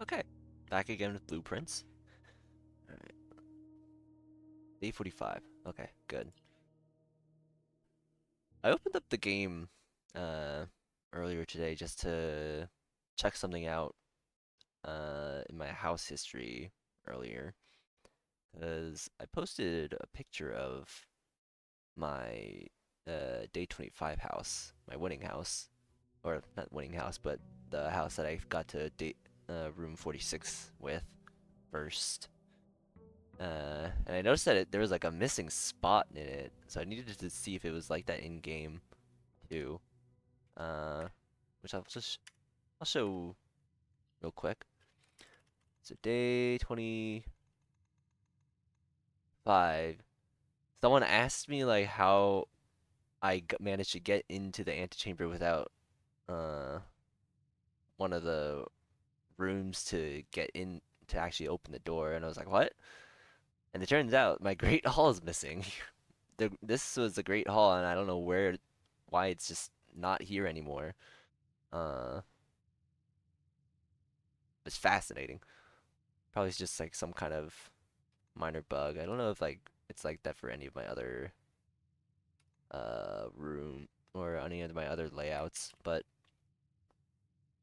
Okay, back again with blueprints. Alright, day 45. Okay, good. I opened up the game uh earlier today just to check something out in my house history earlier because I posted a picture of my day 25 house, my winning house, or not winning house, but the house that I got to date room 46 with first. And I noticed that there was like a missing spot in it, so I needed to see if it was like that in game too. Uh, which I'll show real quick. So day 25. Someone asked me like how managed to get into the antechamber without uh one of the rooms to get in to actually open the door, and I was like, what? And it turns out my Great Hall is missing. This was the Great Hall, and I don't know why it's just not here anymore. Uh, it's fascinating. Probably it's just like some kind of minor bug. I don't know if like it's like that for any of my other room or any of my other layouts, but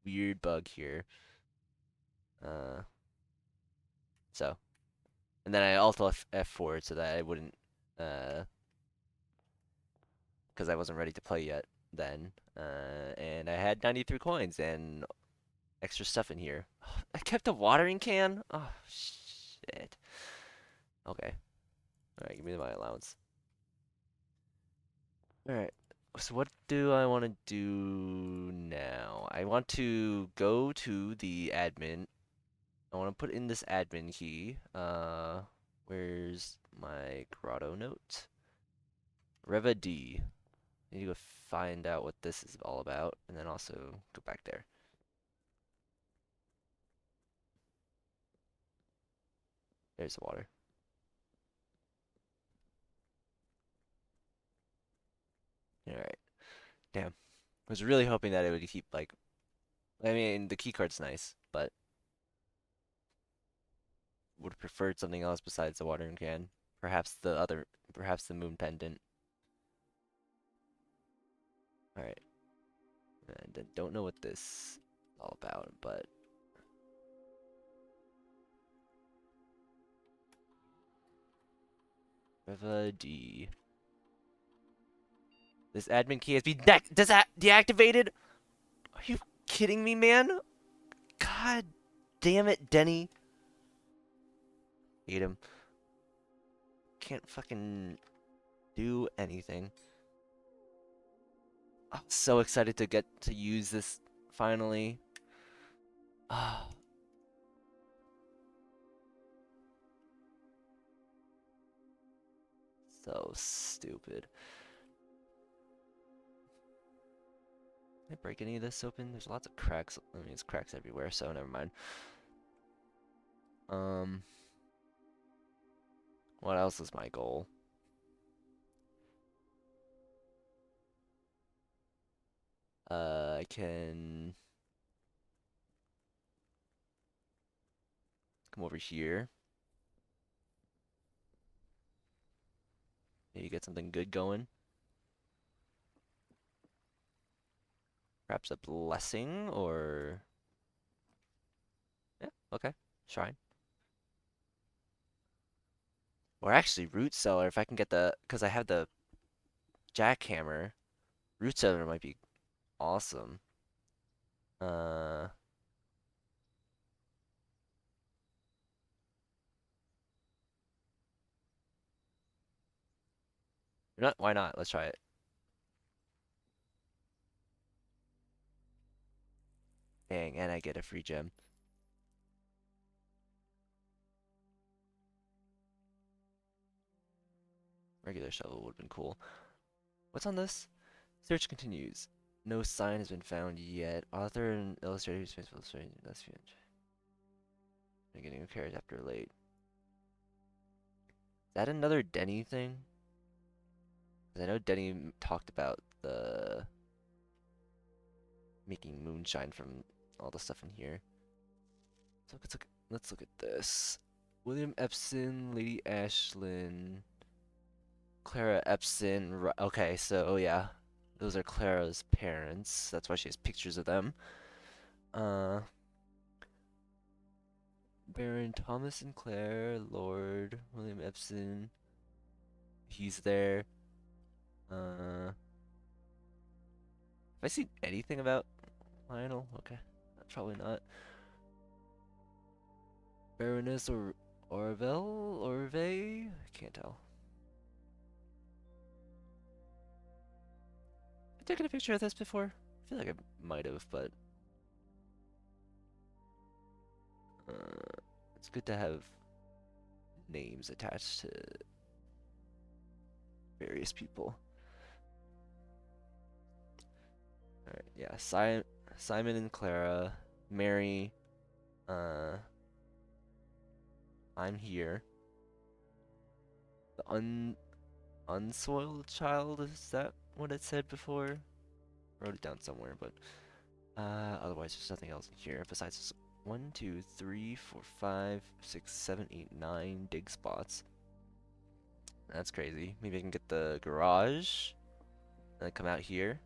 weird bug here. Uh, so and then I alt F4 so that I wouldn't because I wasn't ready to play yet then. And I had 93 coins and extra stuff in here. I kept a watering can? Oh, shit. Okay. Alright, give me my allowance. Alright. So what do I want to do now? I want to go to the admin. I want to put in this admin key. Where's my grotto note? Reva D. I need to go find out what this is all about, and then also go back there. There's the water. Alright. Damn. I was really hoping that it would keep, like, I mean, the key card's nice, but would have preferred something else besides the watering can. Perhaps the moon pendant. Alright. And I don't know what this is all about, but Reva D. This admin key has been deactivated? Are you kidding me, man? God damn it, Denny. Hate him. Can't fucking do anything. I'm so excited to get to use this finally. Ah, so stupid. Can I break any of this open? There's lots of cracks. I mean, it's cracks everywhere, so never mind. Um, what else is my goal? I can come over here. Maybe get something good going. Perhaps a blessing or yeah, okay, shrine. Or actually root cellar if I can get because I have the jackhammer. Root cellar might be awesome. Uh, not why not? Let's try it. Dang, and I get a free gem. Regular shovel would have been cool. What's on this? Search continues. No sign has been found yet. Author and illustrator who's supposed to illustrate that's getting a carrot after late. Is that another Denny thing? 'Cause I know Denny talked about the making moonshine from all the stuff in here. So let's look at this. William Epson, Lady Ashlyn, Clara Epson. Okay, so yeah, those are Clara's parents. That's why she has pictures of them. Uh, Baron Thomas and Claire, Lord William Epson. He's there. Have I seen anything about Lionel? Okay, probably not. Baroness or Orville? Orve? I can't tell. Have I taken a picture of this before? I feel like I might have, but it's good to have names attached to various people. Alright, yeah, Simon and Clara, Mary, uh, I'm here. The unsoiled child, is that what it said before? Wrote it down somewhere, but otherwise there's nothing else in here besides this 1, 2, 3, 4, 5, 6, 7, 8, 9 dig spots. That's crazy. Maybe I can get the garage and then come out here.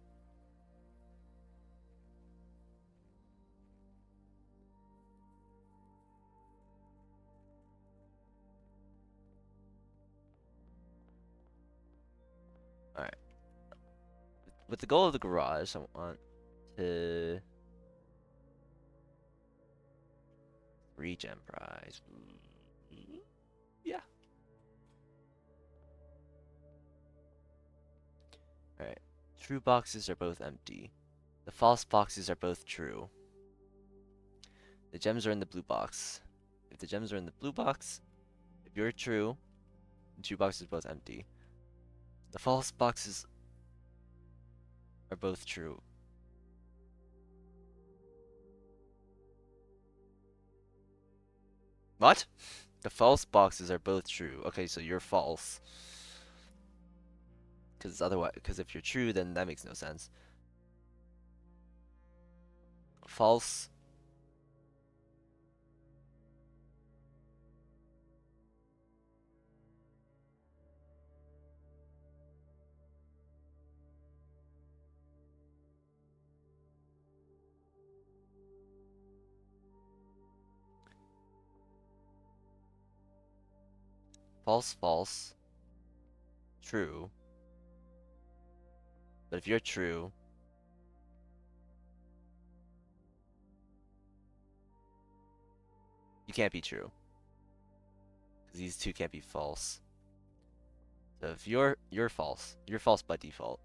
Alright. With the goal of the garage, I want to 3 gem prize. Yeah. Alright. True boxes are both empty. The false boxes are both true. The gems are in the blue box. If the gems are in the blue box, if you're true, the true boxes are both empty. The false boxes are both true. What? The false boxes are both true. Okay, so you're false. Because if you're true, then that makes no sense. False. False, false. True. But if you're true, you can't be true. Because these two can't be false. So if you're false. You're false by default.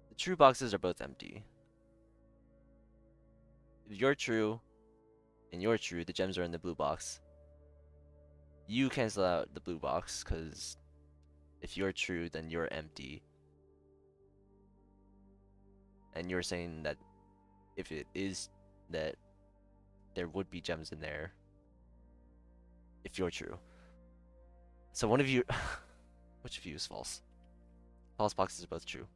The true boxes are both empty. If you're true and you're true, the gems are in the blue box. You cancel out the blue box because if you're true, then you're empty. And you're saying that if it is that there would be gems in there if you're true. So one of you, which of you is false? False boxes are both true.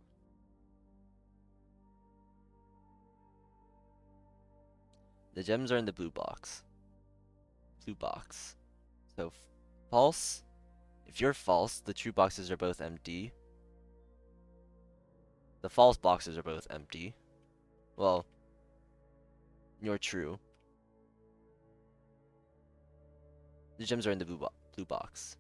The gems are in the blue box. Blue box. So false. If you're false, the true boxes are both empty. The false boxes are both empty. Well, you're true. The gems are in the blue box.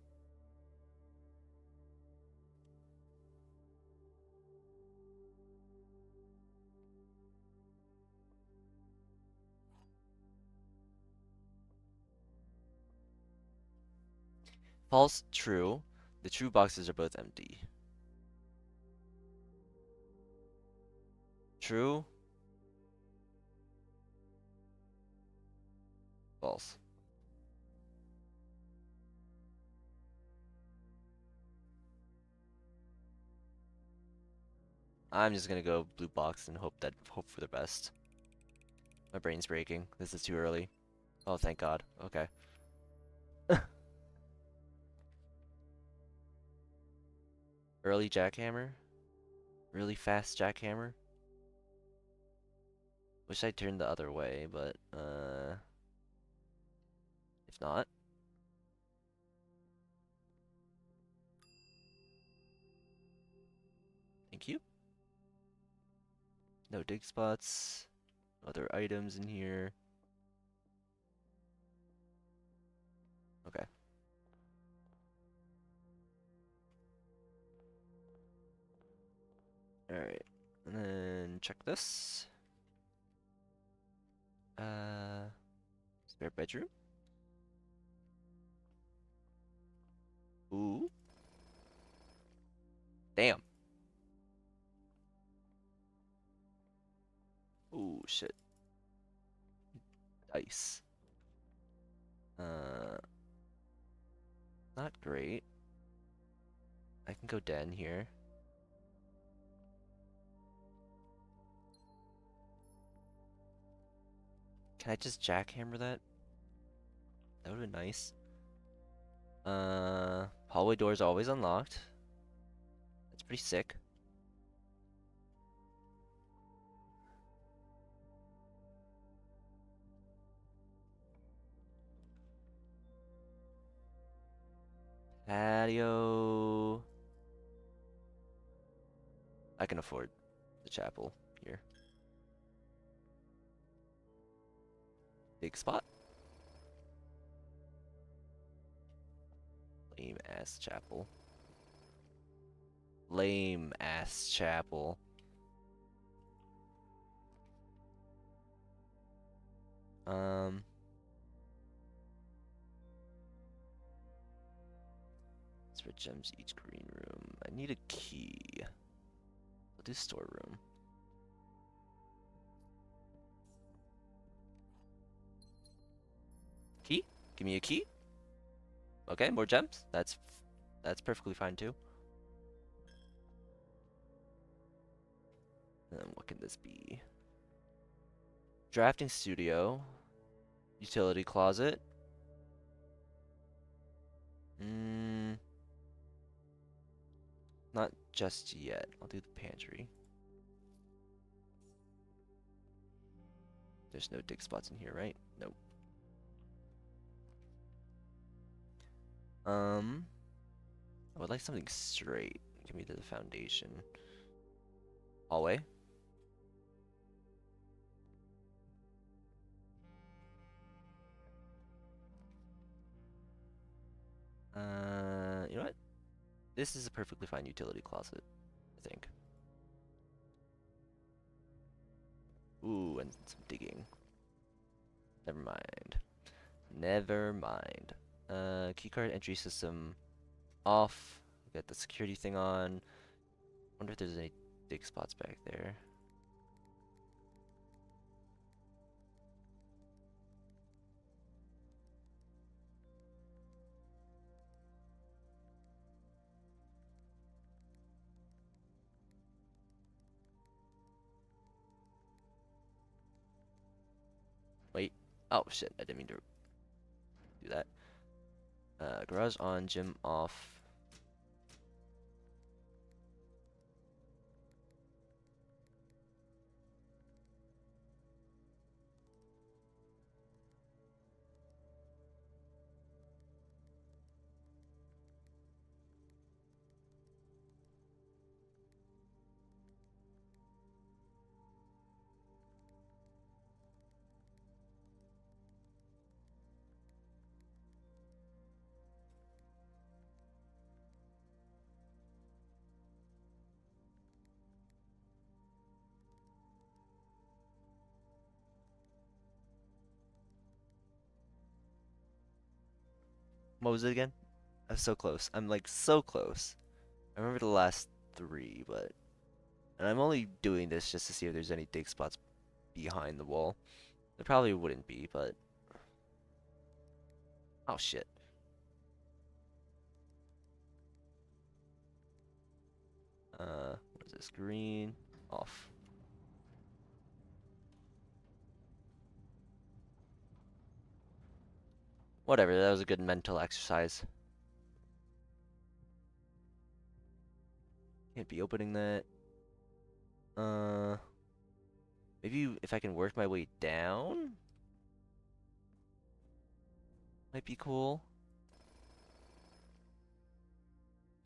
False, true. The true boxes are both empty. True. False. I'm just gonna go blue box and hope for the best. My brain's breaking. This is too early. Oh, thank God. Okay. Early jackhammer? Really fast jackhammer? Wish I turned the other way, but if not, thank you. No dig spots. Other items in here. Okay. Alright. And then check this. Spare bedroom. Ooh. Damn. Ooh, shit. Dice. Uh, not great. I can go den here. Can I just jackhammer that? That would have been nice. Hallway doors always unlocked. That's pretty sick. Patio. I can afford the chapel here. Big spot. Lame ass chapel. Lame ass chapel. It's for gems each green room. I need a key. I'll do storeroom. Key? Give me a key. Okay, more gems. That's perfectly fine too. What can this be? Drafting studio. Utility closet. Not just yet. I'll do the pantry. There's no dig spots in here, right? Nope. I would like something straight. Give me the foundation. Hallway. You know what? This is a perfectly fine utility closet, I think. Ooh, and some digging. Never mind. Never mind. Keycard entry system off. Got the security thing on. Wonder if there's any dig spots back there. Wait. Oh shit, I didn't mean to do that. Garage on, gym off. What was it again? I'm so close. I'm like so close. I remember the last three, but and I'm only doing this just to see if there's any dig spots behind the wall. There probably wouldn't be, but oh shit. What is this? Green off. Whatever, that was a good mental exercise. Can't be opening that. Uh, Maybe if I can work my way down, might be cool.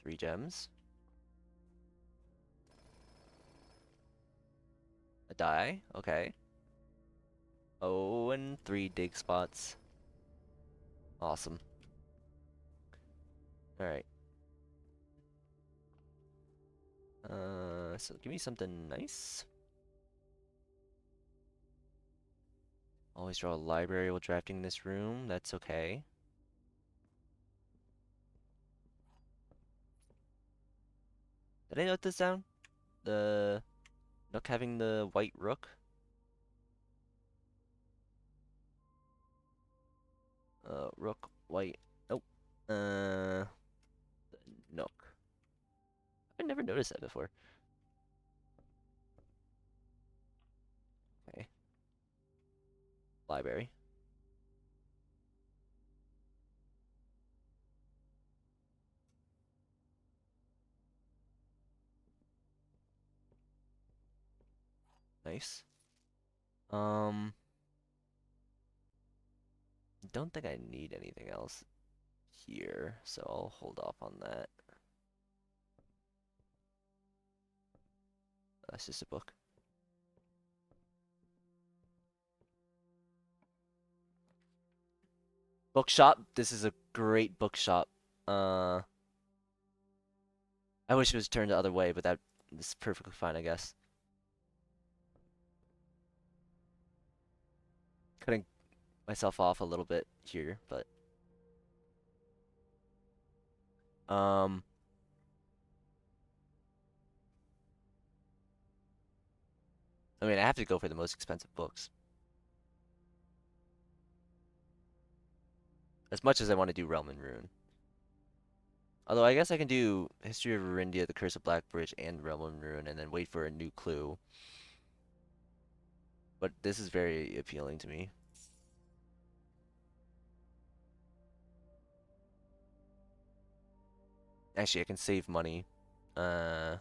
3 gems. A die. Okay. Oh, and 3 dig spots. Awesome. Alright. So give me something nice. Always draw a library while drafting this room. That's okay. Did I note this down? The Nook having the white rook? Rook, white. Nope. The Nook. I never noticed that before. Okay. Library. Nice. Um, don't think I need anything else here, so I'll hold off on that. That's just a book. Bookshop. This is a great bookshop. Uh, I wish it was turned the other way, but that is perfectly fine, I guess. Cutting myself off a little bit here, but um, I mean, I have to go for the most expensive books. As much as I want to do Realm and Ruin. Although I guess I can do History of Arindia, The Curse of Black Bridge, and Realm and Ruin, and then wait for a new clue. But this is very appealing to me. Actually, I can save money. Uh,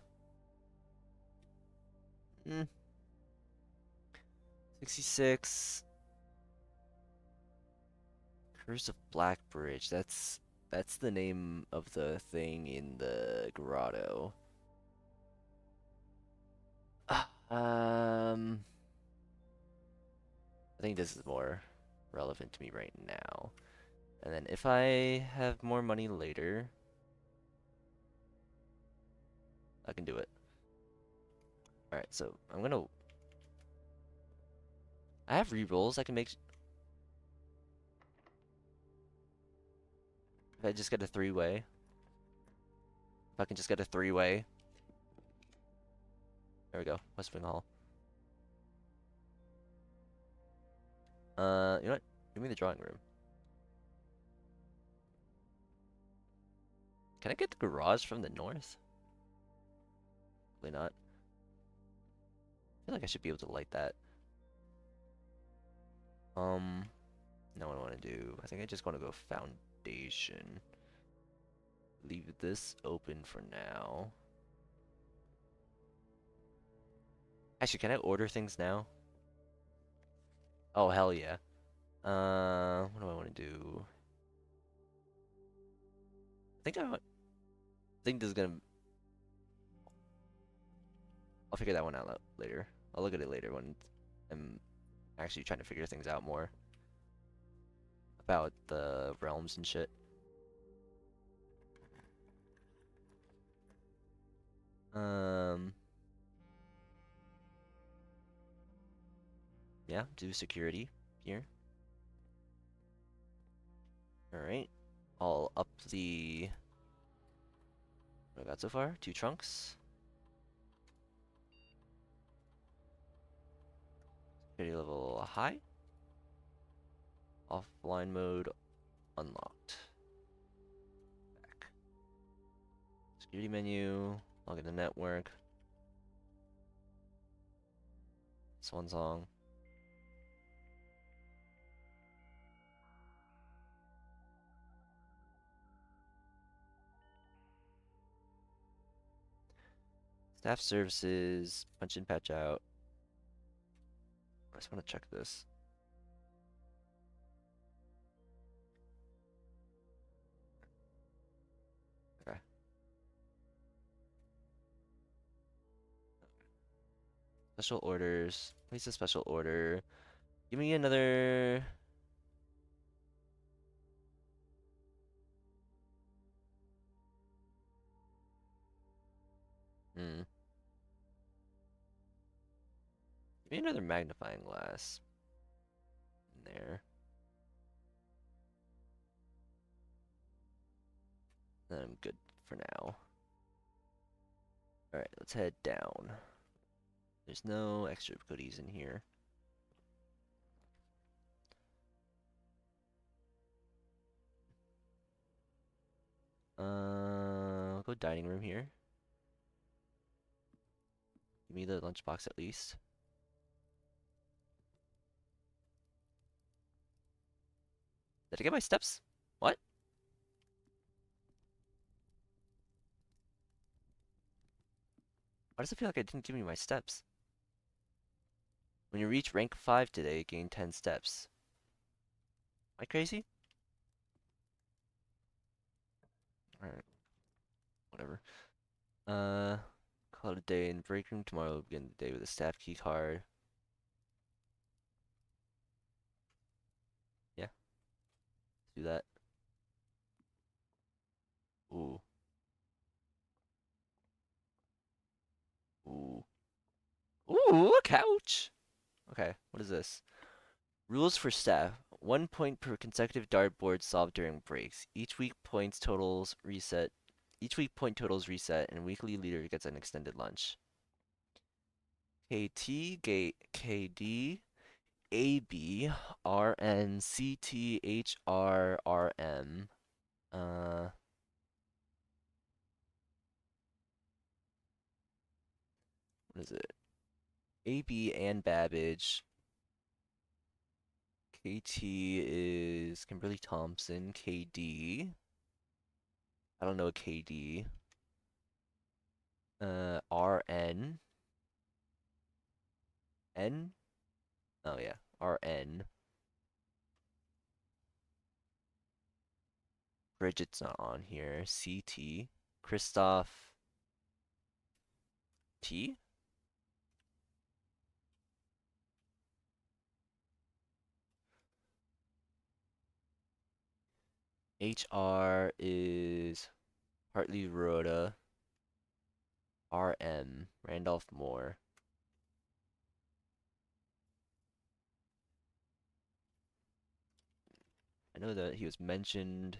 66. Curse of Black Bridge. That's the name of the thing in the grotto. Um, I think this is more relevant to me right now. And then if I have more money later, I can do it. All right, so I have rerolls. I can make. If I just get a three-way. If I can just get a three-way. There we go. West Wing Hall. You know what? Give me the drawing room. Can I get the garage from the north? Probably not. I feel like I should be able to light that. No, what I want to do. I think I just want to go foundation. Leave this open for now. Actually, can I order things now? Oh, hell yeah. What do I want to do? I think this is gonna. I'll figure that one out later. I'll look at it later when I'm actually trying to figure things out more about the realms and shit. Um, yeah, do security here. All right. I'll up the. What I got so far? 2 trunks. Security level high. Offline mode unlocked. Back. Security menu. Log in the network. Swan song. Staff services. Punch in, patch out. I just want to check this. Okay. Special orders. Place a special order. Give me another. Hmm. Give me another magnifying glass in there. Then I'm good for now. Alright, let's head down. There's no extra goodies in here. I'll go dining room here. Give me the lunchbox at least. Did I get my steps? What? Why does it feel like I didn't give me my steps? When you reach rank 5 today, gain 10 steps. Am I crazy? Alright, whatever. Uh, call it a day in the break room. Tomorrow we'll begin the day with a staff key card. Yeah, let's do that. Ooh. Ooh. Ooh, a couch! Okay, what is this? Rules for staff. 1 point per consecutive dartboard solved during breaks. Each week point totals reset, and weekly leader gets an extended lunch. KT, gate KD, AB, RN, CT, HR, RM. What is it? AB and Babbage. KT is Kimberly Thompson. KD. I don't know KD. RN. N? Oh yeah. RN. Bridget's not on here. CT. Christoph T? HR is Hartley Rhoda. RM. Randolph Moore. I know that he was mentioned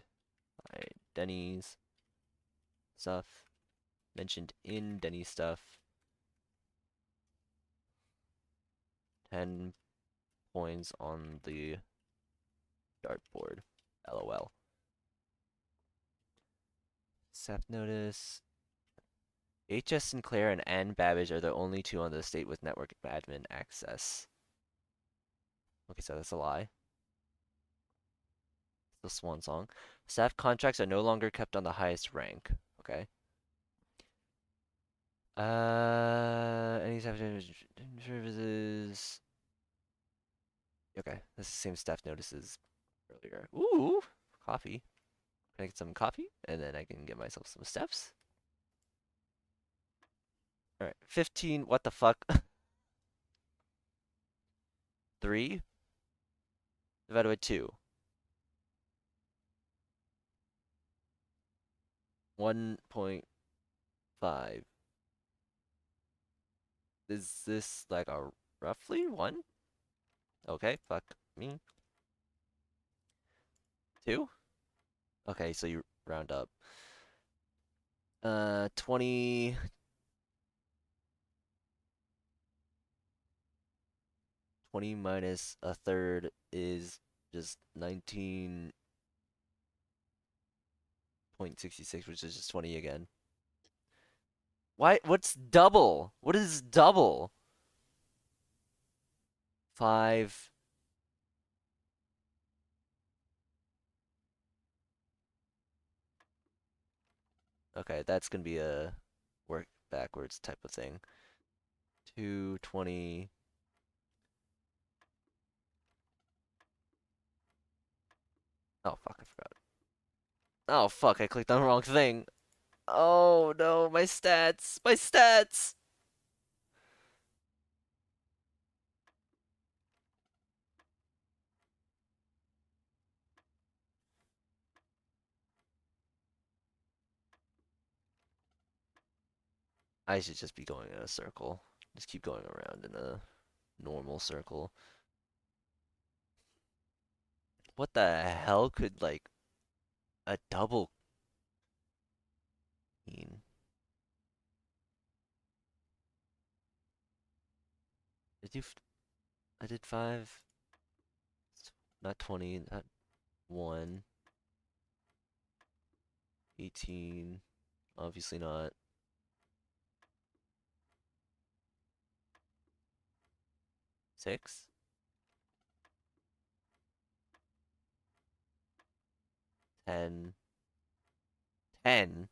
by Denny's stuff. Mentioned in Denny's stuff. 10 points on the dartboard. LOL. Seth notice. HS Sinclair and Ann Babbage are the only two on the state with network admin access. Okay, so that's a lie. The swan song. Staff contracts are no longer kept on the highest rank. Okay. Any staff services. Okay, this is the same staff notices earlier. Ooh, coffee. Can I get some coffee? And then I can get myself some steps. Alright, 15, what the fuck? 3 divided by 2. 1.5. Is this like a roughly 1? Okay, fuck me. 2? Okay, so you round up. 20 minus a third is just 19.66, which is just 20 again. Why? What's double? What is double? 5. Okay, that's gonna be a work backwards type of thing. 220 Oh fuck, I forgot. Oh fuck, I clicked on the wrong thing. Oh no, my stats! My stats! I should just be going in a circle. Just keep going around in a normal circle. What the hell could like a double mean? Did you? I did 5, not 20, not 1, 18. Obviously not. 6, 10, 10.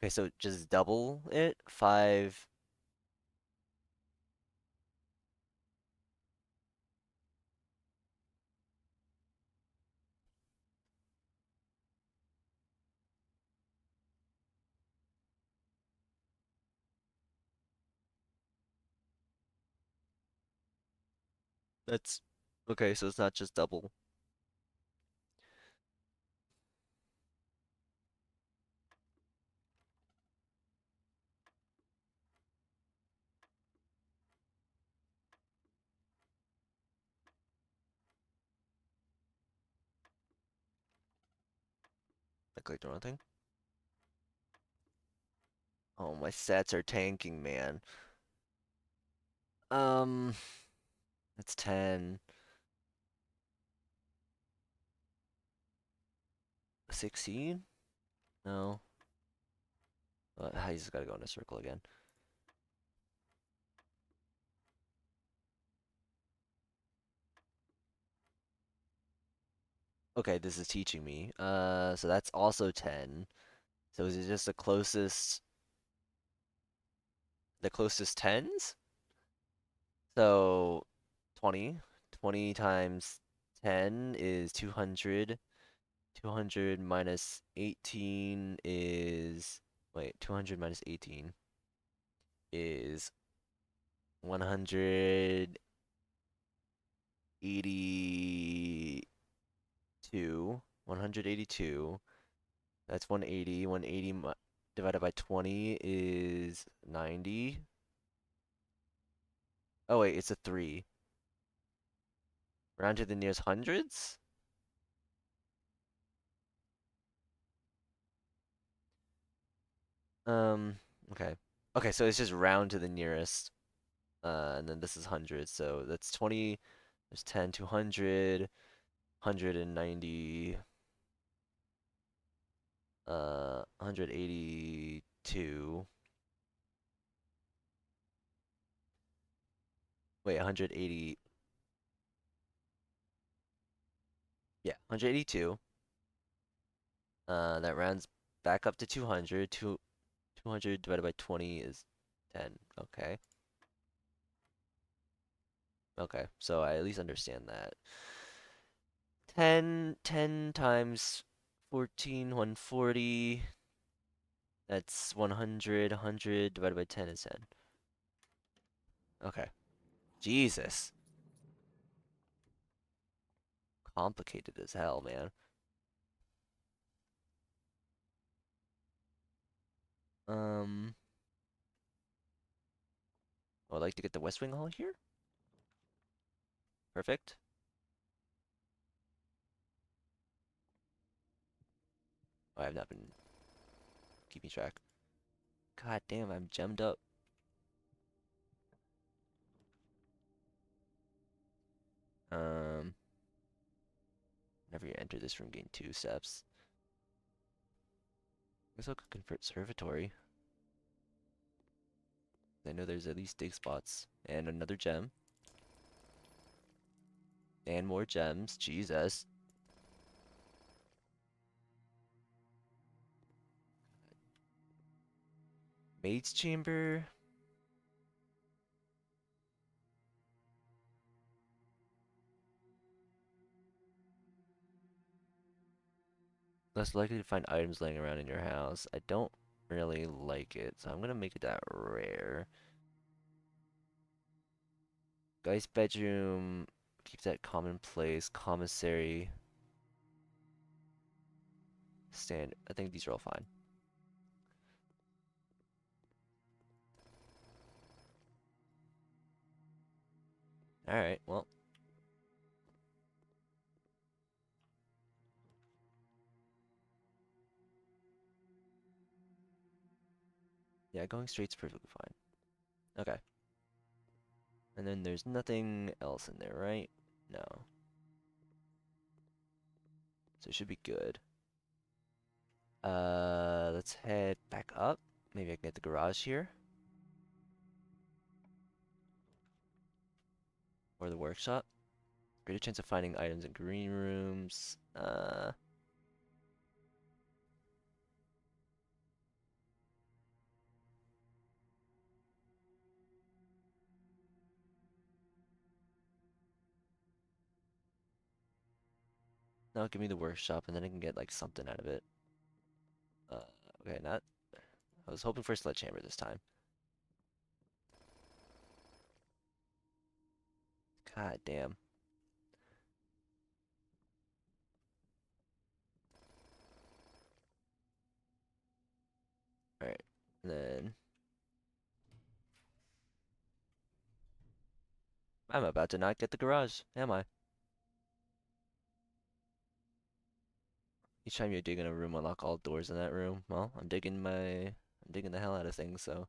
Okay, so just double it. 5. That's okay, so it's not just double. I clicked the wrong thing. Oh, my stats are tanking, man. Um, that's 10, 16? No. I just gotta go in a circle again. Okay, this is teaching me. So that's also 10. So is it just the closest tens? So 20. 20 times 10 is 200. 200 minus 18 is, wait, 200 minus 18 is 182. 182. That's 180. 180 divided by 20 is 90. Oh wait, it's a 3. Round to the nearest hundreds? Um, okay. Okay, so it's just round to the nearest. And then this is hundreds, so that's 20, there's 10, 200, 190, 182. Wait, 180, yeah, 182. That rounds back up to 200. 200 divided by 20 is 10. Okay. Okay, so I at least understand that. 10 times 14, 140. That's 100. 100 divided by 10 is 10. Okay. Jesus. Complicated as hell, man. Um, I'd like to get the West Wing Hall here. Perfect. Oh, I have not been keeping track. God damn, I'm gemmed up. Um, Whenever you enter this room, gain 2 steps. I guess I'll convert conservatory. I know there's at least dig spots. And another gem. And more gems. Jesus. Maid's chamber. Less likely to find items laying around in your house. I don't really like it, so I'm gonna make it that rare. Guy's bedroom, keep that commonplace. Commissary, stand. I think these are all fine. Alright, well. Yeah, going straight's perfectly fine. Okay. And then there's nothing else in there, right? No. So it should be good. Let's head back up. Maybe I can get the garage here. Or the workshop. Greater chance of finding items in green rooms. No, give me the workshop and then I can get like something out of it. Uh, okay, not. I was hoping for a sledgehammer this time. God damn. Alright. And then I'm about to not get the garage, am I? Each time you dig in a room, unlock all doors in that room. Well, I'm digging the hell out of things, so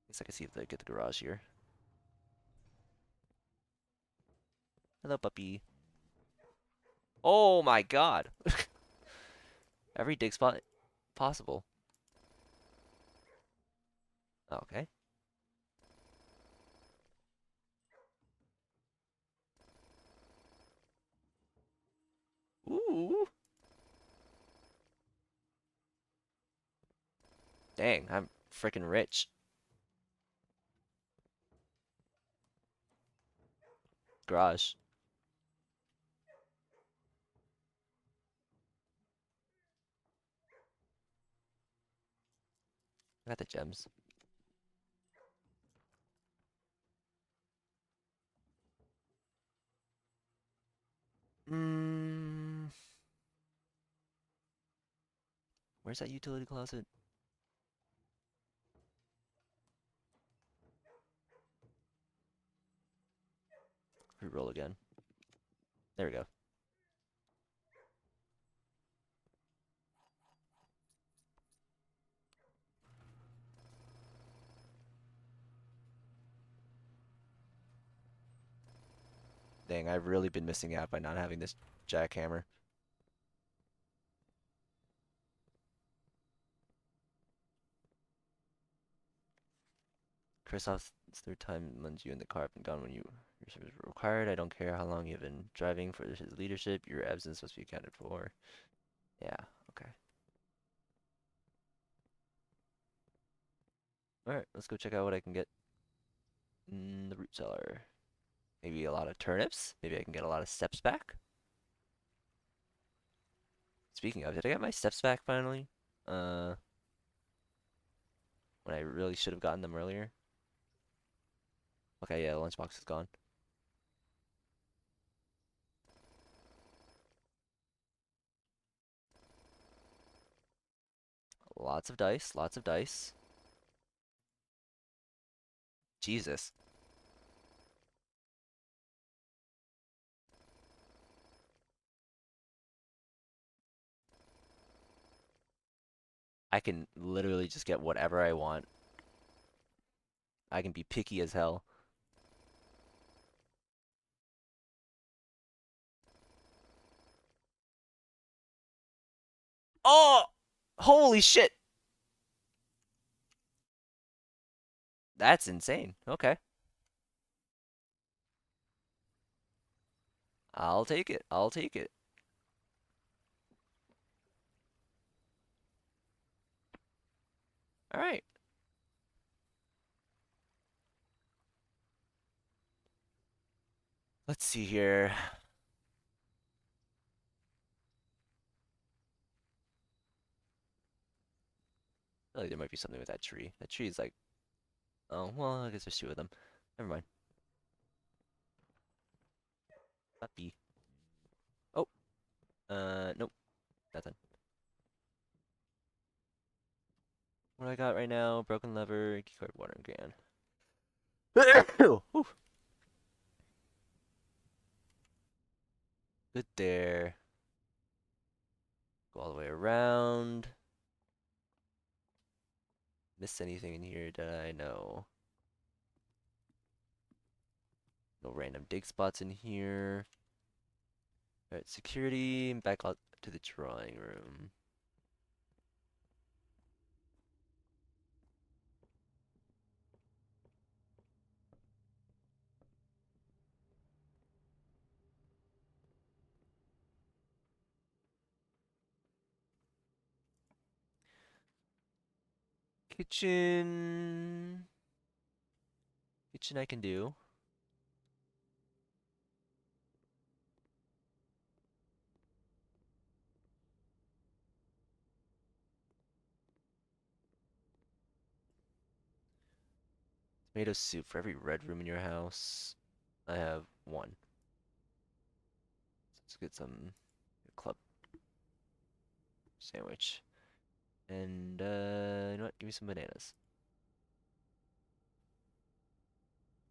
guess I can see if they get the garage here. Hello, puppy. Oh my god. Every dig spot possible. Okay. Ooh. Dang, I'm freaking rich. Garage. I got the gems. Mmm. Where's that utility closet? Reroll again. There we go. Dang, I've really been missing out by not having this jackhammer. Kristoff's third time lends you in the car have been gone when your service were required. I don't care how long you've been driving for his leadership. Your absence must be accounted for. Yeah, okay. Alright, let's go check out what I can get in the root cellar. Maybe a lot of turnips. Maybe I can get a lot of steps back. Speaking of, did I get my steps back finally? Uh, when I really should have gotten them earlier. Okay, yeah, the lunchbox is gone. Lots of dice, lots of dice. Jesus. I can literally just get whatever I want. I can be picky as hell. Oh! Holy shit! That's insane. Okay. I'll take it. I'll take it. Alright. Let's see here. feel like there might be something with that tree. That tree is like, oh, well, I guess there's two of them. Never mind. Puppy. Oh, nope, nothing. What do I got right now? Broken lever, keycard, watering can. Whew. Good there. Go all the way around. Missed anything in here that I know? No random dig spots in here. Alright, security, back out to the drawing room. Kitchen. Kitchen I can do. Tomato soup for every red room in your house. I have one. Let's get some club sandwich. And you know what? Give me some bananas.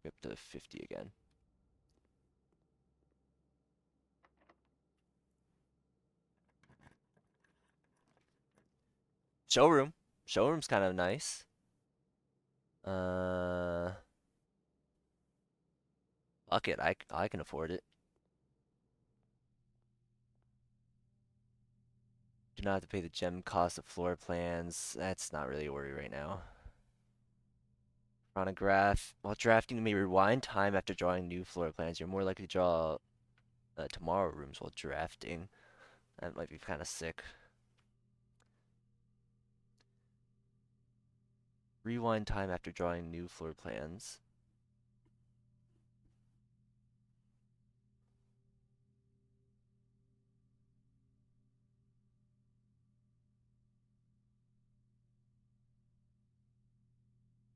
Up to 50 again. Showroom. Showroom's kind of nice. Uh, Fuck it. I can afford it. Do not have to pay the gem cost of floor plans. That's not really a worry right now. Chronograph. While drafting, you may rewind time after drawing new floor plans. You're more likely to draw tomorrow rooms while drafting. That might be kind of sick. Rewind time after drawing new floor plans.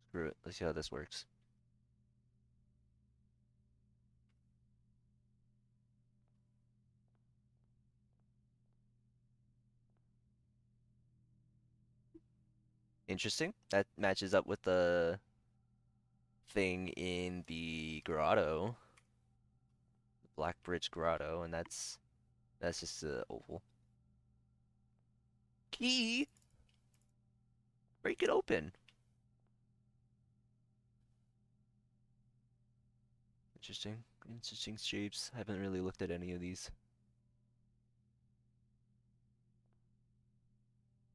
Screw it. Let's see how this works. Interesting. That matches up with the thing in the grotto, the Black Bridge Grotto, and that's just a oval. Key. Break it open. Interesting. Interesting shapes. Haven't really looked at any of these.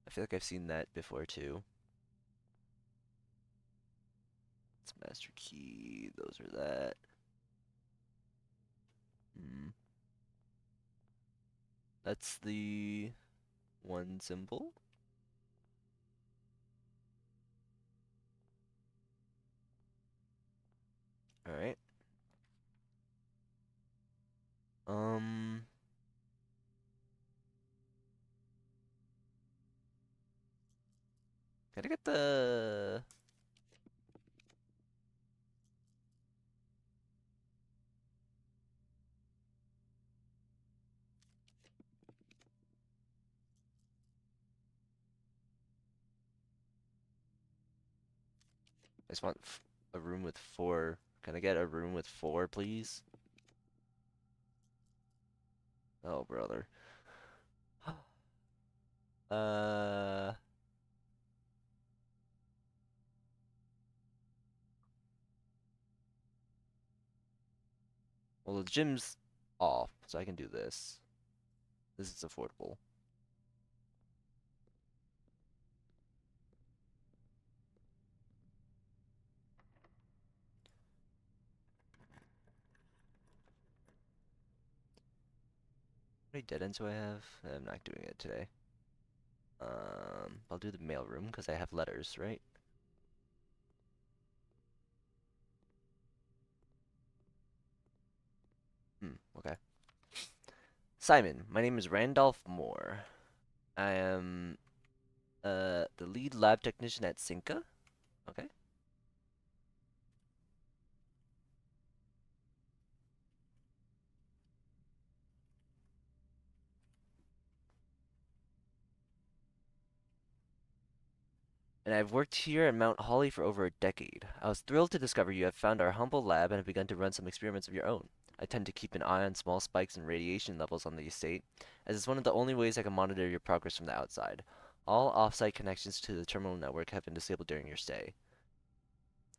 I feel like I've seen that before too. It's master key. Those are that. Hmm. That's the one symbol. All right. Um. Gotta get the. I just want a room with four. Can I get a room with four, please? Oh, brother. Uh. Well, the gym's off, so I can do this. This is affordable. How many dead ends do I have? I'm not doing it today. I'll do the mail room because I have letters, right? Okay. Simon, my name is Randolph Moore. I am The lead lab technician at Cinca. Okay. And I've worked here at Mount Holly for over a decade. I was thrilled to discover you have found our humble lab and have begun to run some experiments of your own. I tend to keep an eye on small spikes in radiation levels on the estate, as it's one of the only ways I can monitor your progress from the outside. All off-site connections to the terminal network have been disabled during your stay.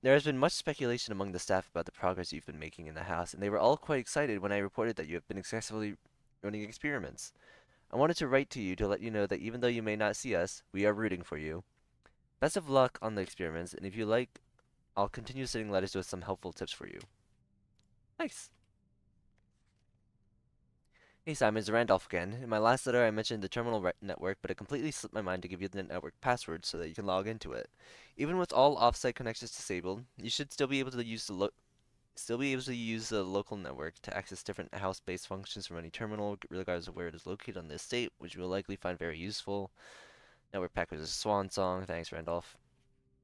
There has been much speculation among the staff about the progress you've been making in the house, and they were all quite excited when I reported that you have been successfully running experiments. I wanted to write to you to let you know that even though you may not see us, we are rooting for you. Best of luck on the experiments, and if you like, I'll continue sending letters with some helpful tips for you. Nice. Hey Simon, it's Randolph again. In my last letter, I mentioned the terminal network, but it completely slipped my mind to give you the network password so that you can log into it. Even with all offsite connections disabled, you should still be able to use the local network to access different house-based functions from any terminal, regardless of where it is located on the estate, which you will likely find very useful. Network package is a swan song. Thanks, Randolph.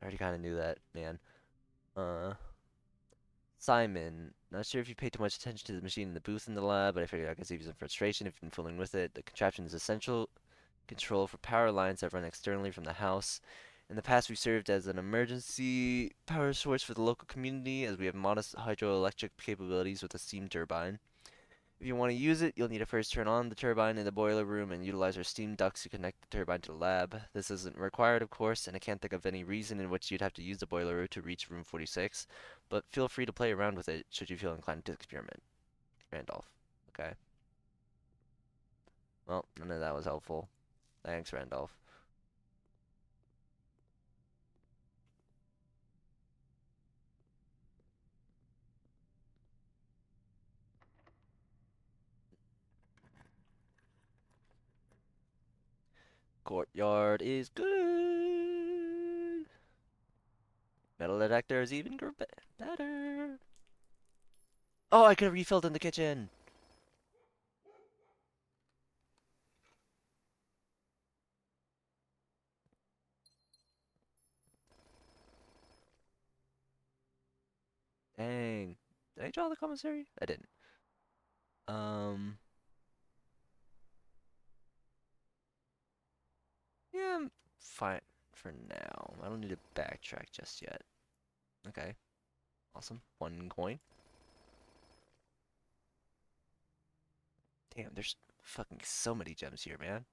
I already kind of knew that, man. Uh, Simon, not sure if you paid too much attention to the machine in the booth in the lab, but I figured I could save you some frustration if you've been fooling with it. The contraption is essential control for power lines that run externally from the house. In the past, we served as an emergency power source for the local community, as we have modest hydroelectric capabilities with a steam turbine. If you want to use it, you'll need to first turn on the turbine in the boiler room and utilize our steam ducts to connect the turbine to the lab. This isn't required, of course, and I can't think of any reason in which you'd have to use the boiler room to reach room 46, but feel free to play around with it should you feel inclined to experiment. Randolph. Okay. Well, none of that was helpful. Thanks, Randolph. Courtyard is good. Metal detector is even better. Oh, I could have refilled in the kitchen. Dang. Did I draw the commissary? I didn't. Um, yeah, I'm fine for now. I don't need to backtrack just yet. Okay, awesome. One coin. Damn, there's fucking so many gems here, man.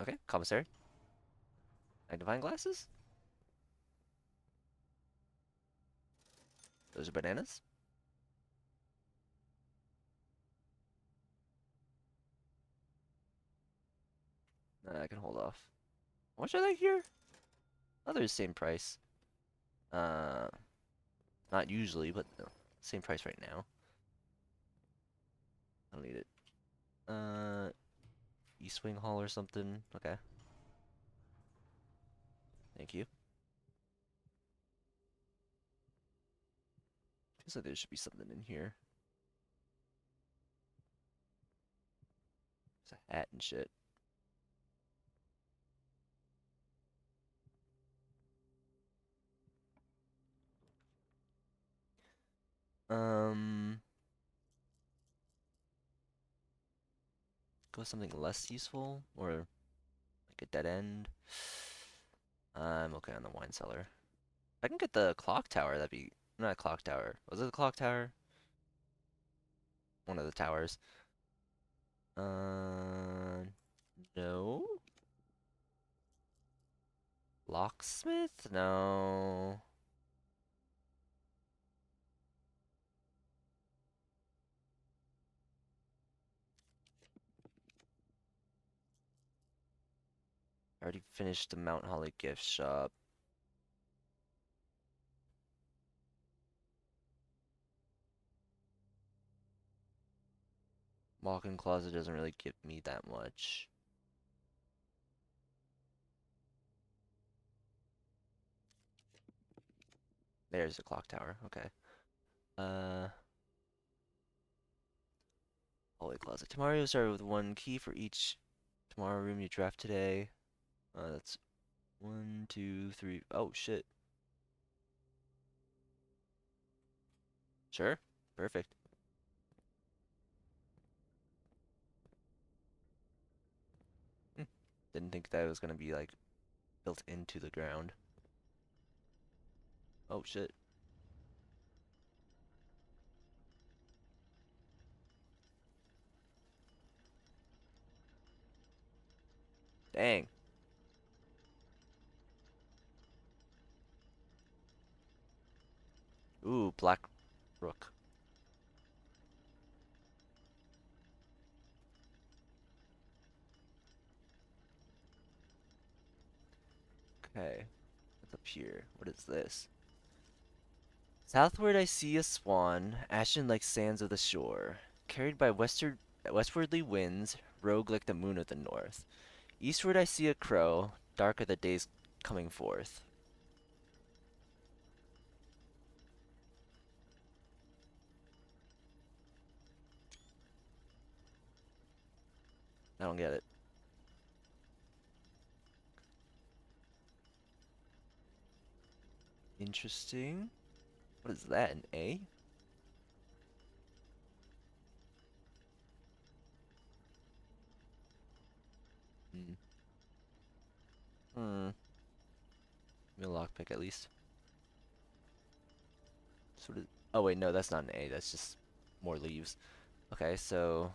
Okay, commissary. Magnifying glasses? Those are bananas. I can hold off. How much are they here? Oh, they're the same price. Uh, not usually, but no, same price right now. I don't need it. East Wing Hall or something. Okay, thank you. Feels like there should be something in here. There's a hat and shit. Um, go with something less useful or like a dead end. I'm okay on the wine cellar. I can get the clock tower. That'd be not a clock tower. Was it the clock tower? One of the towers. Uh, no. Locksmith? No. I already finished the Mount Holly gift shop. Walk-in closet doesn't really give me that much. There's the clock tower. Okay. Uh, Hallway closet. Tomorrow you'll start with one key for each tomorrow room you draft today. That's one, two, three. Oh shit. Sure. Perfect. Hmm. Didn't think that was gonna be like built into the ground. Oh shit. Dang. Ooh, Black Rook. Okay. What's up here? What is this? Southward I see a swan, ashen like sands of the shore, carried by westwardly winds, rogue like the moon of the north. Eastward I see a crow, dark are the days coming forth. I don't get it. Interesting. What is that, an A? Hmm. Hmm. Maybe a lockpick at least. So what is, oh wait, no, that's not an A, that's just more leaves. Okay, so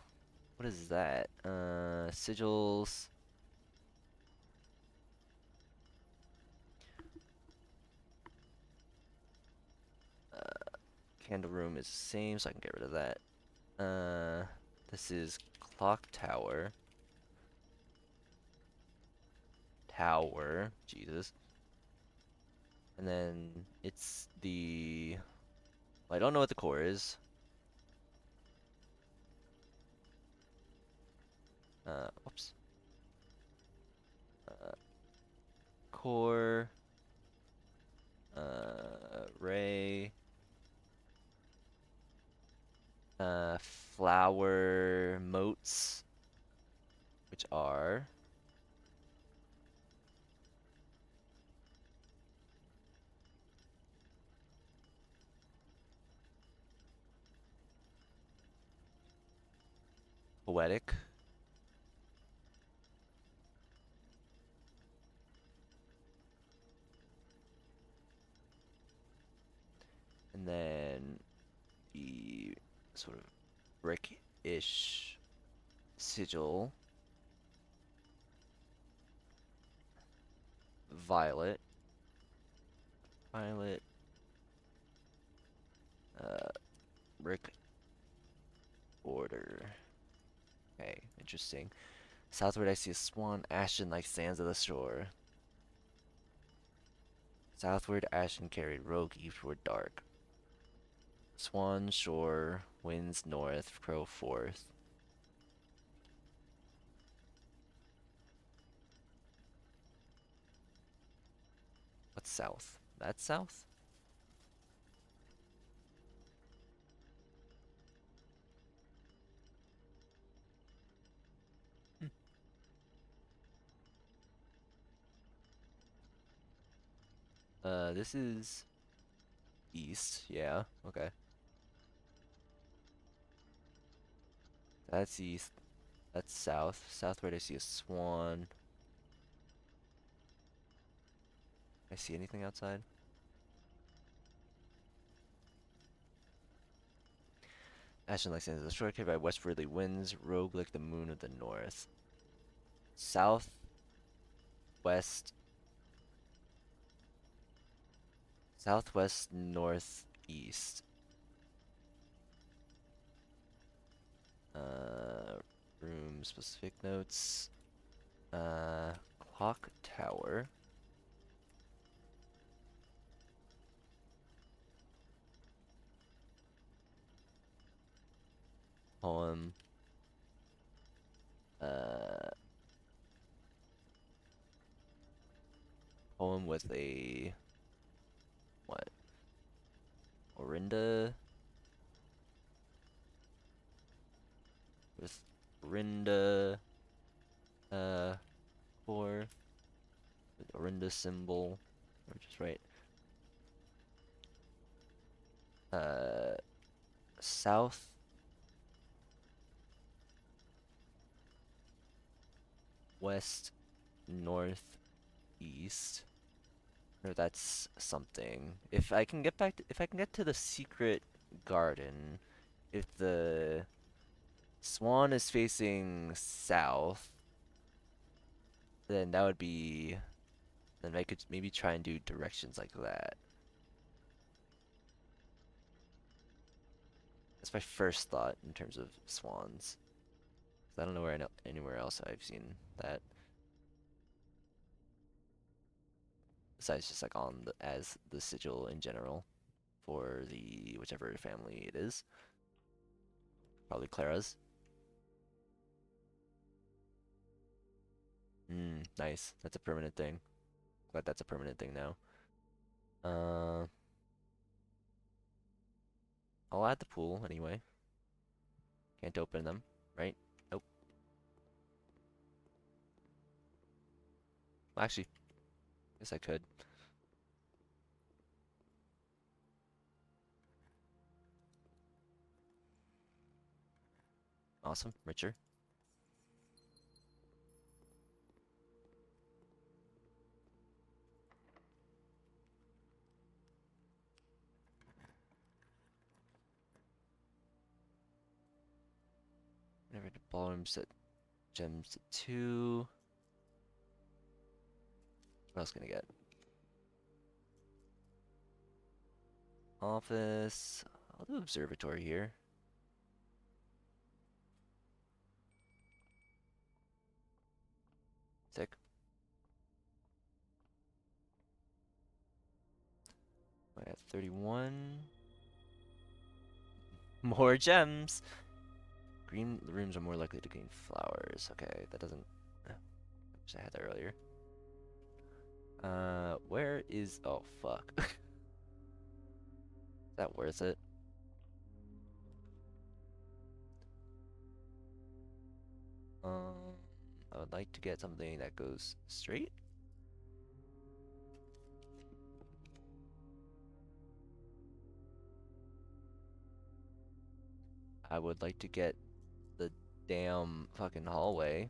what is that? Sigils. Candle room is the same, so I can get rid of that. This is clock tower. Tower. Jesus. And then it's the. Well, I don't know what the core is. Oops. Uh, core. Ray. Flower moats, which are poetic. And then the sort of brick-ish sigil. Violet. Violet. Uh, brick order. Okay, interesting. Southward I see a swan, ashen like sands of the shore. Southward ashen carried, rogue eastward dark. Swan shore, winds north, crow forth. What's south? That's south? Hmm. This is east. Yeah, okay. That's east. That's south. Southward I see a swan. I see anything outside? Ashen like sands of the shore carried by westwardly winds, rogue like the moon of the north. Southwest, southwest, northeast. Uh, room specific notes. Uh, clock tower. Poem. Uh, poem with a what? Orinda Orinda core, the Orinda symbol, or just right. Uh, south, west, north, east. Or that's something. If I can get back to, if I can get to the secret garden, if the swan is facing south, then that would be, then I could maybe try and do directions like that. That's my first thought in terms of swans. 'Cause I don't know where anywhere else I've seen that besides just like on the as the sigil in general for the whichever family it is. Probably Clara's. Nice. That's a permanent thing. Glad that's a permanent thing now. Uh, I'll add the pool anyway. Can't open them, right? Nope. Well, actually, guess I could. Awesome. Richer. Never the ballroom set gems to 2. What else can I get? Office. I'll do observatory here. Sick. I got 31. More gems. Green rooms are more likely to gain flowers. Okay, that doesn't. Wish I had that earlier. Where is? Oh fuck. Is that worth it? Um, I would like to get something that goes straight. I would like to get the damn fucking hallway.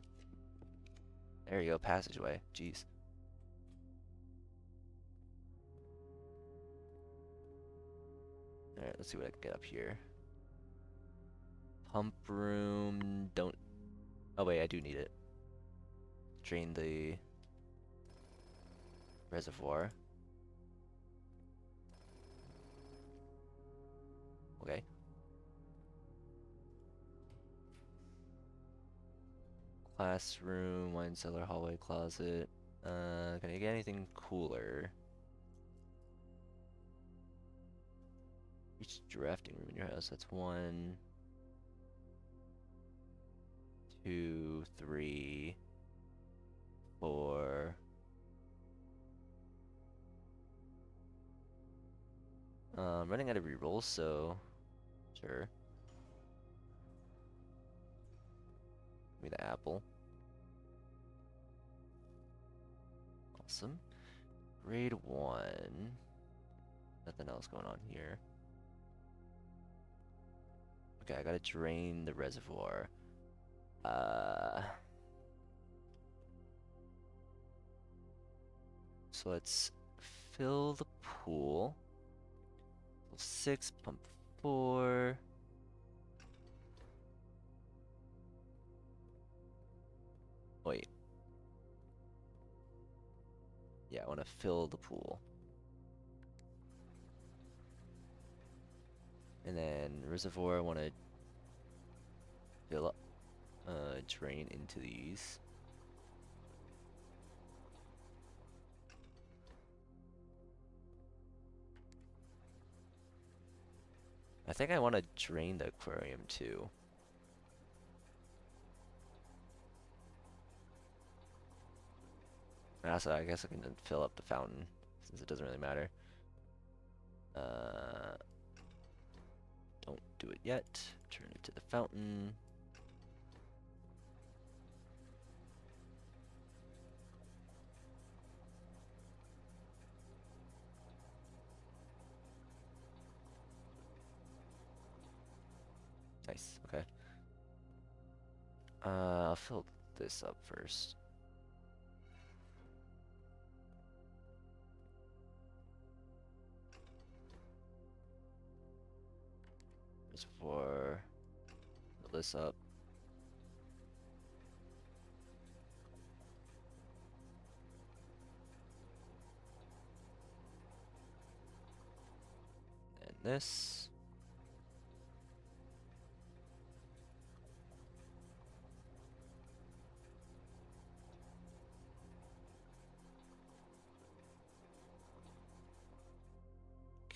There you go, passageway. Jeez. Alright, let's see what I can get up here. Pump room. Don't. Oh, wait, I do need it. Drain the reservoir. Okay. Classroom, wine cellar, hallway, closet. Can I get anything cooler? Each drafting room in your house. That's 1, 2, 3, 4. Running out of rerolls, so sure. Give me the apple. Awesome. Grade 1. Nothing else going on here. Okay, I gotta drain the reservoir. So let's fill the pool. 6, pump 4. Wait. Yeah, I want to fill the pool. And then reservoir, I want to fill up, drain into these. I think I want to drain the aquarium too. And also, I guess I can fill up the fountain since it doesn't really matter. Uh, don't do it yet. Turn it to the fountain. Nice. Okay. I'll fill this up first. Reservoir. Fill this up. And this.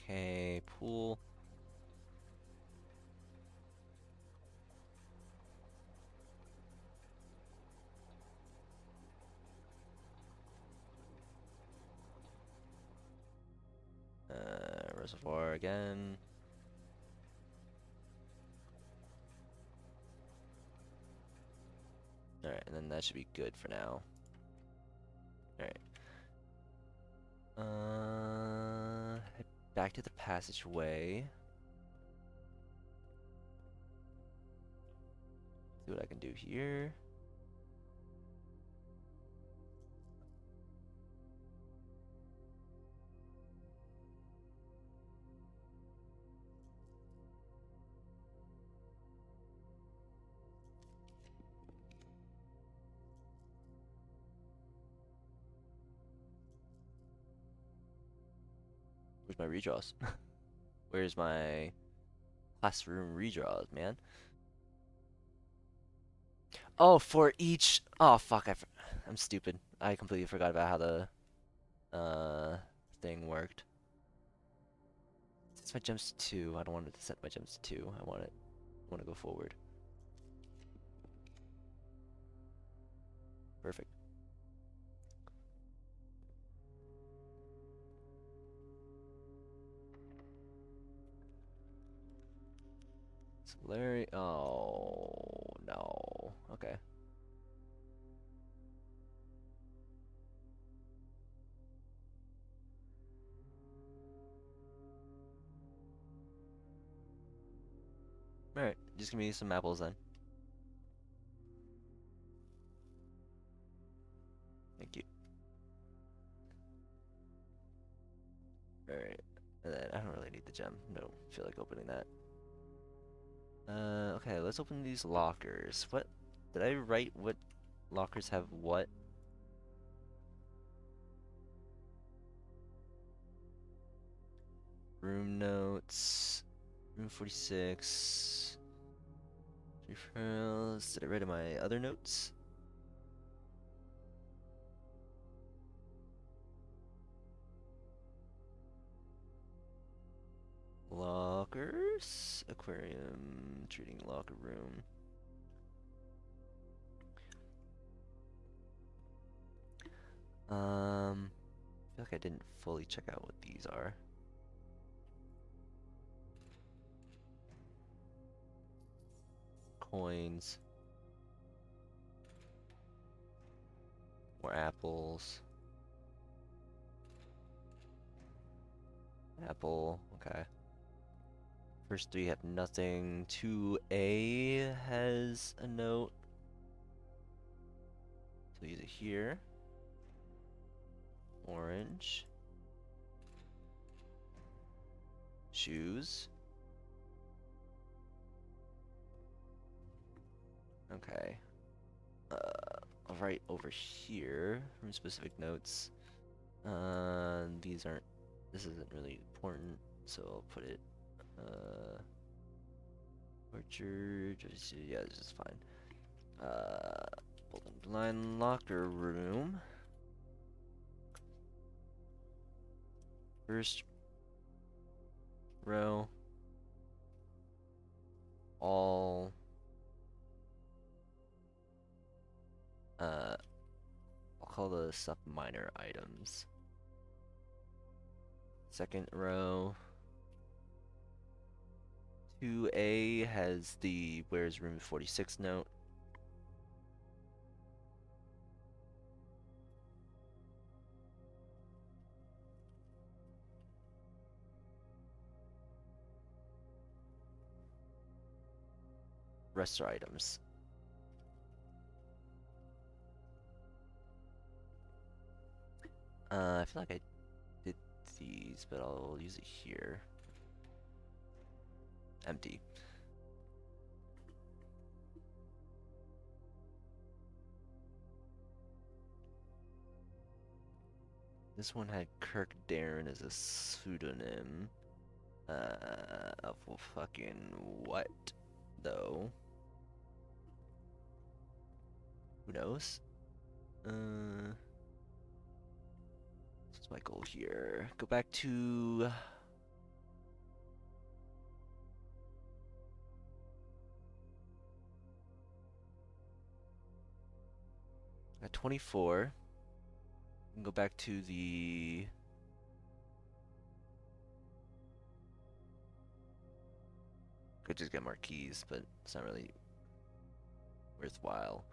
Okay, pool. Reservoir again. Alright, and then that should be good for now. Alright. Head back to the passageway. See what I can do here. Where's my redraws? Where's my classroom redraws, man? Oh, for each. Oh, fuck. I'm stupid. I completely forgot about how the thing worked. Since my gems to 2, I don't want it to set my gems to 2. I want to go forward. Perfect. Larry. Oh no. Okay. All right. Just give me some apples then. Thank you. All right. And then I don't really need the gem. No, feel like opening that. Okay. Let's open these lockers. What did I write? What lockers have what? Room notes. Room 46. Referrals. Did I write in my other notes? Lockers. Aquarium. Treating locker room. I feel like I didn't fully check out what these are. Coins. More apples. Apple, okay. First 3 have nothing. 2A has a note. So use it here. Orange. Shoes. Okay. I'll write over here from specific notes. These aren't, this isn't really important, so I'll put it, orchard, yeah, this is fine. Bolton Blind locker room. First row, all, I'll call the stuff minor items. Second row, 2A has the where's room 46 note. rest our items. I feel like I did these, but I'll use it here. Empty. This one had Kirk Darren as a pseudonym. Of fucking what, though? Who knows? What's my goal here? Go back to... at 24. And go back to the... Could just get more keys, but it's not really worthwhile.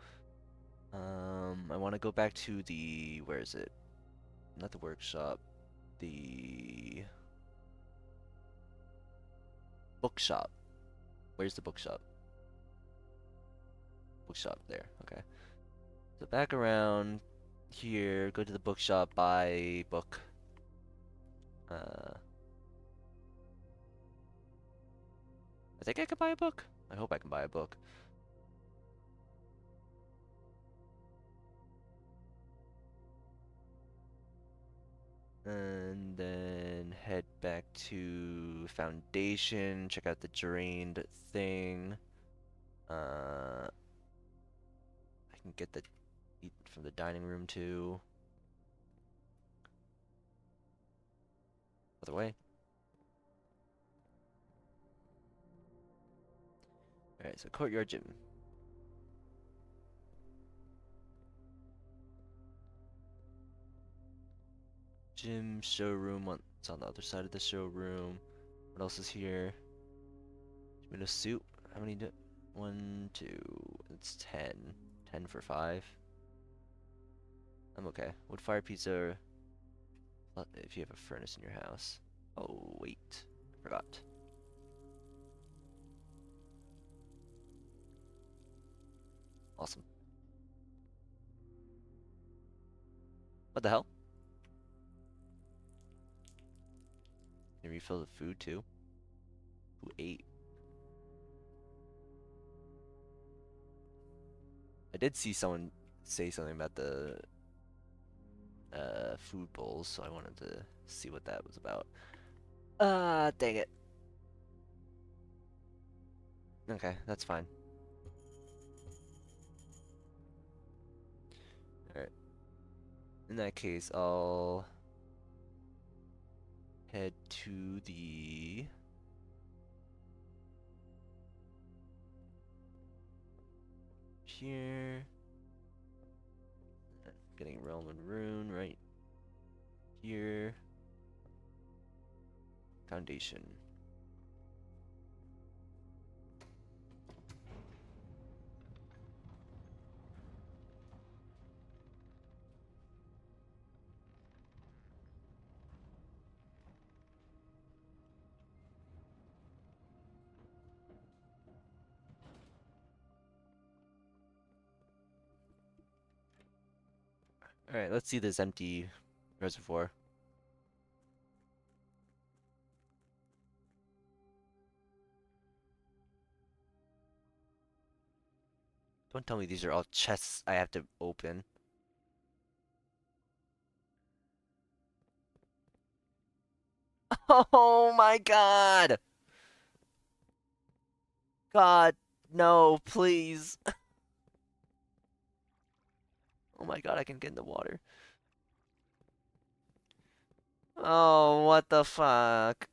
I want to go back to the... Where is it? Not the workshop. The... bookshop. Where's the bookshop? Bookshop there. Okay. So back around here, go to the bookshop, buy book. I think I could buy a book. I hope I can buy a book. And then head back to Foundation, check out the drained thing. I can get the eat from the dining room too. Other way. Alright, so courtyard gym. Gym, showroom, it's on the other side of the showroom. What else is here? Tomato soup. How many do? 1, 2. It's 10. 10 for 5. I'm okay. Wood fire pizza. If you have a furnace in your house. Oh, wait. I forgot. Awesome. What the hell? Can you refill the food too? Who ate? I did see someone say something about the food bowls, so I wanted to see what that was about. Dang it. Okay, that's fine. Alright. In that case, I'll head to the here. Getting Realm and Rune right here. Foundation. Alright, let's see this empty reservoir. Don't tell me these are all chests I have to open. Oh my god! God, no, please. Oh my god, I can get in the water. Oh, what the fuck?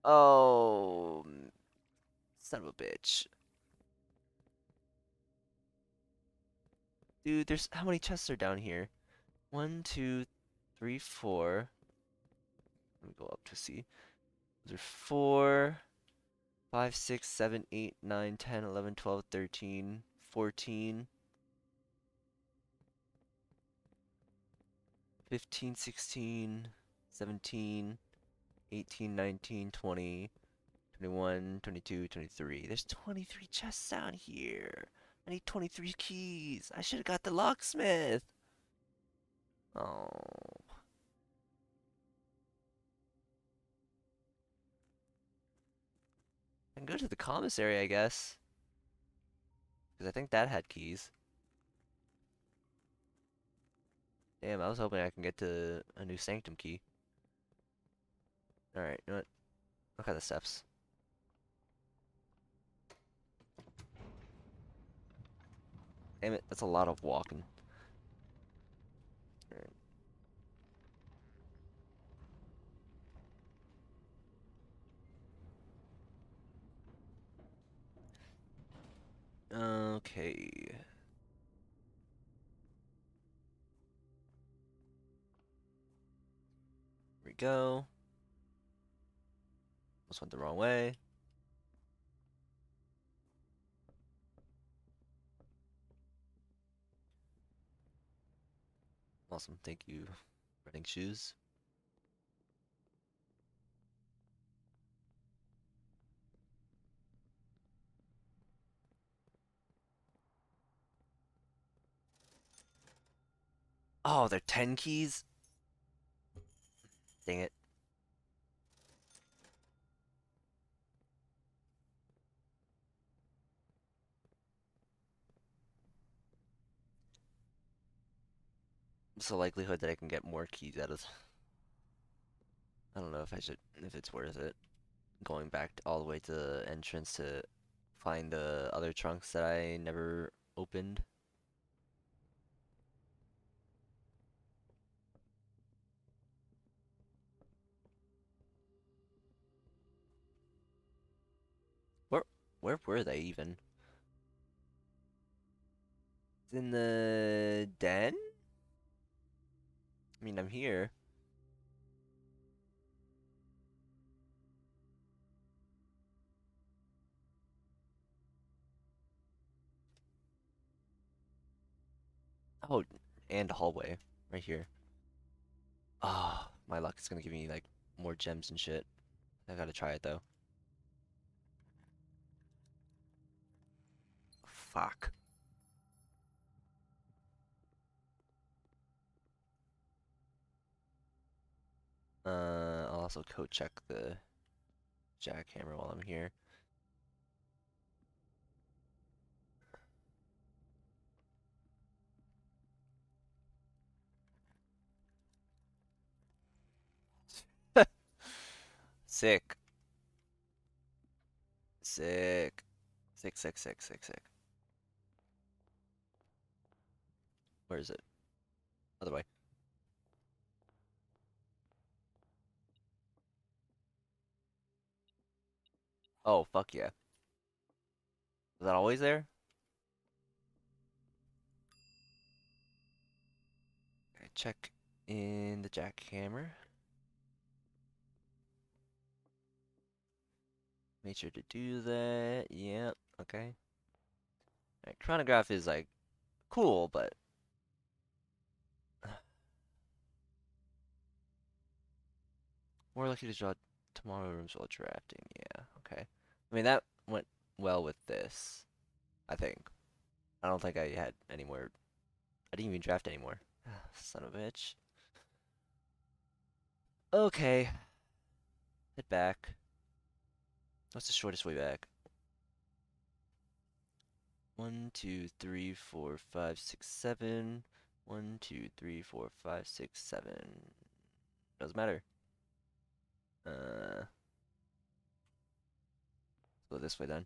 Oh, son of a bitch. Dude, there's how many chests are down here? 1, 2, 3, 4. Let me go up to see. There's 4, 5, 6, 7, 8, 9, 10, 11, 12, 13, 14, 15, 16, 17. 18, 19, 20, 21, 22, 23. There's 23 chests down here. I need 23 keys. I should have got the locksmith. Oh. I can go to the commissary, I guess. Because I think that had keys. Damn, I was hoping I can get to a new sanctum key. Alright, you know what? Look at the steps. Damn it, that's a lot of walking. Okay. Here we go. Almost went the wrong way. Awesome, thank you. Running shoes. Oh, they're 10 keys? Dang it. What's the likelihood that I can get more keys out of... I don't know if I should, if it's worth it. Going back all the way to the entrance to find the other trunks that I never opened. Where, where were they even? In the den? I mean, I'm here. Oh, and a hallway right here. Ah, my luck is gonna give me like more gems and shit. I gotta try it though. Fuck. I'll also code check the jackhammer while I'm here. Sick. Sick. Sick, sick, sick, sick, sick. Where is it? Other way. Oh, fuck yeah. Was that always there? Okay, check in the jackhammer. Make sure to do that. Yep, okay. Alright, chronograph is like cool, but more likely to draw tomorrow rooms while drafting. Yeah, okay. I mean, that went well with this, I think. I don't think I had any more. I didn't even draft anymore. Son of a bitch. Okay, head back. What's the shortest way back? 1, 2, 3, 4, 5, 6, 7. 1, 2, 3, 4, 5, 6, 7. Doesn't matter. Let's go this way then.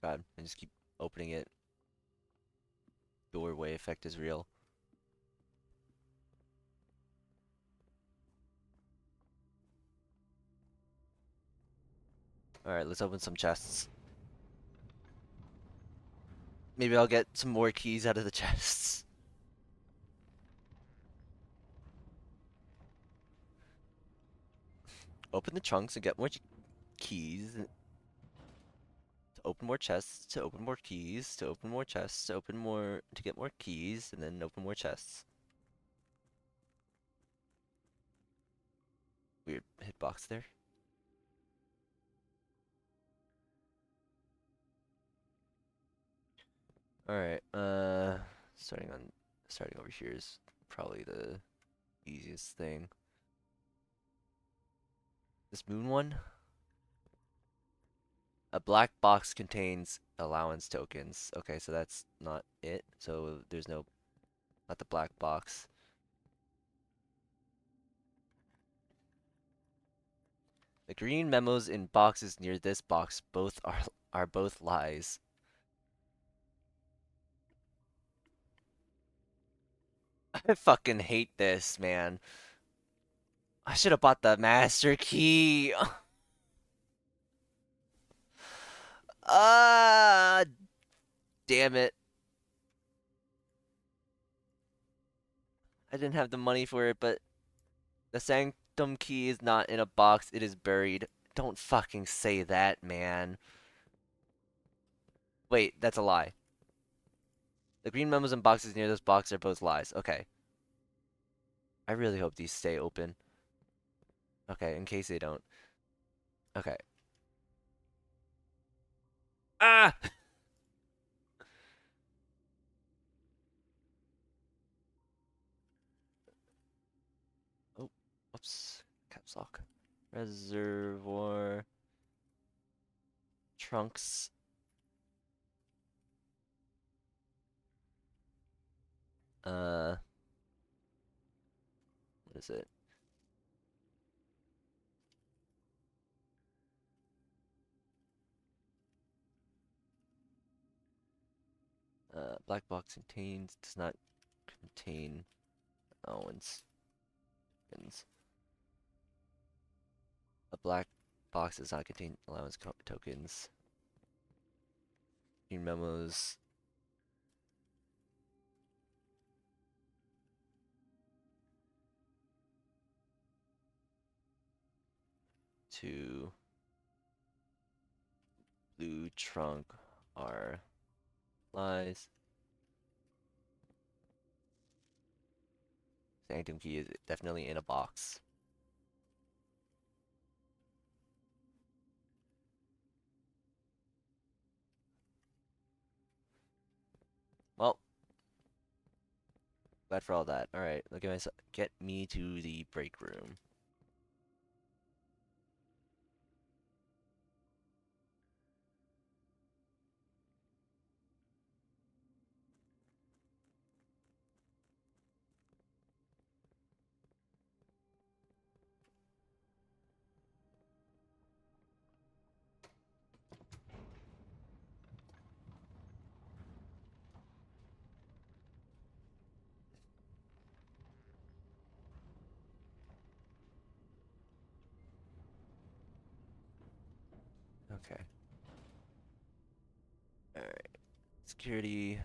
God, I just keep opening it. Doorway effect is real. Alright, let's open some chests. Maybe I'll get some more keys out of the chests. open the trunks and get more keys, to open more chests, to open more keys, to open more chests, to open more, to get more keys, and then open more chests. Weird hitbox there. Alright, starting over here is probably the easiest thing. This moon one? A black box contains allowance tokens. Okay, so that's not it. So there's not the black box. The green memos in boxes near this box both are both lies. I fucking hate this, man. I should have bought the master key. Ah, damn it. I didn't have the money for it, but the sanctum key is not in a box, it is buried. Don't fucking say that, man. Wait, that's a lie. The green memos and boxes near this box are both lies. Okay. I really hope these stay open. Okay, in case they don't. Okay. Ah! Oh, whoops. Caps lock. Reservoir. Trunks. Uh, what is it? Black box does not contain allowance tokens. A black box does not contain allowance tokens. Green memos. To blue trunk are lies. Sanctum key is definitely in a box. Well, glad for all that. All right, look at myself. Get me to the break room. Okay. All right. Security.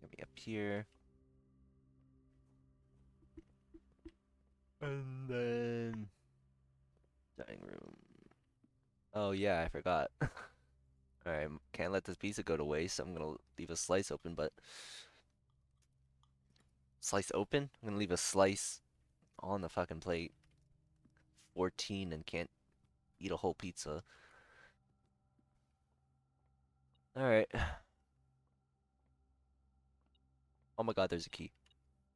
Get me up here. And then dining room. Oh yeah, I forgot. Alright, can't let this pizza go to waste. I'm gonna leave a slice open, but slice open? I'm gonna leave a slice on the fucking plate. 14 and can't eat a whole pizza. Alright. Oh my god, there's a key.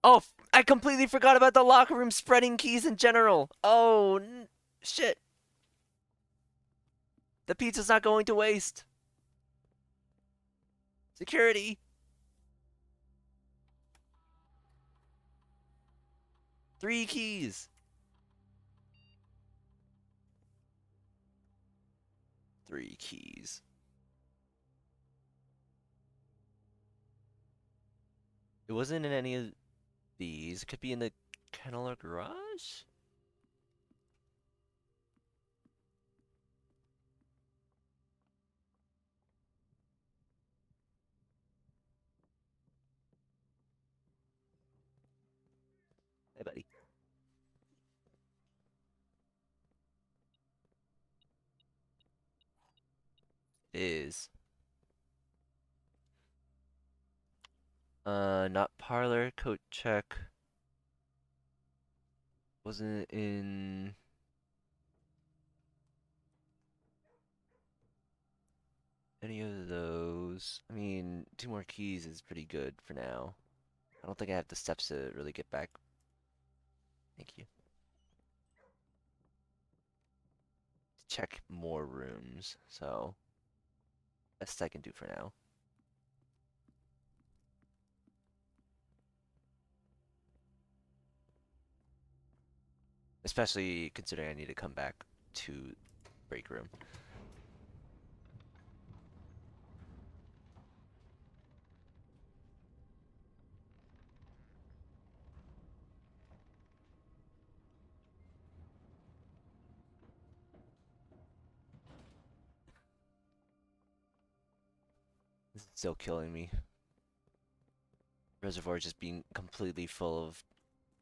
Oh, I completely forgot about the locker room spreading keys in general. Oh, shit. The pizza's not going to waste. Security. 3 keys. 3 keys. It wasn't in any of these. It could be in the kennel or garage? Hey, buddy. is. Not parlor, coat check. Wasn't in any of those. I mean, two more keys is pretty good for now. I don't think I have the steps to really get back. Thank you. Check more rooms, so best I can do for now. Especially considering I need to come back to break room. This is still killing me. Reservoir just being completely full of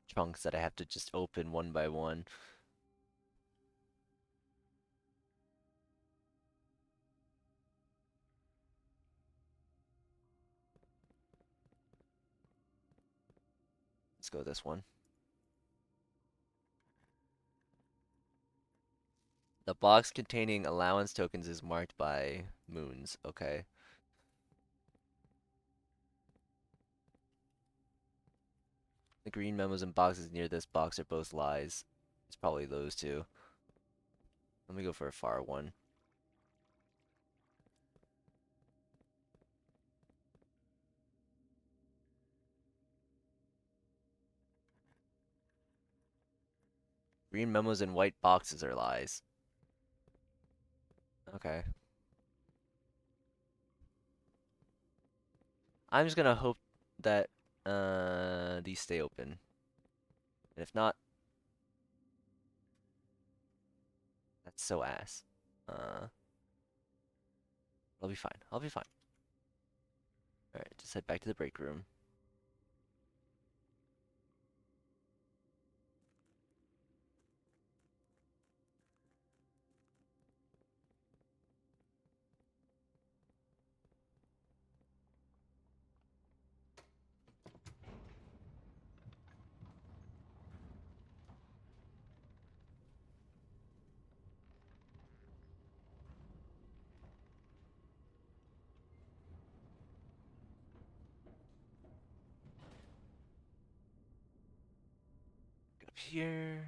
chunks that I have to just open one by one. Let's go with this one. The box containing allowance tokens is marked by moons. Okay. The green memos and boxes near this box are both lies. It's probably those two. Let me go for a far one. Green memos and white boxes are lies. Okay. I'm just gonna hope that these stay open. And if not, that's so ass. Uh I'll be fine. I'll be fine. Alright, just head back to the break room. Get up here.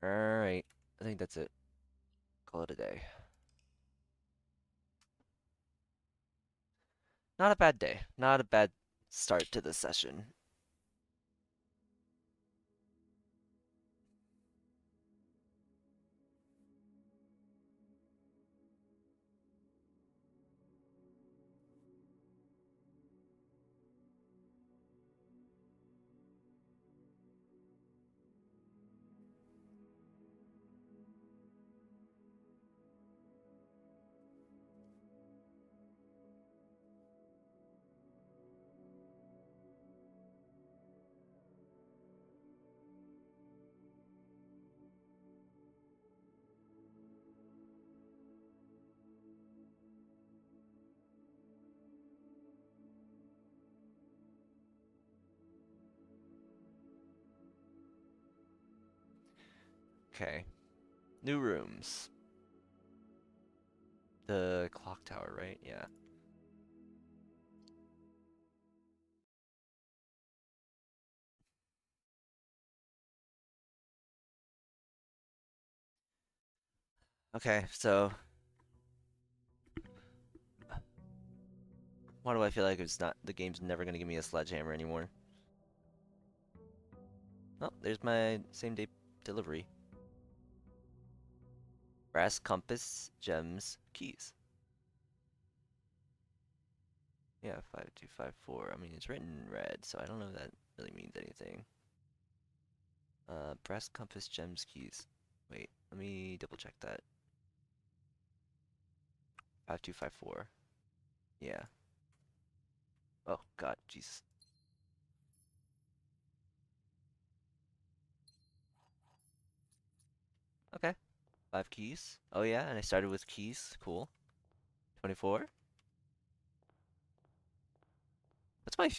Alright. I think that's it. Call it a day. Not a bad day. Not a bad start to the session. Okay. New rooms. The clock tower, right? Yeah. Okay, so why do I feel like it's not the game's never gonna give me a sledgehammer anymore? Oh, there's my same day delivery. Brass compass, gems, keys. Yeah, 5254. I mean, it's written in red, so I don't know if that really means anything. Brass compass, gems, keys. Wait, let me double check that. 5254. Yeah. Oh, God, jeez. 5 keys. Oh yeah, and I started with keys. Cool. 24. That's my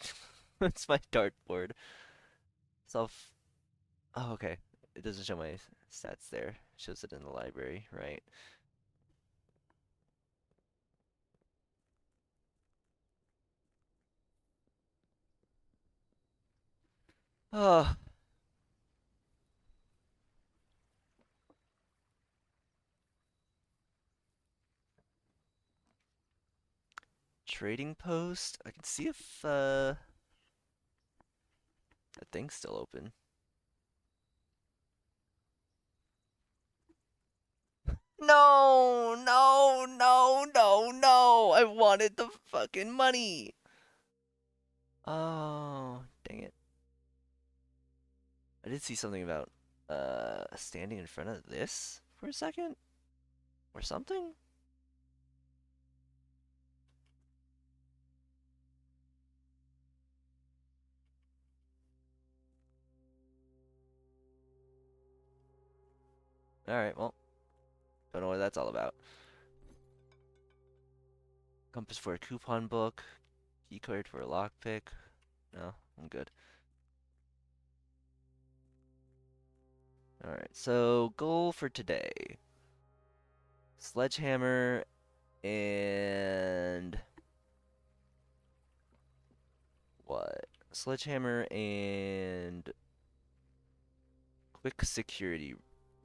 that's my dartboard. Self. Oh, okay. It doesn't show my stats there. It shows it in the library, right? Oh, trading post. I can see if that thing's still open. No, no, no, no, no. I wanted the fucking money. Oh, dang it. I did see something about standing in front of this for a second or something. All right, well, don't know what that's all about. Compass for a coupon book, key card for a lockpick. No, I'm good. All right, so goal for today: sledgehammer and what? Sledgehammer and quick security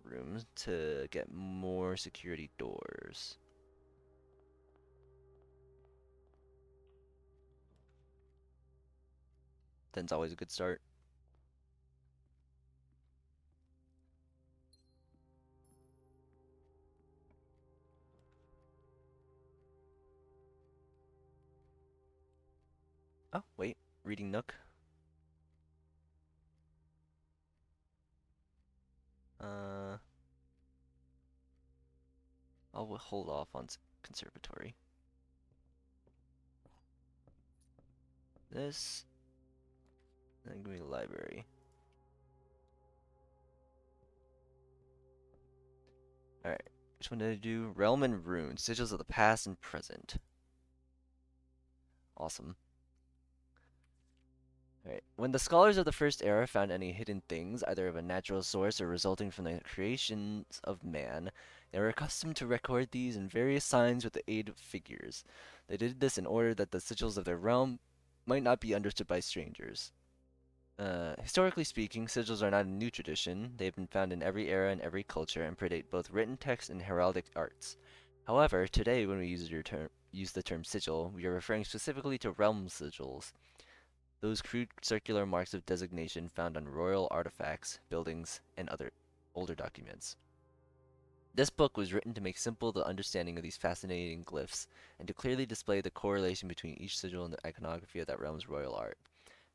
rooms to get more security doors. 10's always a good start. Oh, wait, reading Nook. Uh, I'll hold off on conservatory. This, then give me the library. Alright, which one did I do? Realm and Rune, sigils of the past and present. Awesome. Alright, when the scholars of the first era found any hidden things, either of a natural source or resulting from the creations of man, they were accustomed to record these in various signs with the aid of figures. They did this in order that the sigils of their realm might not be understood by strangers. Historically speaking, sigils are not a new tradition. They have been found in every era and every culture and predate both written text and heraldic arts. However, today when we use the term sigil, we are referring specifically to realm sigils, those crude circular marks of designation found on royal artifacts, buildings, and other older documents. This book was written to make simple the understanding of these fascinating glyphs and to clearly display the correlation between each sigil and the iconography of that realm's royal art.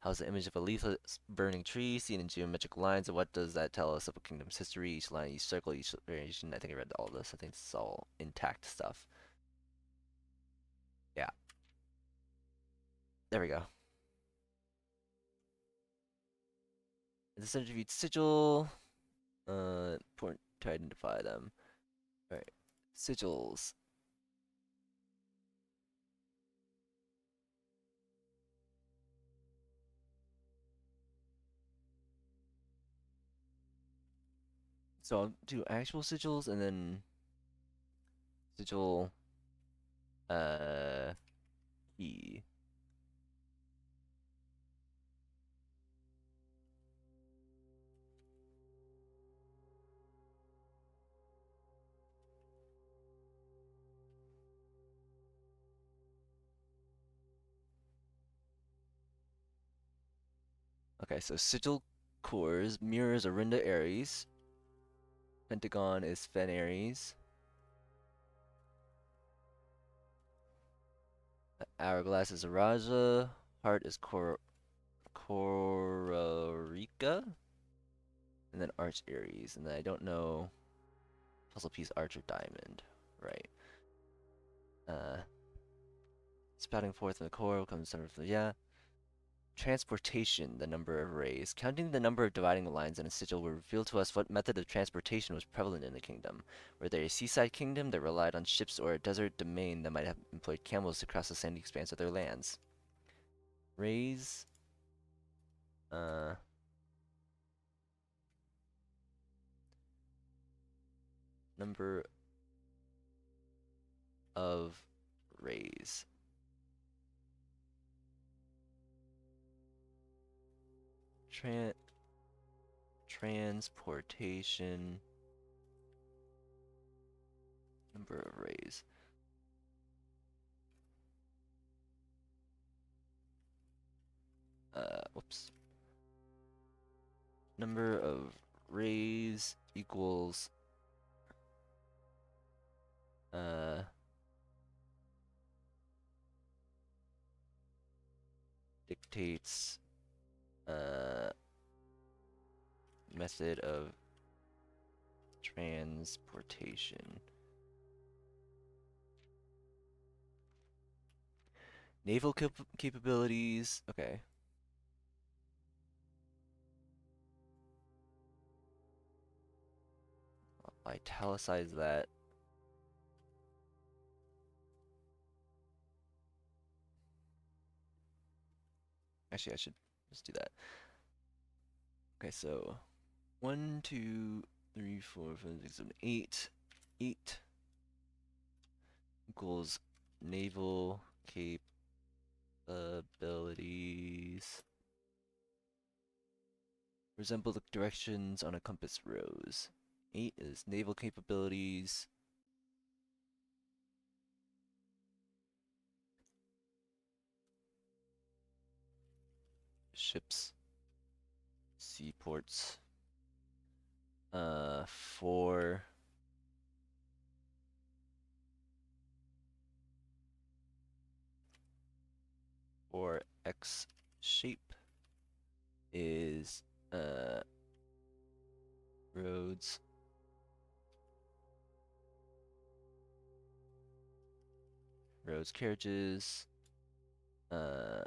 How's the image of a leafless burning tree seen in geometric lines, and what does that tell us of a kingdom's history? Each line, each circle, each variation. I think I read all this. I think it's all intact stuff. Yeah, there we go. The center of each sigil, important to identify them. All right, sigils. So I'll do actual sigils and then sigil, uh, key. Okay, so sigil cores mirrors Orinda Aries. Pentagon is Fen Aries. Hourglass is Araja. Heart is Kororika. And then Arch Aries. And then I don't know. Puzzle piece Archer Diamond. Right. Uh, Spouting forth in the core comes center from the. Yeah. Transportation, the number of rays. Counting the number of dividing lines in a sigil will reveal to us what method of transportation was prevalent in the kingdom. Were they a seaside kingdom that relied on ships or a desert domain that might have employed camels to cross the sandy expanse of their lands? Rays, uh, number of rays. Tran transportation, number of rays. Whoops. Number of rays equals uh dictates uh method of transportation. Naval capabilities. Okay. I'll italicize that. Actually, I should just do that. Okay, so 1, 2, 3, 4, 5, 6, 7, 8. 8 equals naval capabilities. Resemble the directions on a compass rose. 8 is naval capabilities. Ships. Seaports. 4 for X shape is roads. Roads, carriages. Uh,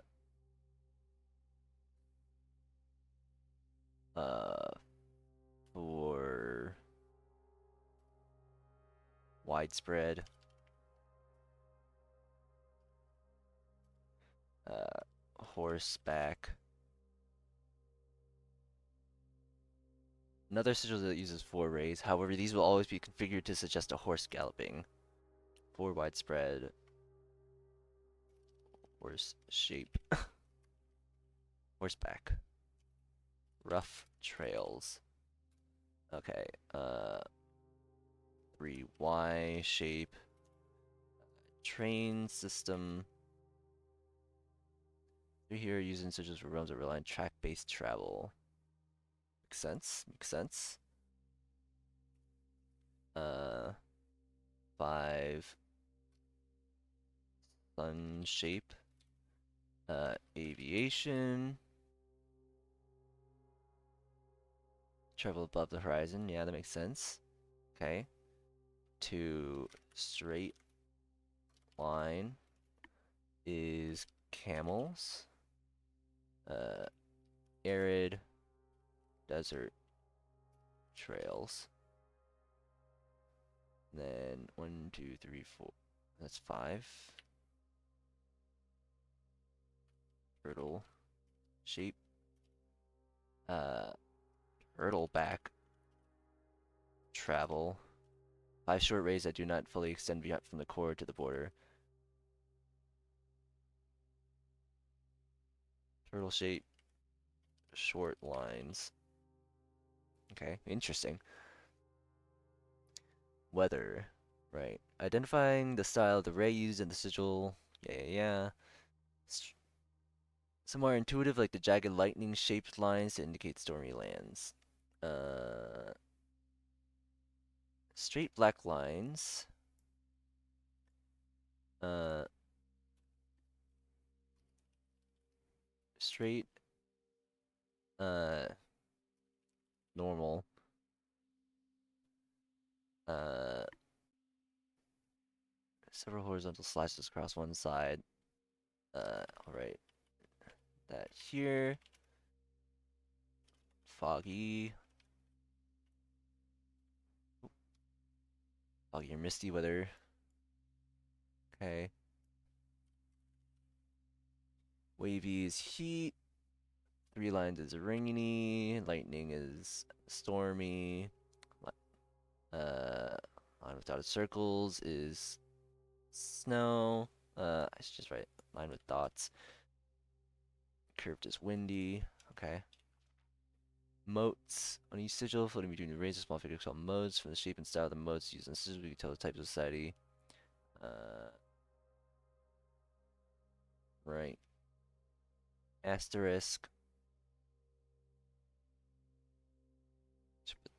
uh, for widespread. Horseback. Another sigil that uses 4 rays. However, these will always be configured to suggest a horse galloping. 4 widespread. Horse shape. Horseback. Rough trails. Okay. 3 Y shape. Train system. 3 here using sigils for realms that rely on track-based travel. Makes sense. Makes sense. 5 sun shape. Aviation. Travel above the horizon. Yeah, that makes sense. Okay. 2 straight line is camels. Arid desert trails. Then 1, 2, 3, 4. That's 5. Turtle shape. Turtle back travel. 5 short rays that do not fully extend beyond from the core to the border. Turtle shape. Short lines. Okay, interesting. Weather. Right. Identifying the style of the ray used in the sigil. Yeah. Some are intuitive, like the jagged lightning-shaped lines to indicate stormy lands. Uh, Straight black lines. Uh, Straight, uh, normal. Uh, Several horizontal slashes across one side. Alright. that here. Foggy. Foggy or misty weather. Okay. Wavy is heat. 3 lines is rainy. Lightning is stormy. Line with dotted circles is snow. I should just write line with dots. Curved is windy. Okay. Moats. On each sigil, floating between the rays of small figures called modes. From the shape and style of the modes used in sigils, we can tell the type of society. Right. Asterisk. Should put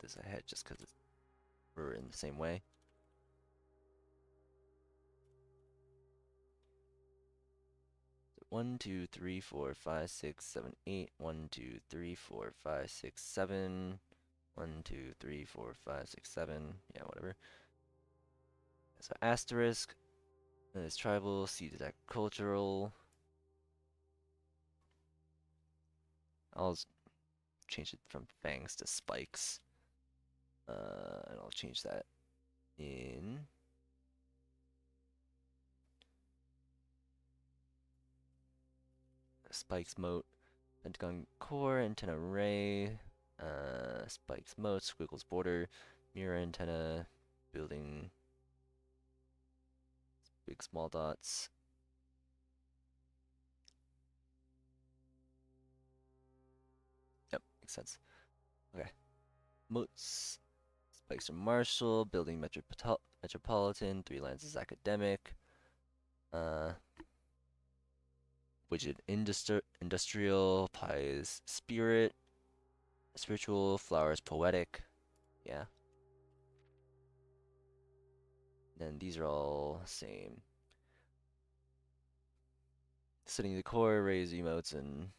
this ahead just because we're in the same way. One, two, three, four, five, six, seven, eight. 1, 2, 3, 4, 5, 6, 7. 1, 2, 3, 4, 5, 6, 7. Yeah, whatever. So asterisk. Is tribal. C is agricultural. I'll change it from fangs to spikes. And I'll change that in spikes moat. Pentagon core, antenna array, spikes moat, squiggles border, mirror antenna, building big small dots. Yep, makes sense. Okay. Moats, spikes are martial, building metropolitan, 3 lines is academic. Widget industrial, pie is spirit, spiritual, flowers poetic. Yeah. Then these are all same. Setting the core, arrays, emotes, and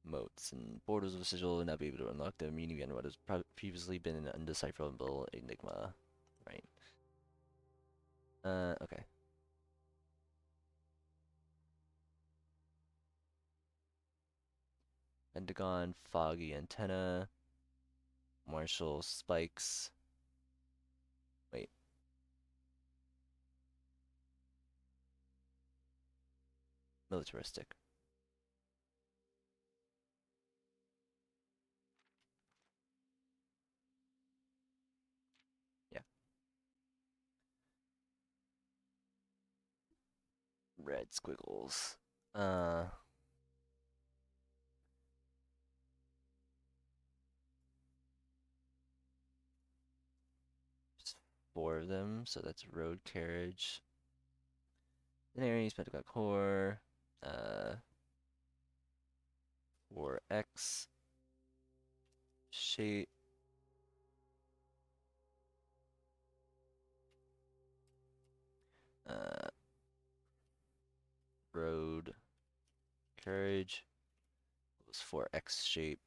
moats, and borders of the sigil will not be able to unlock the meaning of what has previously been an undecipherable enigma. Right. Okay. Pentagon, foggy antenna, martial spikes. Wait. Militaristic. Yeah. Red squiggles. Just 4 of them, so that's road carriage. Aries, Pentagon core. 4x shape. Road carriage was 4x shape.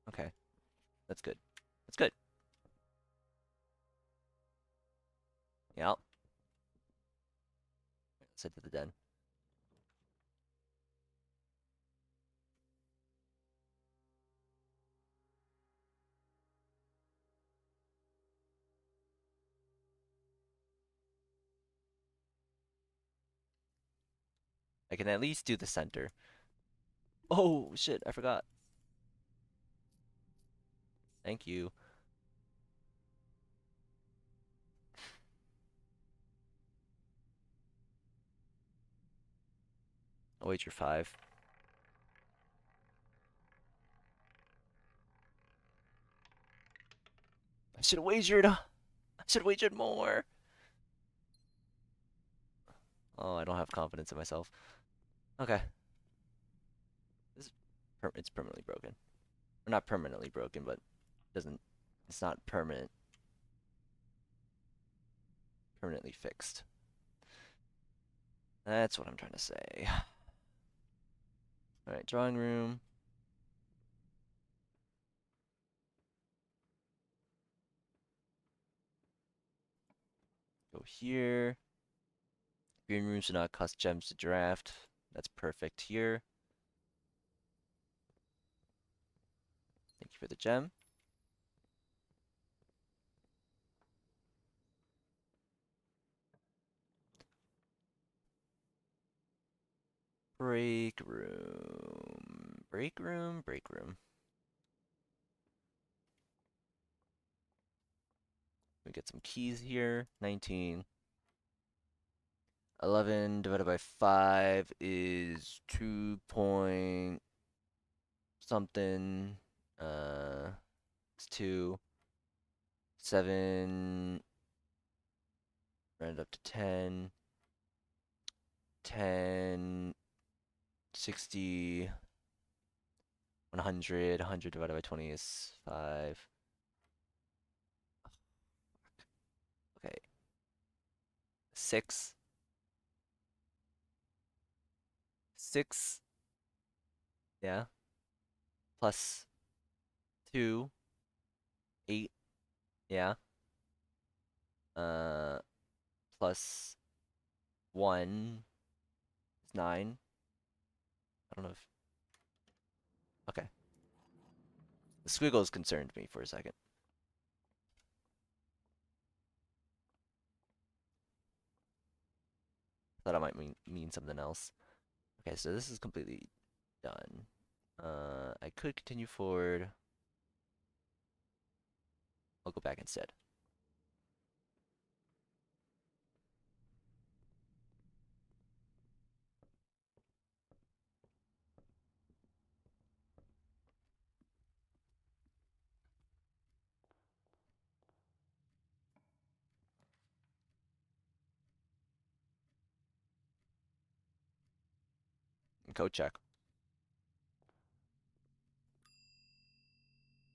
Okay, that's good. That's good. Yeah. Let's head to the den. I can at least do the center. Oh shit, I forgot. Thank you. I'll wait your 5. I should have wagered. I should have wagered more. Oh, I don't have confidence in myself. Okay. This it's permanently broken. Or not permanently broken, but doesn't it's not permanently fixed. That's what I'm trying to say. All right, drawing room. Go here. Green rooms do not cost gems to draft. That's perfect here. Thank you for the gem. Break room. Break room. Break room. We get some keys here. 19. 11 divided by 5 is 2 point something. It's 2. 7. Round up to 10. 10. 60. 100. 100 divided by 20 is 5. Okay. 6. 6. Yeah. Plus 2. 8. Yeah. Uh, plus 1 is 9. I don't know if. Okay. The squiggles concerned me for a second. Thought I might mean something else. Okay, so this is completely done. I could continue forward. I'll go back instead. Code check.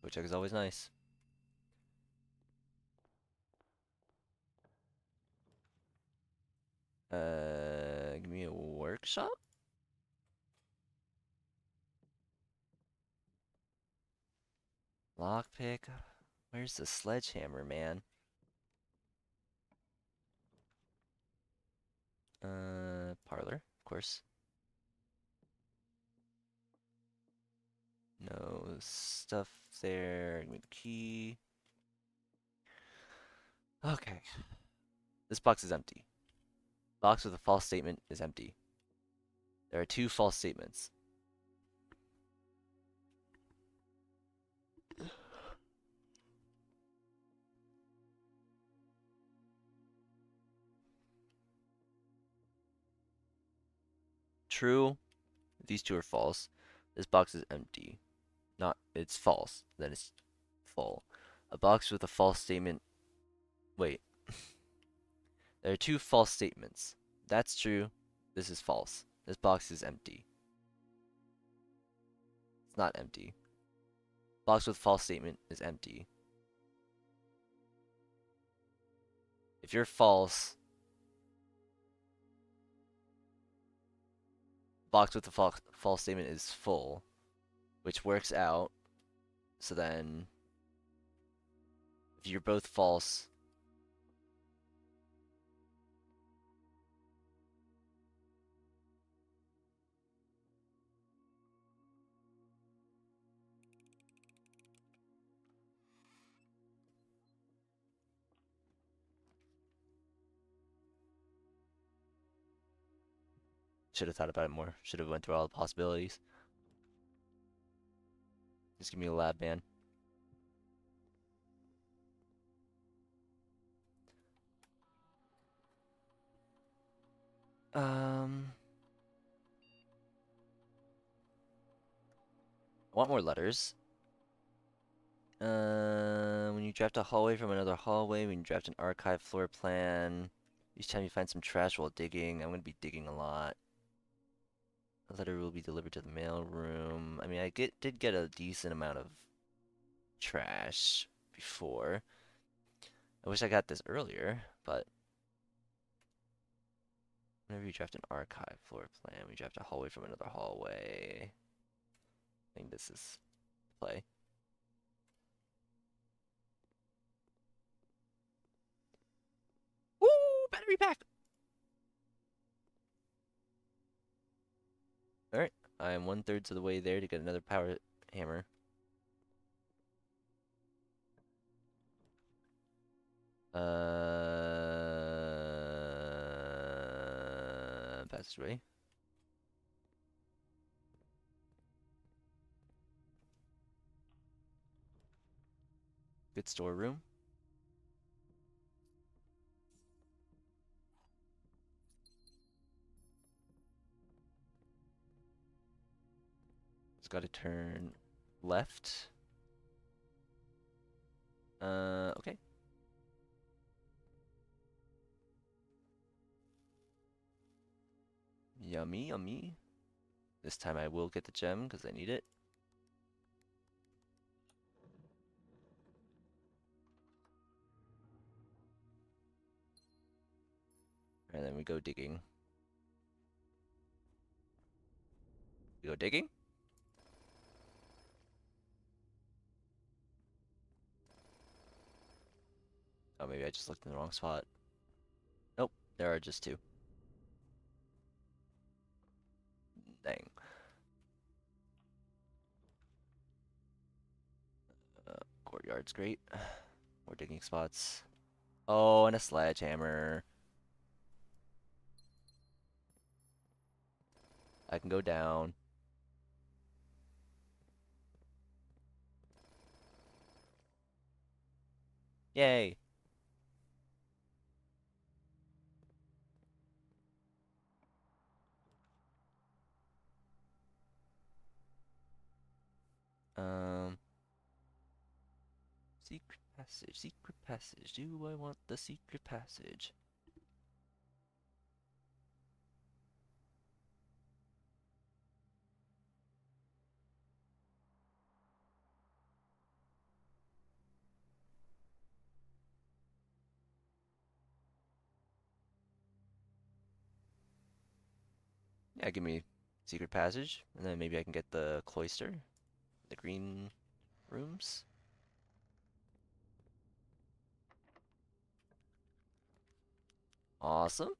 Code check is always nice. Give me a workshop? Lockpick? Where's the sledgehammer, man? Parlor, of course. No stuff there. Give me the key. Okay. This box is empty. Box with a false statement is empty. There are 2 false statements. True. These 2 are false. This box is empty. It's false. Then it's full. A box with a false statement. Wait. There are 2 false statements. That's true. This is false. This box is empty. It's not empty. Box with false statement is empty. If you're false, box with the false statement is full, which works out. So then, if you're both false, should have thought about it more. Should have went through all the possibilities. Just give me a lab, man. I want more letters. When you draft a hallway from another hallway, when you draft an archive floor plan, each time you find some trash while digging, I'm gonna be digging a lot. A letter will be delivered to the mail room. I mean, did get a decent amount of trash before. I wish I got this earlier, but whenever you draft an archive floor plan, we draft a hallway from another hallway. I think this is play. Woo! Battery pack! I'm 1/3 of the way there to get another power hammer. Passageway. Good storeroom. It's got to turn left. Okay. Yummy, yummy. This time I will get the gem because I need it. And then we go digging. We go digging? Oh, maybe I just looked in the wrong spot. Nope, there are just two. Dang. Courtyard's great. More digging spots. Oh, and a sledgehammer. I can go down. Yay. Um, secret passage, secret passage. Do I want the secret passage? Yeah, give me secret passage, and then maybe I can get the cloister, the green rooms. Awesome.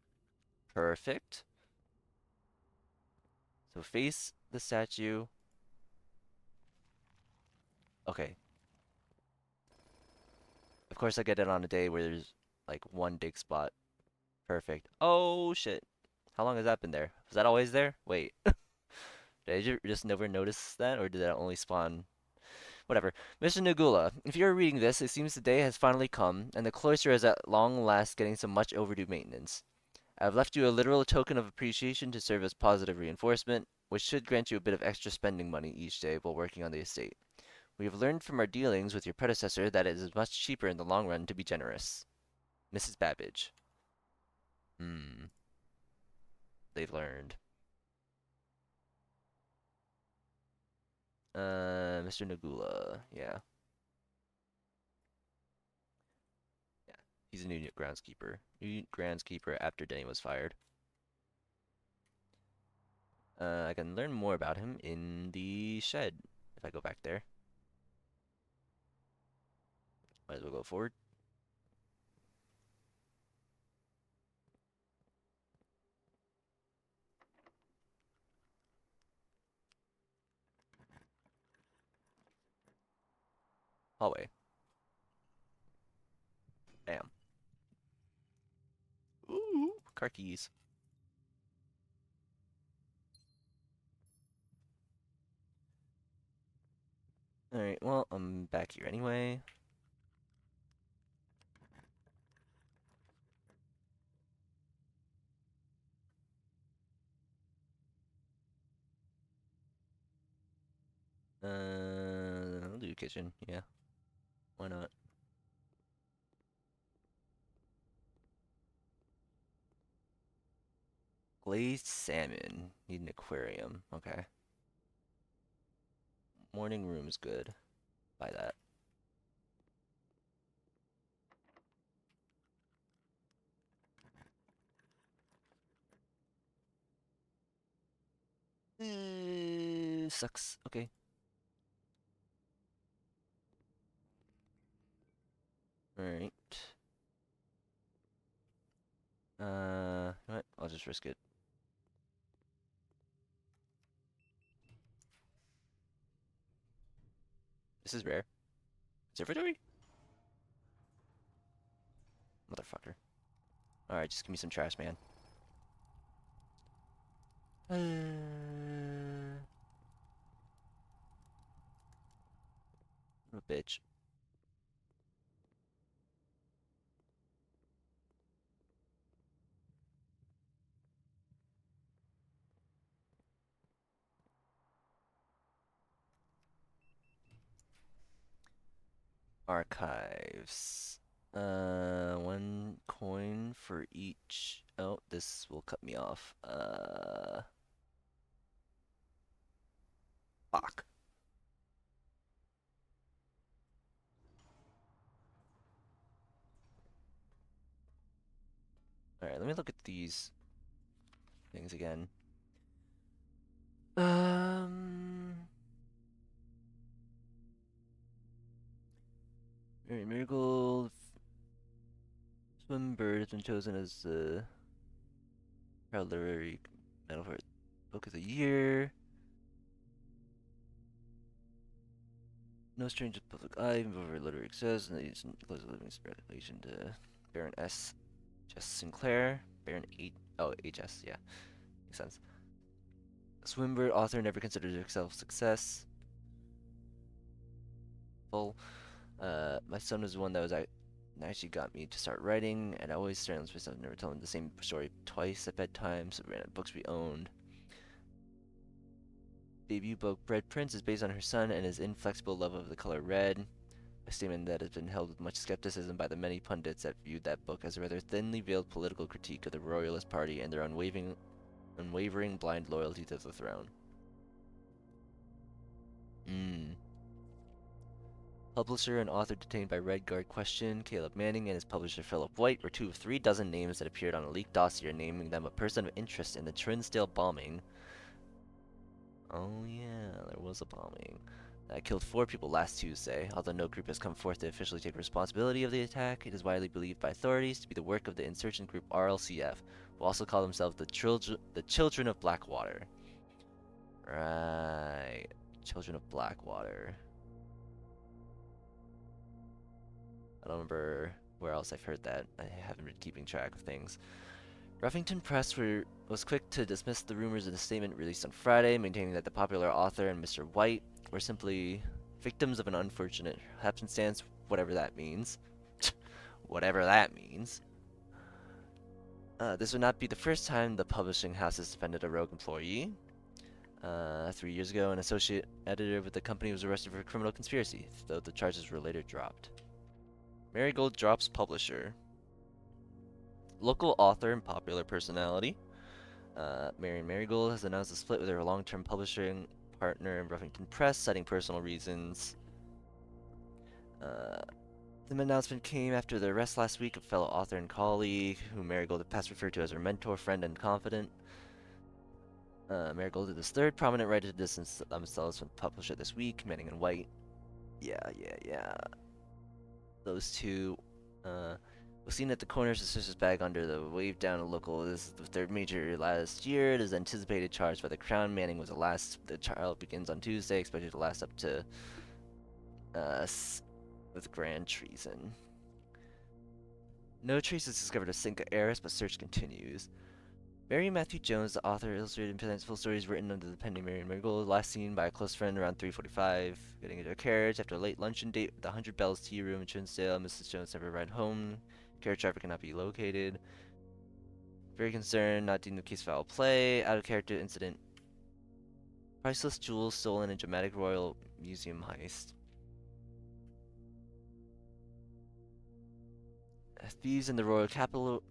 Perfect. So face the statue. Okay. Of course I get it on a day where there's like one dig spot. Perfect. Oh shit. How long has that been there? Was that always there? Wait. Did you just never notice that, or did that only spawn? Whatever. Mr. Nagula, if you're reading this, it seems the day has finally come, and the cloister is at long last getting some much overdue maintenance. I've left you a literal token of appreciation to serve as positive reinforcement, which should grant you a bit of extra spending money each day while working on the estate. We have learned from our dealings with your predecessor that it is much cheaper in the long run to be generous. Mrs. Babbage. Hmm. They've learned. Mr. Nagula. Yeah. Yeah. He's a new groundskeeper. New groundskeeper after Denny was fired. I can learn more about him in the shed if I go back there. Might as well go forward. Hallway. Bam. Ooh, car keys. Alright, well, I'm back here anyway. I'll do kitchen, yeah. Why not? Glazed salmon. Need an aquarium. Okay. Morning room's good. Buy that. Sucks. Okay. Alright. You know what? I'll just risk it. This is rare. Observatory? Motherfucker. Alright, just give me some trash, man. What a bitch. Archives. One coin for each. Oh, this will cut me off. Fuck. Alright, let me look at these things again. Marigold Swimbird has been chosen as the Proud Literary Medal for Book of the Year. No stranger to public eye, over literary success, and these includes a living speculation to Baron S. Jess Sinclair. Baron 8. Oh, HS, yeah. Makes sense. Swinburne, author, never considered herself success. Full. My son was the one that was actually got me to start writing, and I always silenced myself, never telling the same story twice at bedtime, so we ran out of books we owned. Debut book Bread Prince is based on her son and his inflexible love of the color red, a statement that has been held with much skepticism by the many pundits that viewed that book as a rather thinly veiled political critique of the Royalist Party and their unwavering blind loyalty to the throne. Publisher and author detained by Red Guard question. Caleb Manning and his publisher Philip White were two of 3 dozen names that appeared on a leaked dossier naming them a person of interest in the Trinsdale bombing. Oh yeah, there was a bombing. That killed 4 people last Tuesday. Although no group has come forth to officially take responsibility of the attack, it is widely believed by authorities to be the work of the insurgent group RLCF, who also call themselves the Children of Blackwater. Right. Children of Blackwater. I don't remember where else I've heard that. I haven't been keeping track of things. Ruffington Press was quick to dismiss the rumors in a statement released on Friday, maintaining that the popular author and Mr. White were simply victims of an unfortunate happenstance, whatever that means. Whatever that means. This would not be the first time the publishing house has defended a rogue employee. 3 years ago, an associate editor with the company was arrested for criminal conspiracy, though the charges were later dropped. Marigold drops publisher. Local author and popular personality. Marion Marigold has announced a split with her long-term publishing partner, Ruffington Press, citing personal reasons. The announcement came after the arrest last week of fellow author and colleague, who Marigold had past referred to as her mentor, friend, and confidant. Marigold is the 3rd prominent writer to distance themselves from the publisher this week, Manning and White. Yeah. Those two, was seen at the corners of Sister's Bag under the wave down a local. This is the 3rd major last year. It is anticipated charged by the Crown. Manning was the last. The trial begins on Tuesday, expected to last up to with grand treason. No traces discovered of Cinca heiress, but search continues. Mary Matthew Jones, the author, illustrated and presents full stories written under the pen name Marion Marigold, last seen by a close friend around 3:45, getting into a carriage after a late luncheon date at the 100 Bells Tea Room in Trinsdale. Mrs. Jones never arrived home. Carriage driver cannot be located. Very concerned, not deemed the case foul play. Out of character incident. Priceless jewels stolen in dramatic Royal Museum heist. Thieves in the royal capital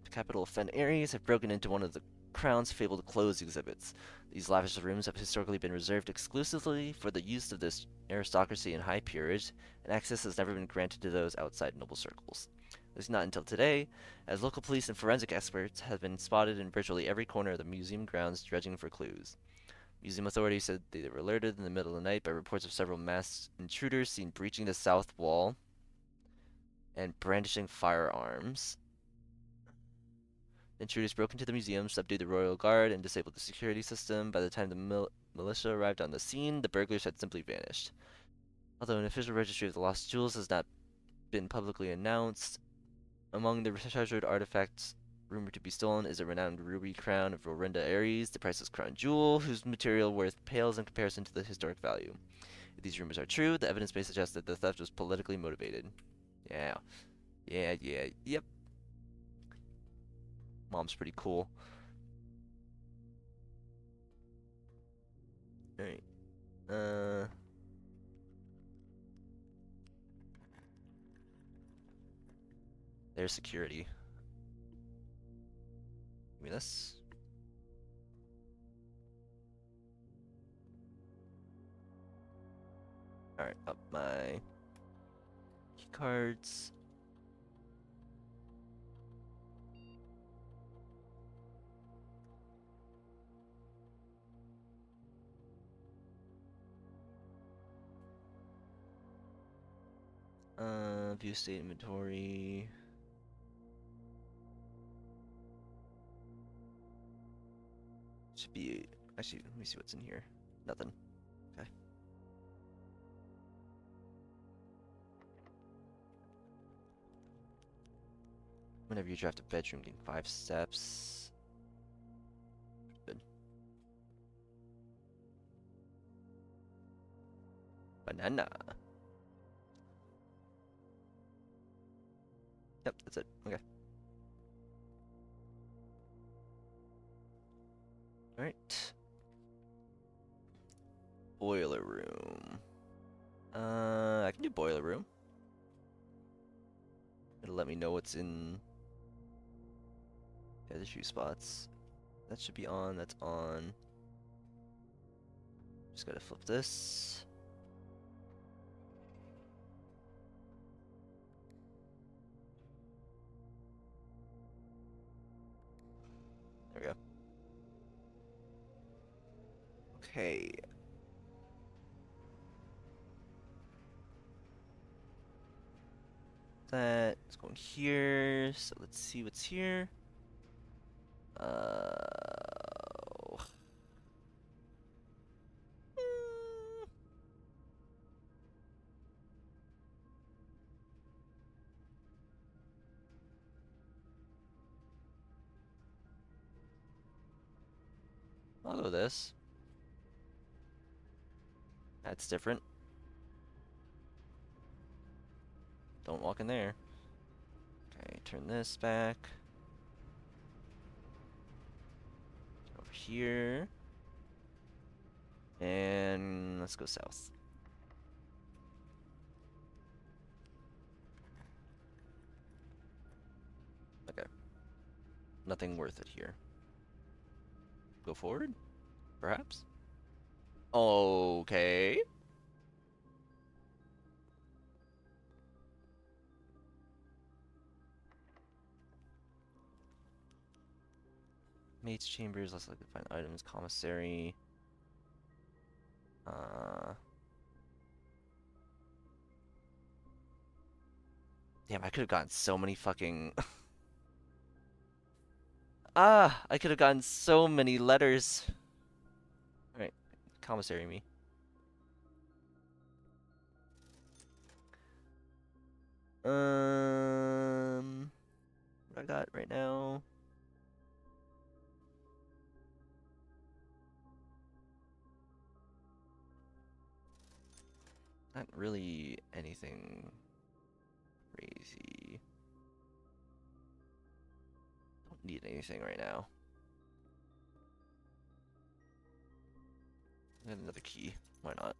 of Fen Aries have broken into one of the Crown's fabled clothes exhibits. These lavish rooms have historically been reserved exclusively for the use of this aristocracy and high peerage, and access has never been granted to those outside noble circles. This is not until today, as local police and forensic experts have been spotted in virtually every corner of the museum grounds dredging for clues. Museum authorities said they were alerted in the middle of the night by reports of several masked intruders seen breaching the south wall and brandishing firearms. The intruders broke into the museum, subdued the royal guard, and disabled the security system. By the time the militia arrived on the scene, the burglars had simply vanished. Although an official registry of the lost jewels has not been publicly announced, among the treasured artifacts rumored to be stolen is a renowned ruby crown of Rorinda Ares, the priceless crown jewel, whose material worth pales in comparison to the historic value. If these rumors are true, the evidence may suggest that the theft was politically motivated. Yeah. Yep. Mom's pretty cool. Alright. There's security. Give me this. Alright, up my key cards. View state inventory. Should be, actually, let me see what's in here. Nothing. Okay. Whenever you draft a bedroom, gain 5 steps. Good. Banana. Yep, that's it. Okay. Alright. Boiler room. I can do boiler room. It'll let me know what's in the other shoe spots. That should be on. That's on. Just gotta flip this. There we go. Okay. That is going here. So let's see what's here. I'll go with this. That's different. Don't walk in there. Okay, turn this back. Over here. And let's go south. Okay. Nothing worth it here. Go forward? Perhaps? Okay. Mate's chambers, less likely to find items. Commissary. Damn, I could have gotten so many fucking... I could have gotten so many letters. Alright, commissary me. What I got right now? Not really anything crazy. Don't need anything right now. Get another key. Why not?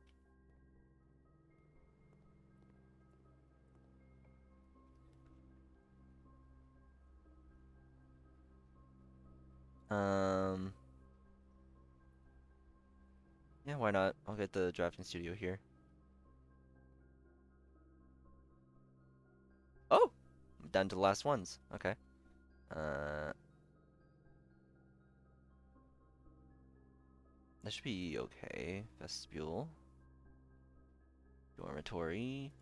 Yeah, why not? I'll get the drafting studio here. Oh! I'm down to the last ones. Okay. That should be okay. Vestibule. Dormitory.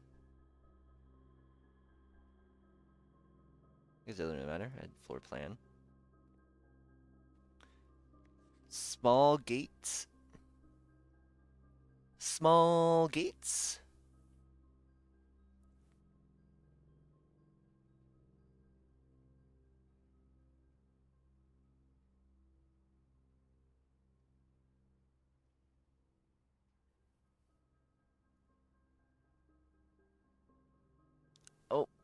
I guess it doesn't really matter. I had floor plan. Small gates. Small gates.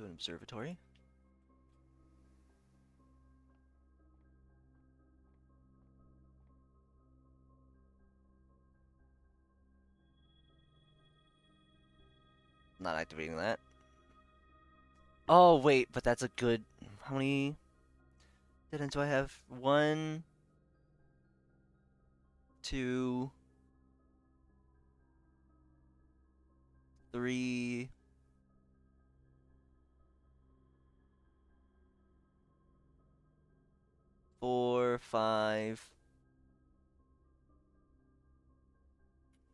Do an observatory. Not activating that. Oh, wait, but that's a good... How many dead ends do I have? 1, 2, 3... 4, 5...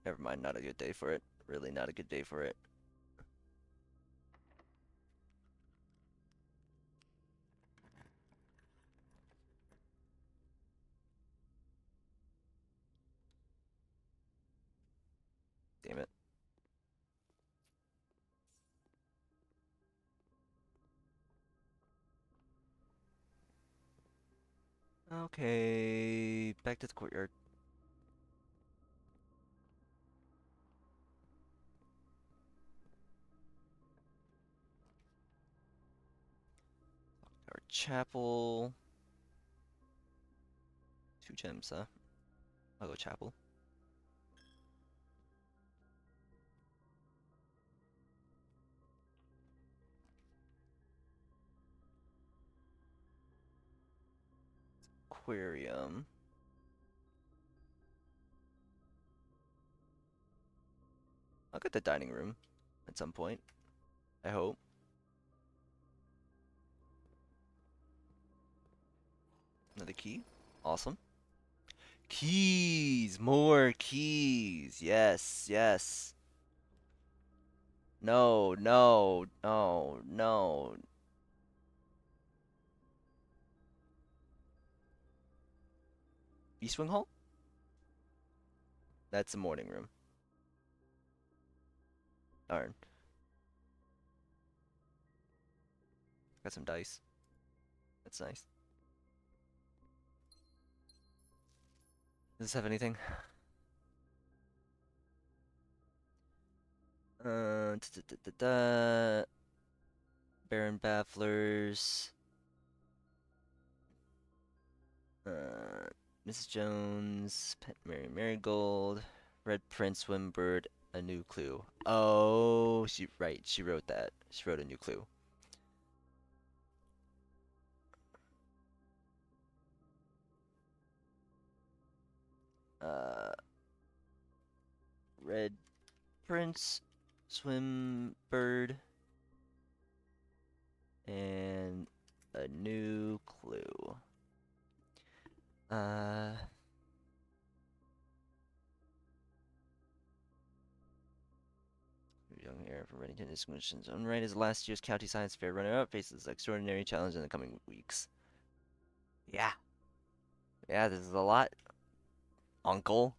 Never mind, not a good day for it. Really not a good day for it. Damn it. Okay, back to the courtyard. Our chapel. 2 gems, huh? I'll go chapel. Aquarium. I'll get the dining room at some point. I hope. Another key. Awesome. Keys! More keys! Yes, yes. No, no, no, no. East Wing Hall? That's the morning room. Darn. Got some dice. That's nice. Does this have anything? Baron Bafflers. Uh, Mrs. Jones, Pet Mary Marigold, Red Prince Swimbird, a new clue. Oh, she wrote that. She wrote a new clue. Uh, Red Prince Swimbird and a new clue. Young Air from Reddington Discussions. On right is last year's County Science Fair runner-up faces extraordinary challenge in the coming weeks. Yeah. Yeah, this is a lot, Uncle.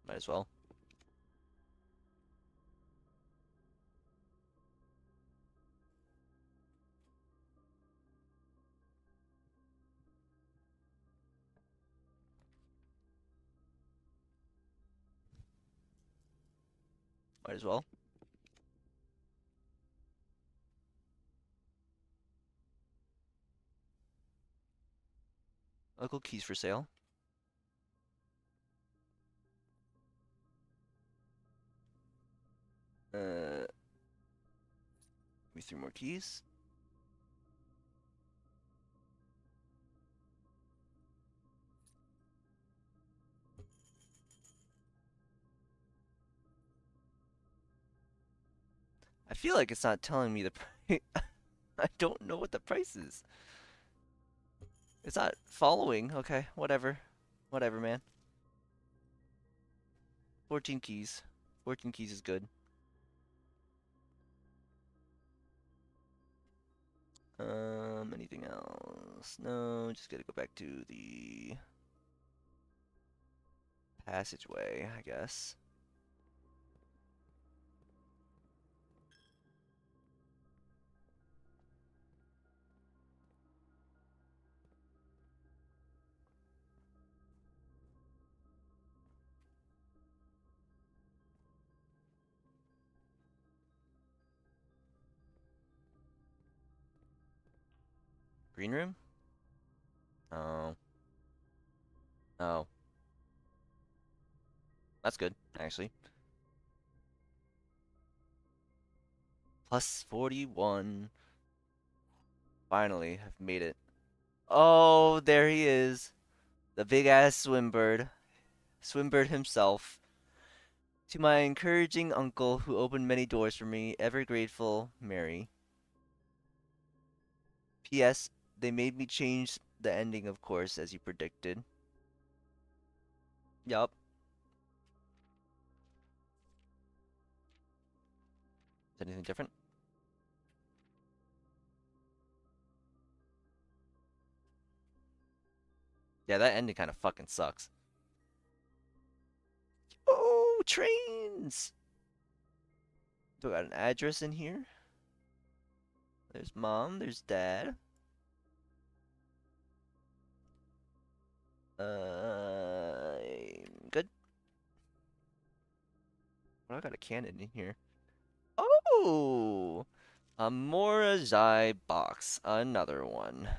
Might as well. Might as well. Uncle keys for sale. Give me 3 more keys. I feel like it's not telling me the price. I don't know what the price is. It's not following. Okay, whatever. Whatever, man. 14 keys. 14 keys is good. Anything else? No, just gotta go back to the passageway, I guess. Green room? Oh. Oh. That's good, actually. Plus 41. Finally, I've made it. Oh, there he is. The big ass Swimbird. Swimbird himself. To my encouraging uncle who opened many doors for me, ever grateful, Mary. P.S. They made me change the ending, of course, as you predicted. Yup. Is anything different? Yeah, that ending kind of fucking sucks. Oh, trains! Do I got an address in here? There's mom, there's dad. Good. Well, I got a cannon in here. Oh! A Morazai box. Another one.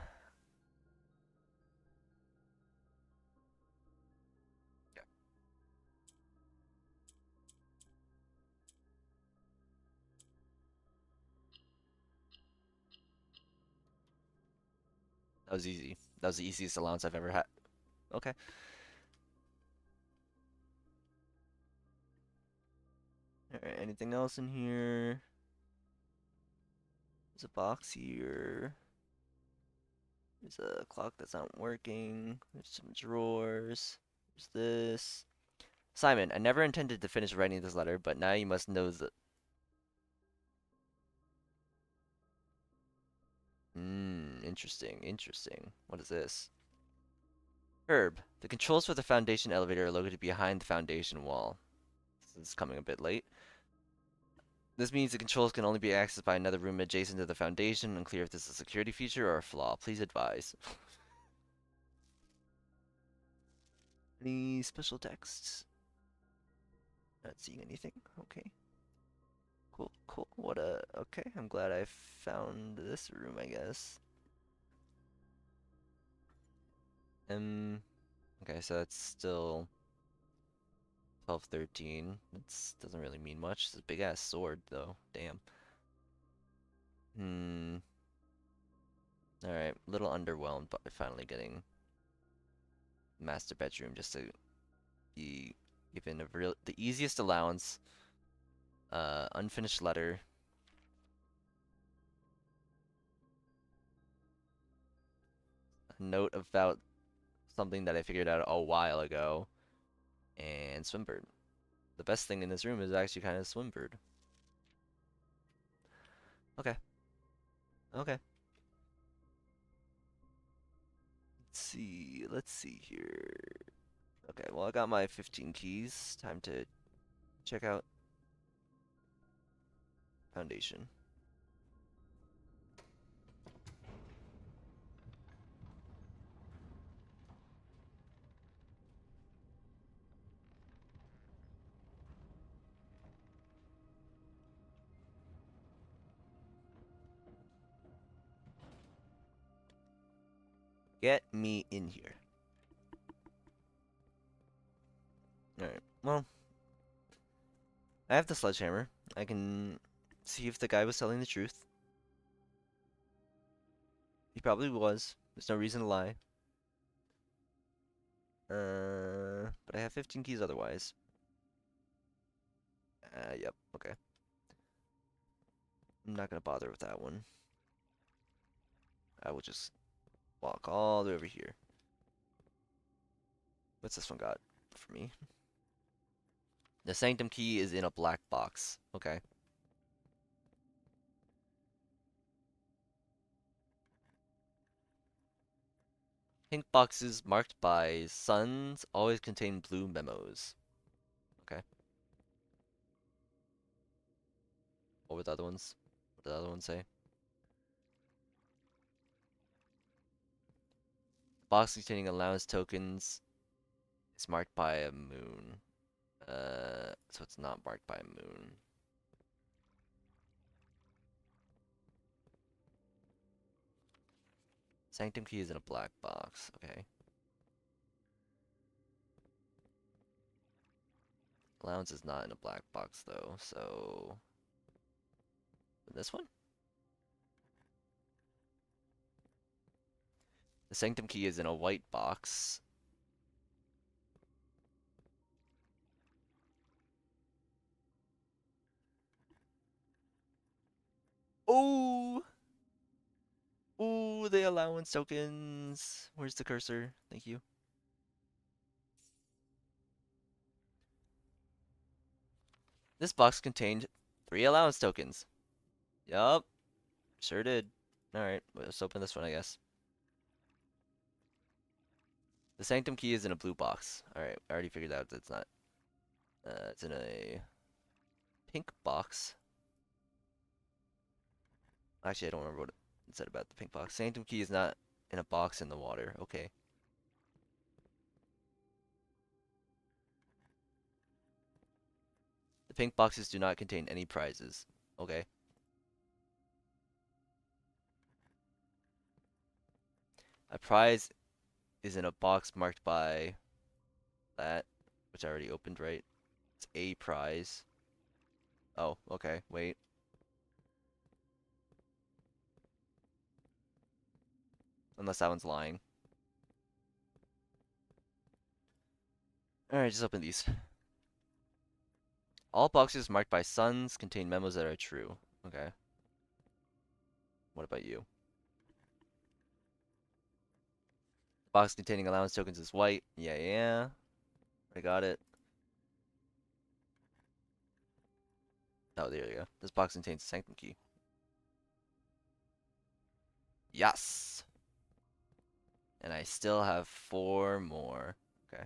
That was easy. That was the easiest allowance I've ever had. Okay. Alright, anything else in here? There's a box here. There's a clock that's not working. There's some drawers. There's this. Simon, I never intended to finish writing this letter, but now you must know that. Interesting, interesting. What is this? Herb, the controls for the Foundation elevator are located behind the Foundation wall. This is coming a bit late. This means the controls can only be accessed by another room adjacent to the Foundation. Unclear if this is a security feature or a flaw. Please advise. Any special texts? Not seeing anything. Okay. Cool, cool. What a. Okay, I'm glad I found this room, I guess. Okay, so that's still 12, 13. That doesn't really mean much. It's a big ass sword, though. Damn. Hmm. Alright, a little underwhelmed by finally getting master bedroom just to be given the easiest allowance. Unfinished letter. A note about something that I figured out a while ago. And Swimbird. The best thing in this room is actually kind of Swimbird. Okay. Okay. Let's see here. Okay, well I got my 15 keys. Time to check out Foundation. Get me in here. Alright, well, I have the sledgehammer. I can see if the guy was telling the truth. He probably was. There's no reason to lie. But I have 15 keys otherwise. Yep, okay. I'm not gonna bother with that one. I will just walk all the way over here. What's this one got for me? The Sanctum key is in a black box. Okay. Pink boxes marked by suns always contain blue memos. Okay. What were the other ones? What did the other ones say? Box containing allowance tokens is marked by a moon. So it's not marked by a moon. Sanctum key is in a black box. Okay. Allowance is not in a black box though, so this one? The Sanctum key is in a white box. Oh! Ooh, the allowance tokens. Where's the cursor? Thank you. This box contained 3 allowance tokens. Yup, sure did. Alright, let's open this one, I guess. The Sanctum key is in a blue box. Alright, I already figured out that it's not. It's in a pink box. Actually, I don't remember what it said about the pink box. Sanctum key is not in a box in the water. Okay. The pink boxes do not contain any prizes. Okay. A prize is in a box marked by that, which I already opened, right? It's a prize. Oh, okay, wait. Unless that one's lying. Alright, just open these. All boxes marked by suns contain memos that are true. Okay. What about you? The box containing allowance tokens is white. Yeah, yeah. I got it. Oh, there you go. This box contains a Sanctum key. Yes! And I still have 4 more. Okay.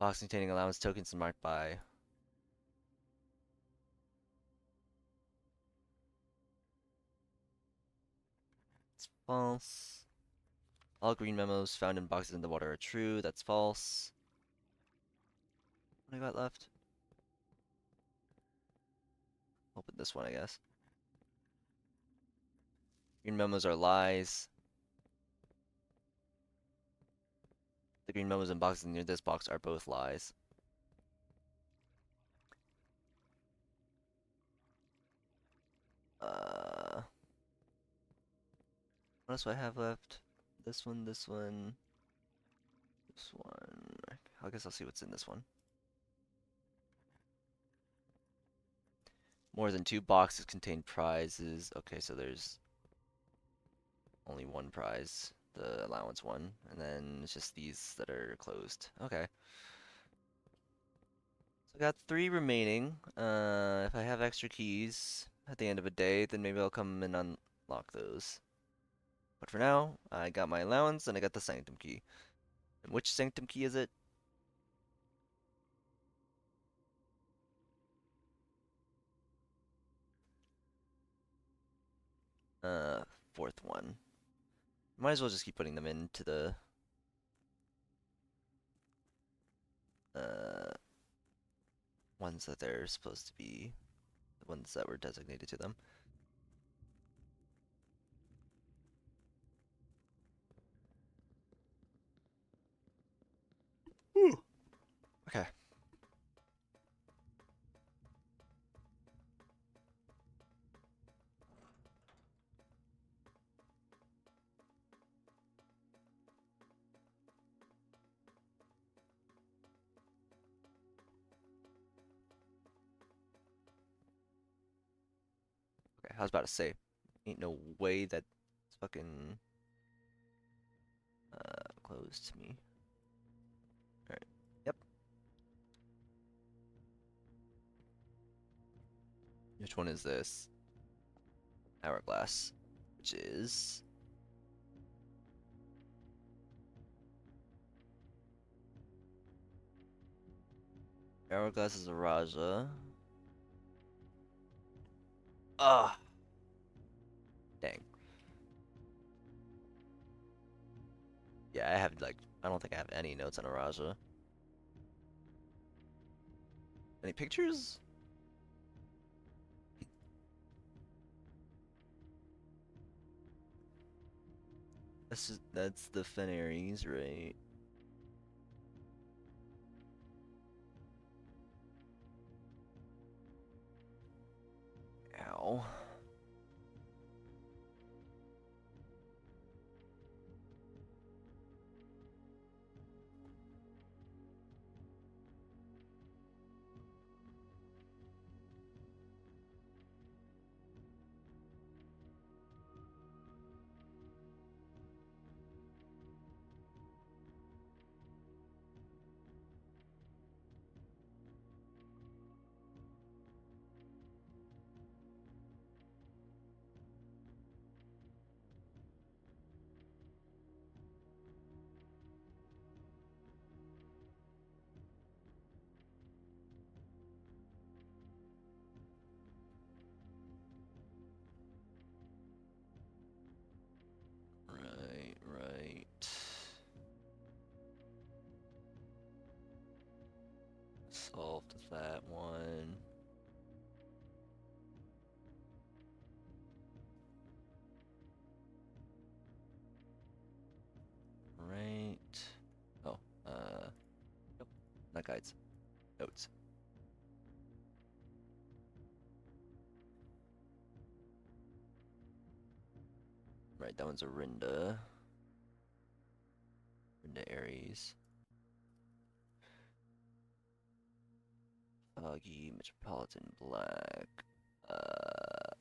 Box containing allowance tokens is marked by... It's false. All green memos found in boxes in the water are true. That's false. What do I got left? Open this one, I guess. Green memos are lies. The green memos and boxes near this box are both lies. What else do I have left? This one, this one, this one. I guess I'll see what's in this one. More than 2 boxes contain prizes. Okay, so there's only 1 prize, the allowance one, and then it's just these that are closed. Okay. So I got 3 remaining. If I have extra keys at the end of a day, then maybe I'll come and unlock those. But for now, I got my allowance and I got the Sanctum key. And which Sanctum key is it? Uh, 4th one. Might as well just keep putting them into the uh ones that they're supposed to be, the ones that were designated to them. Ooh. Okay. Okay, I was about to say, ain't no way that it's fucking closed to me. Alright. Yep. Which one is this? Hourglass. Which is Hourglass is a Raja. Ah, dang. Yeah, I have like I don't think I have any notes on a Raja. Any pictures? That's the Fenaries, right? Ow. Right, right. Solved that one. Right. Oh, nope. Not guides. Notes. Right, that one's a Rinda. Rinda Aries. Foggy, Metropolitan Black. Uh,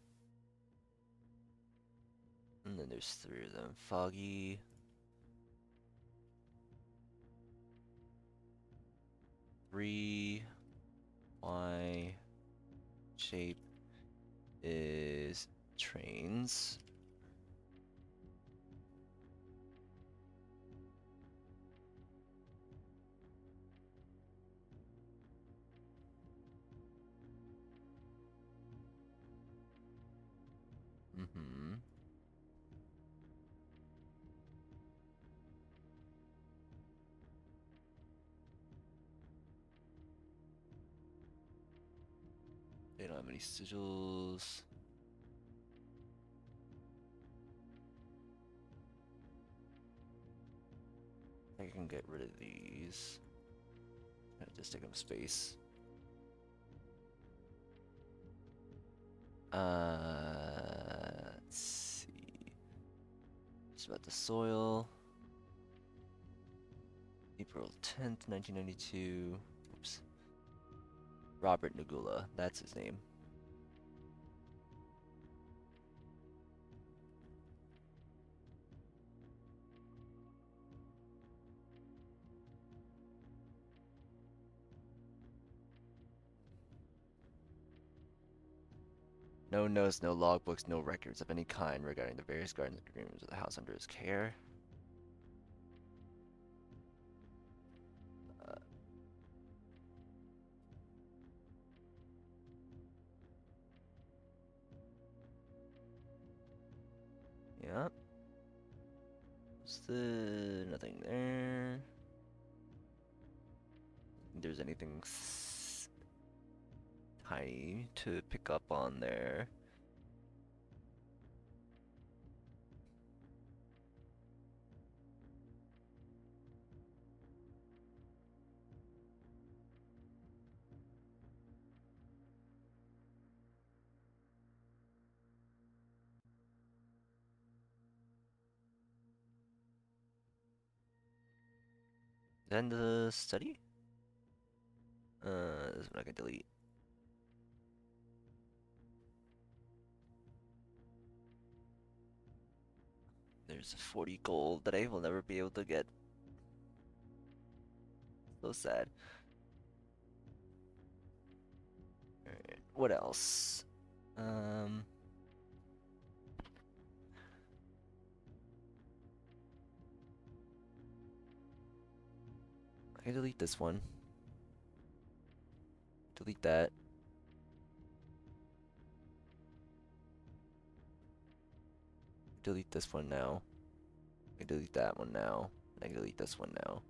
and then there's three of them. Foggy. Three. Y. Shape is trains. Mm-hmm. They don't have any sigils. I can get rid of these. Just take up space. Let's see. It's about the soil. April 10th, 1992. Oops. Robert Nagula, that's his name. No notes, no logbooks, no records of any kind regarding the various gardens agreements of the house under his care. Uh, yeah. What's the nothing there? There's anything tiny to pick up on there. Then the study? This one I can delete. There's 40 gold that I will never be able to get. So sad. Alright, what else? Um, I can delete this one. Delete that. Delete this one now. I delete that one now. I can delete this one now.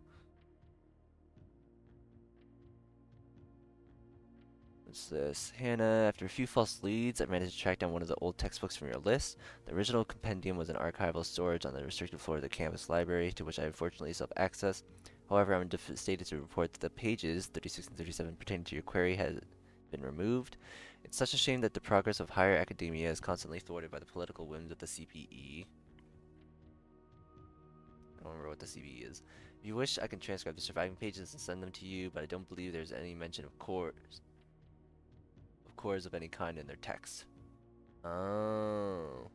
What's this? Hannah, after a few false leads, I managed to track down one of the old textbooks from your list. The original compendium was in archival storage on the restricted floor of the campus library, to which I unfortunately still have access. However, I'm devastated to report that the pages, 36 and 37, pertaining to your query has been removed. It's such a shame that the progress of higher academia is constantly thwarted by the political whims of the CPE. I don't remember what the CPE is. If you wish, I can transcribe the surviving pages and send them to you, but I don't believe there's any mention of cores of any kind in their text. Oh,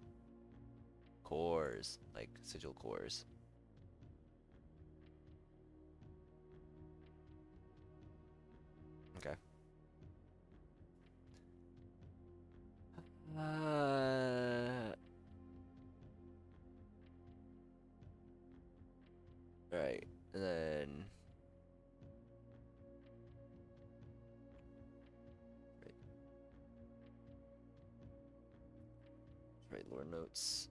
cores, like sigil cores. Okay. Right, and then right, write lore notes,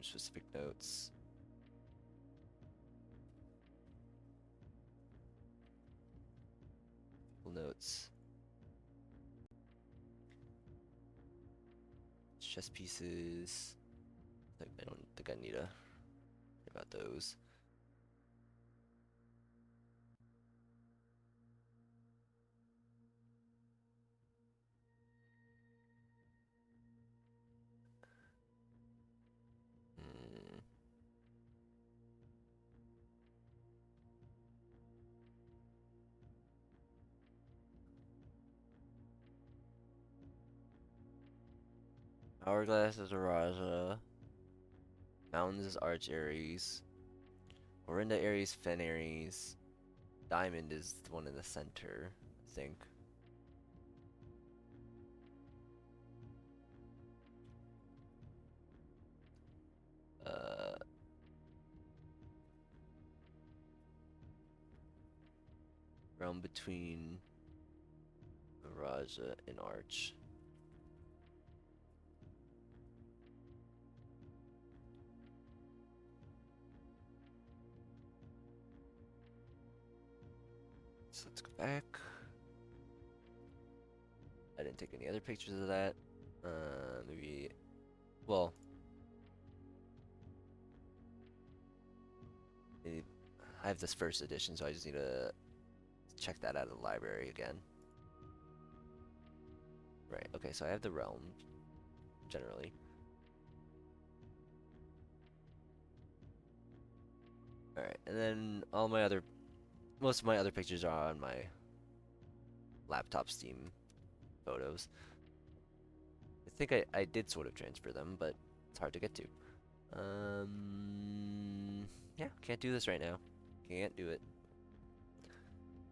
specific notes, notes, chess pieces. I don't think I need to worry about those. Hmm. Hourglass is a Raja. Mountains is Arch Aries. Orinda Aries, Fen Aries. Diamond is the one in the center, I think. Uh, Realm between Raja and Arch. So let's go back. I didn't take any other pictures of that. Maybe, well, maybe I have this first edition, so I just need to check that out of the library again. Right, okay, so I have the realm, generally. Alright, and then most of my other pictures are on my laptop Steam photos. I think I did sort of transfer them, but it's hard to get to. Yeah, can't do this right now. Can't do it.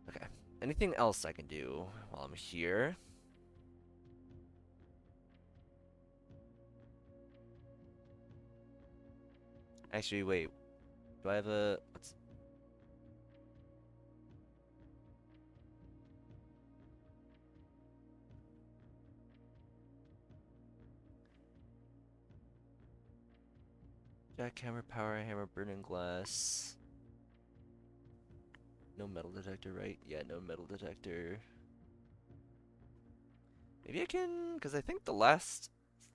Okay. Anything else I can do while I'm here? Actually, wait. Do I have a... What's... Jackhammer, power hammer, burning glass. No metal detector, right? Yeah, no metal detector. Maybe I can... Because I think the last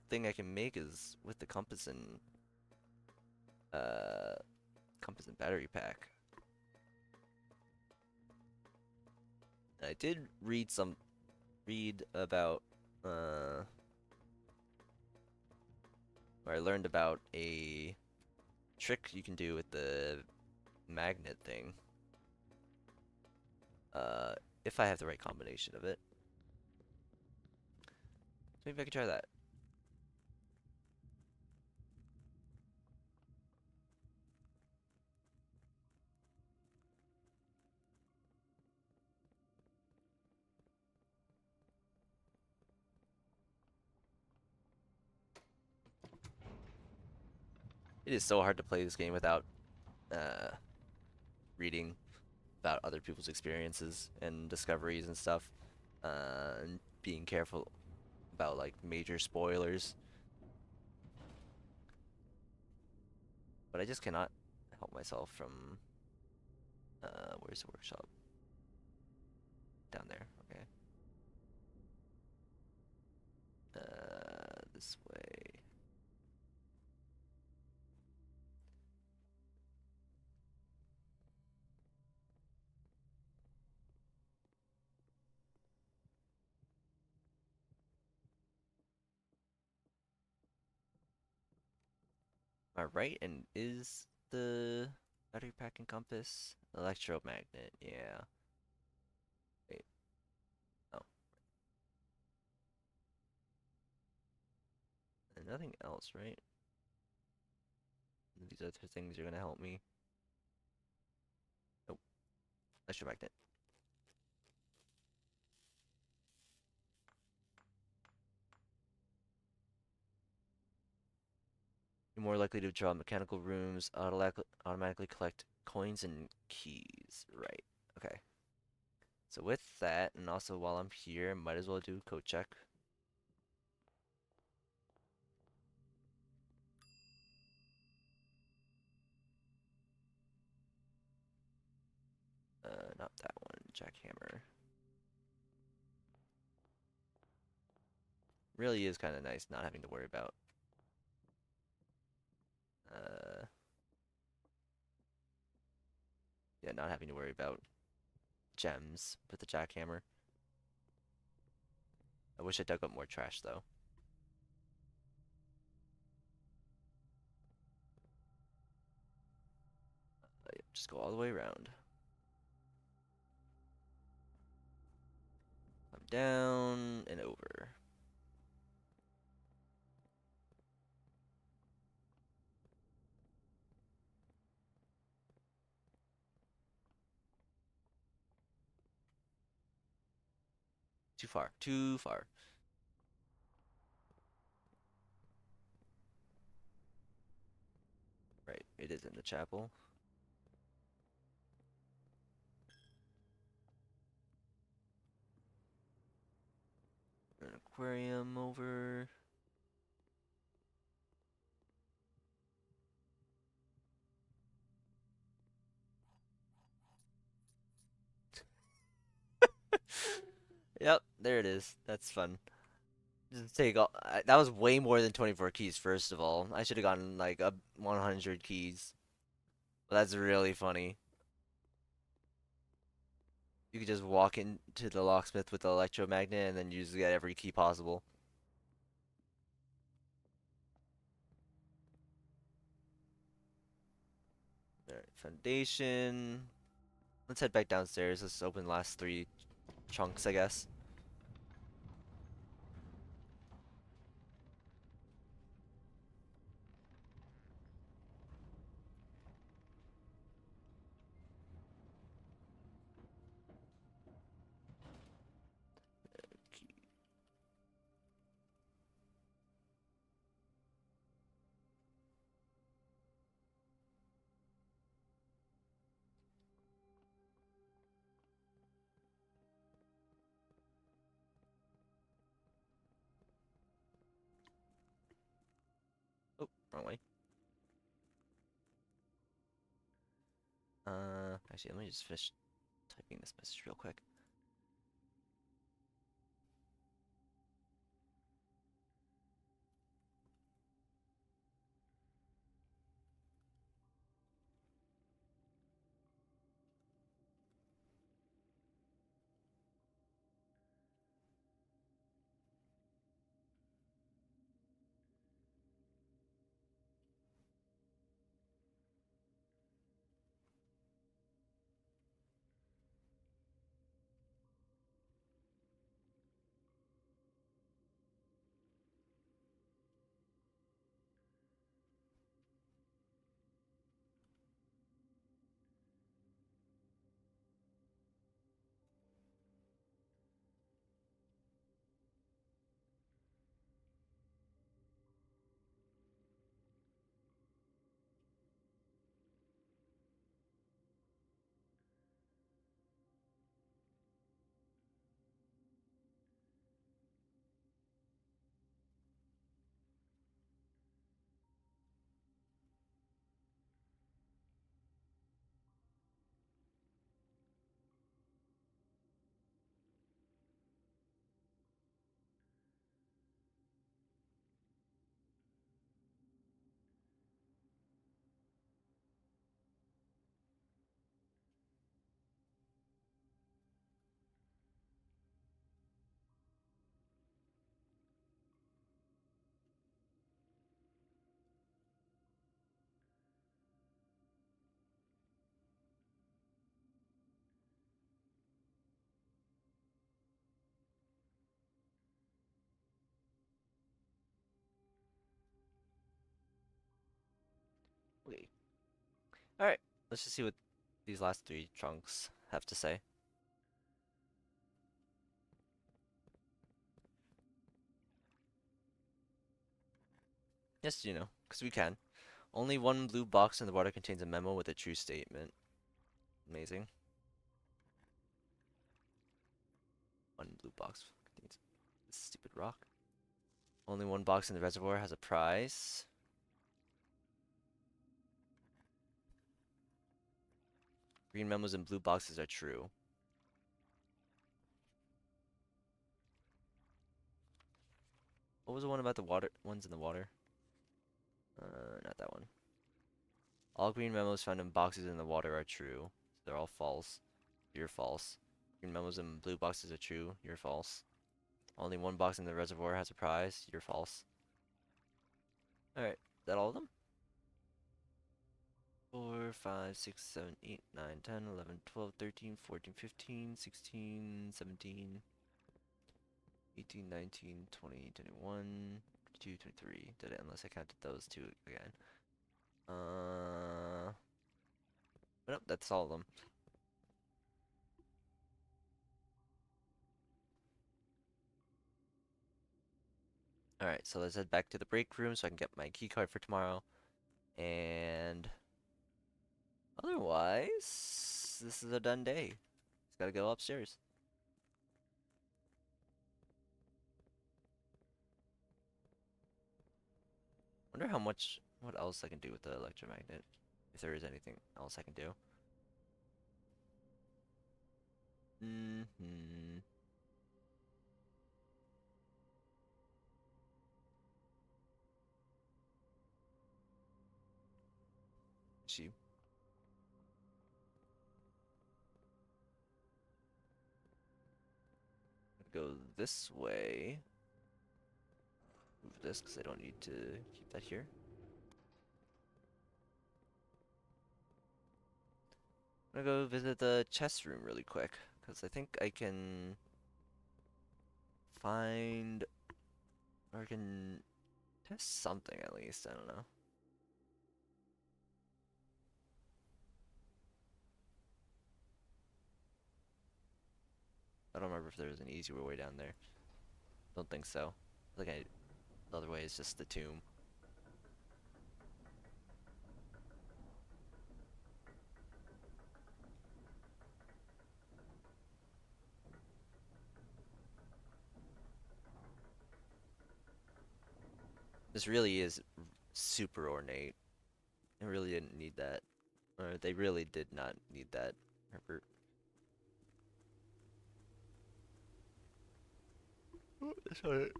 thing I can make is with the Uh... compass and battery pack. I did read about where I learned about a trick you can do with the magnet thing. Uh, if I have the right combination of it. Maybe I could try that. It is so hard to play this game without uh, reading about other people's experiences and discoveries and stuff, and being careful about like major spoilers. But I just cannot help myself from where's the workshop? down there. Okay. This way. Am I right? And is the battery pack and compass electromagnet? Yeah. Wait. Oh, and nothing else, right? These other things are gonna help me. Nope. Electromagnet. You're more likely to draw mechanical rooms, automatically collect coins and keys. Right. Okay. So with that, and also while I'm here, might as well do code check. Not that one. Jackhammer. Really is kind of nice not having to worry about uh yeah, not having to worry about gems with the jackhammer. I wish I dug up more trash though. Just go all the way around. Come down and over. Too far. Too far. Right. It is in the chapel. An aquarium over. Yep, there it is. That's fun. Just take all. That was way more than 24 keys, first of all. I should have gotten like 100 keys. But that's really funny. You could just walk into the locksmith with the electromagnet and then you just get every key possible. Alright, foundation. Let's head back downstairs. Let's open the last three chunks, I guess. Key. Oh, wrong way. Actually, let me just finish typing this message real quick. Alright, let's just see what these last three trunks have to say. Yes, you know, because we can. Only one blue box in the water contains a memo with a true statement. Amazing. One blue box contains this stupid rock. Only one box in the reservoir has a prize. Green memos and blue boxes are true. What was the one about the water ones in the water? Not that one. All green memos found in boxes in the water are true. So they're all false. You're false. Green memos and blue boxes are true. You're false. Only one box in the reservoir has a prize. You're false. Alright, is that all of them? 4, 5, 6, 7, 8, 9, 10, 11, 12, 13, 14, 15, 16, 17, 18, 19, 20, 21, 22, 23. Did it unless I counted those two again. Nope, that's all of them. Alright, so let's head back to the break room so I can get my key card for tomorrow. And otherwise, this is a done day. Just gotta go upstairs. Wonder what else I can do with the electromagnet. If there is anything else I can do. Mm-hmm. She go this way. Move this because I don't need to keep that here. I'm gonna go visit the chess room really quick because I think I can find or I can test something at least. I don't know. I don't remember if there was an easier way down there. Don't think so. I think the other way is just the tomb. This really is super ornate. It really didn't need that. Or they really did not need that, Herbert. Oh, that's not it.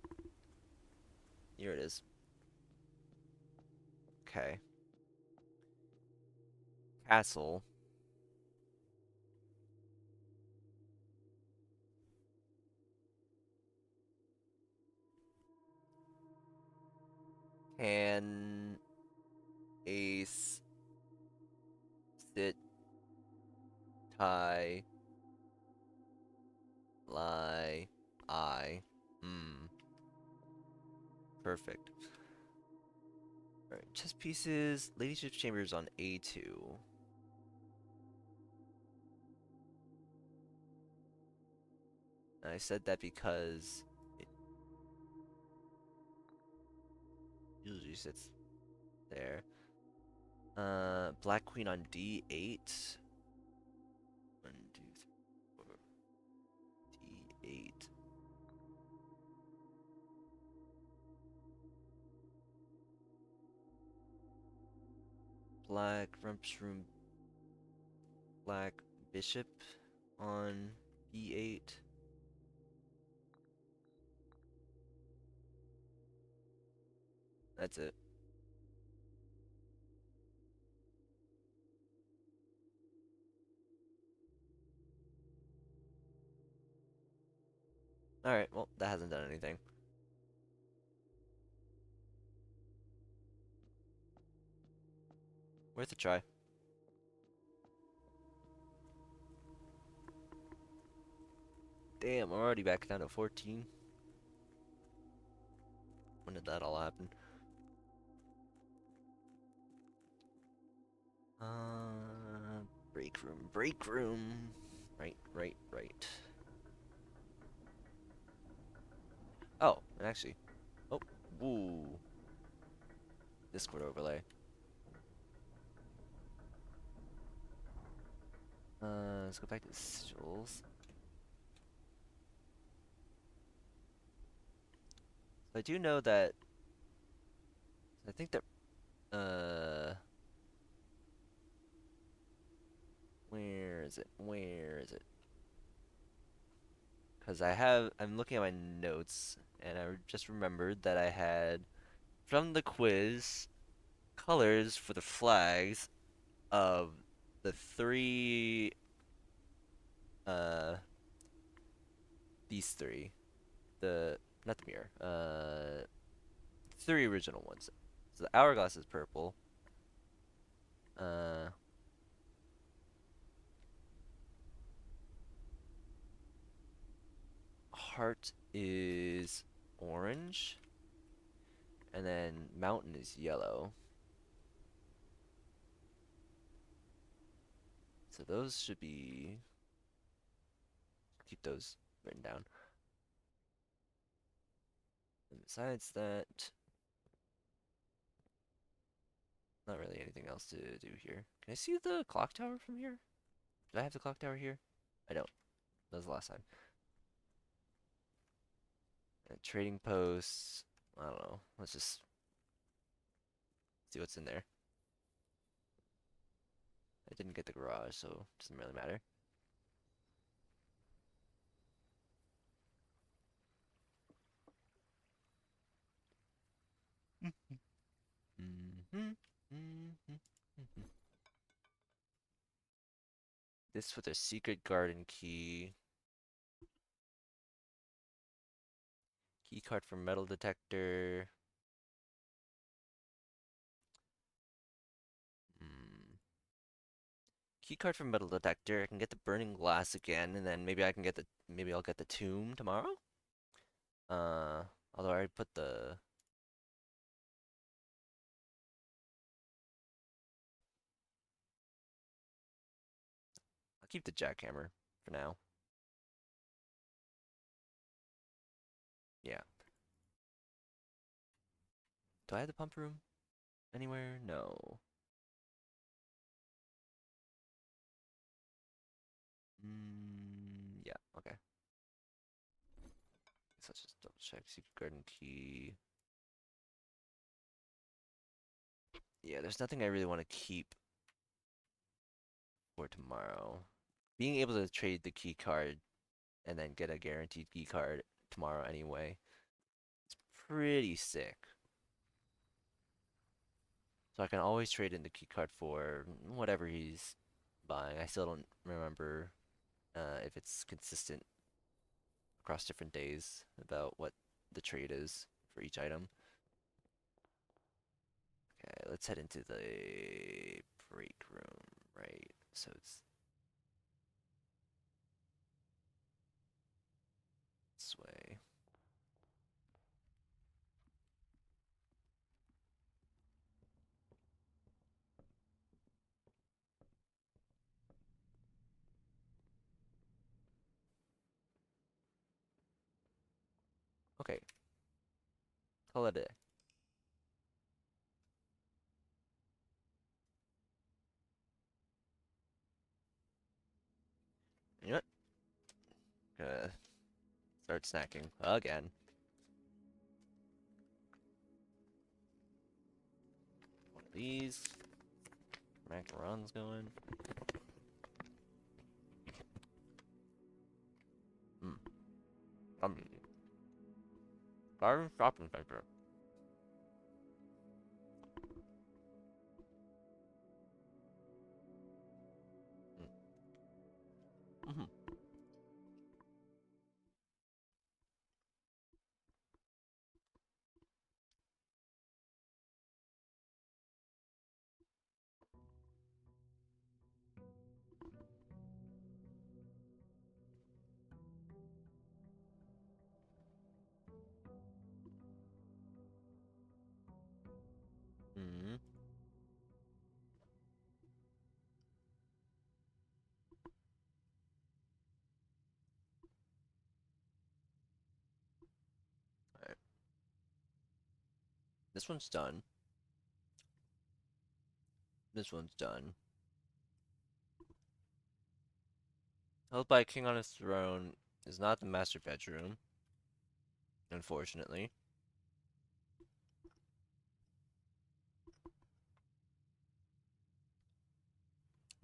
Here it is. Okay. Castle. Can ace sit tie lie I. Hmm. Perfect. Alright, chess pieces. Ladyship's chambers on A2. And I said that because it usually sits there. Black queen on D8. 1, 2, 3, 4. D8. Black rumps room. Black bishop on B8. That's it. Alright, well, that hasn't done anything. Worth a try. Damn, I'm already back down to 14. When did that all happen? Break room, break room. Right, right, right. Oh, and actually, oh, woo. Discord overlay. Let's go back to sigils. So I do know that, I think that, where is it? Where is it? Because I'm looking at my notes, and I just remembered that I had, from the quiz, colors for the flags of the three, uh, these three. Not the mirror, three original ones. So the hourglass is purple. Uh, heart is orange, and then mountain is yellow. So those should be, keep those written down. And besides that, not really anything else to do here. Can I see the clock tower from here? Do I have the clock tower here? I don't. That was the last time. Trading posts. I don't know. Let's just see what's in there. I didn't get the garage, so it doesn't really matter. Mhm, mhm, mhm. This with a secret garden key. Key card for metal detector. Hmm. Key card for metal detector. I can get the burning glass again, and then maybe I'll get the tomb tomorrow. Although I put the I'll keep the jackhammer for now. Yeah. Do I have the pump room anywhere? No. Yeah. Okay. So let's just double check. Secret garden key. Yeah, there's nothing I really want to keep for tomorrow. Being able to trade the key card and then get a guaranteed key card tomorrow anyway, it's pretty sick. So I can always trade in the key card for whatever he's buying. I still don't remember if it's consistent across different days about what the trade is for each item. Okay, let's head into the break room, right? So it's this way. Okay, call it a day. You know what? Gonna start snacking again. One of these. Macarons going. Hmm. Um, Garden shopping center. Mm-hmm. This one's done. This one's done. Held by a king on his throne is not the master bedroom, unfortunately.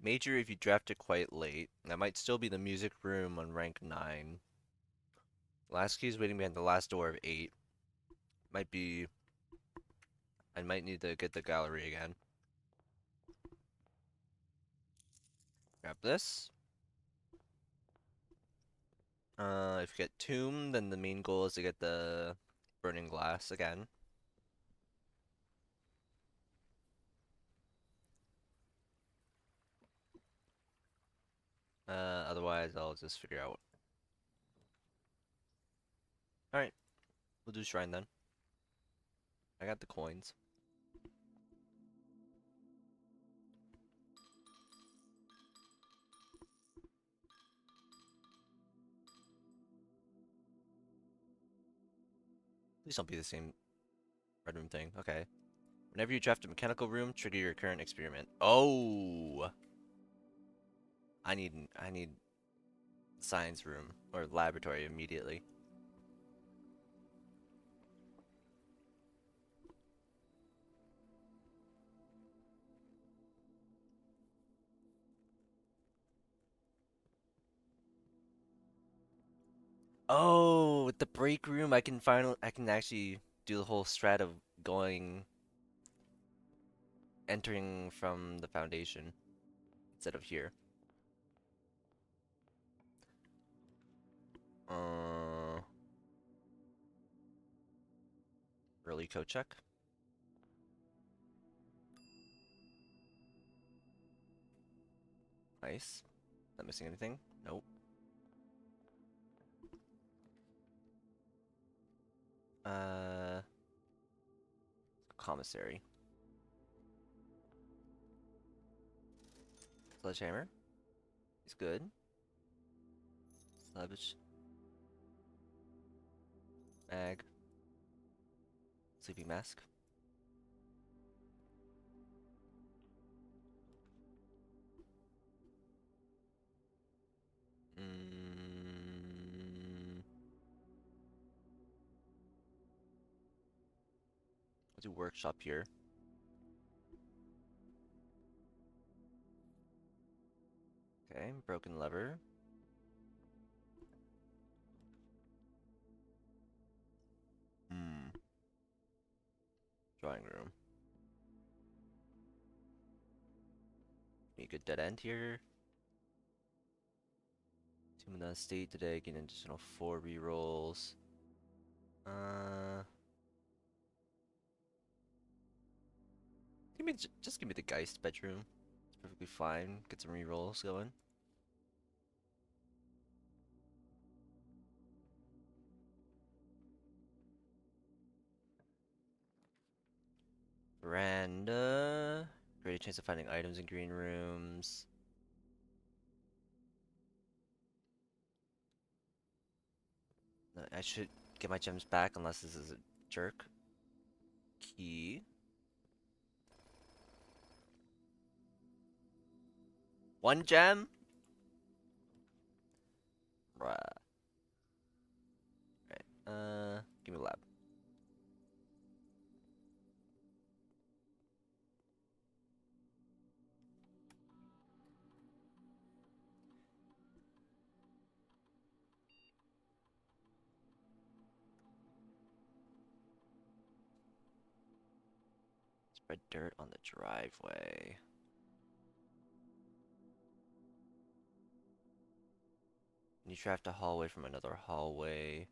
Major if you draft it quite late. That might still be the music room on rank 9. Last key is waiting behind the last door of 8. Might be... I might need to get the gallery again. Grab this. If you get Tomb, then the main goal is to get the Burning Glass again. Otherwise I'll just figure out. Alright, we'll do Shrine then. I got the coins. Please don't be the same red room thing. Okay. Whenever you draft a mechanical room, trigger your current experiment. Oh! I need science room or laboratory immediately. Oh, with the break room, I can actually do the whole strat of entering from the foundation instead of here. Uh, early code check. Nice. Not missing anything? Nope. Uh, commissary. Sledgehammer. He's good. Sludge. Mag. Sleeping mask. Mm, I'll do workshop here. Okay, broken lever. Hmm. Drawing room. Be a good dead end here. Tomb of the Estate today, get an additional 4 rerolls. Uh, just give me the Geist bedroom. It's perfectly fine. Get some rerolls going. Veranda. Greater chance of finding items in green rooms. I should get my gems back unless this is a jerk. Key. One gem? Right. Right. Give me a lab. Spread dirt on the driveway. You draft a hallway from another hallway.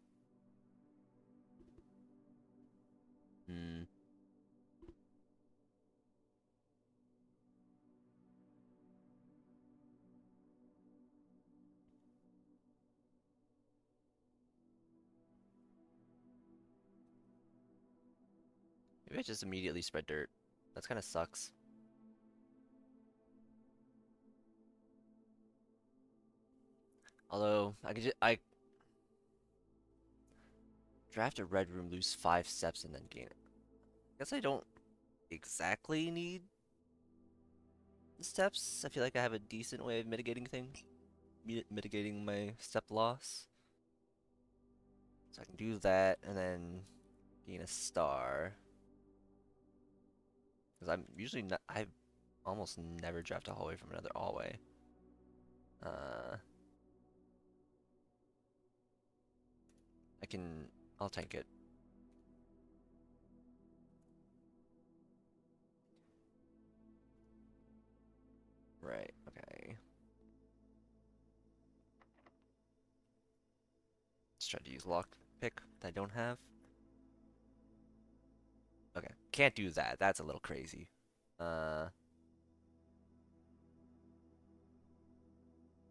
Hmm. Maybe I just immediately spread dirt. That kind of sucks. Although I draft a red room, lose 5 steps, and then gain it. Guess I don't exactly need the steps. I feel like I have a decent way of mitigating things, mitigating my step loss. So I can do that and then gain a star. Because I'm usually not, I almost never draft a hallway from another hallway. Uh, I can, I'll tank it. Right, okay. Let's try to use lock pick that I don't have. Okay, can't do that. That's a little crazy. Uh,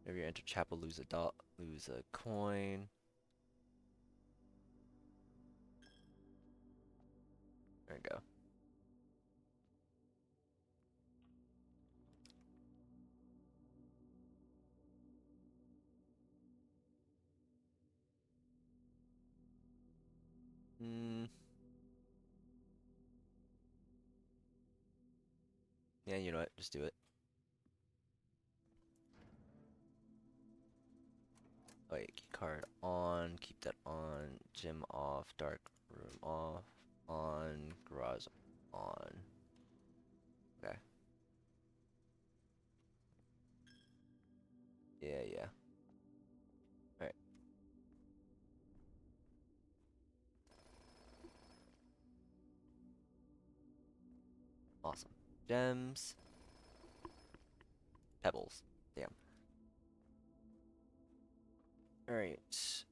Maybe enter chapel, lose a dot, lose a coin. There we go. Hmm. Yeah, you know what? Just do it. Wait, key card on. Keep that on. Gym off. Dark room off. On. Garage on. Okay. Yeah, yeah. Alright. Awesome. Gems. Pebbles. Damn. Alright.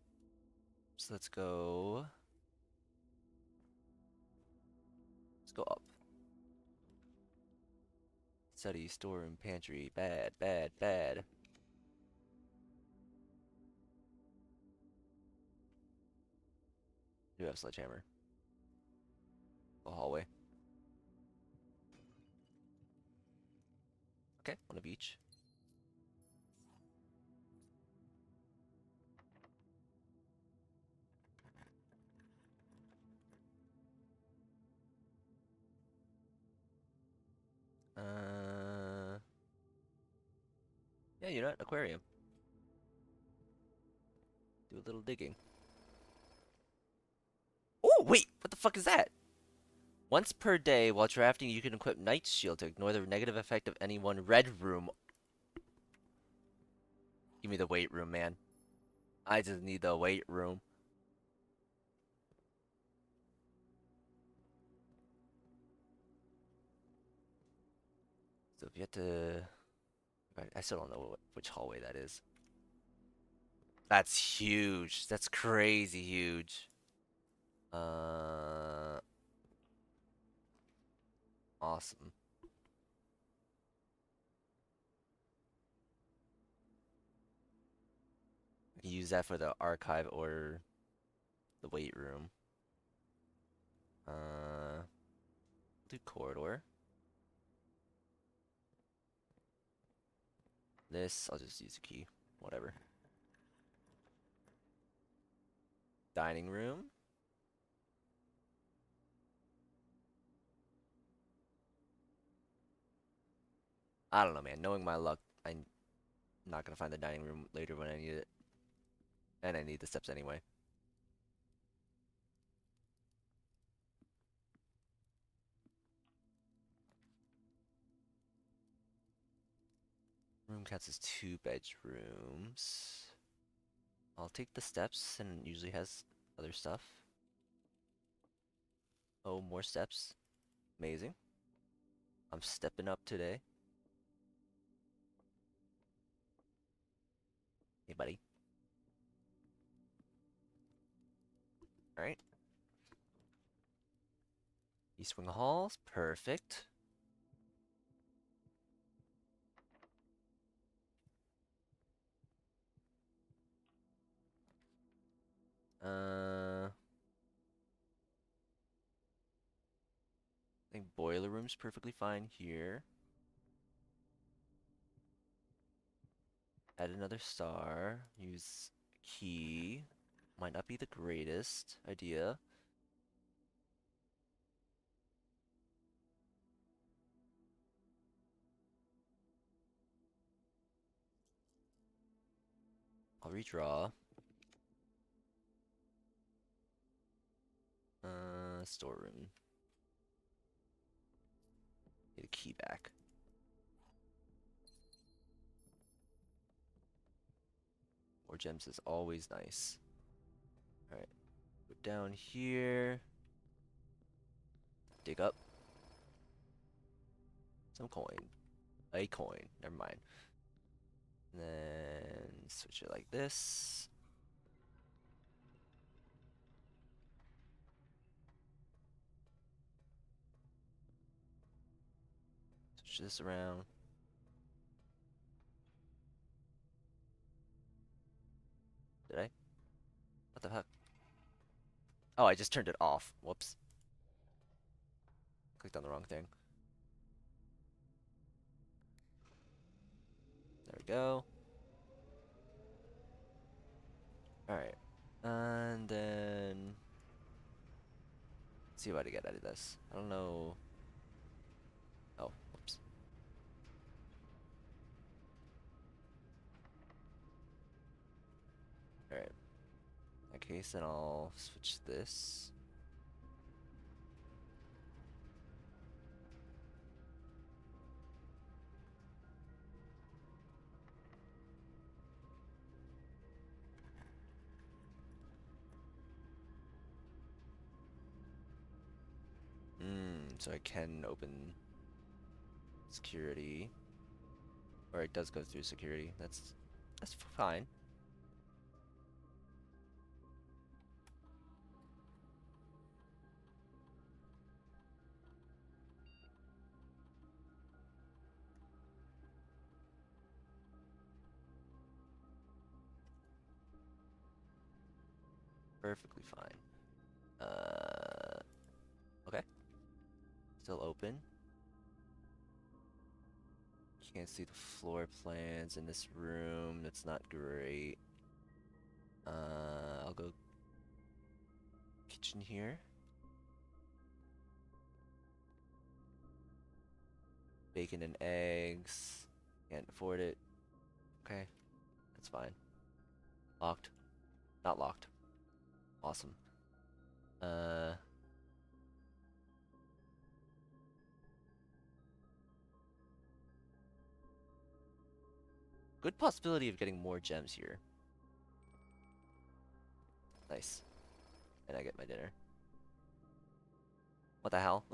So let's go. Let's go up. Study, storeroom, pantry. Bad, bad, bad. Do have sledgehammer. The hallway. Okay, one of each. Uh, yeah, you know what? Aquarium. Do a little digging. Oh, wait! What the fuck is that? Once per day while drafting, you can equip Knight's Shield to ignore the negative effect of any one red room. Give me the weight room, man. I just need the weight room. So if you have to... I still don't know which hallway that is. That's huge. That's crazy huge. Uh, Awesome. I can use that for the archive or the weight room. Do corridor. This, I'll just use a key. Whatever. Dining room. I don't know, man. Knowing my luck, I'm not gonna find the dining room later when I need it. And I need the steps anyway. Room counts as two bedrooms. I'll take the steps and it usually has other stuff. Oh, more steps. Amazing. I'm stepping up today. Hey, buddy. Alright. East Wing Halls. Perfect. I think boiler room's perfectly fine here. Add another star. Use key. Might not be the greatest idea. redraw. Storeroom. Get a key back. More gems is always nice. Alright, go down here. Dig up some coin. A coin. Never mind. And then switch it like this. Switch this around. Did I? What the heck? Oh, I just turned it off. Whoops. Clicked on the wrong thing. There we go. Alright. And then see what I get out of this. I don't know. Oh, whoops. Alright. In that case, then I'll switch this. So I can open security. Or it does go through security. That's fine. Perfectly fine. Okay. Still open. Can't see the floor plans in this room. That's not great. I'll go kitchen here. Bacon and eggs. Can't afford it. Okay. That's fine. Locked. Not locked. Awesome. Good possibility of getting more gems here. Nice. And I get my dinner. What the hell?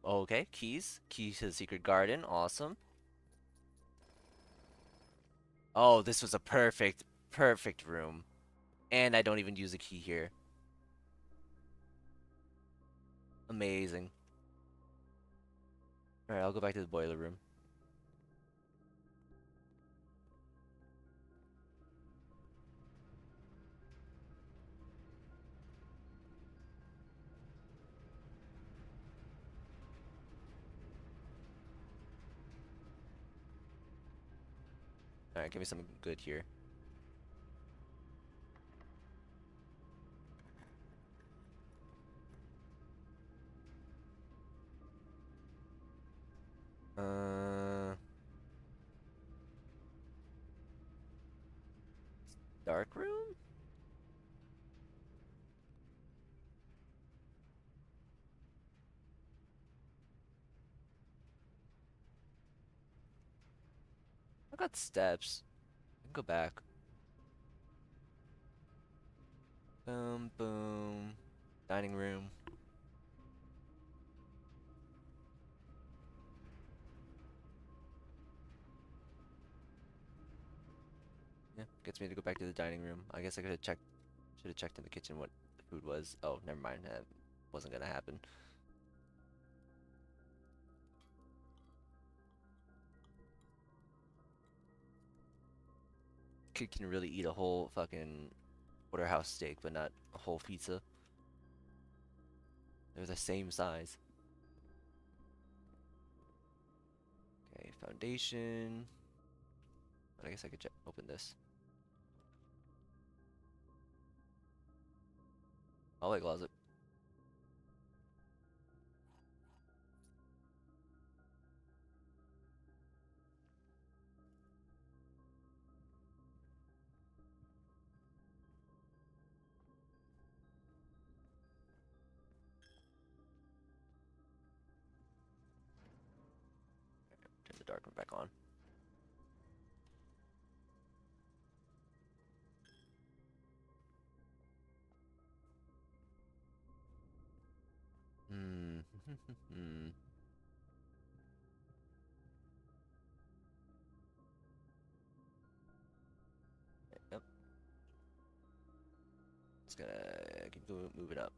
Okay, keys. Keys to the secret garden. Awesome. Oh, this was a perfect room. And I don't even use a key here. Amazing. Alright, I'll go back to the boiler room. Alright, give me something good here. Dark room? I got steps. I can go back. Boom, boom. Dining room. Yeah, gets me to go back to the dining room. I guess I could have checked. Should have checked in the kitchen what the food was. Oh, never mind. That wasn't gonna happen. Kid can really eat a whole fucking porterhouse steak, but not a whole pizza. They're the same size. Okay, foundation. But I guess I could open this. Hallway closet. the dark one back on. Hmm. Yep. Just gonna keep moving up.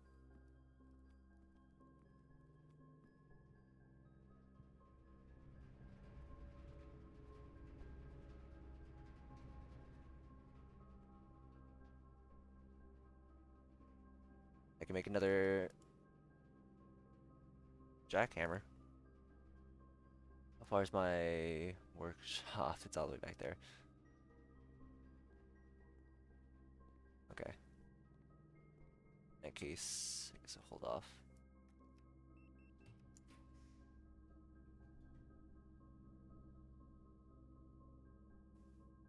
I can make another jackhammer. How far is my workshop? It's all the way back there. Okay. In that case, I guess I'll hold off.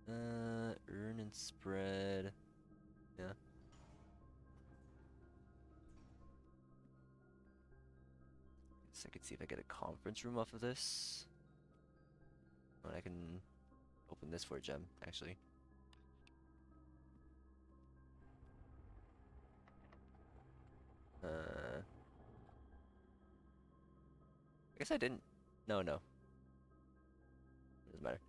Earn and spread. Yeah. Guess I could see if I get a conference room off of this. Oh, and I can open this for a gem, actually. I guess I didn't. No, no. Doesn't matter.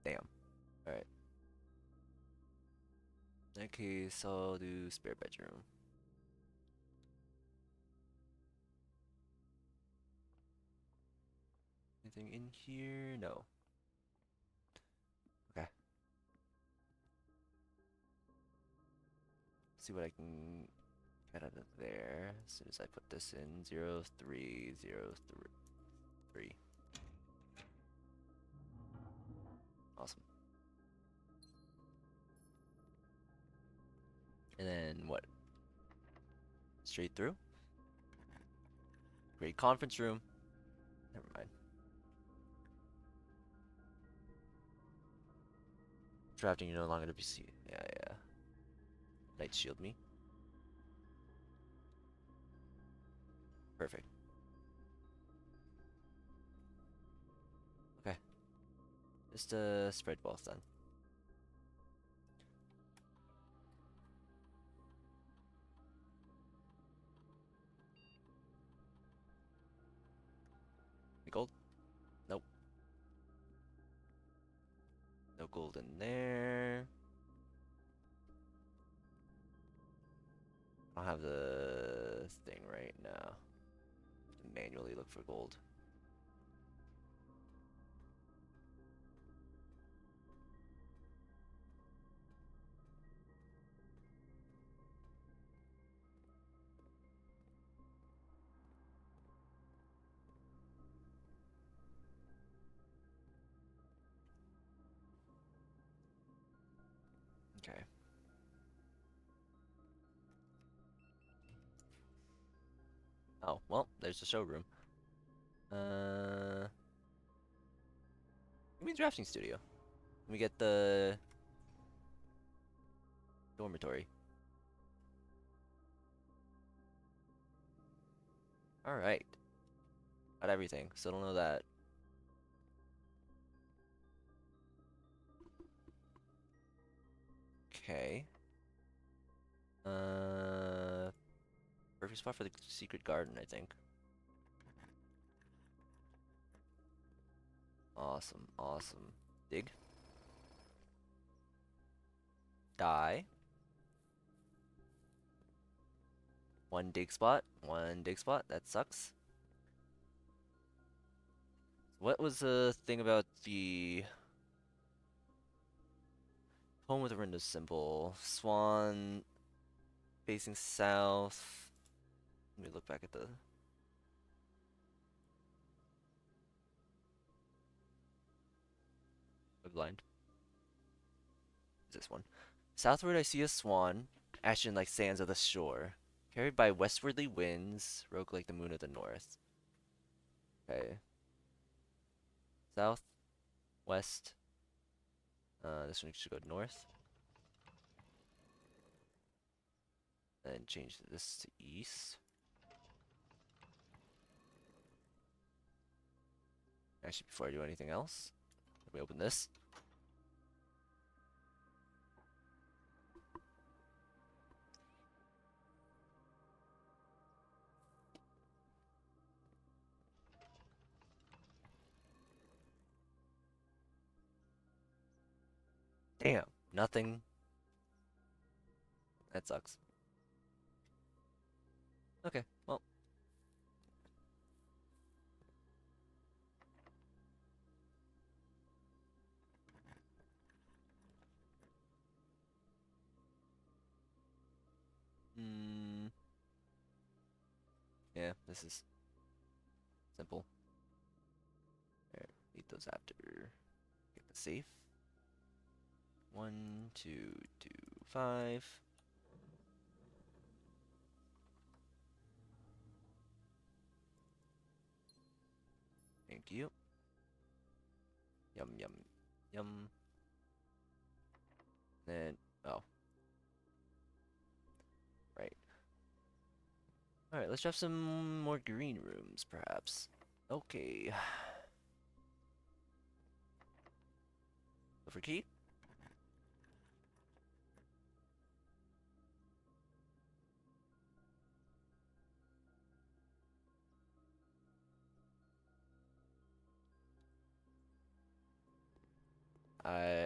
Damn. Alright. In that case, I'll do spare bedroom. Anything in here? No. Okay. See what I can get out of there as soon as I put this in. 0303. Awesome. And then what? Straight through? Great conference room. Never mind. Drafting, you're no longer to be seen. Yeah, yeah. Night shield me. Perfect. Okay. Just spread wealth then. Any gold? Nope. No gold in there. I don't have the thing right now. Manually look for gold. Okay. Oh, well, there's the showroom. Give me drafting studio. Let me get the dormitory. Alright. Got everything. Still don't know that. Okay. Uh, Perfect spot for the secret garden, I think. Awesome, awesome. Dig. Die. One dig spot. One dig spot. That sucks. What was the thing about the home with a window symbol? Swan facing south. Let me look back at the. Blind. This one. Southward I see a swan, ashen like sands of the shore, carried by westwardly winds, rogue like the moon of the north. Okay. South, west. This one should go north. And change this to east. Actually, before I do anything else, let me open this. Damn, nothing. That sucks. Okay, well. Mm, yeah, this is simple. Alright, eat those after. Get the safe. 1, 2, 2, 5. Thank you. Yum, yum, yum. Then, oh, right. Alright, let's draft some more green rooms, perhaps. Okay. Go for key.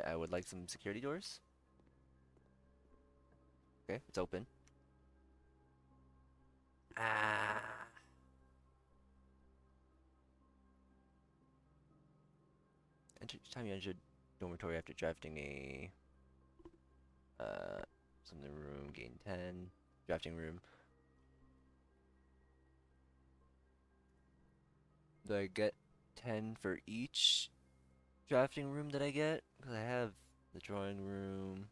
I would like some security doors. Okay, it's open. Ah. Enter each time you enter dormitory after drafting a something room, gain 10. Drafting room. Do I get 10 for each drafting room that I get? Because I have the drawing room,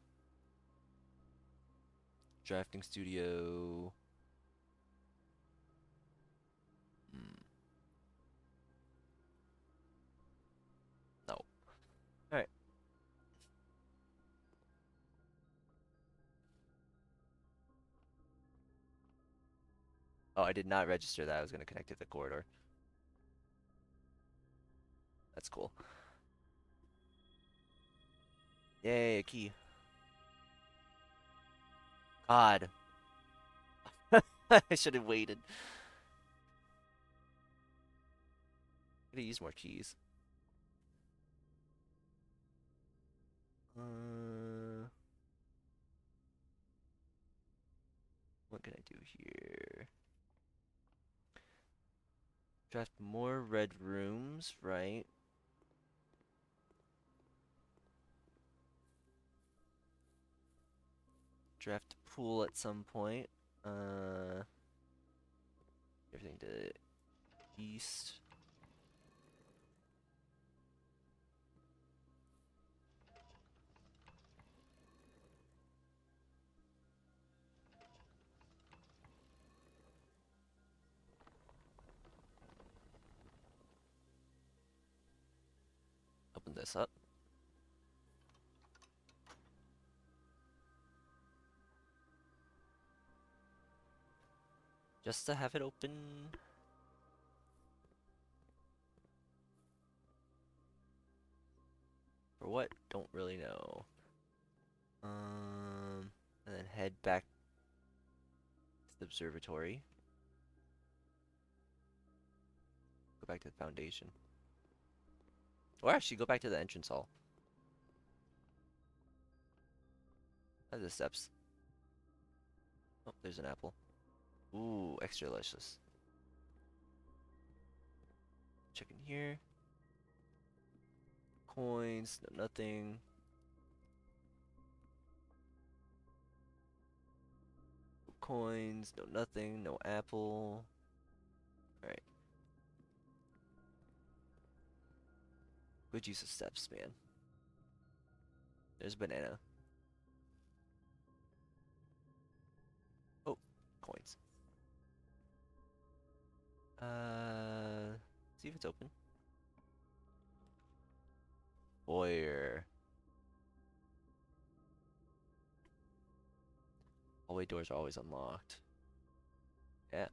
drafting studio. Hmm, no. Alright. Oh, I did not register that I was going to connect to the corridor. That's cool. Yay, a key. God. I should have waited. Gotta use more keys. Uh, what can I do here? Draft more red rooms, right? Draft pool at some point. Everything to east. Open this up. Just to have it open. For what? Don't really know. And then head back to the observatory. Go back to the foundation. Or actually go back to the entrance hall. That's the steps. Oh, there's an apple. Ooh, extra delicious. Check in here. Coins, no nothing. No coins, no nothing, no apple. Alright. Good use of steps, man. There's a banana. Oh, coins. See if it's open. Foyer. Hallway doors are always unlocked. Yeah.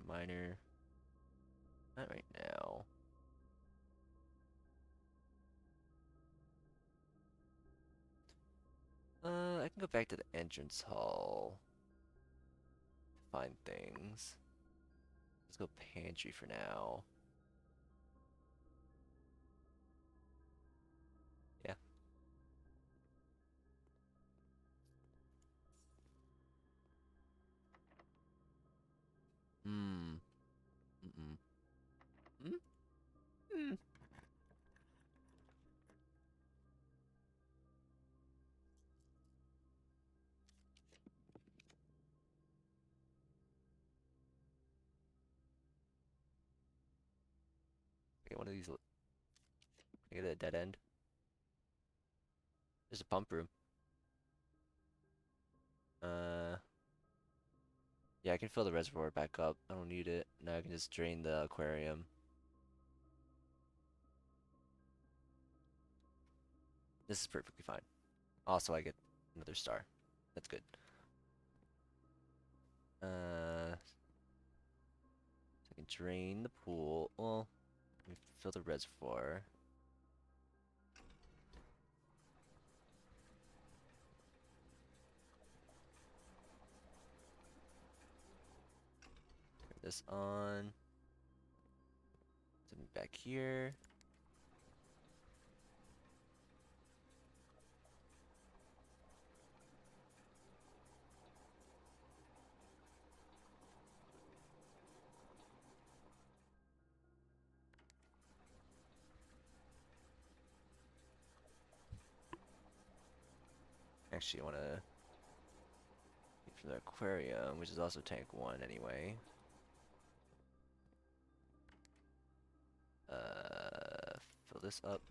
miner. Not right now. I can go back to the entrance hall to find things. Let's go pantry for now. Yeah. Hmm. Mm-mm. Hmm? Hmm. Get one of these. Get a dead end. There's a pump room. Uh, yeah, I can fill the reservoir back up. I don't need it. Now I can just drain the aquarium. This is perfectly fine. Also, I get another star. That's good. So I can drain the pool. Well, let me fill the reservoir. Turn this on. Something back here. Actually, I want to get from the aquarium, which is also tank 1 anyway. Fill this up.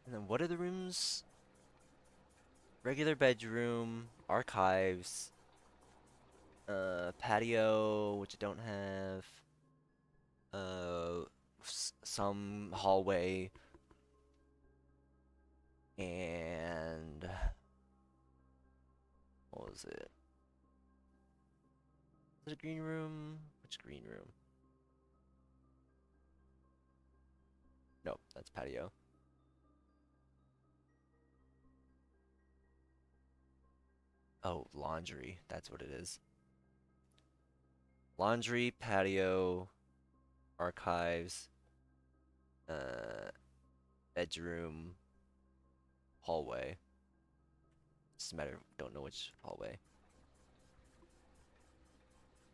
And then what are the rooms? Regular bedroom, archives, patio, which I don't have, uh, some hallway, and what was it? Was it a green room? Which green room? Nope, that's patio. Oh, laundry. That's what it is. Laundry, patio, archives, uh, bedroom, hallway. Just a matter of don't know which hallway.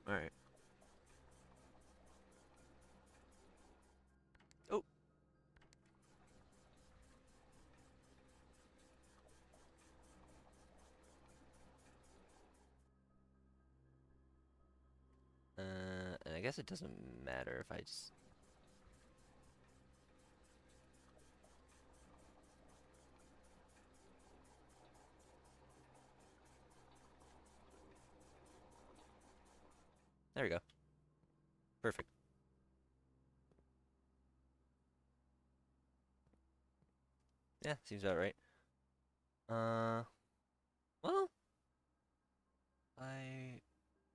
Alright. Oh, and I guess it doesn't matter if I just... There we go. Perfect. Yeah, seems about right. Uh, well, I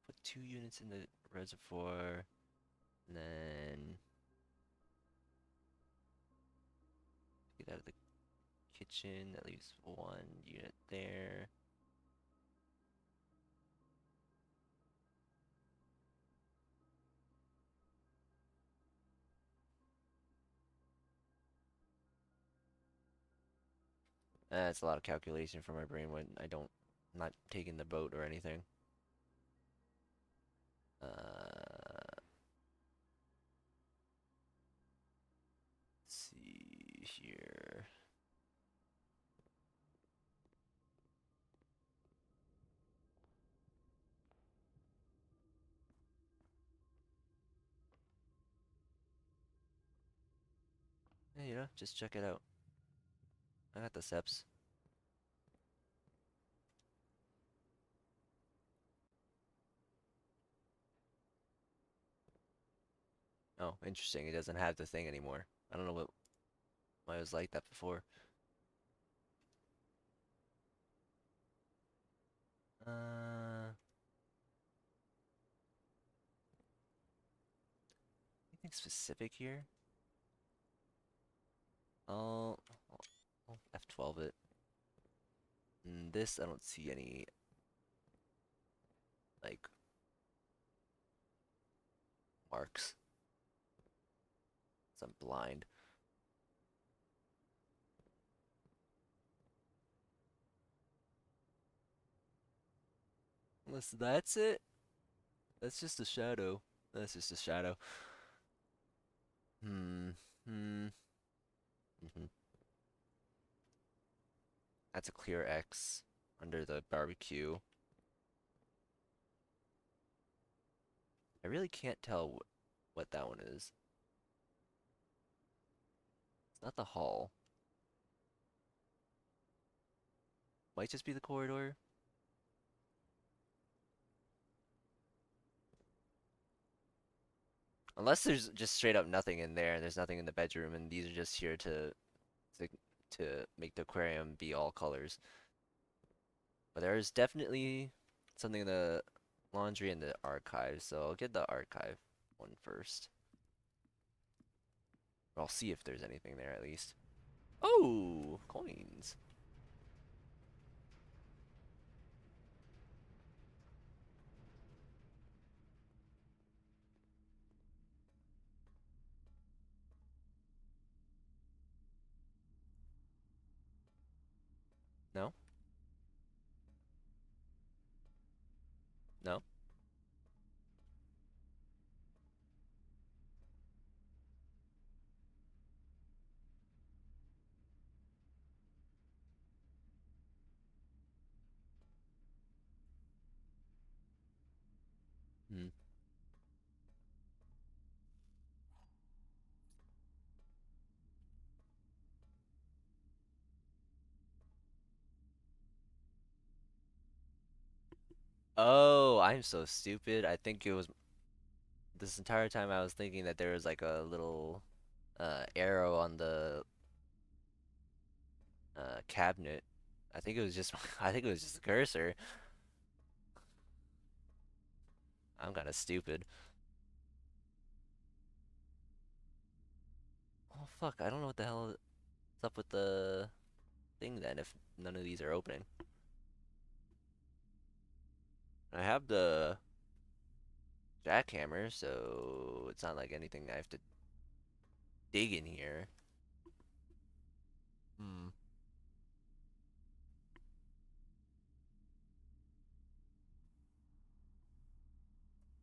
put 2 units in the reservoir, and then get out of the kitchen. That leaves 1 unit there. That's a lot of calculation for my brain when I'm not taking the boat or anything. Let's see here. Yeah, just check it out. I got the steps. Oh, interesting. It doesn't have the thing anymore. I don't know why it was like that before. Uh, anything specific here? Oh, I'll F12 it. This I don't see any like marks. So I'm blind. Unless that's it. That's just a shadow. That's just a shadow. Hmm. Hmm. Hmm. That's a clear X under the barbecue. I really can't tell what that one is. It's not the hall. Might just be the corridor. Unless there's just straight up nothing in there and there's nothing in the bedroom and these are just here to to make the aquarium be all colors. But there is definitely something in the laundry and the archive, so I'll get the archive one first. Or I'll see if there's anything there at least. Oh, coins. No? No? Hmm. Oh, I'm so stupid. I think it was this entire time I was thinking that there was like a little arrow on the cabinet. I think it was just I think it was just a cursor. I'm kind of stupid. Oh fuck, I don't know what the hell is up with the thing then if none of these are opening. I have the jackhammer, so it's not like anything I have to dig in here. Hmm.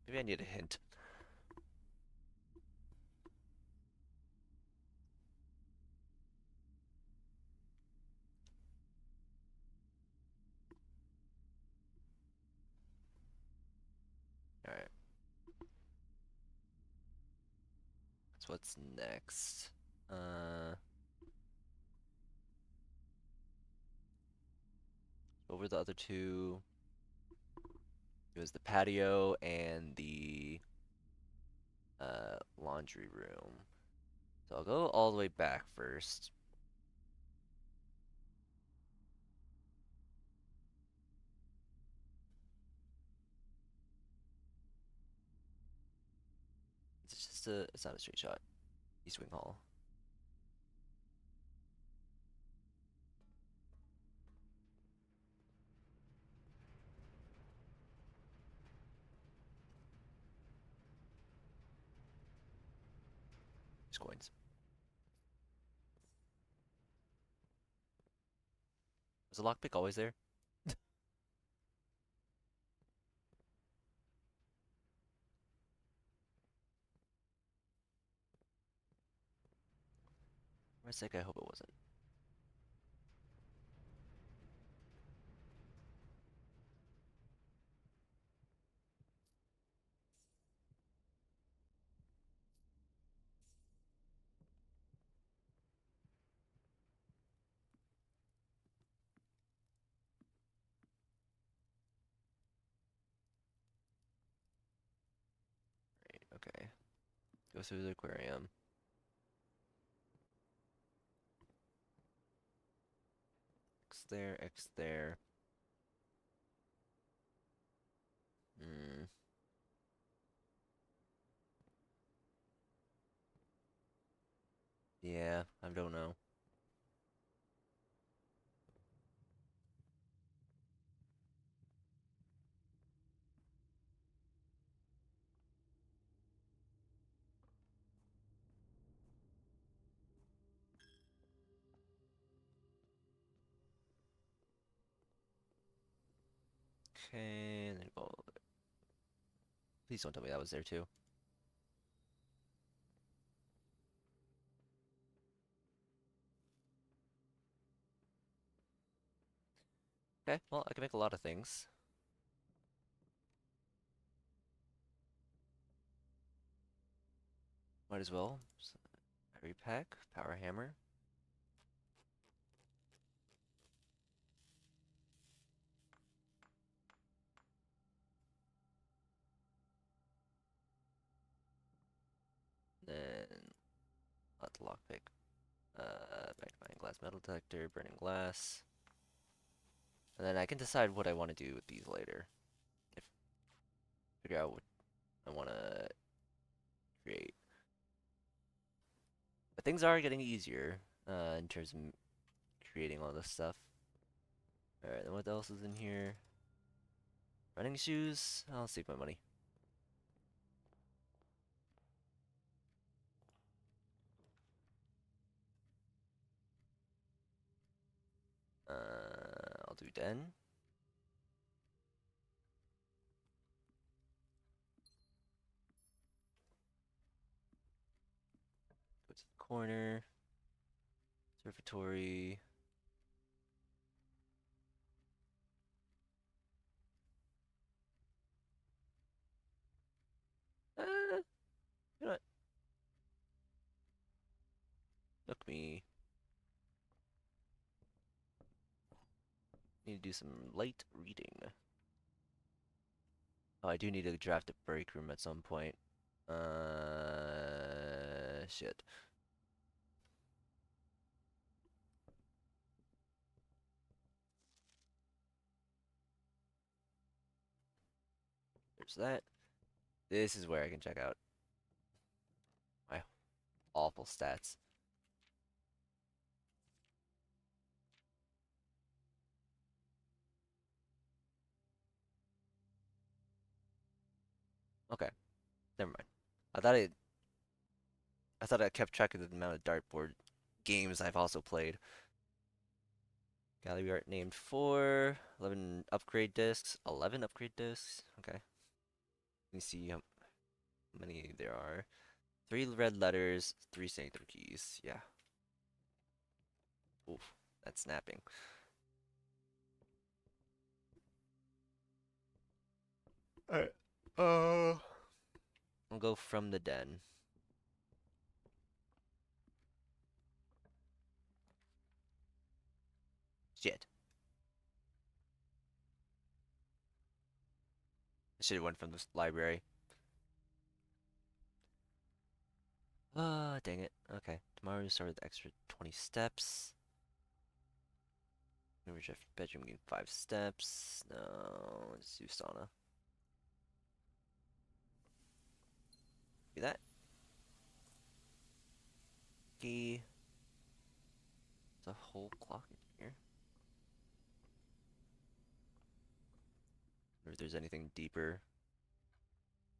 Maybe I need a hint. Alright, so what's next? Over the other two, it was the patio and the laundry room. So I'll go all the way back first. It's just it's not a straight shot. East Wing Hall. There's coins. Was the lockpick always there? For a sec, I hope it wasn't. Right, okay. Go through the aquarium. X there, X there. Hmm. Yeah, I don't know. Okay, and then go. Please don't tell me that was there too. Okay, well, I can make a lot of things. Might as well. Battery pack, power hammer. Then the lockpick. Magnifying glass, metal detector, burning glass. And then I can decide what I want to do with these later. If figure out what I want to create. But things are getting easier in terms of creating all this stuff. Alright, then what else is in here? Running shoes? I'll save my money. I'll do den. Go to the corner. Observatory. You know what? Look me. Need to do some light reading. Oh, I do need to draft a break room at some point. Shit. There's that. This is where I can check out my awful stats. Okay, never mind. I thought it. I thought I kept track of the amount of dartboard games I've also played. Gallery art named 4, 11 upgrade discs, 11 upgrade discs. Okay, let me see how many there are. 3 red letters, 3 signature keys. Yeah. Oof, that's snapping. Alright. I'll go from the den. Shit. I should have went from the library. Ah, dang it. Okay, tomorrow we start with extra 20 steps. Maybe shift bedroom gain 5 steps. No, let's do sauna. Do that. Key. There's a whole clock in here. Or if there's anything deeper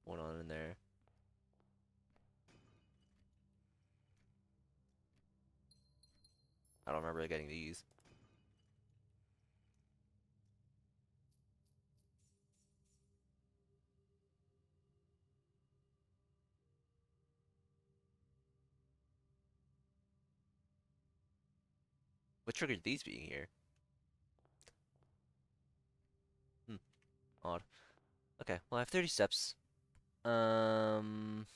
going on in there. I don't remember getting these. What triggered these being here? Hmm, odd. Okay, well I have 30 steps. Um,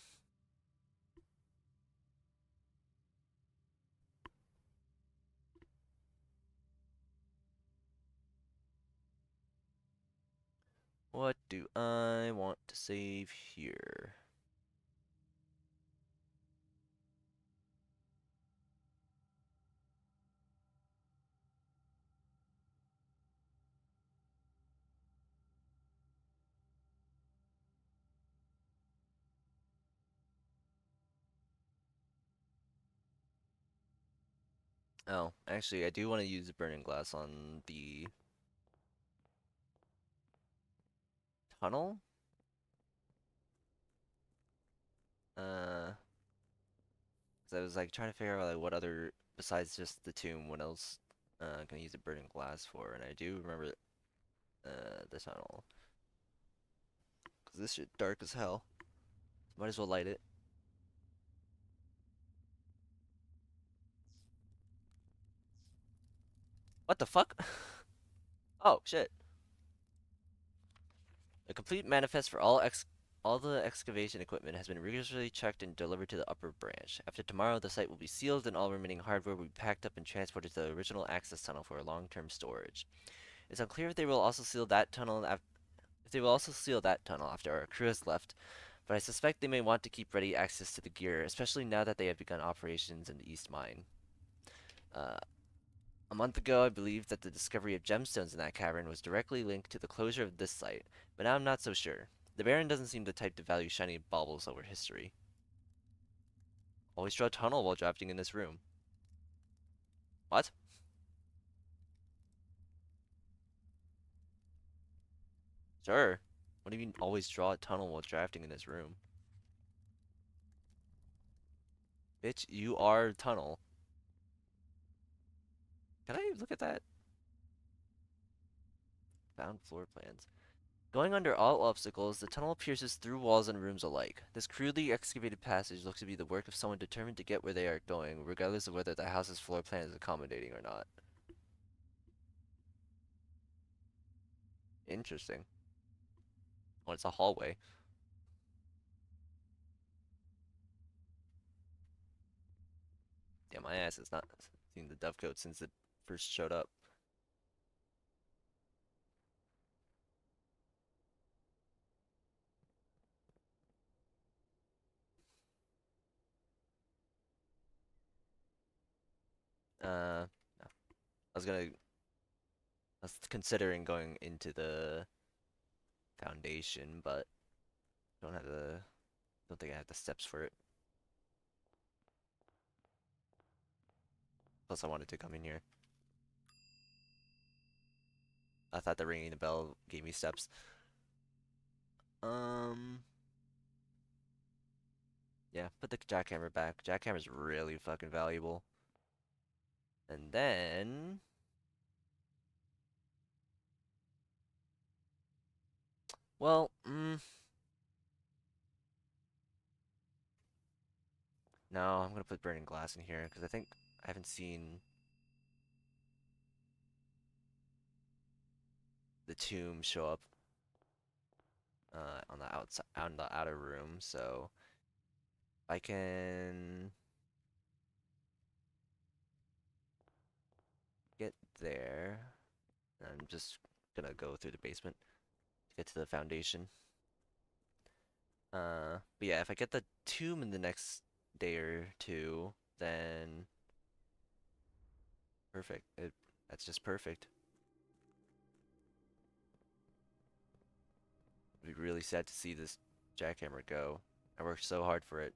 what do I want to save here? Oh, actually, I do want to use the burning glass on the tunnel. Uh, 'Cause I was like trying to figure out like what other besides just the tomb, what else can I use the burning glass for? And I do remember the tunnel. 'Cause this shit dark as hell. Might as well light it. What the fuck? Oh shit. A complete manifest for all the excavation equipment has been rigorously checked and delivered to the upper branch. After tomorrow, the site will be sealed and all remaining hardware will be packed up and transported to the original access tunnel for long-term storage. It's unclear if they will also seal that tunnel after our crew has left, but I suspect they may want to keep ready access to the gear, especially now that they have begun operations in the East Mine. Uh, a month ago, I believed that the discovery of gemstones in that cavern was directly linked to the closure of this site, but now I'm not so sure. The Baron doesn't seem the type to value shiny baubles over history. Always draw a tunnel while drafting in this room. What? Sure. What do you mean always draw a tunnel while drafting in this room? Bitch, you are tunnel. Can I look at that? Found floor plans. Going under all obstacles, the tunnel pierces through walls and rooms alike. This crudely excavated passage looks to be the work of someone determined to get where they are going, regardless of whether the house's floor plan is accommodating or not. Interesting. Oh, it's a hallway. Yeah, my ass has not seen the Dovecoat since it first showed up. No. I was considering going into the foundation, but don't have the, don't think I have the steps for it. Plus, I wanted to come in here. I thought the ringing the bell gave me steps. Um, yeah, put the jackhammer back. Jackhammer's really fucking valuable. And then, well, no, I'm gonna put burning glass in here because I think I haven't seen the tomb show up on the outside, on the outer room. So I can get there. I'm just gonna go through the basement to get to the foundation. But yeah, if I get the tomb in the next day or two, then perfect. That's just perfect. It'd be really sad to see this jackhammer go. I worked so hard for it.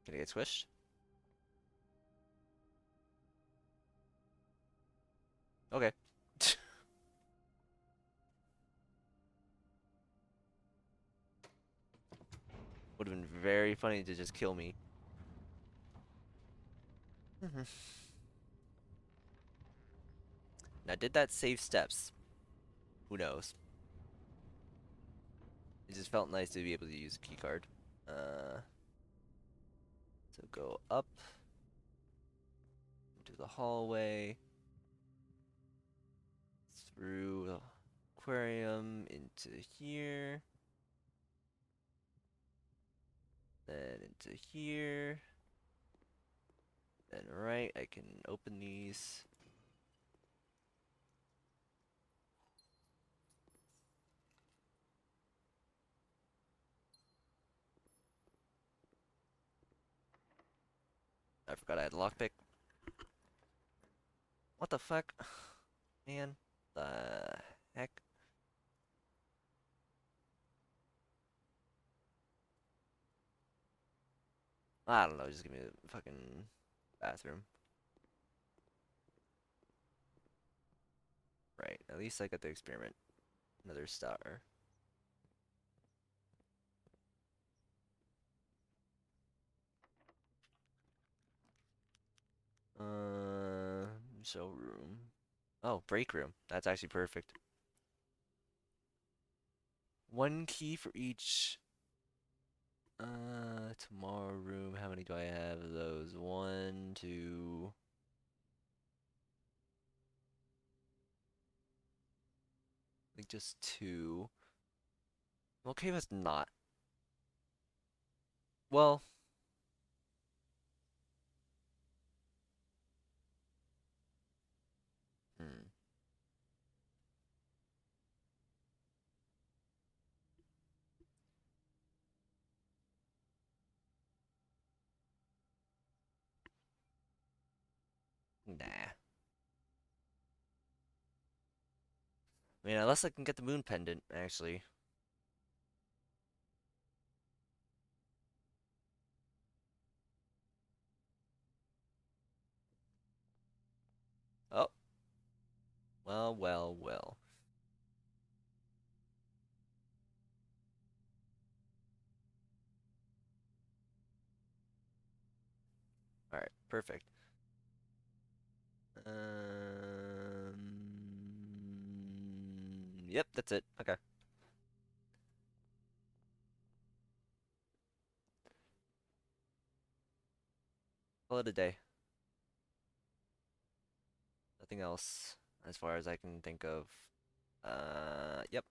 Can I get squished? Okay. Would have been very funny to just kill me. Now, did that save steps? Who knows? It just felt nice to be able to use a keycard. Uh, so go up into the hallway, through the aquarium, into here, then into here. Then right, I can open these. I forgot I had a lockpick. What the fuck? Man, the heck? I don't know, just give me the fucking bathroom. Right, at least I got the experiment. Another star. Uh, Showroom. Oh, break room. That's actually perfect. One key for each. Tomorrow room. How many do I have of those? One, two. I think just two. I'm okay with not. Well, hmm, nah. I mean, unless I can get the moon pendant, actually. Oh, well, well, well. Alright, perfect. Yep, that's it. Okay. Call it a day. Nothing else as far as I can think of. Yep.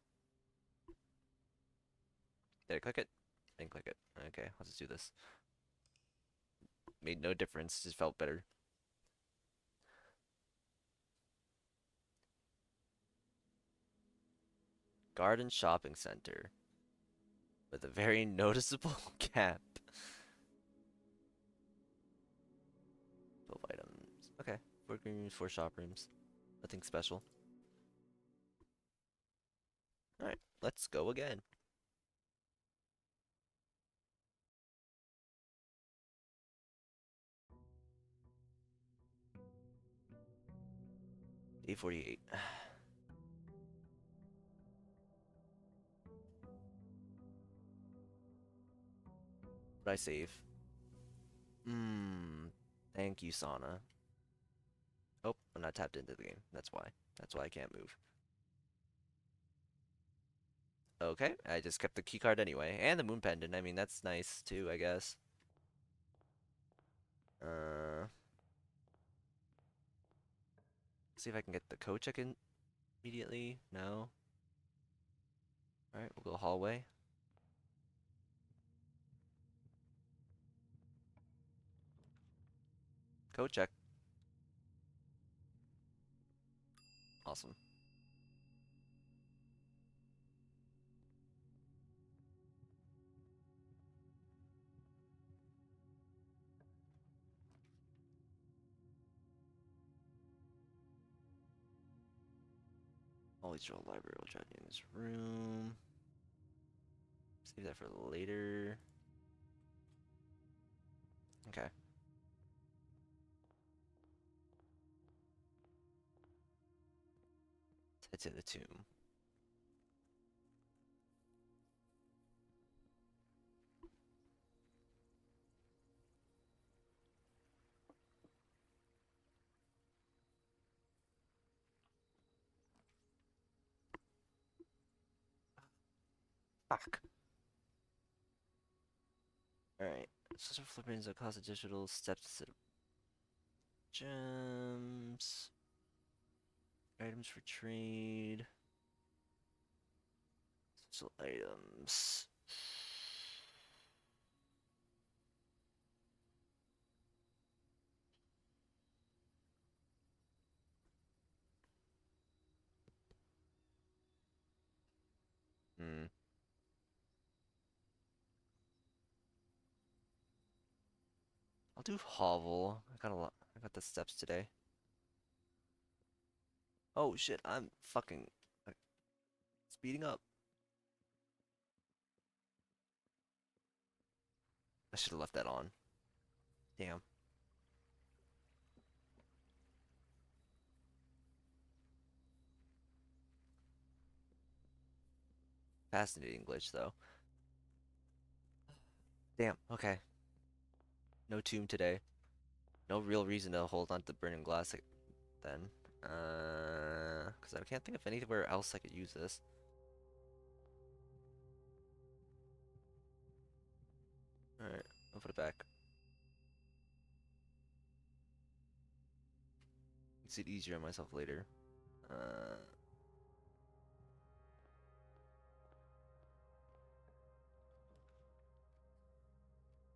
Did I click it? Didn't click it. Okay, let's just do this. Made no difference, just felt better. Garden shopping center with a very noticeable gap. 12 items. Okay. 4 green rooms, 4 shop rooms. Nothing special. Alright, let's go again. Day 48. What I save? Hmm. Thank you, Sauna. Oh, I'm not tapped into the game. That's why. That's why I can't move. Okay, I just kept the key card anyway. And the moon pendant. I mean, that's nice too, I guess. Uh, See if I can get the code check in immediately. No. Alright, we'll go hallway. Code check. Awesome. Always draw library. We'll try to in this room. Save that for later. Okay. Let's head to the tomb. Fuck. Alright. Social flippings that cost additional steps instead of gems. Items for trade. Social items. Hmm. I'll do hovel. I got a lot. I got the steps today. Oh shit, I'm fucking speeding up. I should have left that on. Damn. Fascinating glitch though. Damn, okay. No tomb today. No real reason to hold on to burning glass then. Because I can't think of anywhere else I could use this. Alright, I'll put it back. Makes it easier on myself later. Uh,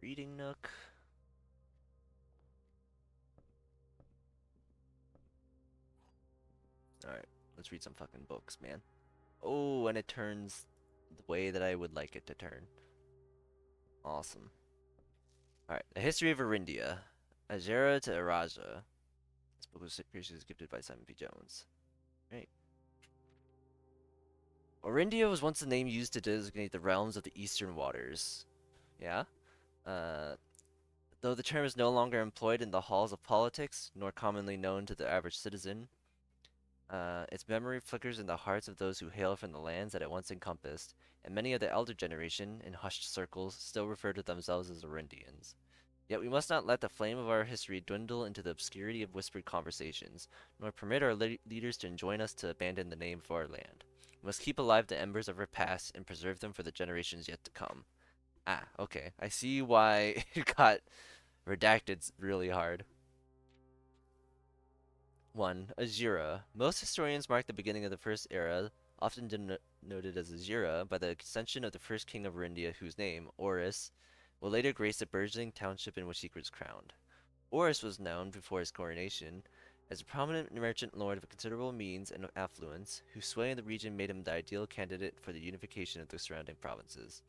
reading nook. Alright, let's read some fucking books, man. Oh, and it turns the way that I would like it to turn. Awesome. Alright, The History of Arindia. Ajera to Araja. This book was graciously gifted by Simon P. Jones. Right. Orindia was once the name used to designate the realms of the Eastern Waters. Yeah? Uh, though the term is no longer employed in the halls of politics, nor commonly known to the average citizen, its memory flickers in the hearts of those who hail from the lands that it once encompassed, and many of the elder generation, in hushed circles, still refer to themselves as Orindians. Yet we must not let the flame of our history dwindle into the obscurity of whispered conversations, nor permit our leaders to enjoin us to abandon the name of our land. We must keep alive the embers of our past and preserve them for the generations yet to come. Ah, okay. I see why it got redacted really hard. 1. Azura. Most historians mark the beginning of the First Era, often denoted as Azura, by the ascension of the first king of Arindia, whose name, Horus, will later grace the burgeoning township in which he was crowned. Horus was known, before his coronation, as a prominent merchant lord of considerable means and affluence, whose sway in the region made him the ideal candidate for the unification of the surrounding provinces.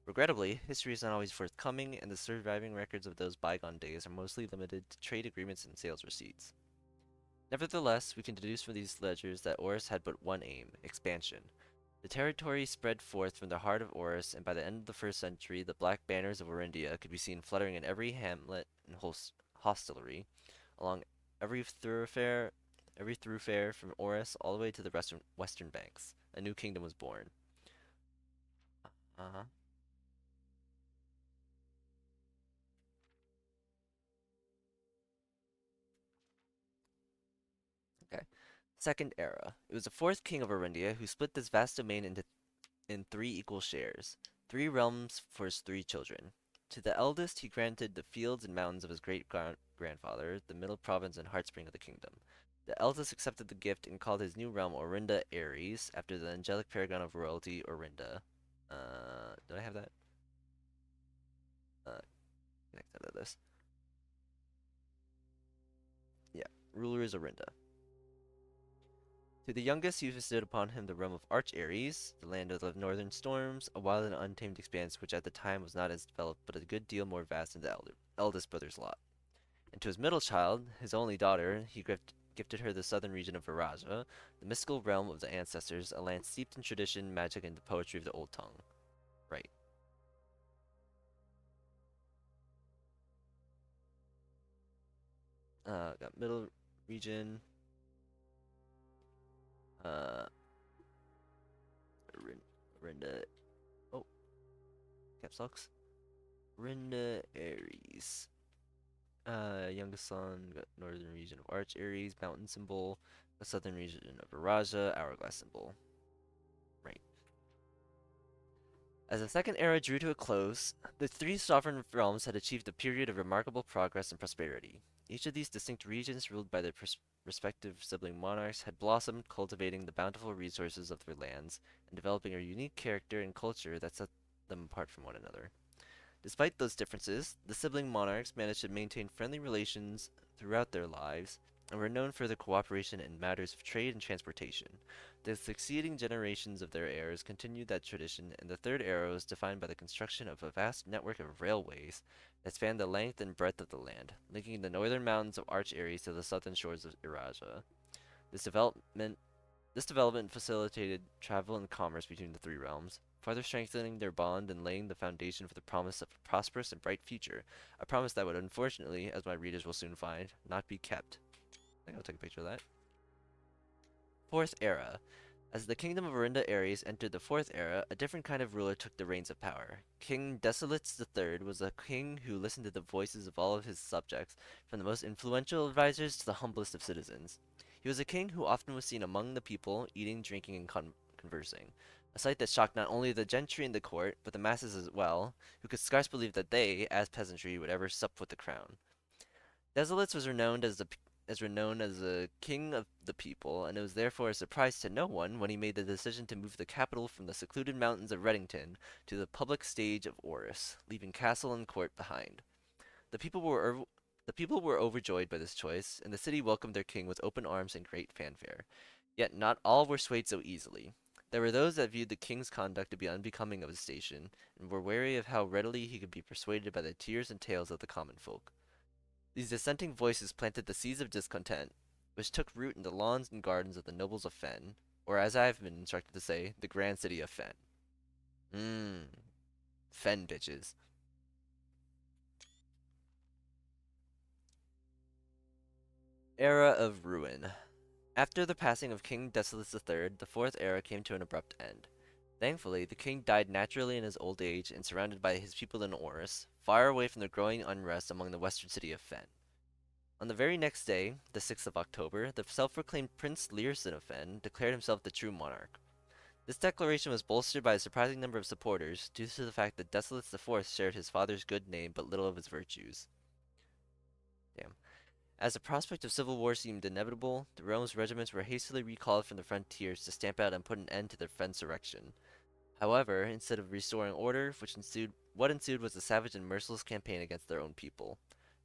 Regrettably, history is not always forthcoming, and the surviving records of those bygone days are mostly limited to trade agreements and sales receipts. Nevertheless, we can deduce from these ledgers that Horus had but one aim: expansion. The territory spread forth from the heart of Horus, and by the end of the first century, the black banners of Orindia could be seen fluttering in every hamlet and hostelry, along every thoroughfare from Horus all the way to the western banks. A new kingdom was born. Uh-huh. Okay. Second era. It was the fourth king of Orindia who split this vast domain into in three equal shares, three realms for his three children. To the eldest he granted the fields and mountains of his great-grandfather, the middle province and heartspring of the kingdom. The eldest accepted the gift and called his new realm Orinda Ares, after the angelic paragon of royalty, Orinda. Did I have that? Uh, connected to this. Yeah, ruler is Orinda. To the youngest, he bestowed upon him the realm of Arch Ares, the land of the northern storms, a wild and untamed expanse which at the time was not as developed, but a good deal more vast than the eldest brother's lot. And to his middle child, his only daughter, he gifted her the southern region of Viraja, the mystical realm of the ancestors, a land steeped in tradition, magic, and the poetry of the old tongue. Right. Got middle region. Uh, Rinda. Oh, caps locks. Rinda Ares. Youngest son, got northern region of Arch Ares, mountain symbol, the southern region of Araja, hourglass symbol. Right. As the second era drew to a close, the three sovereign realms had achieved a period of remarkable progress and prosperity. Each of these distinct regions, ruled by their respective sibling monarchs, had blossomed, cultivating the bountiful resources of their lands and developing a unique character and culture that set them apart from one another. Despite those differences, the sibling monarchs managed to maintain friendly relations throughout their lives and were known for their cooperation in matters of trade and transportation. The succeeding generations of their heirs continued that tradition, and the third era was defined by the construction of a vast network of railways that spanned the length and breadth of the land, linking the northern mountains of Arch Ares to the southern shores of Iraja. This development this development facilitated travel and commerce between the three realms, further strengthening their bond and laying the foundation for the promise of a prosperous and bright future, a promise that would unfortunately, as my readers will soon find, not be kept. I think I'll take a picture of that. Fourth Era. As the kingdom of Orinda Ares entered the Fourth Era, a different kind of ruler took the reins of power. King Desolates III was a king who listened to the voices of all of his subjects, from the most influential advisors to the humblest of citizens. He was a king who often was seen among the people, eating, drinking, and conversing. A sight that shocked not only the gentry in the court, but the masses as well, who could scarce believe that they, as peasantry, would ever sup with the crown. Desolates was renowned as a king of the people, and it was therefore a surprise to no one when he made the decision to move the capital from the secluded mountains of Reddington to the public stage of Oris, leaving castle and court behind. The people were the people were overjoyed by this choice, and the city welcomed their king with open arms and great fanfare. Yet not all were swayed so easily. There were those that viewed the king's conduct to be unbecoming of his station, and were wary of how readily he could be persuaded by the tears and tales of the common folk. These dissenting voices planted the seeds of discontent, which took root in the lawns and gardens of the nobles of Fen, or as I have been instructed to say, the grand city of Fen. Mmm, Fen bitches. Era of Ruin. After the passing of King Desolates III, the Fourth Era came to an abrupt end. Thankfully, the king died naturally in his old age and surrounded by his people in Oris, far away from the growing unrest among the western city of Fen. On the very next day, the 6th of October, the self-proclaimed Prince Learson of Fen declared himself the true monarch. This declaration was bolstered by a surprising number of supporters, due to the fact that Desolates IV shared his father's good name but little of his virtues. Damn. As the prospect of civil war seemed inevitable, the realm's regiments were hastily recalled from the frontiers to stamp out and put an end to their Fensurrection. However, instead of restoring order, what ensued was a savage and merciless campaign against their own people.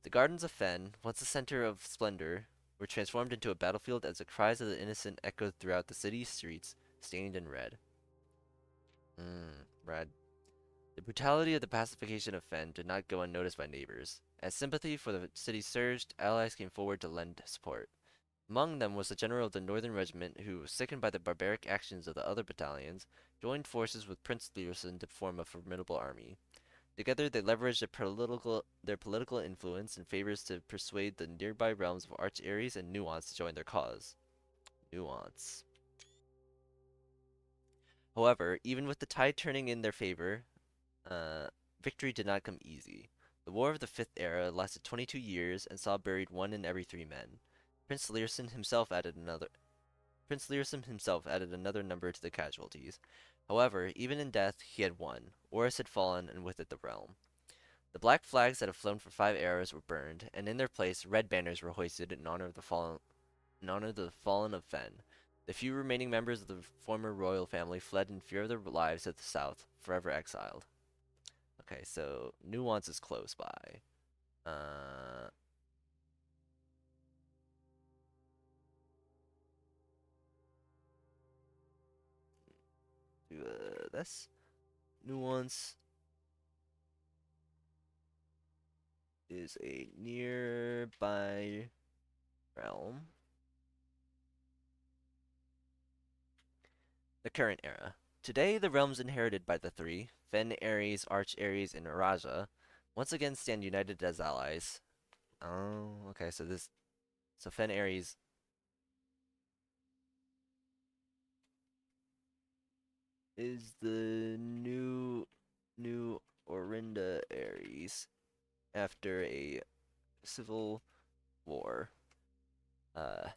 The gardens of Fen, once a center of splendor, were transformed into a battlefield as the cries of the innocent echoed throughout the city's streets, stained in red. Red. The brutality of the pacification of Fen did not go unnoticed by neighbors. As sympathy for the city surged, allies came forward to lend support. Among them was the general of the Northern Regiment who, sickened by the barbaric actions of the other battalions, joined forces with Prince Learson to form a formidable army. Together they leveraged their political influence and favors to persuade the nearby realms of Arch Ares and Nuance to join their cause. Nuance. However, even with the tide turning in their favor, uh, victory did not come easy. The War of the Fifth Era lasted 22 years and saw buried one in every 3 men. Prince Learson himself added another Prince Learson himself added another number to the casualties. However, even in death, he had won. Oris had fallen, and with it the realm. The black flags that had flown for 5 eras were burned, and in their place, red banners were hoisted in honor of the fallen of Fen. The few remaining members of the former royal family fled in fear of their lives to the south, forever exiled. Okay, so Nuance is close by. Uh, this Nuance is a nearby realm. The current era. Today, the realms inherited by the three, Fen, Ares, Arch Ares, and Araja, once again stand united as allies. Oh, okay, so Fen Ares is the new Orinda Ares after a civil war. Uh,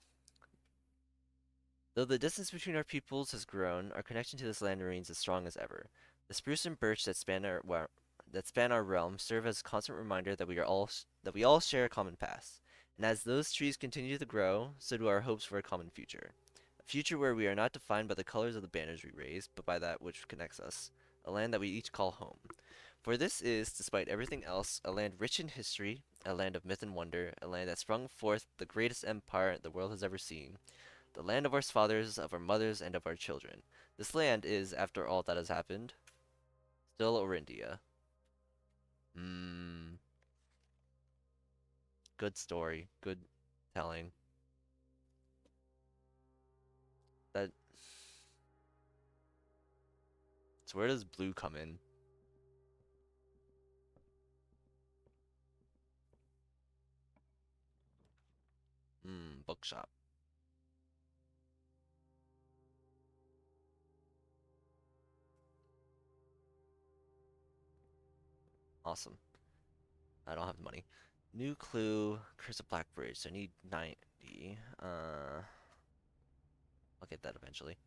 Though the distance between our peoples has grown, our connection to this land remains as strong as ever. The spruce and birch that span our realm serve as a constant reminder that we all share a common past. And as those trees continue to grow, so do our hopes for a common future. A future where we are not defined by the colors of the banners we raise, but by that which connects us. A land that we each call home. For this is, despite everything else, a land rich in history, a land of myth and wonder, a land that sprung forth the greatest empire the world has ever seen, the land of our fathers, of our mothers, and of our children. This land is, after all that has happened, still Orindia. Mmm, good story, good telling. So where does blue come in? Bookshop. Awesome. I don't have the money. New clue, Curse of Black Bridge. So I need 90. I'll get that eventually.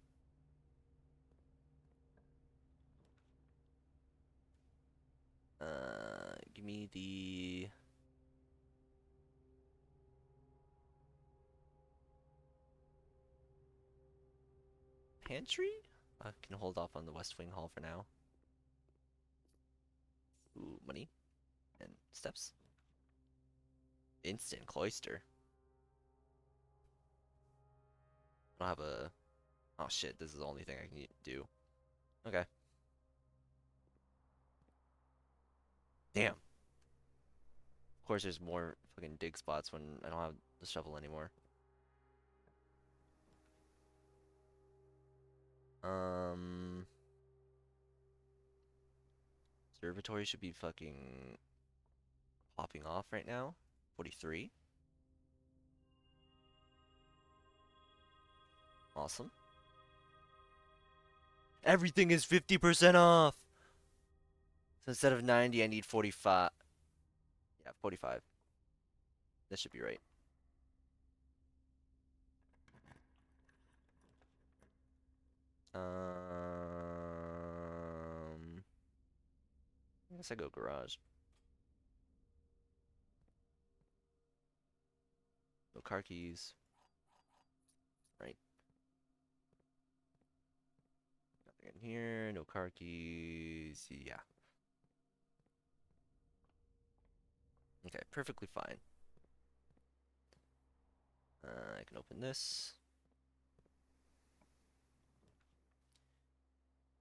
Give me the pantry? I can hold off on the West Wing Hall for now. Ooh, money and steps. Instant cloister. I don't have a. Oh shit! This is the only thing I can do. Okay. Damn. Of course, there's more fucking dig spots when I don't have the shovel anymore. Um, Observatory should be fucking popping off right now. 43. Awesome. Everything is 50% off. So instead of 90, I need 45. Yeah, 45. That should be right. I guess I go garage. No car keys. Right. Nothing in here. No car keys. Yeah. Okay, perfectly fine. I can open this.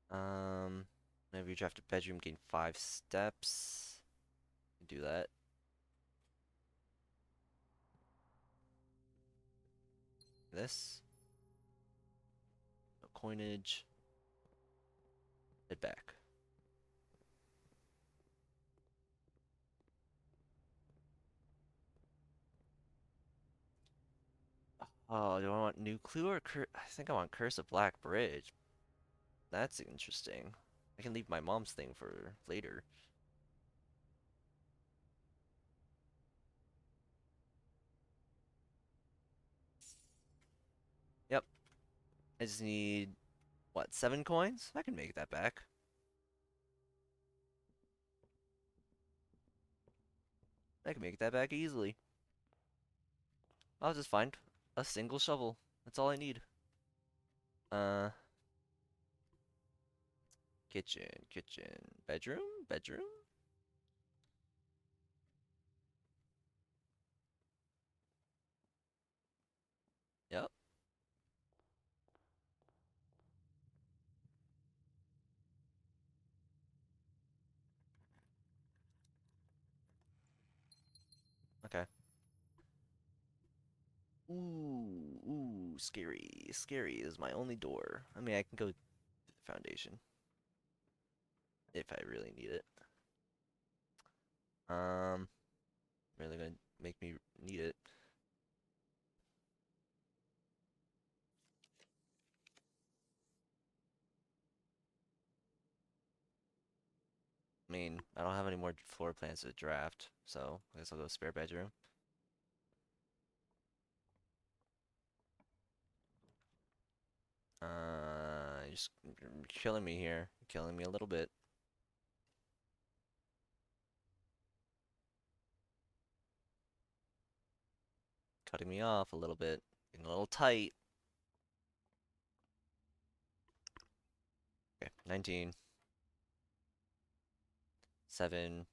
Whenever you draft a bedroom, gain 5 steps. Do that. This. No coinage. Head back. Oh, do I want new clue or I think I want Curse of Black Bridge. That's interesting. I can leave my mom's thing for later. Yep. I just need, what, 7 coins? I can make that back. I can make that back easily. I'll just find a single shovel. That's all I need. Uh, kitchen, bedroom. Yep. Okay. Scary. Scary is my only door. I mean, I can go to the foundation if I really need it. Um, Really gonna make me need it. I mean, I don't have any more floor plans to draft, so I guess I'll go spare bedroom. You're just killing me here. Killing me a little bit. Cutting me off a little bit. Getting a little tight. Okay, 19. 7.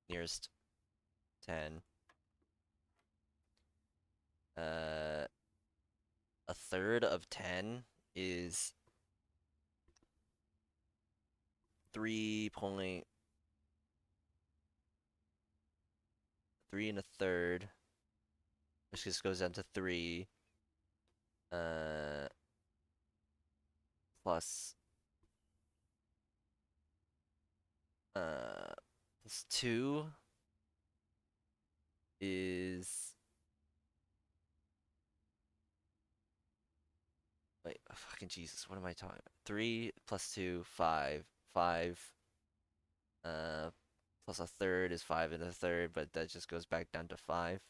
Nearest 10. Uh, a third of 10 is 3.3 and a third, which just goes down to 3. Uh, plus Plus 2 is wait, oh, fucking Jesus, what am I talking about? 3 plus 2, 5. 5 uh plus a third is 5 and a third, but that just goes back down to 5.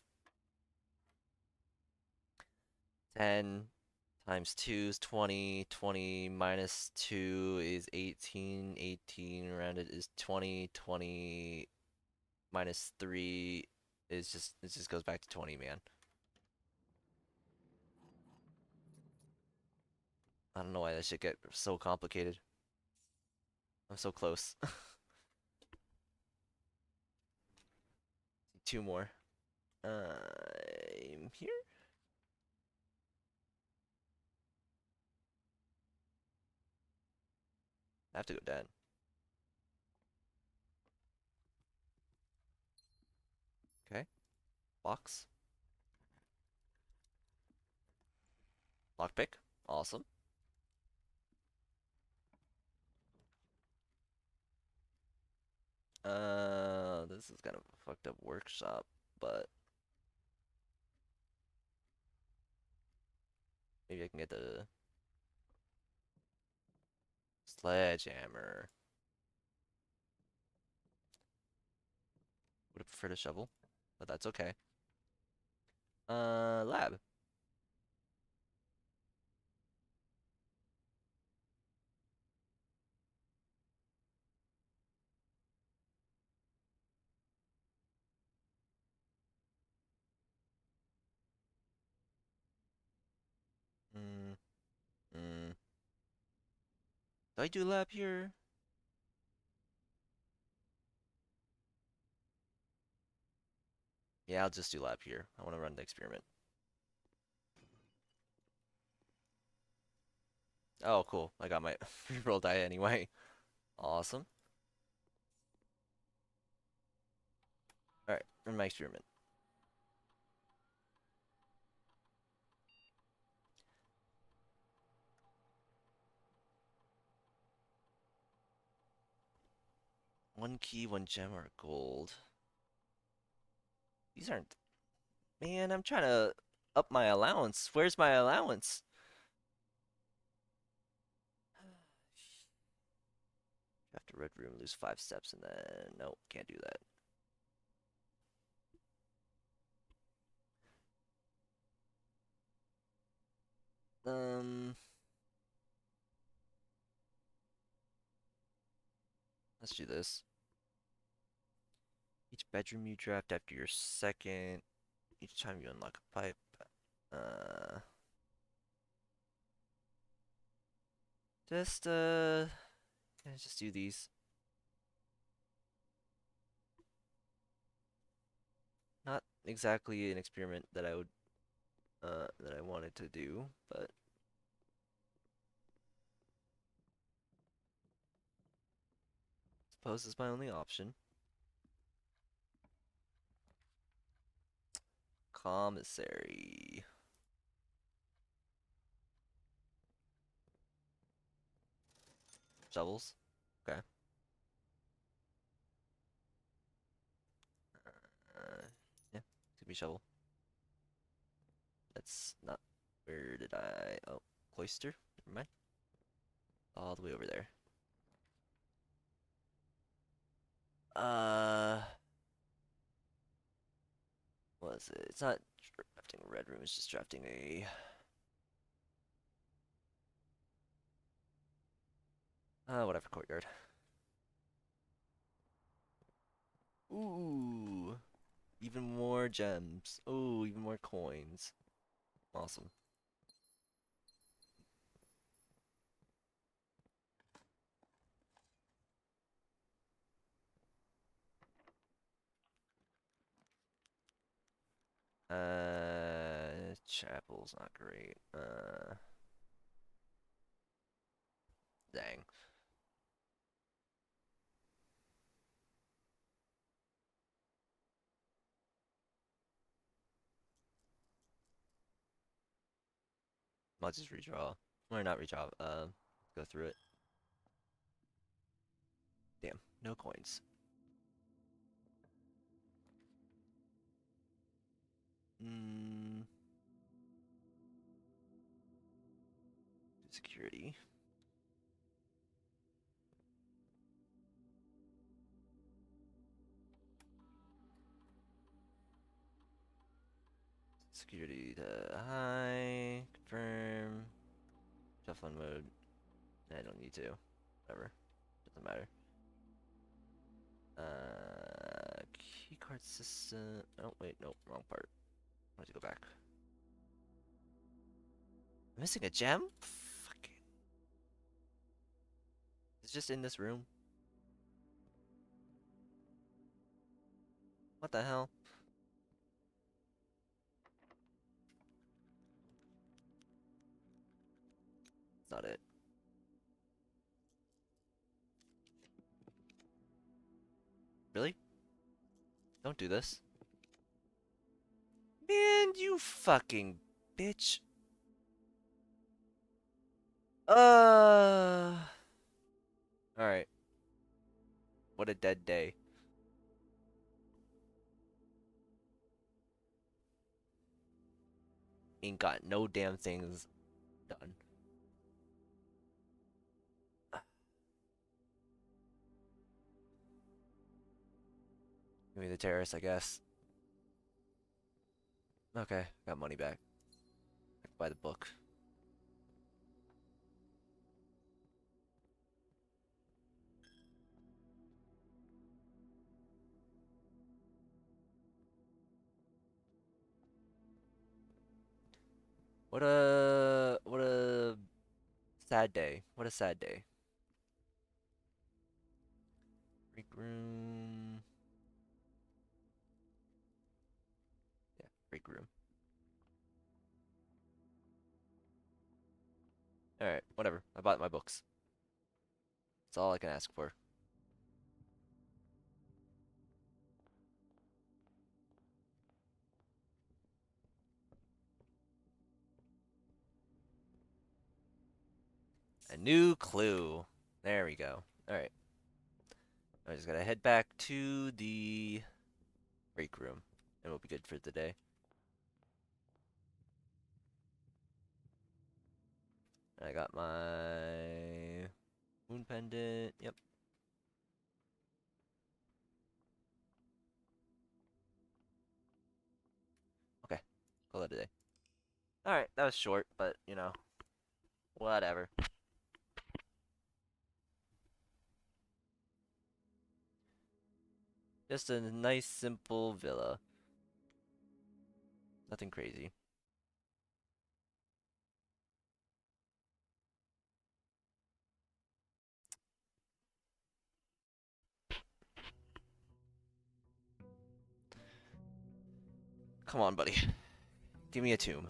10 times 2 is 20. 20 minus 2 is 18. 18 rounded is 20. 20 minus 3 is just it just goes back to 20, man. I don't know why that should get so complicated. I'm so close. Two more. I'm here. I have to go down. Okay. Box. Lockpick. Awesome. This is kind of a fucked up workshop, but maybe I can get the sledgehammer. Would have preferred a shovel, but that's okay. Lab. Mm, mm. Do I do lab here? Yeah, I'll just do lab here. I want to run the experiment. Oh, cool. I got my reroll die anyway. Awesome. Alright, run my experiment. One key, one gem, or gold. These aren't. Man, I'm trying to up my allowance. Where's my allowance? After red room, lose 5 steps, and then nope, can't do that. Um, let's do this. Each bedroom you draft after your second. Each time you unlock a pipe. Uh, just yeah, just do these. Not exactly an experiment that I would that I wanted to do, but suppose is my only option. Commissary. Shovels. Okay. Yeah, could be shovel. That's not. Where did I? Oh, cloister. Never mind. All the way over there. Uh, what is it? It's not drafting a red room. It's just drafting a. Whatever courtyard. Ooh, even more gems. Ooh, even more coins. Awesome. Chapel's not great. Dang. I'll just redraw. Or not redraw. Go through it. Damn. No coins. Mm, security. Security to high. Confirm. Shuffle mode. I don't need to. Whatever. Doesn't matter. Keycard system. Oh, wait, no, wrong part. I have to go back. I'm missing a gem? Fuck. It's just in this room. What the hell? It's not it. Really? Don't do this. Man, you fucking bitch. Alright. What a dead day. Ain't got no damn things done. Give me the terrace, I guess. Okay, got money back. I can buy the book. What a sad day. What a sad day. Break room. Yeah, break room. Alright, whatever. I bought my books. That's all I can ask for. A new clue. There we go. Alright. I just gotta head back to the break room. And we'll be good for the day. I got my moon pendant. Yep. Okay. Call it a day. Alright, that was short, but you know, whatever. Just a nice, simple villa. Nothing crazy. Come on, buddy. Give me a tomb.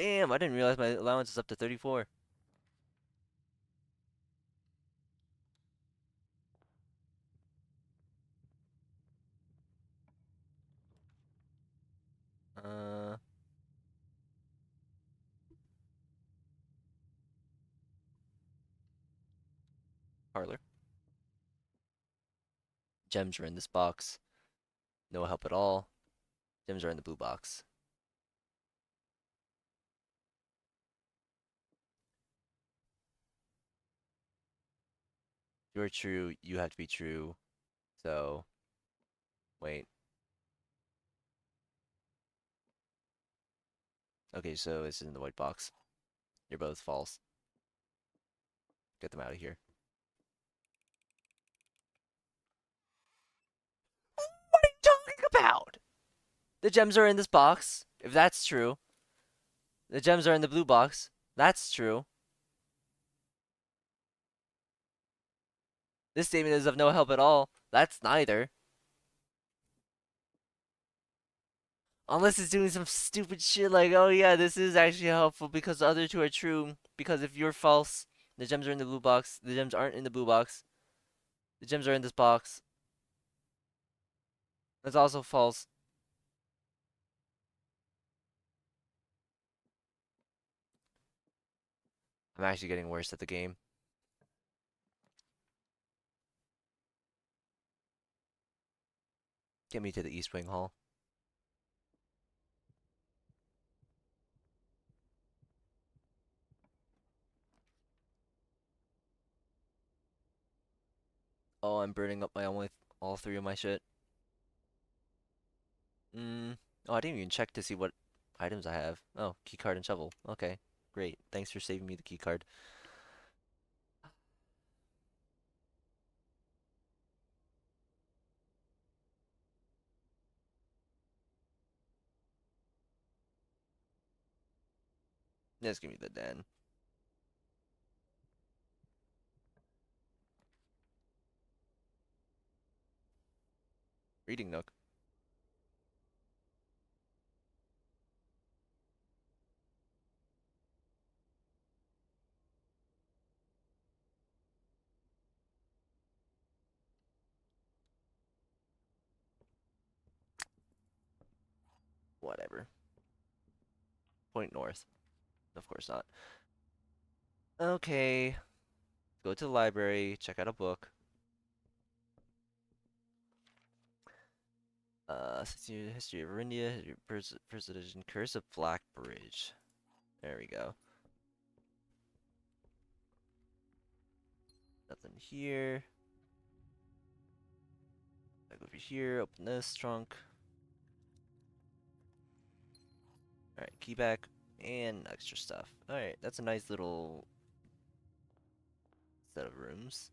Damn, I didn't realize my allowance is up to 34. Uh, Parlor. Gems are in this box. No help at all. Gems are in the blue box. You're true, you have to be true. So, wait. Okay, so it's in the white box. You're both false. Get them out of here. What are you talking about? The gems are in this box. If that's true. The gems are in the blue box. That's true. This statement is of no help at all. That's neither. Unless it's doing some stupid shit like, oh yeah, this is actually helpful because the other two are true. Because if you're false, the gems are in the blue box. The gems aren't in the blue box. The gems are in this box. That's also false. I'm actually getting worse at the game. Get me to the East Wing Hall. Oh, I'm burning up my all three of my shit. Oh, I didn't even check to see what items I have. Oh, key card and shovel. Okay, great. Thanks for saving me the key card. Just give me the den. Reading nook. Whatever. Point north. Of course not. Okay. Go to the library. Check out a book. 16 History of India. Precision Curse of Black Bridge. There we go. Nothing here. Back over here. Open this trunk. Alright, key back and extra stuff. Alright, that's a nice little set of rooms.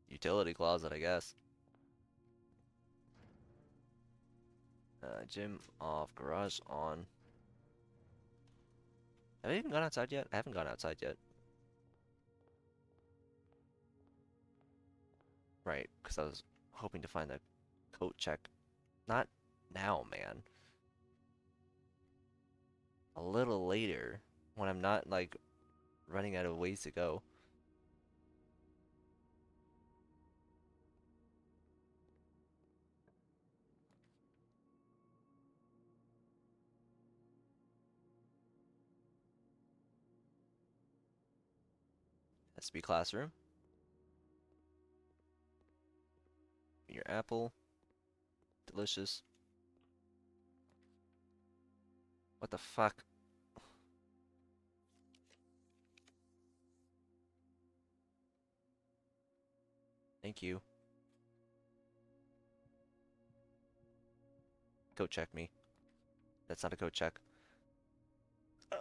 Utility closet, I guess. Gym off, garage on. Have I even gone outside yet? I haven't gone outside yet. Right, because I was hoping to find a coat check. Not now, man. A little later, when I'm not, like, running out of ways to go. Has to be classroom. Your apple. Delicious. What the fuck? Thank you. Coat check me. That's not a coat check. Uh,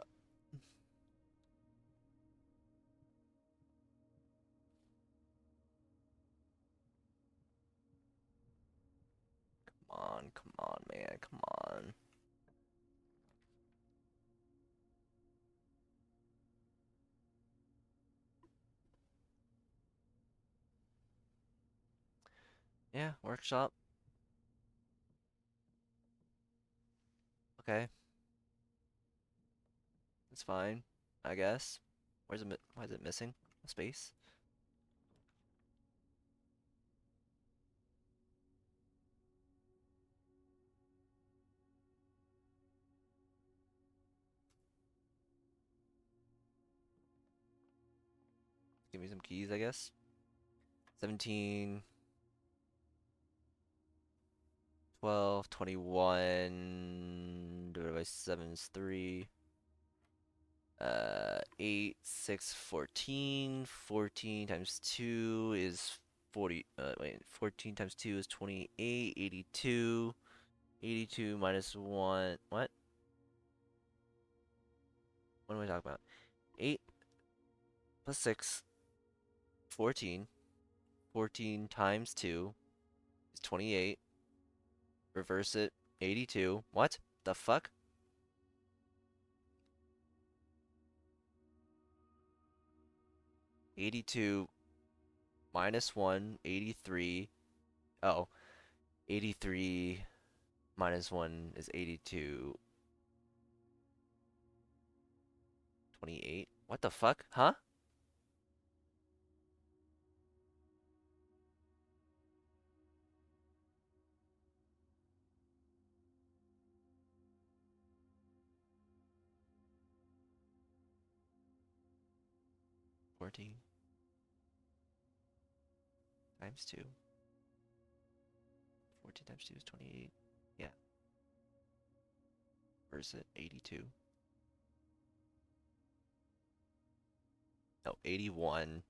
come on, man, come on. Yeah, workshop. Okay, it's fine, I guess. Why is it missing a space? Give me some keys, I guess. 17, 12, 21 divided by 7 is 3. 8, 6, 14. 14 times 2 is 40. Wait, 14 times 2 is 28. 82. 82 minus 1. What? What am I talking about? 8 plus 6, 14. 14 times 2 is 28. Reverse it, 82. What the fuck? 82 minus 1, 83. Oh, 83 minus 1 is 82. 28. What the fuck? Huh? 14 times 2. 14 times 2 is 28. Yeah. Or is it 82? No, 81.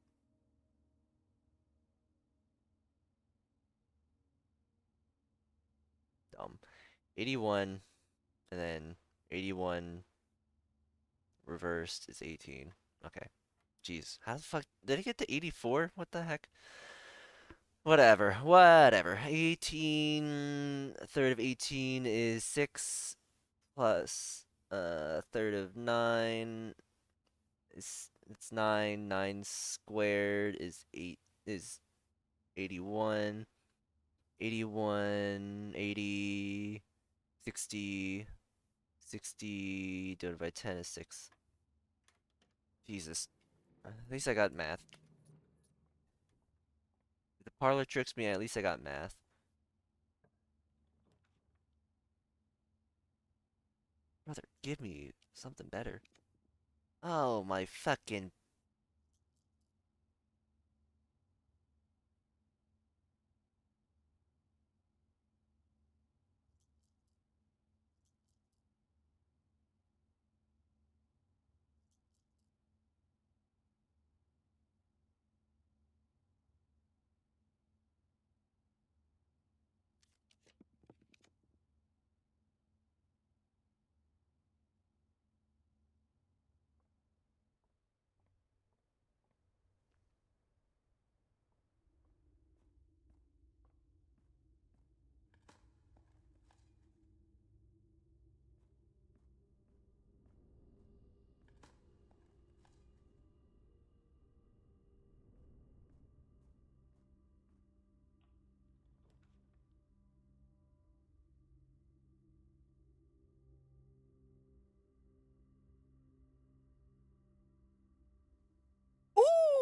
Dumb. 81, and then 81 reversed is 18. Okay. Jeez. How the fuck did it get to 84? What the heck? Whatever. Whatever. 18, a third of 18 is 6 plus a third of 9 is it's 9. 9 squared is 8 is 81. 81, 80, 60, 60 divided by 10 is 6. Jesus. At least I got math. If the parlor tricks me, at least I got math. Brother, give me something better. Oh my fucking.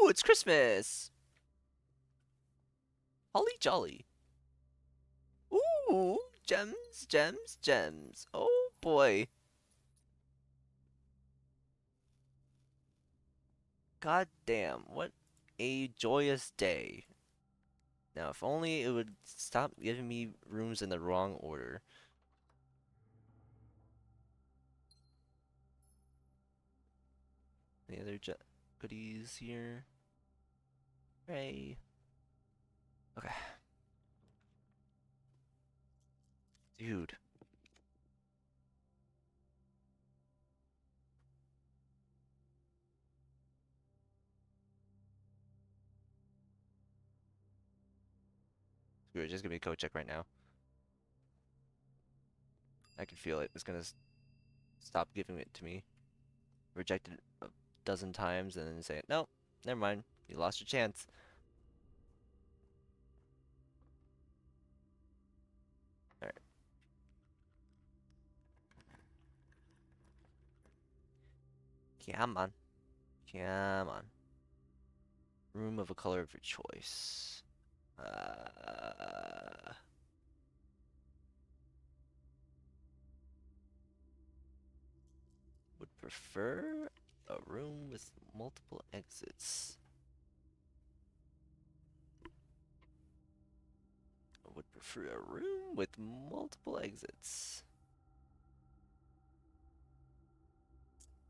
Ooh, it's Christmas! Holly jolly. Ooh, gems, gems, gems. Oh boy. God damn, what a joyous day. Now, if only it would stop giving me rooms in the wrong order. Any other goodies here? Hooray. Okay. Dude. Screw it, just give me a code check right now. I can feel it. It's gonna stop giving it to me. Rejected a dozen times and then say, no, never mind. You lost your chance. Alright. Come on. Come on. Room of a color of your choice. Would prefer a room with multiple exits. Would prefer a room with multiple exits.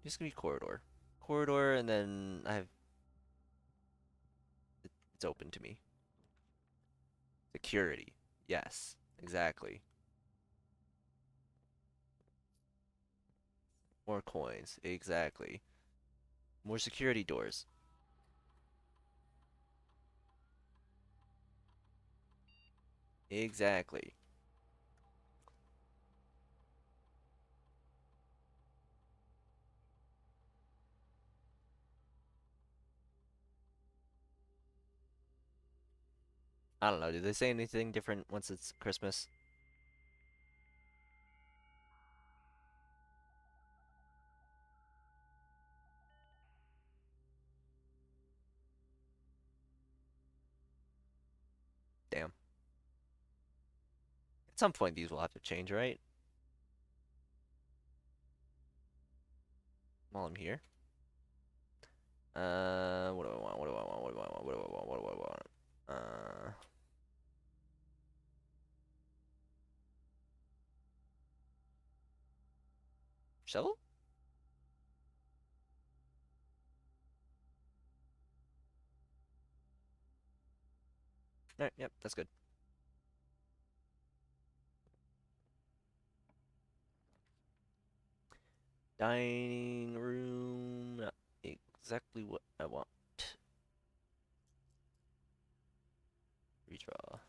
Just gonna be corridor. Corridor, and then it's open to me. Security. Yes, exactly. More coins. Exactly. More security doors. Exactly. I don't know. Did they say anything different once it's Christmas? Damn. At some point, these will have to change, right? While I'm here. What do I want? What do I want? What do I want? What do I want? What do I want? Shovel? Alright, yep, that's good. Dining room, not exactly what I want. Redraw.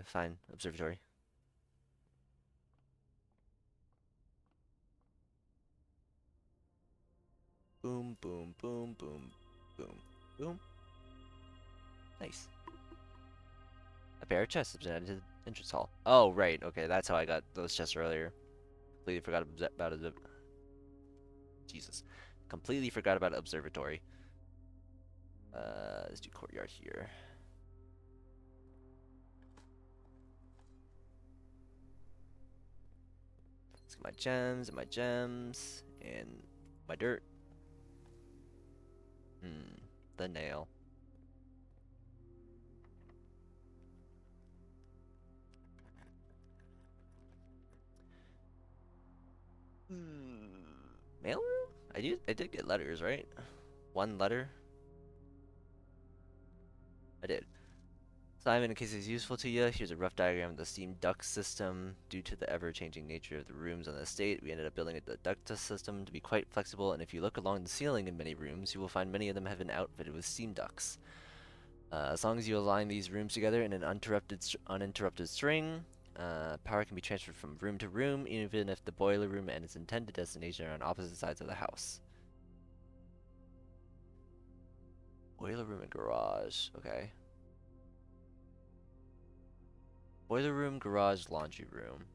Fine. Observatory. Boom, boom, boom, boom, boom, boom. Nice. A pair of chests have been added to the entrance hall. Oh, right. Okay, that's how I got those chests earlier. Completely forgot about it. Jesus. Completely forgot about observatory. Let's do courtyard here. Let's get my gems and my gems and my dirt. The nail. Mail room? I did get letters, right? One letter? I did. Simon, in case it's useful to you, here's a rough diagram of the steam duct system. Due to the ever-changing nature of the rooms on the estate, we ended up building the duct system to be quite flexible, and if you look along the ceiling in many rooms, you will find many of them have been outfitted with steam ducts. As long as you align these rooms together in an uninterrupted string, power can be transferred from room to room, even if the boiler room and its intended destination are on opposite sides of the house. Boiler room and garage. Okay. Boiler room, garage, laundry room.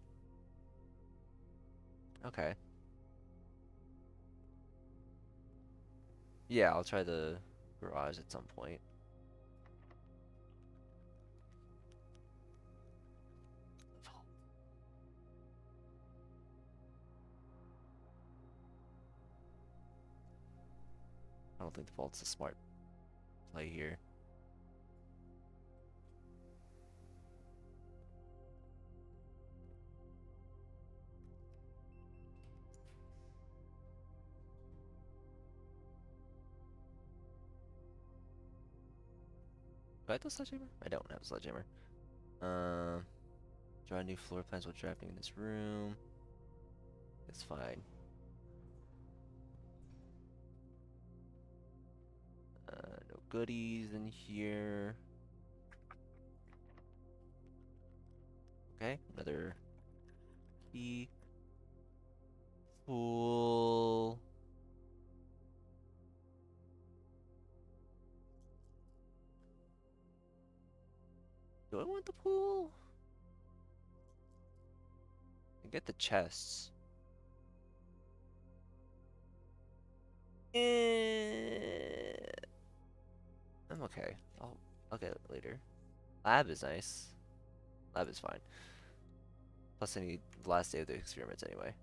Okay. Yeah, I'll try the garage at some point. I don't think the vault's a smart play here. Do I have the sledgehammer? I don't have a sledgehammer. Um, draw new floor plans while drafting in this room. That's fine. No goodies in here. Okay, another key. Pool. Do I want the pool? I get the chests. Eh, I'm okay. I'll get it later. Lab is nice. Lab is fine. Plus I need the last day of the experiments anyway.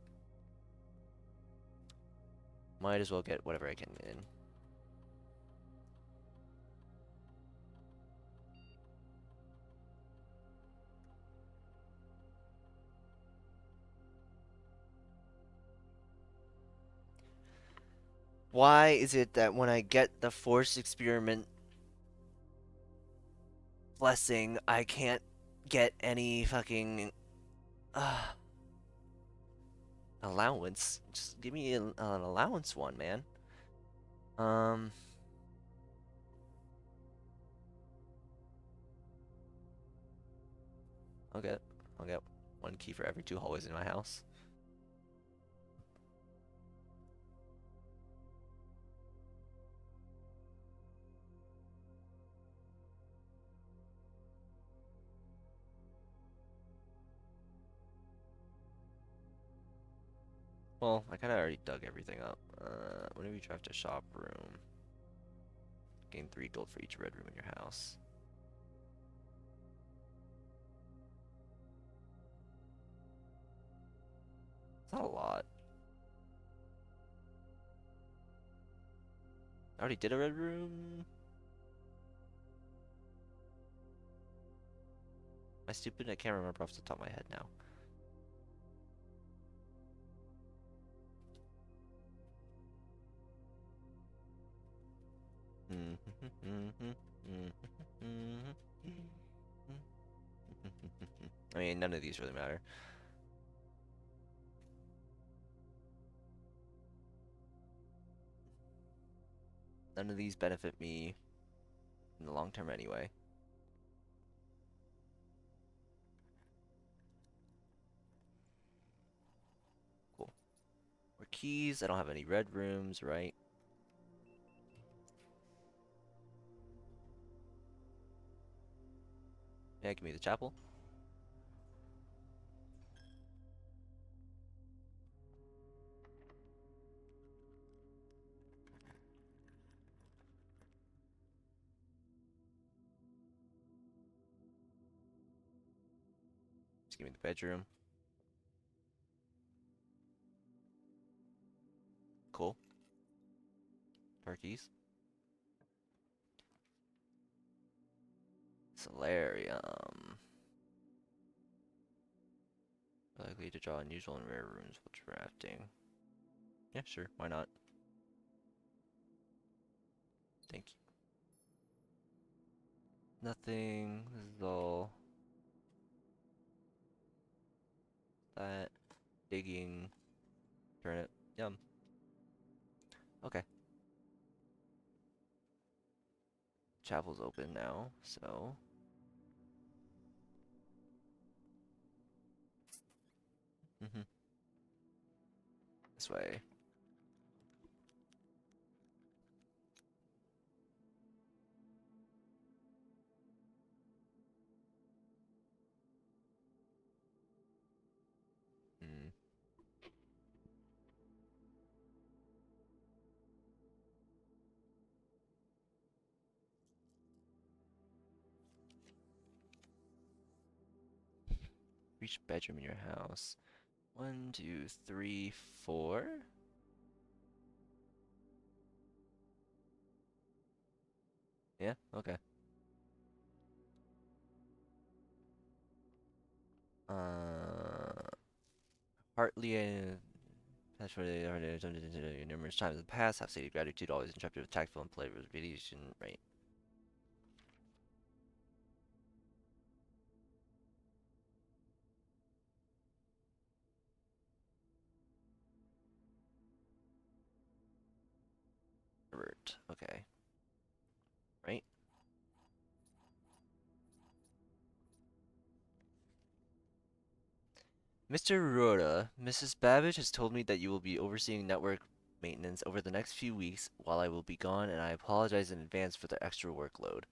Might as well get whatever I can in. Why is it that when I get the forced experiment blessing, I can't get any fucking allowance? Just give me an allowance one, man. Um, I'll get I'll get one key for every 2 hallways in my house. Well, I kind of already dug everything up. Whenever you draft a shop room, gain 3 gold for each red room in your house. not a lot. I already did a red room. Am I stupid? I can't remember off the top of my head now. I mean, none of these really matter. None of these benefit me in the long term anyway. Cool. More keys. I don't have any red rooms, right? Yeah, give me the chapel. Just give me the bedroom. Cool. Turkeys. Solarium. Likely to draw unusual and rare runes while drafting. Yeah, sure. Why not? Thank you. Nothing. This is all that. Digging. Turnip. Yum. Okay. Chapel's open now, so. This way. Hmm. Reach bedroom in your house. 1, 2, 3, 4. Yeah, okay. Uh, Partly that's what they are numerous times in the past. Have stated gratitude, always interrupted with tactful and polite remediation. Right. Revert. Okay. Right. Mr. Rhoda, Mrs. Babbage has told me that you will be overseeing network maintenance over the next few weeks while I will be gone, and I apologize in advance for the extra workload.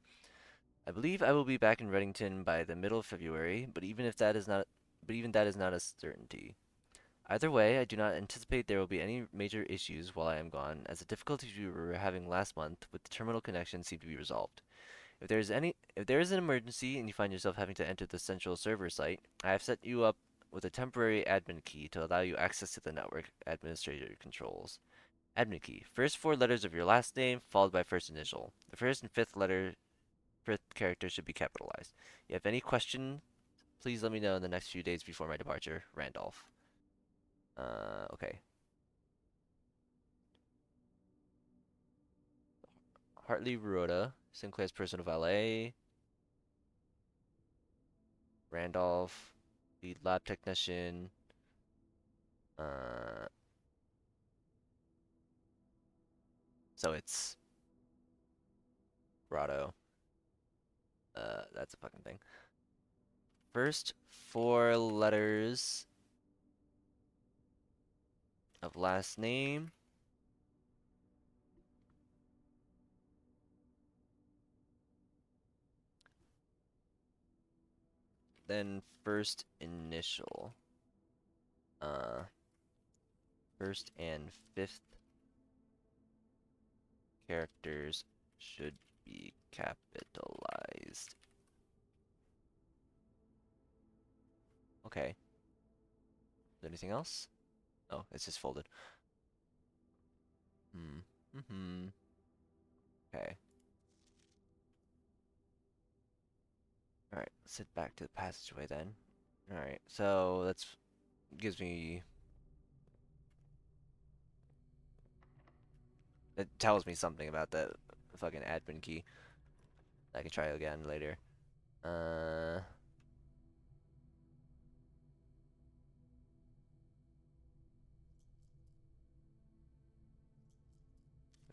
I believe I will be back in Reddington by the middle of February, but even that is not a certainty. Either way, I do not anticipate there will be any major issues while I am gone, as the difficulties we were having last month with the terminal connection seem to be resolved. If there is an emergency and you find yourself having to enter the central server site, I have set you up with a temporary admin key to allow you access to the network administrator controls. Admin key. First four letters of your last name, followed by first initial. The first and fifth character should be capitalized. If you have any questions, please let me know in the next few days before my departure. Randolph. Okay. Hartley Rhoda, Sinclair's personal valet. Randolph, the lab technician. Uh, so it's Grotto. That's a fucking thing. First four letters of last name. Then first initial. Uh, First and fifth characters should be capitalized. Okay. Is there anything else? Oh, it's just folded. Hmm. Mm-hmm. Okay. Alright, let's head back to the passageway then. Alright, so that's gives me it tells me something about the fucking admin key. I can try again later. Let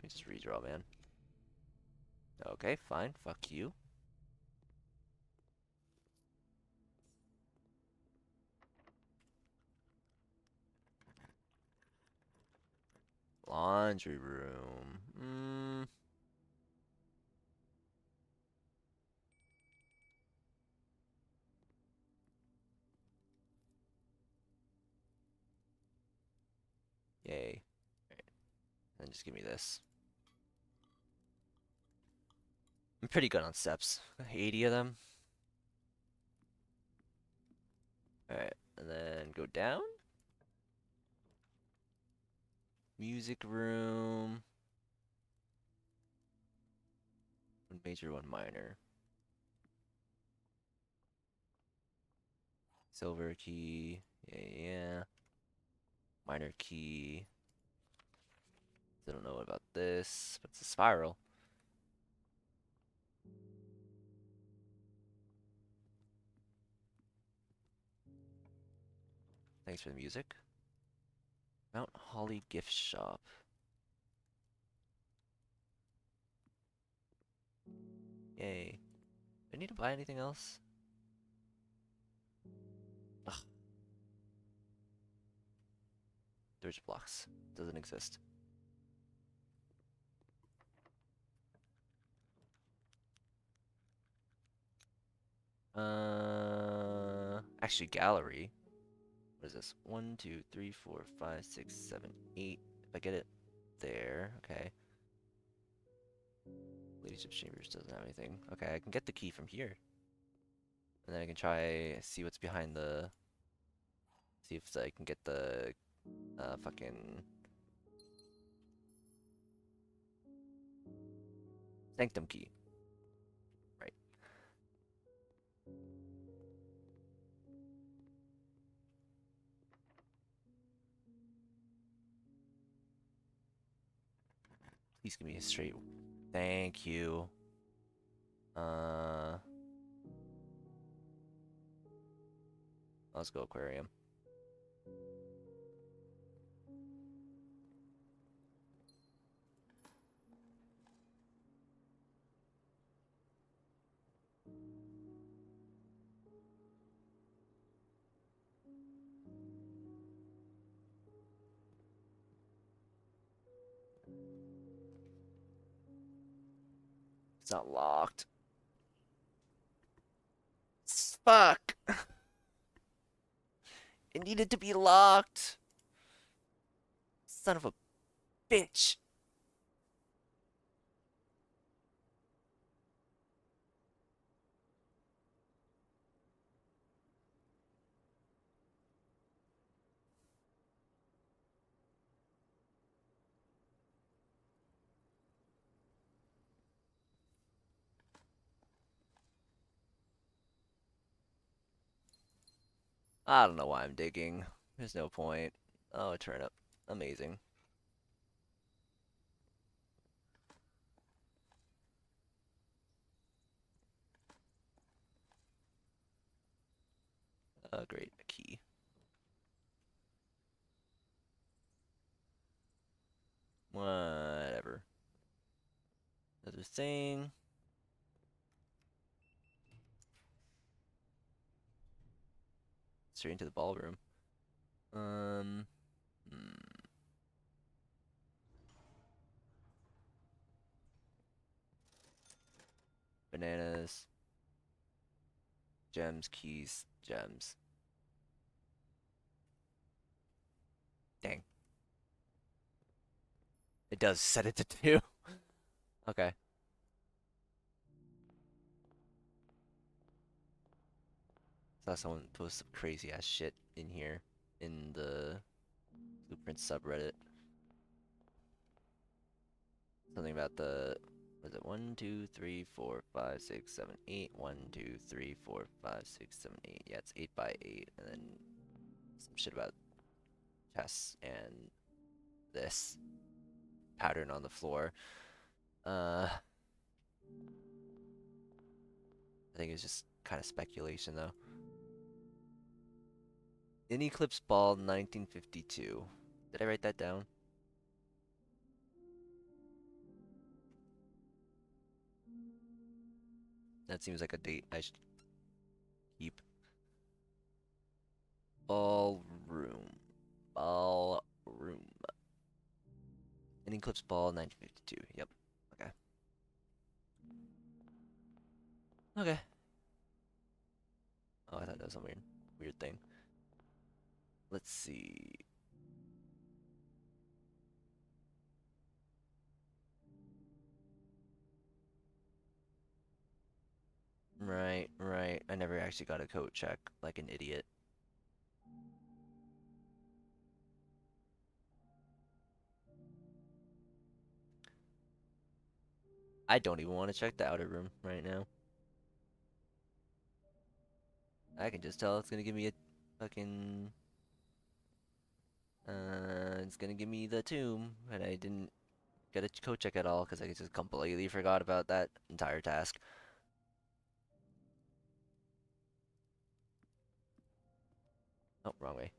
me just redraw, man. Okay, fine. Fuck you. Laundry room. Yay. Alright, then just give me this. I'm pretty good on steps. 80 of them. Alright, and then go down. Music room. One major, one minor. Silver key. Yeah. Minor key. I don't know about this, but it's a spiral. Thanks for the music. Mount Holly gift shop. Yay. Do I need to buy anything else? Ugh. There's blocks. Doesn't exist. Actually, gallery. What is this? 1, 2, 3, 4, 5, 6, 7, 8. If I get it there, okay. Leadership Chambers doesn't have anything. Okay, I can get the key from here. And then I can try see what's behind the. See if I can get the fucking sanctum key. Right. Please give me a straight. Thank you. Uh, let's go aquarium. It's not locked. Fuck. It needed to be locked. Son of a bitch. I don't know why I'm digging. There's no point. Oh, a turnip. Amazing. Great. A key. Whatever. Another thing. Straight into the ballroom. Um. Bananas. Gems. Keys. Gems. Dang. It does set it to 2. Okay. Saw someone post some crazy ass shit in here in the Blueprint subreddit. Something about the, was it 1, 2, 3, 4, 5, 6, 7, 8? 1, 2, 3, 4, 5, 6, 7, 8. Yeah, it's 8 by 8. And then some shit about chess and this pattern on the floor. I think it's just kind of speculation though. In Eclipse Ball 1952. Did I write that down? That seems like a date I should keep. Ballroom. Ballroom. In Eclipse Ball 1952. Yep. Okay. Okay. Oh, I thought that was some weird thing. Let's see. Right, right. I never actually got a coat check like an idiot. I don't even want to check the outer room right now. I can just tell it's gonna give me a fucking it's gonna give me the tomb, and I didn't get a coat check at all because I just completely forgot about that entire task. Oh, wrong way.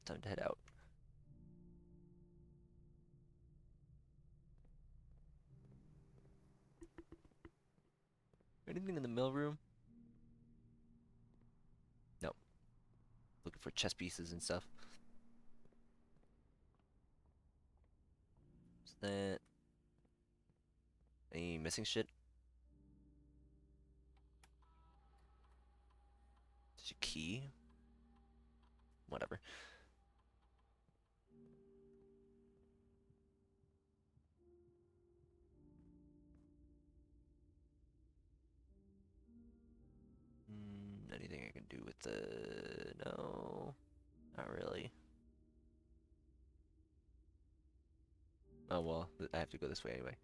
Time to head out. Anything in the mill room? No. Looking for chess pieces and stuff. Is that any missing shit? Is a key? Whatever. Anything I can do with the... No, not really. Oh well, I have to go this way anyway.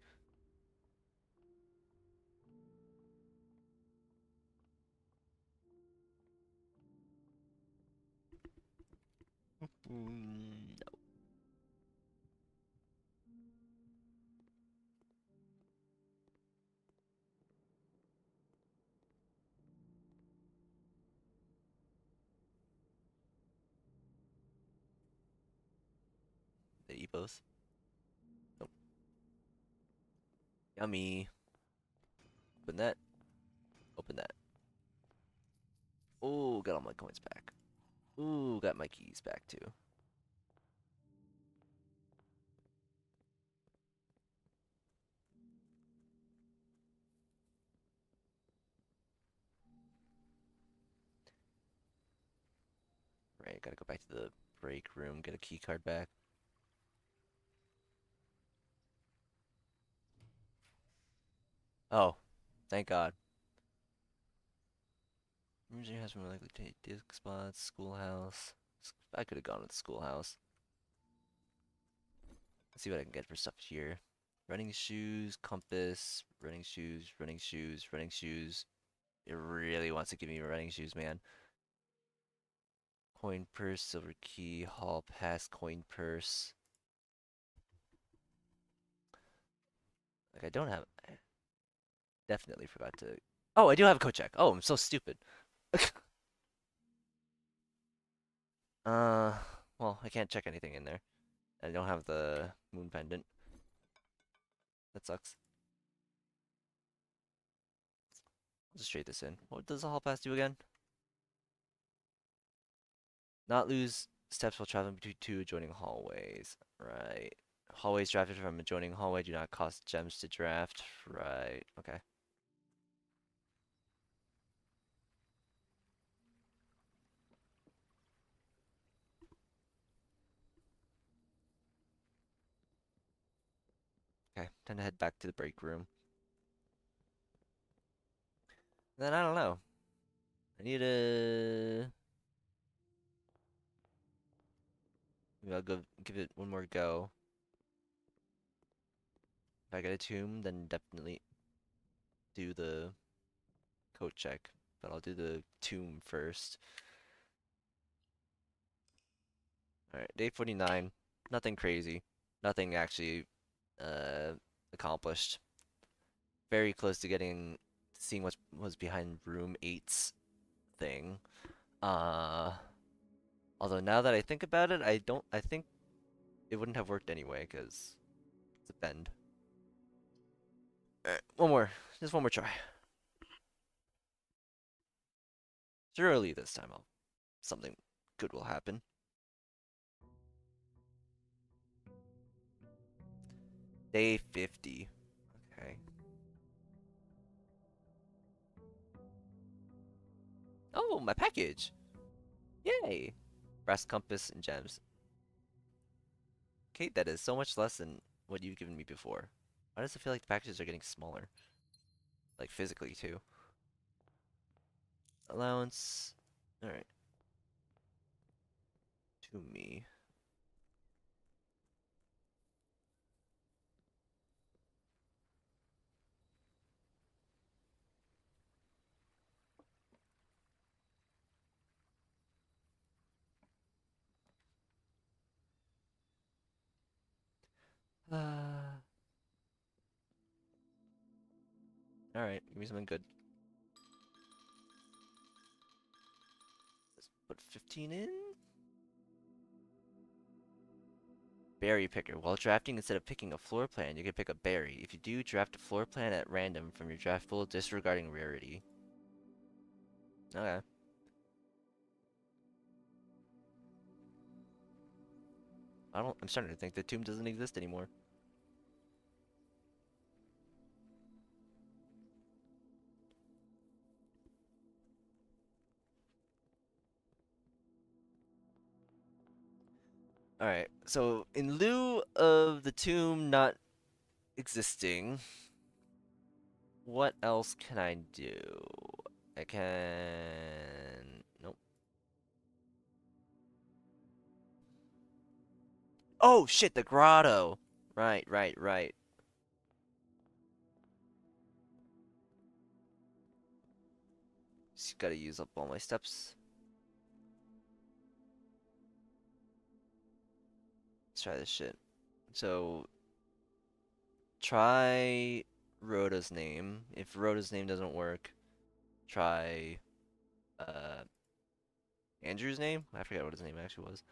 No. The Epos. Nope. Yummy. Open that. Open that. Oh, got all my coins back. Ooh, got my keys back too. Right, gotta go back to the break room, get a key card back. Oh, thank God. Usually has more likely to take disc spots, schoolhouse. I could have gone with the schoolhouse. Let's see what I can get for stuff here. Running shoes, compass, running shoes, running shoes, running shoes. It really wants to give me running shoes, man. Coin purse, silver key, hall pass, coin purse. Like I don't have. I definitely forgot to. Oh, I do have a coat check. Oh, I'm so stupid. uh, well, I can't check anything in there. I don't have the moon pendant. That sucks. I'll just trade this in. What does the hall pass do again? Not lose steps while traveling between two adjoining hallways. Right. Hallways drafted from adjoining hallway do not cost gems to draft. Right. Okay. Okay. Time to head back to the break room. Then I don't know. I need to. Maybe I'll go give it one more go. If I get a tomb, then definitely do the code check. But I'll do the tomb first. Alright, day 49. Nothing crazy. Nothing actually uh accomplished. Very close to seeing what was behind room 8's thing. Uh Although now that I think about it, I think it wouldn't have worked anyway, because it's a bend. Alright, one more. Just one more try. Surely this time something good will happen. Day 50. Okay. Oh, my package! Yay! Brass compass and gems. Okay, that is so much less than what you've given me before. Why does it feel like the packages are getting smaller? Like physically too. Allowance. Alright. To me. Alright, give me something good. Let's put 15 in. Berry picker. While drafting, instead of picking a floor plan, you can pick a berry. If you do, draft a floor plan at random from your draft pool, disregarding rarity. Okay. I'm starting to think the tomb doesn't exist anymore. Alright, so in lieu of the tomb not existing, what else can I do? I can... Nope. Oh, shit, the grotto! Right. Just gotta use up all my steps. Let's try this shit. So, try Rhoda's name. If Rhoda's name doesn't work, try uh Andrew's name? I forgot what his name actually was.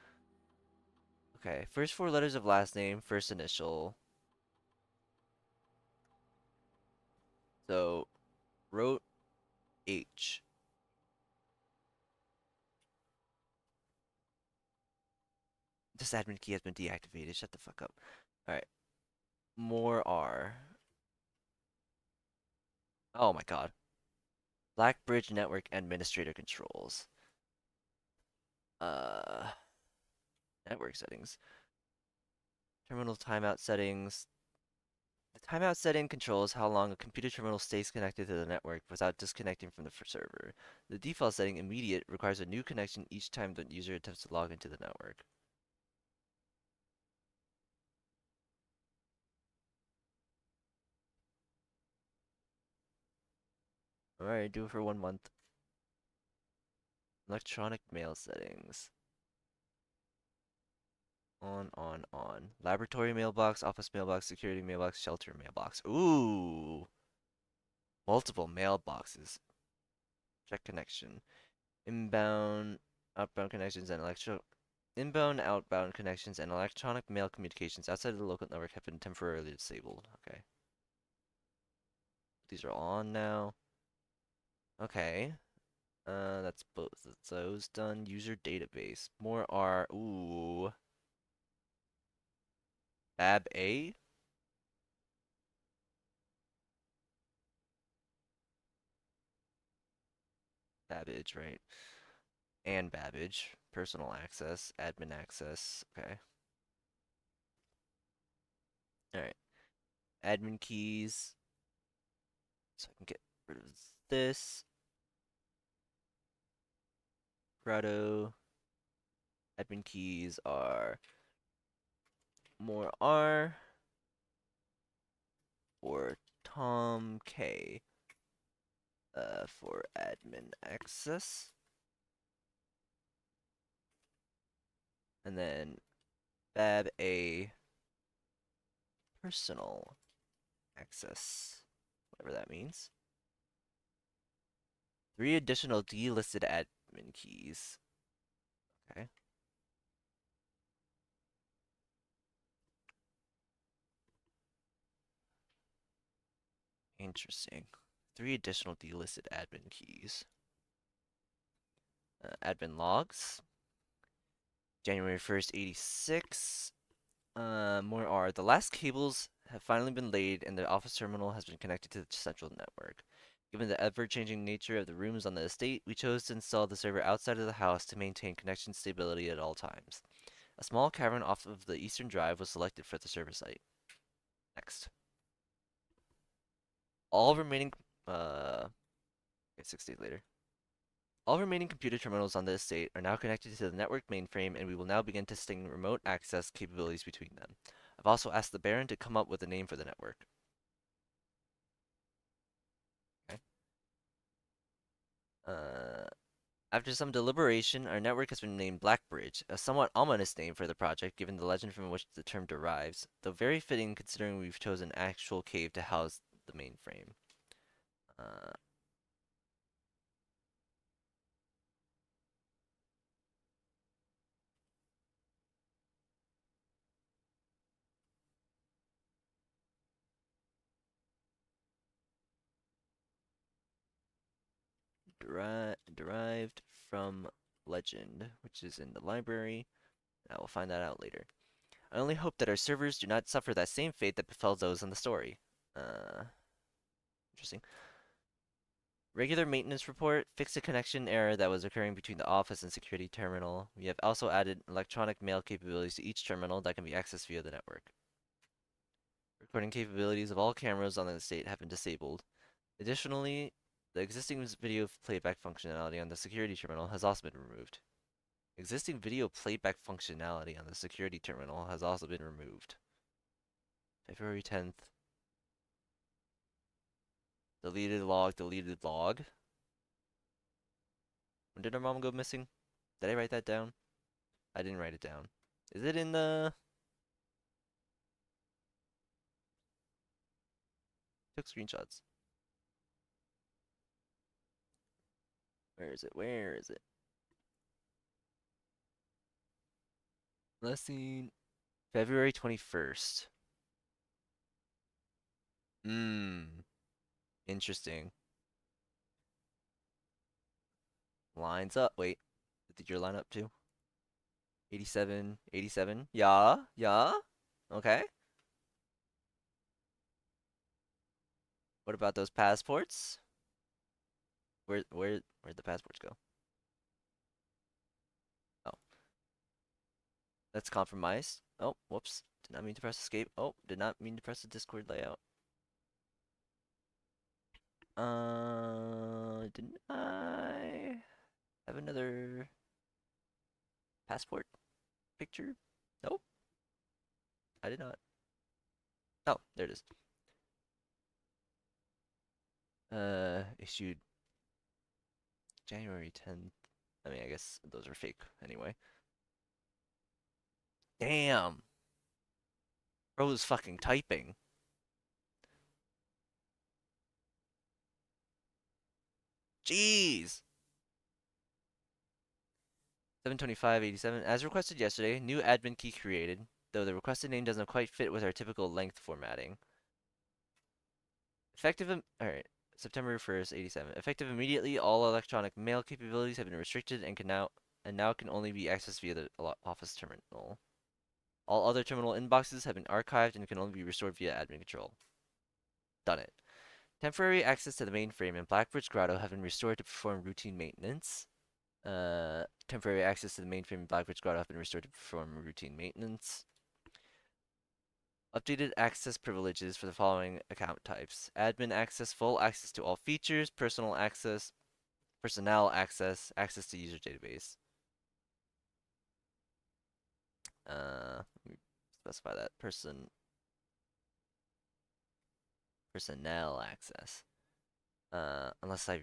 Okay, first four letters of last name, first initial. So, wrote H. This admin key has been deactivated. Shut the fuck up. Alright, more R. Oh my god. Blackbridge Network Administrator Controls. Uh, Network settings. Terminal timeout settings. The timeout setting controls how long a computer terminal stays connected to the network without disconnecting from the server. The default setting, immediate, requires a new connection each time the user attempts to log into the network. Alright, do it for 1 month. Electronic mail settings. On. Laboratory mailbox, office mailbox, security mailbox, shelter mailbox. Ooh! Multiple mailboxes. Check connection. Inbound, outbound connections, and outbound connections and electronic mail communications outside of the local network have been temporarily disabled. Okay. These are on now. Okay. That's both of those done. User database. More are, ooh. Bab A? Babbage, right? And Babbage. Personal access, admin access. Okay. Alright. Admin keys. So I can get rid of this. Grotto. Admin keys are more R or Tom K for admin access. And then Fab A personal access, whatever that means. 3 additional delisted admin keys. Okay. Interesting. 3 additional delisted admin keys. Admin logs. January 1st, 86. More are. The last cables have finally been laid and the office terminal has been connected to the central network. Given the ever-changing nature of the rooms on the estate, we chose to install the server outside of the house to maintain connection stability at all times. A small cavern off of the eastern drive was selected for the server site. Next. All remaining, okay, 6 days later. All remaining computer terminals on the estate are now connected to the network mainframe, and we will now begin testing remote access capabilities between them. I've also asked the Baron to come up with a name for the network. Okay. After some deliberation, our network has been named Blackbridge, a somewhat ominous name for the project given the legend from which the term derives, though very fitting considering we've chosen an actual cave to house the mainframe. Uh, derived from legend, which is in the library. I will find that out later. I only hope that our servers do not suffer that same fate that befell those in the story. Interesting. Regular maintenance report, fix a connection error that was occurring between the office and security terminal. We have also added electronic mail capabilities to each terminal that can be accessed via the network. Recording capabilities of all cameras on the estate have been disabled. Additionally, the existing video playback functionality on the security terminal has also been removed. Existing video playback functionality on the security terminal has also been removed. February 10th. Deleted log, deleted log. When did our mom go missing? Did I write that down? I didn't write it down. Is it in the... Took screenshots. Where is it? Where is it? Last seen February 21st. Mmm. Interesting. Lines up. Wait. Did your line up too? 87. 87. Yeah. Yeah. Okay. What about those passports? Where'd the passports go? Oh, that's compromised. Oh, whoops. Did not mean to press escape. Oh, did not mean to press the Discord layout. Didn't I have another passport picture? Nope, I did not. Oh, there it is. Issued January 10th. I mean, I guess those are fake anyway. Damn. Bro was fucking typing. Jeez. 72587. As requested yesterday, new admin key created, though the requested name doesn't quite fit with our typical length formatting. Alright, September 1st, 87. Effective immediately, all electronic mail capabilities have been restricted and now can only be accessed via the office terminal. All other terminal inboxes have been archived and can only be restored via admin control. Done it. Temporary access to the mainframe and Blackbridge Grotto have been restored to perform routine maintenance. Temporary access to the mainframe and Blackbridge Grotto have been restored to perform routine maintenance. Updated access privileges for the following account types. Admin access, full access to all features, personal access, Personnel access, access to user database. Let me specify that personnel access. Unless I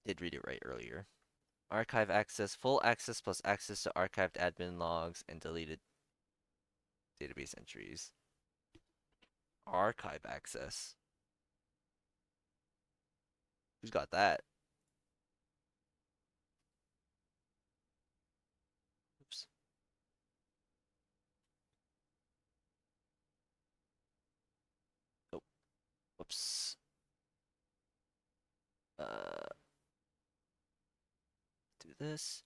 did read it right earlier. Archive access, full access plus access to archived admin logs and deleted database entries. Archive access. Who's got that? Oops. Oh, whoops. Uh, do this.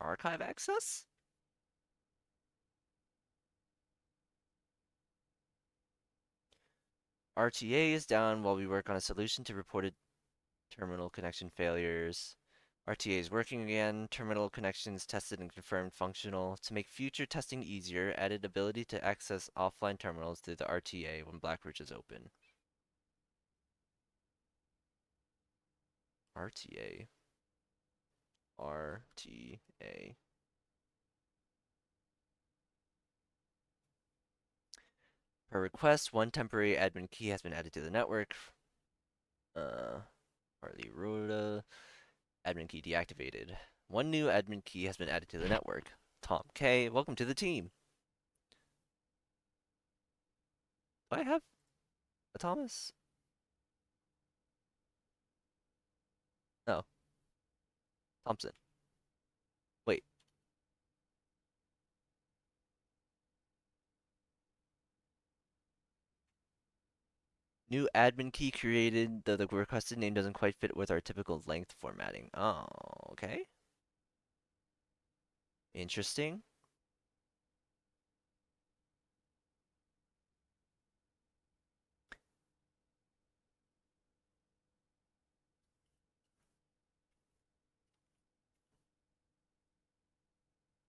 Archive access? RTA is down while we work on a solution to reported terminal connection failures. RTA is working again. Terminal connections tested and confirmed functional. To make future testing easier, added ability to access offline terminals through the RTA when Blackbridge is open. RTA. RTA. Per request, one temporary admin key has been added to the network. Harley Rhoda. Admin key deactivated. One new admin key has been added to the network. Tom K, welcome to the team. Do I have a Thomas? No, Thompson. Wait, new admin key created, though the requested name doesn't quite fit with our typical length formatting. Oh, okay. Interesting.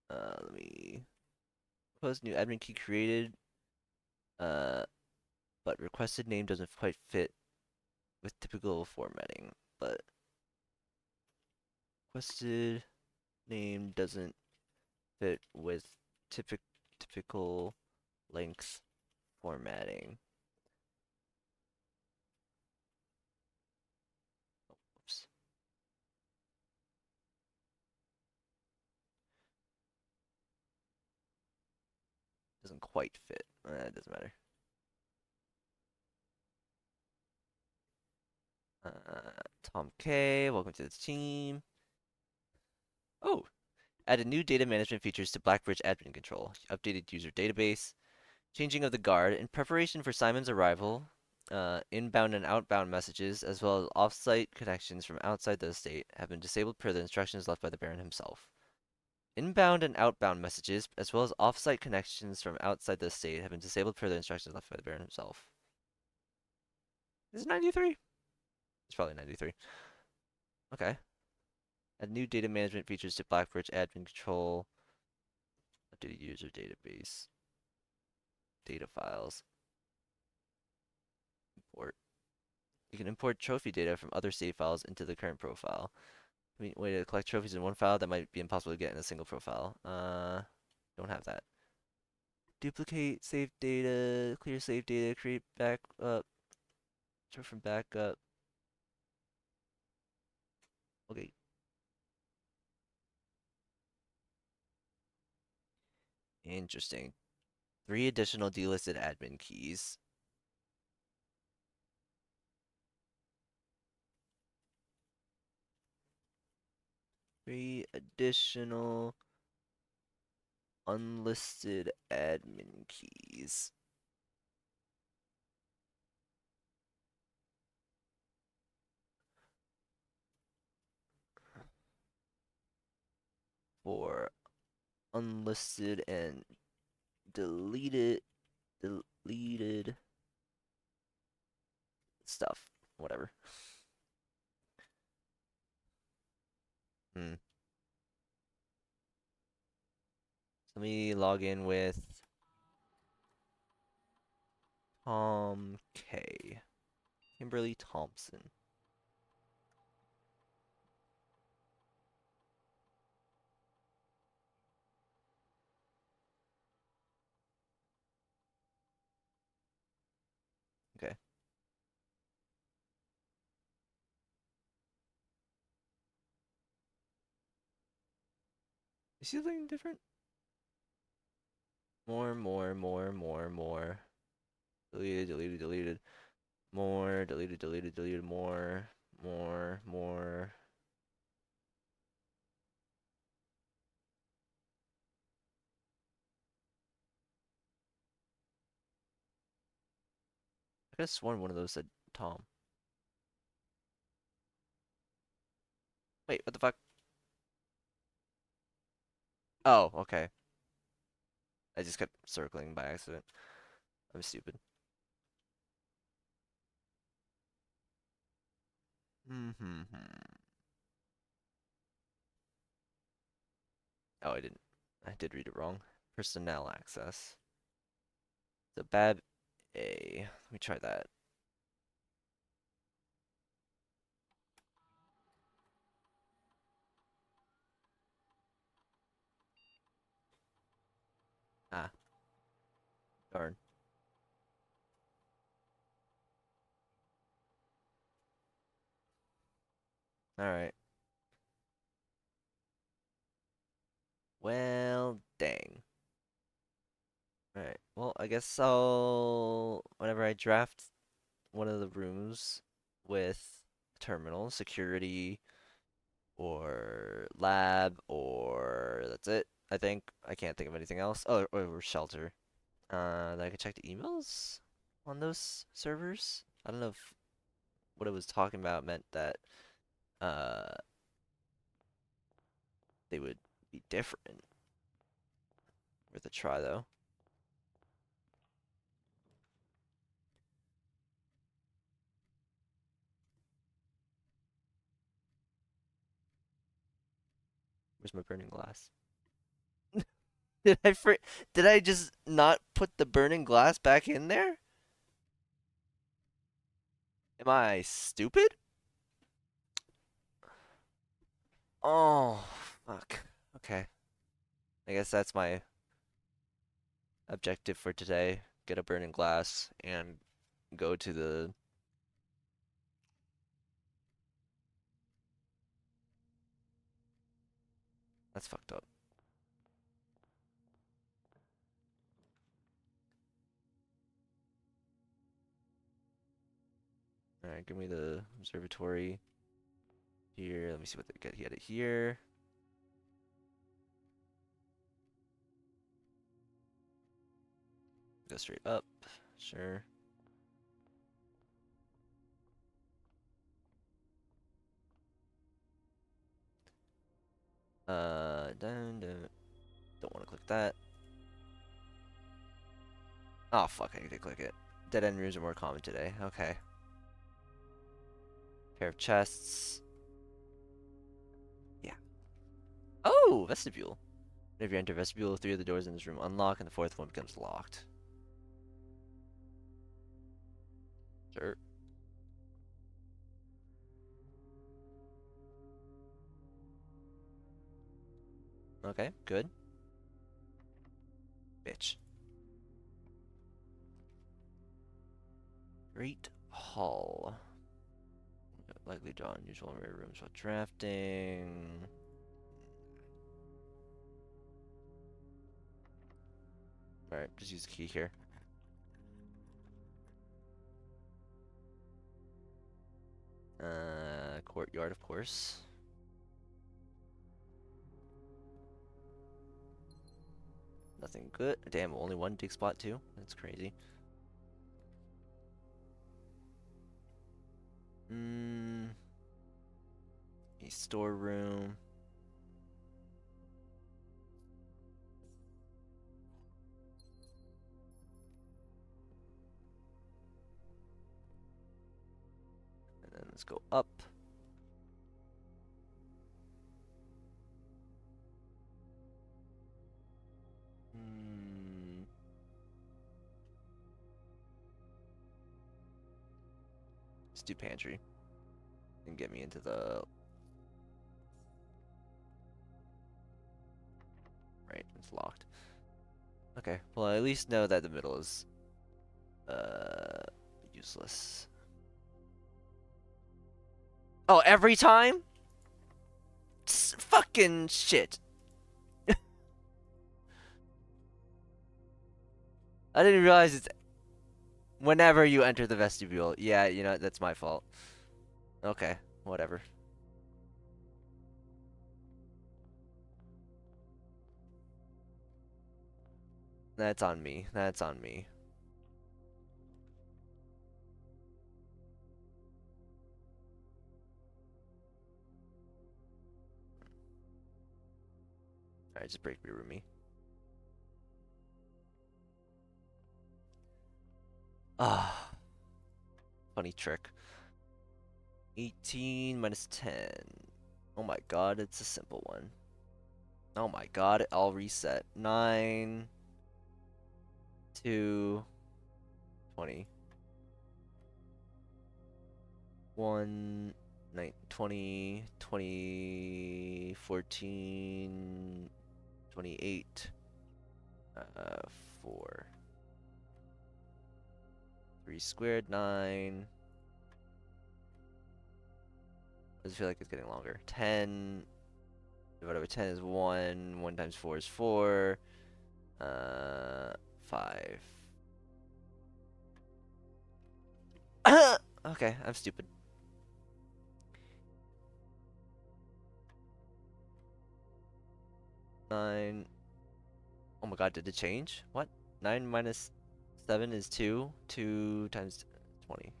Let me post new admin key created, uh, but requested name doesn't quite fit with typical formatting. But requested name doesn't fit with typical length formatting. Oops. Doesn't quite fit. It doesn't matter. Tom K, welcome to the team. Oh, added new data management features to Blackbridge admin control. Updated user database. Changing of the guard. In preparation for Simon's arrival, inbound and outbound messages, as well as off-site connections from outside the estate, have been disabled per the instructions left by the Baron himself. Inbound and outbound messages, as well as off-site connections from outside the estate, have been disabled per the instructions left by the Baron himself. Is it 93? It's probably 93. Okay. Add new data management features to Blackbridge admin control. Updated user database. Data files. Import. You can import trophy data from other save files into the current profile. I mean, way to collect trophies in one file that might be impossible to get in a single profile. Don't have that. Duplicate save data, clear save data, create backup, from backup. Okay. Interesting. 3 additional delisted admin keys. 3 additional unlisted admin keys. For unlisted and deleted stuff. Whatever. Hmm. So let me log in with Tom K. Kimberly Thompson. Okay. Is he looking different? More. Deleted, deleted, deleted. More, deleted, deleted, deleted, more. I could have sworn one of those said Tom. Wait, what the fuck? Oh, okay. I just kept circling by accident. I'm stupid. Hmm. Oh, I didn't. I did read it wrong. Personnel access. The Bab A. Let me try that. Ah, darn. Alright. Well, dang. Alright. Well, I guess whenever I draft one of the rooms with terminal, security, or lab, or that's it. I think. I can't think of anything else. Oh, or shelter. That I can check the emails on those servers. I don't know if what it was talking about meant that uh they would be different. Worth a try though. Where's my burning glass? Did I fr did I just not put the burning glass back in there? Am I stupid? Oh, fuck. Okay. I guess that's my objective for today. Get a burning glass and go to the. That's fucked up. Alright, give me the observatory here. Let me see what they get. He had it here. Go straight up. Sure. Down. Don't want to click that. Oh, fuck. I need to click it. Dead end rooms are more common today. Okay. Pair of chests. Yeah. Oh, vestibule. If you enter vestibule, three of the doors in this room unlock, and the fourth one becomes locked. Sure. Okay, good. Bitch. Great Hall. Likely draw unusual and rare rooms while drafting. Alright, just use the key here. Courtyard, of course. Nothing good. Damn, only one dig spot too? That's crazy. A storeroom. And then let's go up. Let's do pantry. And get me into the... Right, it's locked. Okay, well I at least know that the middle is useless. Oh, every time? Fucking shit. I didn't realize it's whenever you enter the vestibule. Yeah, you know, that's my fault. Okay, whatever. That's on me. That's on me. Alright, just break through me. Ah, funny trick. 18 minus 10. Oh my god, it's a simple one. Oh my god, I'll reset. 9, 2, 20. 1, 9, 20, 20, 14, 28, 4. 3 squared, 9. I just feel like it's getting longer. 10 divided by 10 is 1. 1 times 4 is 4. 5. Okay, I'm stupid. 9. Oh my god, did it change? What? 9 minus 7 is 2. 2 times 20. It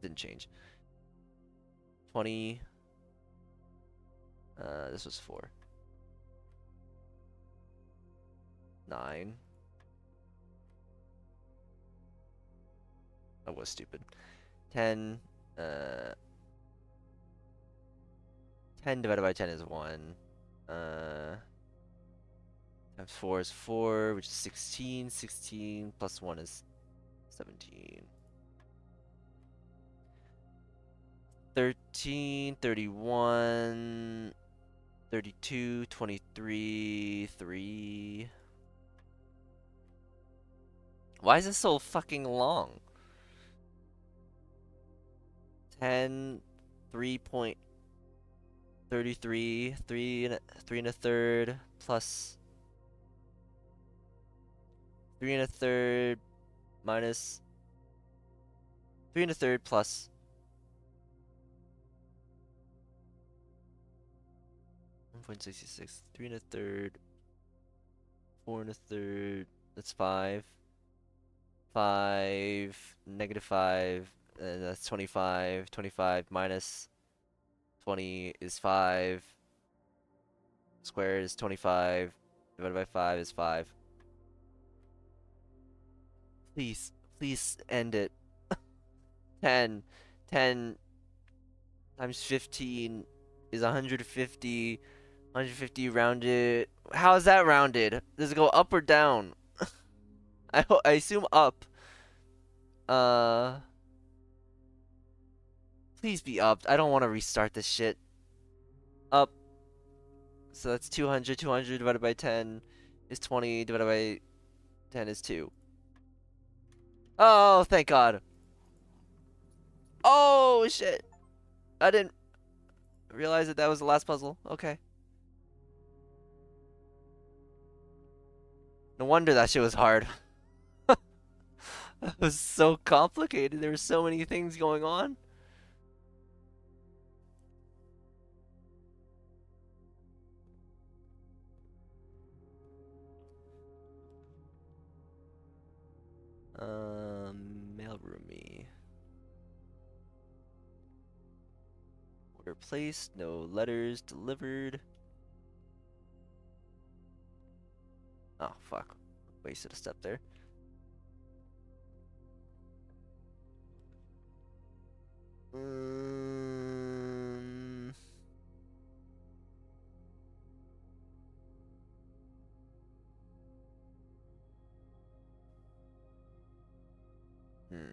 didn't change. 20. This was 4. 9. I was stupid. 10. 10 divided by 10 is 1. Times 4 is 4, which is 16. 16 plus 1 is 17. 13, 31, 32, 23, 3. Why is this so fucking long? 10, 3.33, 3 and a third, plus 3 and a third minus 3 and a third plus 1.66, 3 and a third, 4 and a third, that's 5. 5, negative 5, that's 25. 25 minus 20 is 5. Squared is 25. Divided by 5 is 5. Please, please end it. 10. 10 times 15 is 150. 150 rounded. How is that rounded? Does it go up or down? I assume up. Uh, please be up. I don't want to restart this shit. Up. So that's 200. 200 divided by 10 is 20. Divided by 10 is 2. Oh, thank God. Oh, shit. I didn't realize that that was the last puzzle. Okay. No wonder that shit was hard. It was so complicated. There were so many things going on. Mailroomie. Order placed. No letters delivered. Oh, fuck. Wasted a step there. Um, hmm.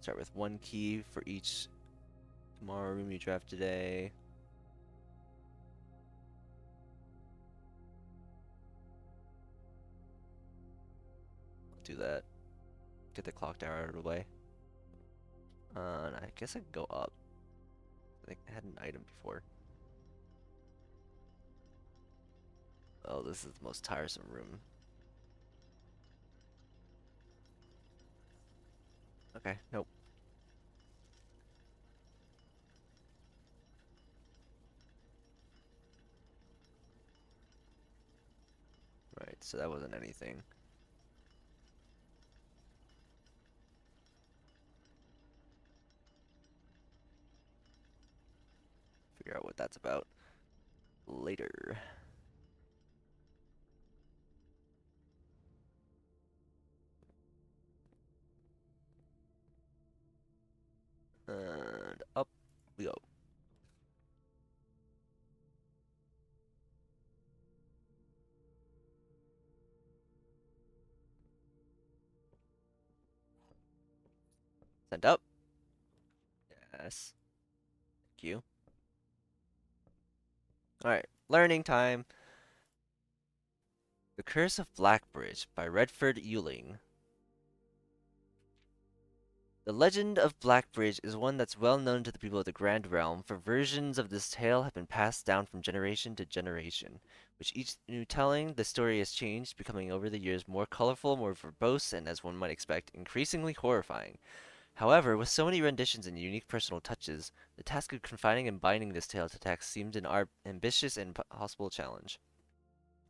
Start with one key for each tomorrow room you draft today. I'll do that. Get the clock tower out of the way. And I guess I can go up. I think I had an item before. Oh, this is the most tiresome room. Okay, nope. Right, so that wasn't anything. Figure out what that's about later. And up we go. Send up. Yes. Thank you. Alright, learning time. The Curse of Blackbridge by Redford Ewing. The legend of Blackbridge is one that's well known to the people of the Grand Realm, for versions of this tale have been passed down from generation to generation. With each new telling, the story has changed, becoming over the years more colorful, more verbose, and as one might expect, increasingly horrifying. However, with so many renditions and unique personal touches, the task of confining and binding this tale to text seemed an ambitious and impossible challenge.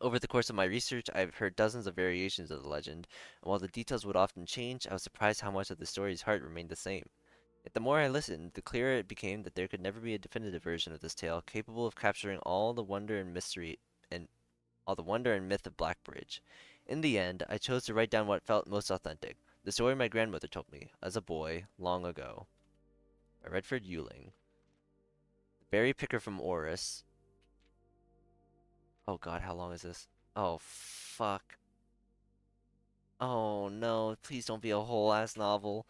Over the course of my research, I've heard dozens of variations of the legend, and while the details would often change, I was surprised how much of the story's heart remained the same. Yet the more I listened, the clearer it became that there could never be a definitive version of this tale capable of capturing all the wonder and mystery and all the wonder and myth of Blackbridge. In the end, I chose to write down what felt most authentic, the story my grandmother told me, as a boy, long ago. By Redford Ewing. The berry picker from Oris. Oh god, how long is this? Oh fuck. Oh no, please don't be a whole ass novel.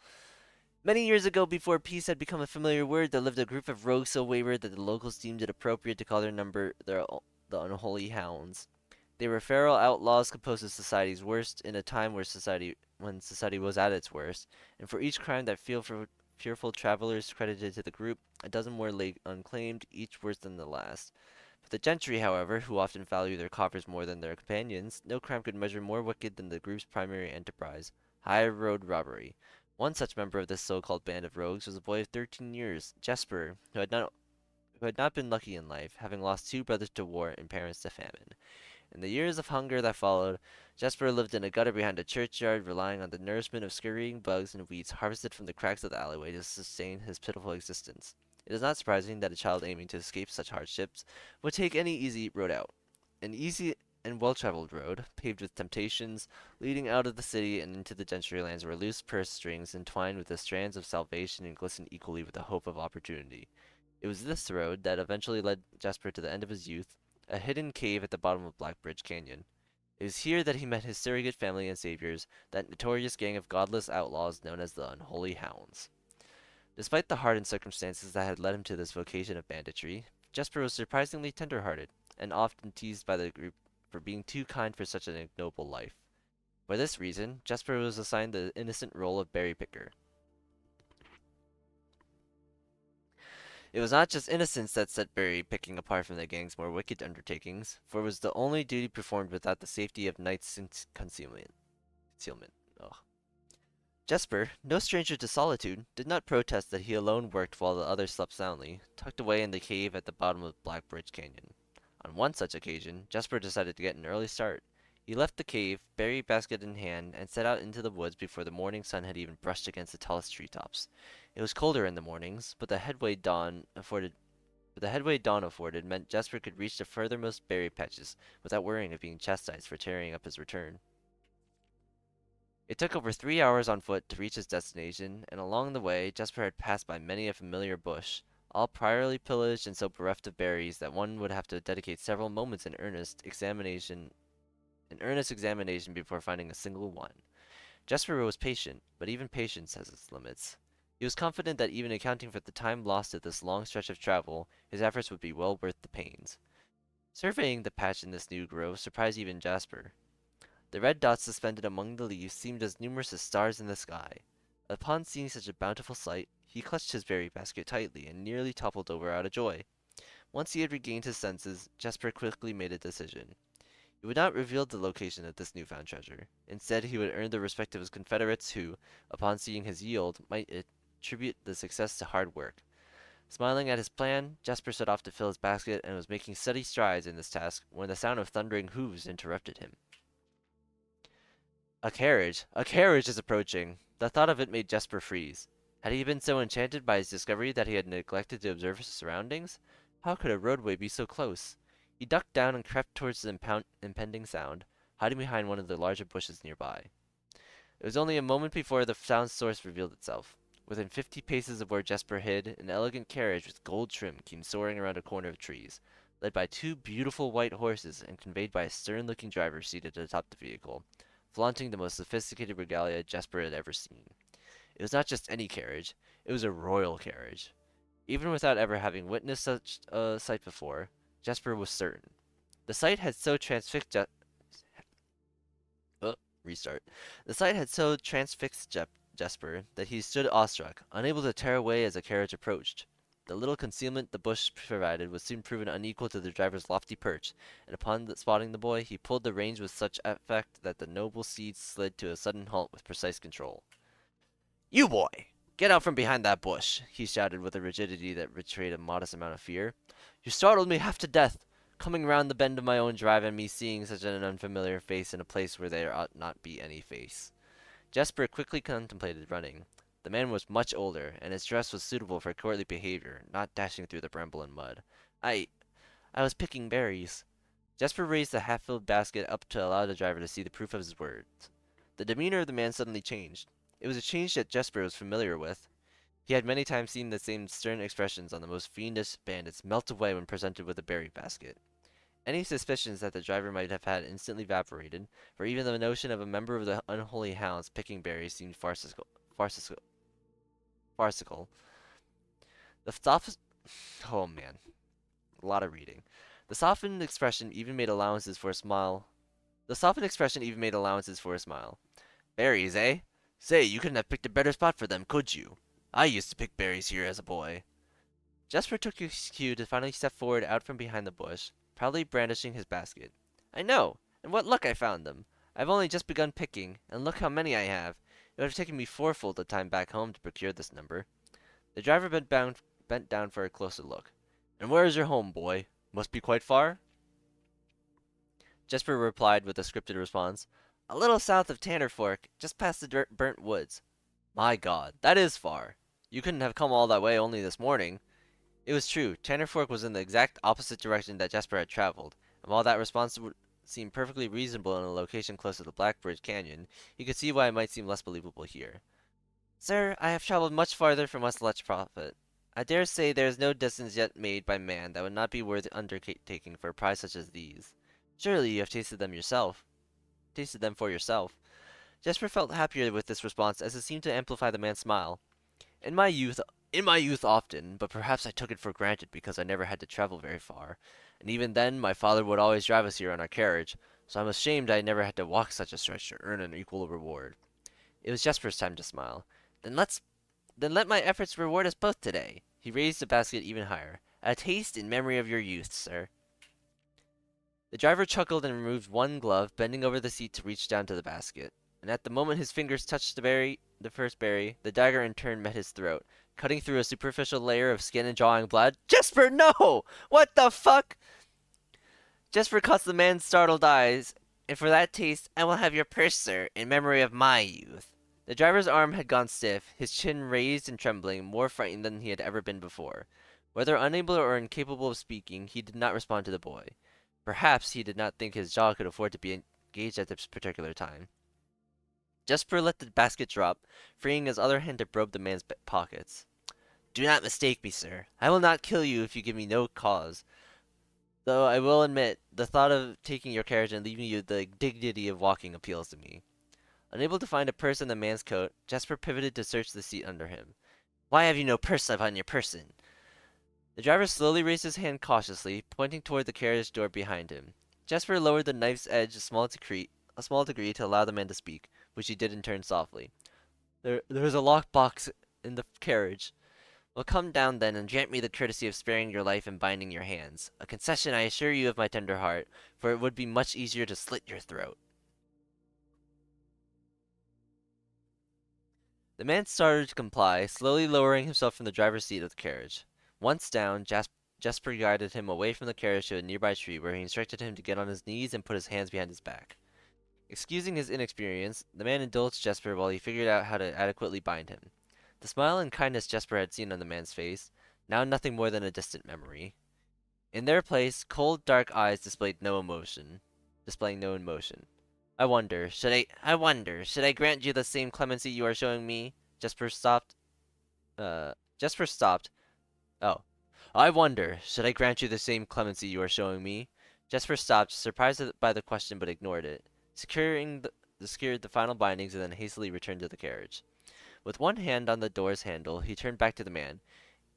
Many years ago, before peace had become a familiar word, there lived a group of rogues so wayward that the locals deemed it appropriate to call their number the Unholy Hounds. They were feral outlaws composed of society's worst in a time when society was at its worst, and for each crime that fearful travelers credited to the group, a dozen more lay unclaimed, each worse than the last. For the gentry, however, who often value their coffers more than their companions, no crime could measure more wicked than the group's primary enterprise, high road robbery. One such member of this so-called band of rogues was a boy of 13 years, Jesper, who had not been lucky in life, having lost two brothers to war and parents to famine. In the years of hunger that followed, Jesper lived in a gutter behind a churchyard, relying on the nourishment of scurrying bugs and weeds harvested from the cracks of the alleyway to sustain his pitiful existence. It is not surprising that a child aiming to escape such hardships would take any easy road out. An easy and well-traveled road, paved with temptations, leading out of the city and into the gentry lands where loose purse strings entwined with the strands of salvation and glistened equally with the hope of opportunity. It was this road that eventually led Jasper to the end of his youth, a hidden cave at the bottom of Blackbridge Canyon. It was here that he met his surrogate family and saviors, that notorious gang of godless outlaws known as the Unholy Hounds. Despite the hardened circumstances that had led him to this vocation of banditry, Jesper was surprisingly tender-hearted, and often teased by the group for being too kind for such an ignoble life. For this reason, Jesper was assigned the innocent role of berry picker. It was not just innocence that set berry picking apart from the gang's more wicked undertakings, for it was the only duty performed without the safety of night's concealment. Ugh. Jesper, no stranger to solitude, did not protest that he alone worked while the others slept soundly, tucked away in the cave at the bottom of Blackbridge Canyon. On one such occasion, Jesper decided to get an early start. He left the cave, berry basket in hand, and set out into the woods before the morning sun had even brushed against the tallest treetops. It was colder in the mornings, but the headway dawn afforded meant Jesper could reach the furthermost berry patches without worrying of being chastised for tearing up his return. It took over 3 hours on foot to reach his destination, and along the way Jesper had passed by many a familiar bush, all priorly pillaged and so bereft of berries that one would have to dedicate several moments in earnest examination before finding a single one. Jesper was patient, but even patience has its limits. He was confident that even accounting for the time lost at this long stretch of travel, his efforts would be well worth the pains. Surveying the patch in this new grove surprised even Jasper. The red dots suspended among the leaves seemed as numerous as stars in the sky. Upon seeing such a bountiful sight, he clutched his berry basket tightly and nearly toppled over out of joy. Once he had regained his senses, Jasper quickly made a decision. He would not reveal the location of this newfound treasure. Instead, he would earn the respect of his confederates who, upon seeing his yield, might attribute the success to hard work. Smiling at his plan, Jasper set off to fill his basket and was making steady strides in this task when the sound of thundering hooves interrupted him. A carriage! A carriage is approaching! The thought of it made Jasper freeze. Had he been so enchanted by his discovery that he had neglected to observe his surroundings? How could a roadway be so close? He ducked down and crept towards the impending sound, hiding behind one of the larger bushes nearby. It was only a moment before the sound's source revealed itself. Within 50 paces of where Jasper hid, an elegant carriage with gold trim came soaring around a corner of trees, led by two beautiful white horses and conveyed by a stern-looking driver seated atop the vehicle, flaunting the most sophisticated regalia Jasper had ever seen. It was not just any carriage, it was a royal carriage. Even without ever having witnessed such a sight before, Jasper was certain. The sight had so transfixed uh, restart. The sight had so transfixed Jesper that he stood awestruck, unable to tear away as the carriage approached. The little concealment the bush provided was soon proven unequal to the driver's lofty perch, and upon spotting the boy, he pulled the reins with such effect that the noble steed slid to a sudden halt with precise control. "You boy! Get out from behind that bush!" he shouted with a rigidity that betrayed a modest amount of fear. "You startled me half to death, coming round the bend of my own drive and me seeing such an unfamiliar face in a place where there ought not be any face." Jasper quickly contemplated running. The man was much older, and his dress was suitable for courtly behavior, not dashing through the bramble and mud. I was picking berries." Jasper raised the half-filled basket up to allow the driver to see the proof of his words. The demeanor of the man suddenly changed. It was a change that Jasper was familiar with. He had many times seen the same stern expressions on the most fiendish bandits melt away when presented with a berry basket. Any suspicions that the driver might have had instantly evaporated, for even the notion of a member of the unholy hounds picking berries seemed farcical. farcical. The soft, oh man, a lot of reading. The softened expression even made allowances for a smile. The softened expression even made allowances for a smile. "Berries, eh? Say, you couldn't have picked a better spot for them, could you? I used to pick berries here as a boy." Jasper took his cue to finally step forward out from behind the bush, proudly brandishing his basket. "I know, and what luck I found them! I've only just begun picking, and look how many I have. It would have taken me fourfold the time back home to procure this number." The driver bent down for a closer look. "And where is your home, boy? Must be quite far?" Jasper replied with a scripted response. "A little south of Tanner Fork, just past the burnt woods." "My God, that is far. You couldn't have come all that way only this morning." It was true. Tanner Fork was in the exact opposite direction that Jasper had traveled, and while that response would seem perfectly reasonable in a location close to the Blackbridge Canyon, he could see why it might seem less believable here. "Sir, I have traveled much farther for much profit. I dare say there is no distance yet made by man that would not be worth undertaking for a prize such as these. Surely you have tasted them for yourself." Jasper felt happier with this response as it seemed to amplify the man's smile. "In my youth, in my youth often, but perhaps I took it for granted because I never had to travel very far, and even then my father would always drive us here on our carriage, so I'm ashamed I never had to walk such a stretch to earn an equal reward." It was Jasper's time to smile. "Then let my efforts reward us both today." He raised the basket even higher. "A taste in memory of your youth, sir." The driver chuckled and removed one glove, bending over the seat to reach down to the basket. And at the moment his fingers touched the first berry, the dagger in turn met his throat, cutting through a superficial layer of skin and drawing blood. "Jasper, no! What the fuck?" Jasper caught the man's startled eyes. "And for that taste, I will have your purse, sir, in memory of my youth." The driver's arm had gone stiff, his chin raised and trembling, more frightened than he had ever been before. Whether unable or incapable of speaking, he did not respond to the boy. Perhaps he did not think his jaw could afford to be engaged at this particular time. Jesper let the basket drop, freeing his other hand to probe the man's pockets. "Do not mistake me, sir. I will not kill you if you give me no cause. Though I will admit, the thought of taking your carriage and leaving you the dignity of walking appeals to me." Unable to find a purse in the man's coat, Jasper pivoted to search the seat under him. Why have you no purse upon your person? The driver slowly raised his hand cautiously, pointing toward the carriage door behind him. Jasper lowered the knife's edge a small degree to allow the man to speak, which he did in turn softly. There is a locked box in the carriage. Well, come down then, and grant me the courtesy of sparing your life and binding your hands. A concession, I assure you, of my tender heart, for it would be much easier to slit your throat. The man started to comply, slowly lowering himself from the driver's seat of the carriage. Once down, Jasper guided him away from the carriage to a nearby tree, where he instructed him to get on his knees and put his hands behind his back. Excusing his inexperience, the man indulged Jasper while he figured out how to adequately bind him. The smile and kindness Jasper had seen on the man's face, now nothing more than a distant memory. In their place, cold, dark eyes displaying no emotion. I wonder, should I grant you the same clemency you are showing me? Jasper stopped. Jasper stopped. Oh. I wonder, should I grant you the same clemency you are showing me? Jasper stopped, surprised by the question, but ignored it, secured the final bindings, and then hastily returned to the carriage. With one hand on the door's handle, he turned back to the man.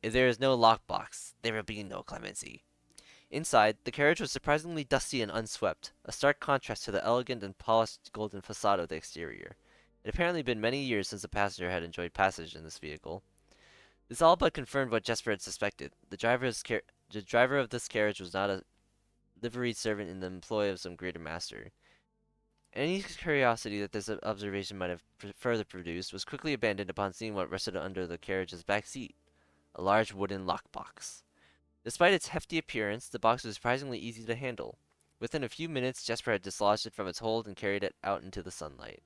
If there is no lockbox, there will be no clemency. Inside, the carriage was surprisingly dusty and unswept, a stark contrast to the elegant and polished golden facade of the exterior. It had apparently been many years since a passenger had enjoyed passage in this vehicle. This all but confirmed what Jesper had suspected. The driver of this carriage was not a liveried servant in the employ of some greater master. Any curiosity that this observation might have further produced was quickly abandoned upon seeing what rested under the carriage's back seat, a large wooden lockbox. Despite its hefty appearance, the box was surprisingly easy to handle. Within a few minutes, Jesper had dislodged it from its hold and carried it out into the sunlight.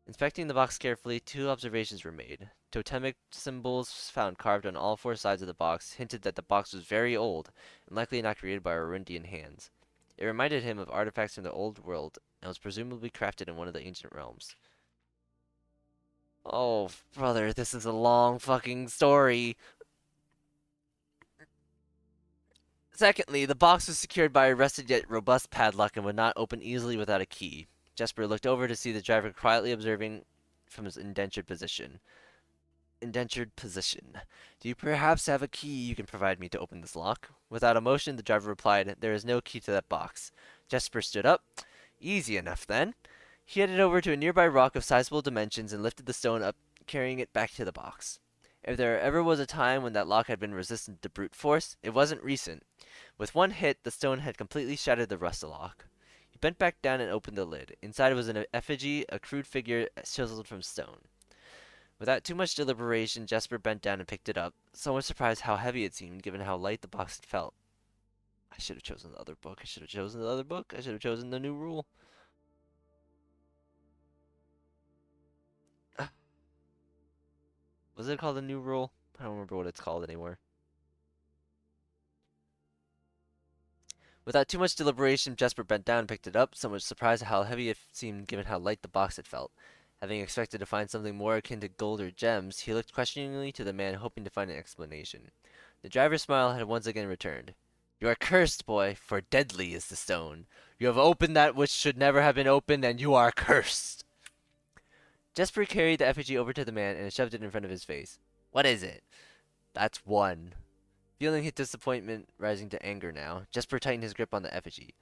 Inspecting the box carefully, two observations were made. Totemic symbols found carved on all four sides of the box hinted that the box was very old and likely not created by Arundian hands. It reminded him of artifacts from the old world and was presumably crafted in one of the ancient realms. Oh, brother, this is a long fucking story. Secondly, the box was secured by a rusted yet robust padlock and would not open easily without a key. Jesper looked over to see the driver quietly observing from his indentured position. Do you perhaps have a key you can provide me to open this lock? Without emotion, the driver replied, There is no key to that box. Jesper stood up. Easy enough, then. He headed over to a nearby rock of sizable dimensions and lifted the stone up, carrying it back to the box. If there ever was a time when that lock had been resistant to brute force, it wasn't recent. With one hit, the stone had completely shattered the rust-lock. He bent back down and opened the lid. Inside was an effigy, a crude figure chiseled from stone. Without too much deliberation, Jesper bent down and picked it up, somewhat surprised how heavy it seemed, given how light the box had felt. I should have chosen the other book. I should have chosen the other book. I should have chosen the new rule. Was it called the new rule? I don't remember what it's called anymore. Without too much deliberation, Jesper bent down and picked it up, somewhat surprised at how heavy it seemed given how light the box had felt. Having expected to find something more akin to gold or gems, he looked questioningly to the man, hoping to find an explanation. The driver's smile had once again returned. You are cursed, boy, for deadly is the stone. You have opened that which should never have been opened, and you are cursed. Jesper carried the effigy over to the man and shoved it in front of his face. What is it? That's one. Feeling his disappointment rising to anger now, Jesper tightened his grip on the effigy.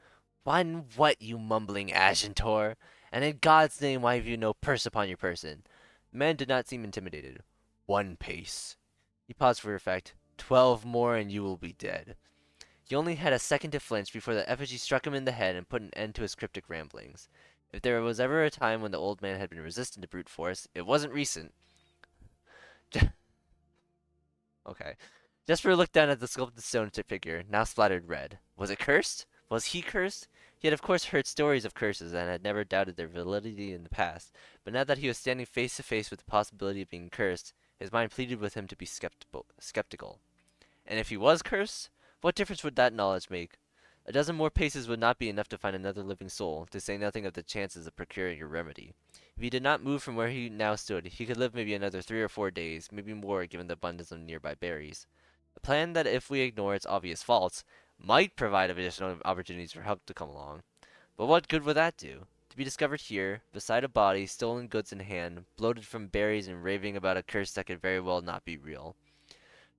One what, you mumbling Agentor? And in God's name, why have you no purse upon your person? The man did not seem intimidated. One pace. He paused for effect. 12 more and you will be dead. He only had a second to flinch before the effigy struck him in the head and put an end to his cryptic ramblings. If there was ever a time when the old man had been resistant to brute force, it wasn't recent. Okay. Jesper looked down at the sculpted stone figure, now splattered red. Was it cursed? Was he cursed? He had of course heard stories of curses and had never doubted their validity in the past, but now that he was standing face to face with the possibility of being cursed, his mind pleaded with him to be skeptical. And if he was cursed, what difference would that knowledge make? A dozen more paces would not be enough to find another living soul, to say nothing of the chances of procuring a remedy. If he did not move from where he now stood, he could live maybe another 3 or 4 days, maybe more given the abundance of nearby berries. A plan that, if we ignore its obvious faults, might provide additional opportunities for help to come along. But what good would that do? To To be discovered here, beside a body, stolen goods in hand, bloated from berries and raving about a curse that could very well not be real.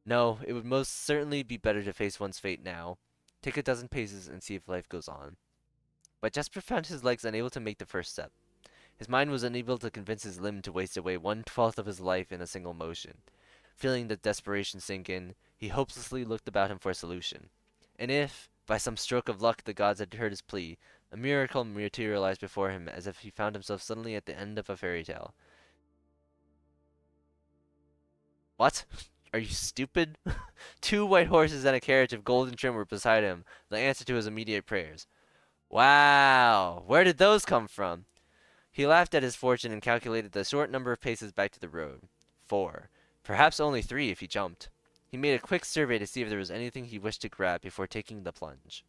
No, it would most certainly be better to face one's fate now. Take a dozen paces and see if life goes on. But Jesper found his legs unable to make the first step. His mind was unable to convince his limb to waste away 1/12 of his life in a single motion. Feeling the desperation sink in, he hopelessly looked about him for a solution. And if, by some stroke of luck, the gods had heard his plea, a miracle materialized before him as if he found himself suddenly at the end of a fairy tale. What? Are you stupid? Two white horses and a carriage of golden trim were beside him, the answer to his immediate prayers. Wow! Where did those come from? He laughed at his fortune and calculated the short number of paces back to the road. 4. Perhaps only 3 if he jumped. He made a quick survey to see if there was anything he wished to grab before taking the plunge.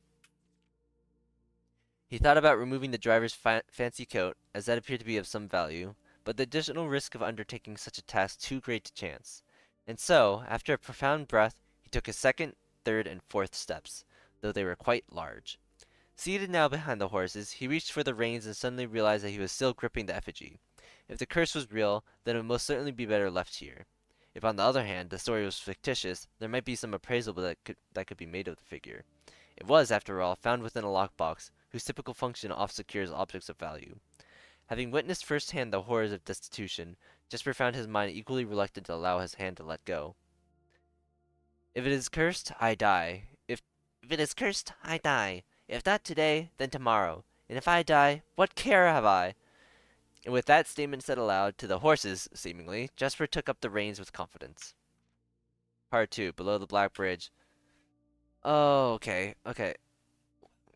He thought about removing the driver's fancy coat, as that appeared to be of some value, but the additional risk of undertaking such a task too great to chance. And so, after a profound breath, he took his second, third, and fourth steps, though they were quite large. Seated now behind the horses, he reached for the reins and suddenly realized that he was still gripping the effigy. If the curse was real, then it would most certainly be better left here. If, on the other hand, the story was fictitious, there might be some appraisal that could be made of the figure. It was, after all, found within a lockbox, whose typical function oft secures objects of value. Having witnessed firsthand the horrors of destitution, Jesper found his mind equally reluctant to allow his hand to let go. If it is cursed, I die. If it is cursed, I die. If not today, then tomorrow. And if I die, what care have I? And with that statement said aloud, to the horses, seemingly, Jesper took up the reins with confidence. Part 2, below the Black Bridge. Oh, okay.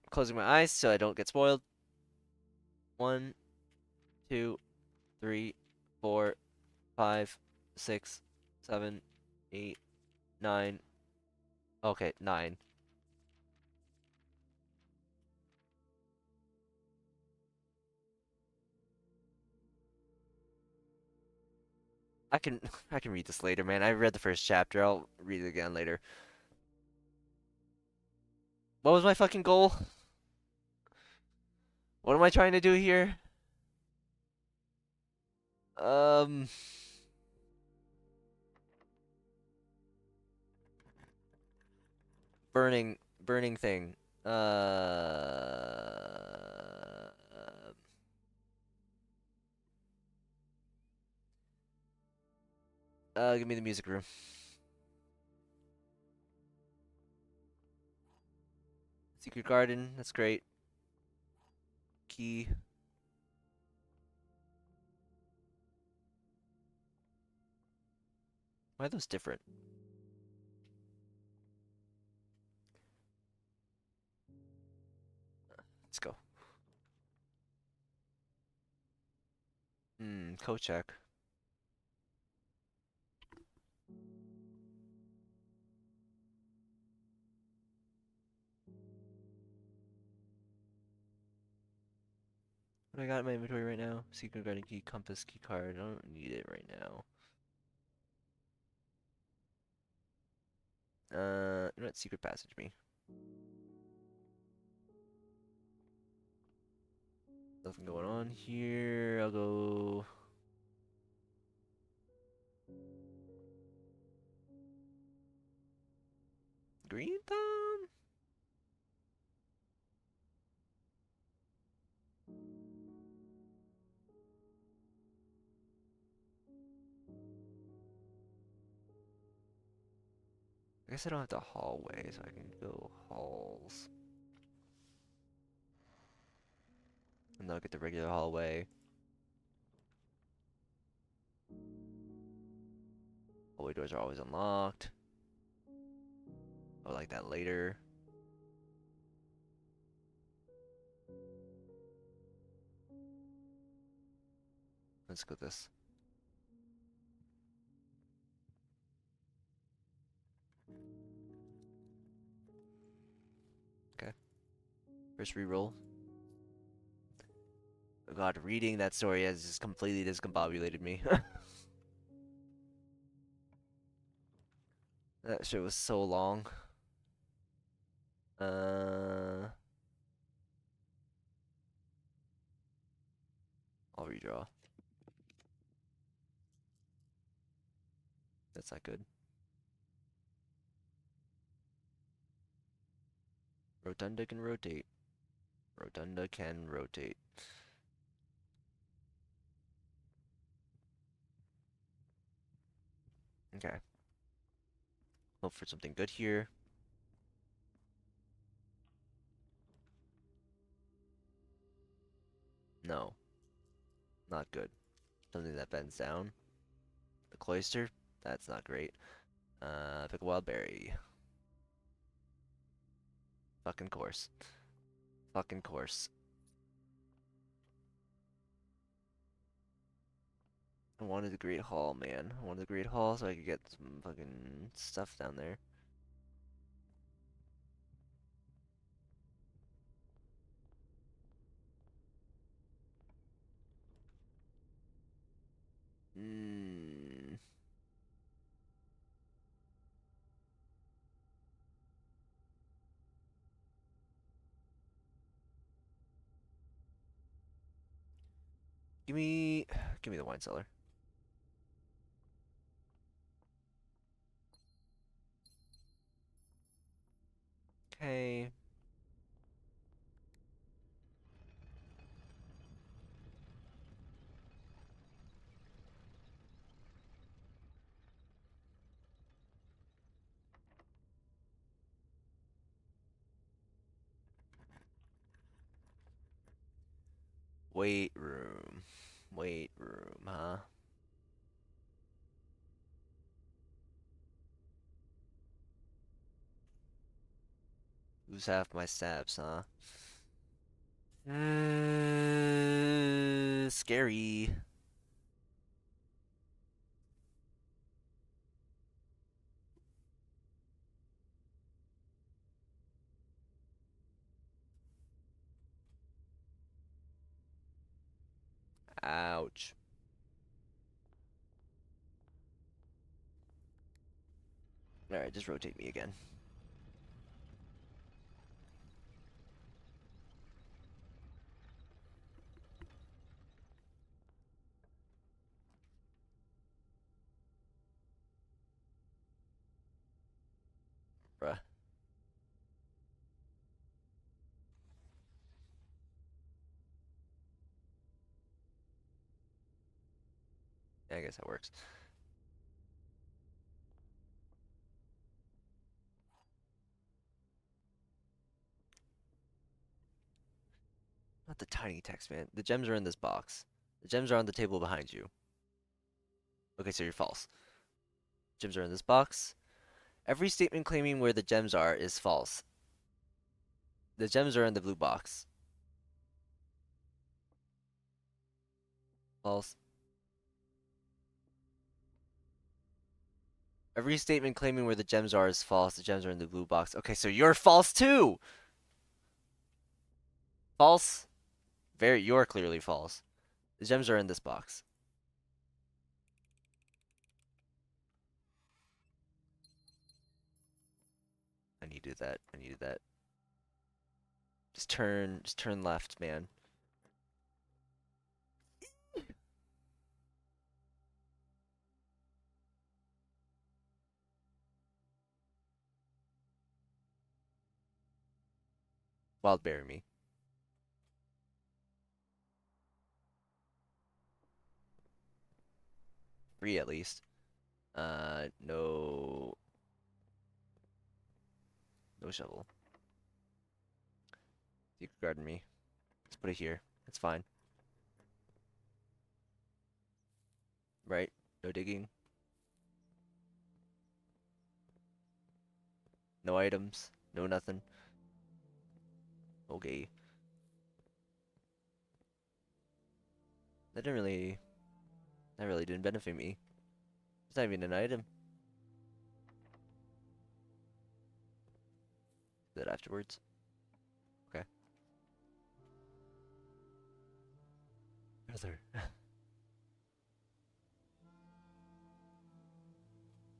Closing my eyes so I don't get spoiled. 1, 2, 3, 4, 5, 6, 7, 8, 9. Okay, 9. I can I can read this later, man. I read the first chapter. I'll read it again later. What was my fucking goal? What am I trying to do here? Um, burning thing. Give me the music room. Secret garden. That's great. Key. Why are those different? Let's go. Code check. What do I got in my inventory right now? Secret garden key, compass, key card. I don't need it right now. You know what? Secret passage me. Nothing going on here. I'll go. Green thumb? I guess I don't have the hallway, so I can go halls. And then I'll get the regular hallway. Hallway doors are always unlocked. I'll like that later. Let's go this. Okay. First reroll. Oh god, reading that story has just completely discombobulated me. That shit was so long. Uh, redraw. That's not good. Rotunda can rotate. Rotunda can rotate. Okay. Hope for something good here. No, not good. Something that bends down. The cloister, that's not great. Pick a wild berry. Fucking course. Fucking course. I wanted the Great Hall, man. I wanted the Great Hall so I could get some fucking stuff down there. Hmm. Give me, give me the wine cellar. Okay. Weight room. Weight room, huh? Lose half my stabs, huh? Scary. Ouch. Alright, just rotate me again. Bruh. Yeah, I guess that works. Not the tiny text, man. The gems are in this box. The gems are on the table behind you. Okay, so you're false. Gems are in this box. Every statement claiming where the gems are is false. The gems are in the blue box. False. Every statement claiming where the gems are is false. The gems are in the blue box. Okay, so you're false too! False. You're clearly false. The gems are in this box. I need to do that. I need to do that. Just turn left, man. Wild berry me. Three at least. No, no shovel. You can garden me. Let's put it here. It's fine. Right? No digging. No items. No nothing. Okay. That didn't really, that really didn't benefit me. It's not even an item. That afterwards. Okay. Other.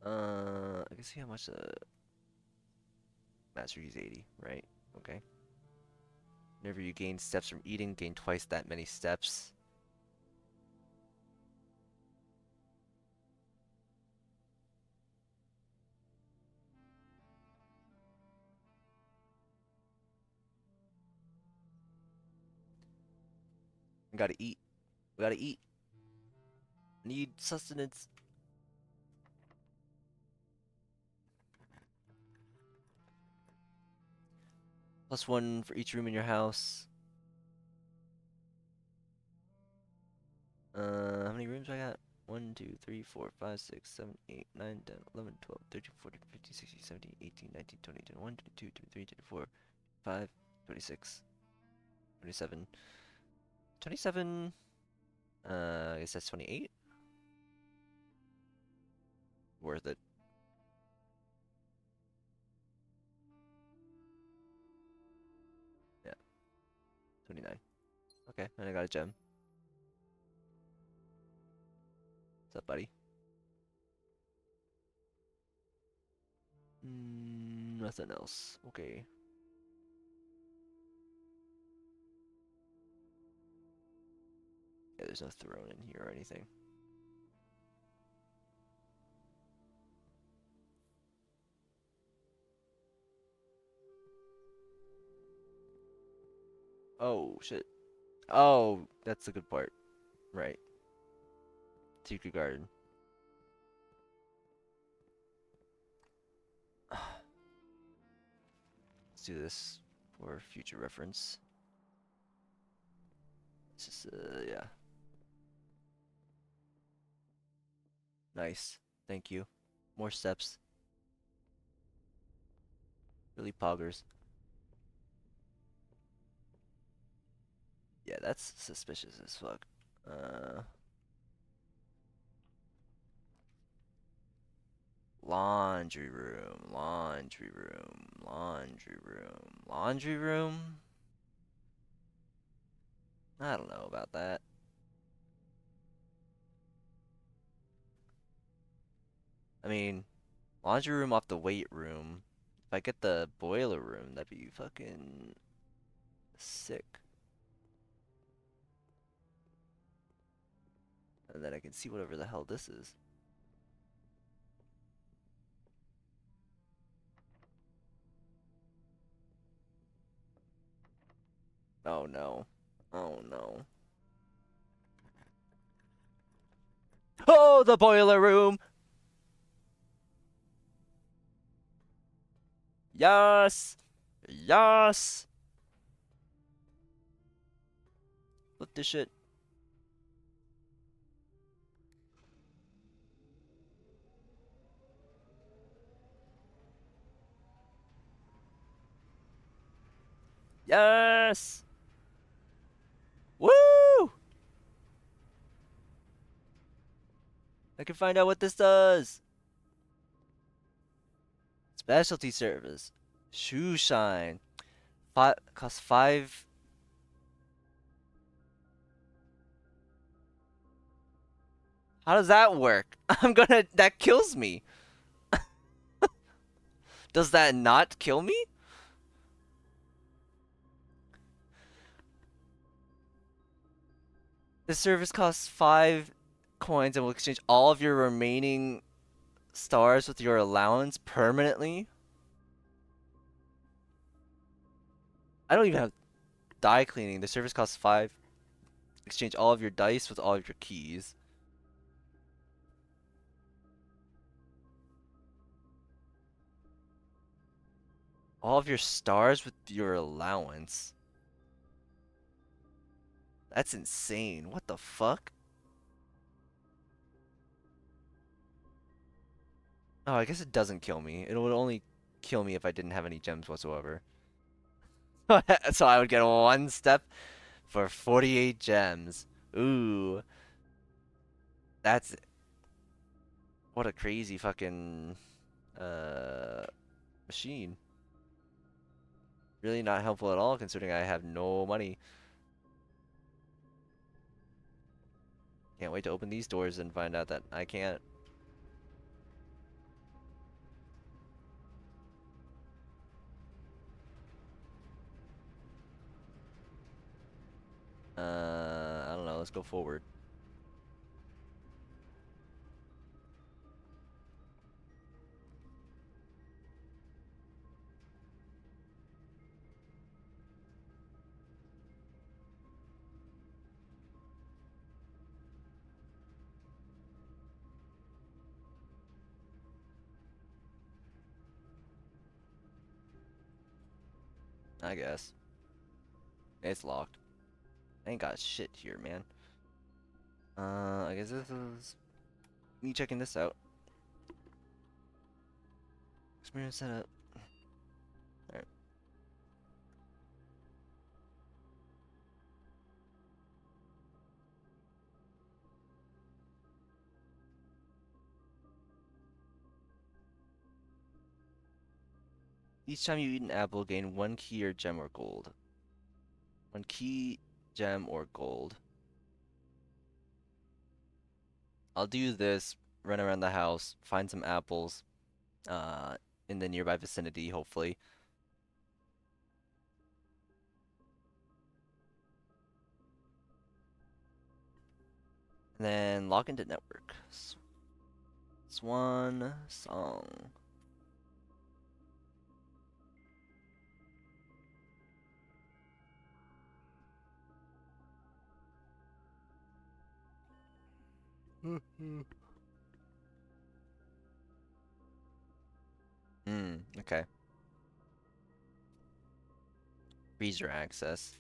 I can see how much master use 80, right? Okay. Whenever you gain steps from eating, gain twice that many steps. We gotta eat. We gotta eat. Need sustenance. +1 for each room in your house. How many rooms I got? 1, 2, 3, 4, 5, 6, 7, 8, 9, 10, 11, 12, 13, 14, 15, 16, 17, 18, 19, 20, 21, 22, 23, 24, 25, 26, 27. 27. I guess that's 28. Worth it. Yeah. 29. Okay, and I got a gem. What's up, buddy? Nothing else. Okay. Yeah, there's no throne in here or anything. Oh, shit. Oh, that's the good part. Right. Secret garden. Let's do this for future reference. It's just, yeah. Nice. Thank you. More steps. Really poggers. Yeah, that's suspicious as fuck. Laundry room, laundry room, laundry room, laundry room? I don't know about that. I mean, laundry room off the weight room. If I get the boiler room, that'd be fucking sick. And then I can see whatever the hell this is. Oh no. Oh no. Oh, the boiler room! Yes! Yes! Flip this shit. Yes! Woo! I can find out what this does. Specialty service. Shoe shine. Cost 5. How does that work? That kills me. Does that not kill me? The service costs 5 coins and will exchange all of your remaining stars with your allowance permanently. I don't even have die cleaning. The service costs 5. Exchange all of your dice with all of your keys. All of your stars with your allowance. That's insane. What the fuck? Oh, I guess it doesn't kill me. It would only kill me if I didn't have any gems whatsoever. So I would get 1 step for 48 gems. Ooh, that's what a crazy fucking uh machine. Really not helpful at all considering I have no money. Can't wait to open these doors and find out that I can't. I don't know. Let's go forward. I guess. It's locked. I ain't got shit here, man. I guess this is me checking this out. Experience setup. Alright. Each time you eat an apple, gain one key or gem or gold. One key, gem, or gold. I'll do this, run around the house, find some apples, uh, in the nearby vicinity, hopefully. And then log into network. Swan song. Okay. Freezer access.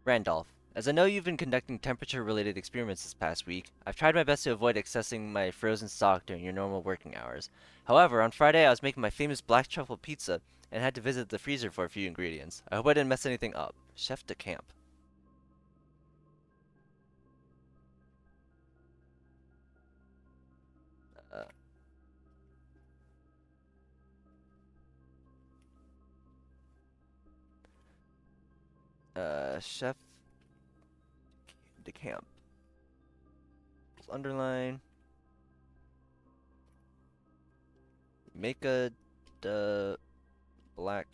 Randolph, as I know you've been conducting temperature-related experiments this past week, I've tried my best to avoid accessing my frozen stock during your normal working hours. However, on Friday I was making my famous black truffle pizza and had to visit the freezer for a few ingredients. I hope I didn't mess anything up. Chef de Camp. Uh, Chef de Camp. Underline. Make a black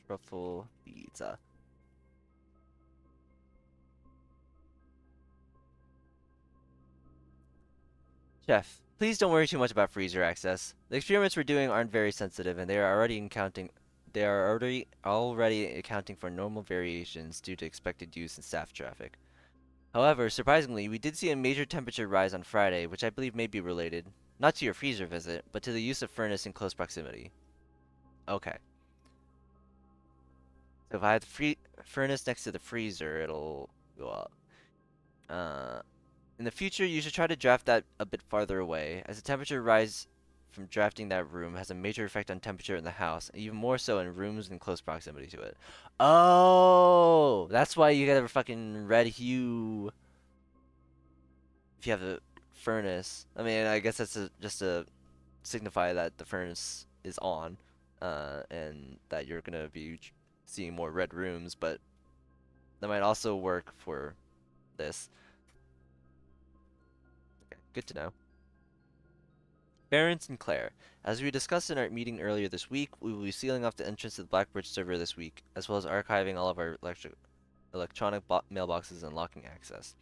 truffle pizza. Chef, please don't worry too much about freezer access. The experiments we're doing aren't very sensitive, and they are already accounting for normal variations due to expected use in staff traffic. However, surprisingly, we did see a major temperature rise on Friday, which I believe may be related, not to your freezer visit, but to the use of furnace in close proximity. Okay. So if I have the furnace next to the freezer, it'll go up. Uh, In the future, you should try to draft that a bit farther away, as the temperature rise from drafting that room has a major effect on temperature in the house, even more so in rooms in close proximity to it. Oh, that's why you get a fucking red hue if you have a furnace. I mean, I guess that's just to signify that the furnace is on, and that you're gonna be seeing more red rooms, but that might also work for this. Okay, good to know. Baron Sinclair. As we discussed in our meeting earlier this week, we will be sealing off the entrance to the Blackbird server this week, as well as archiving all of our electronic mailboxes and locking access.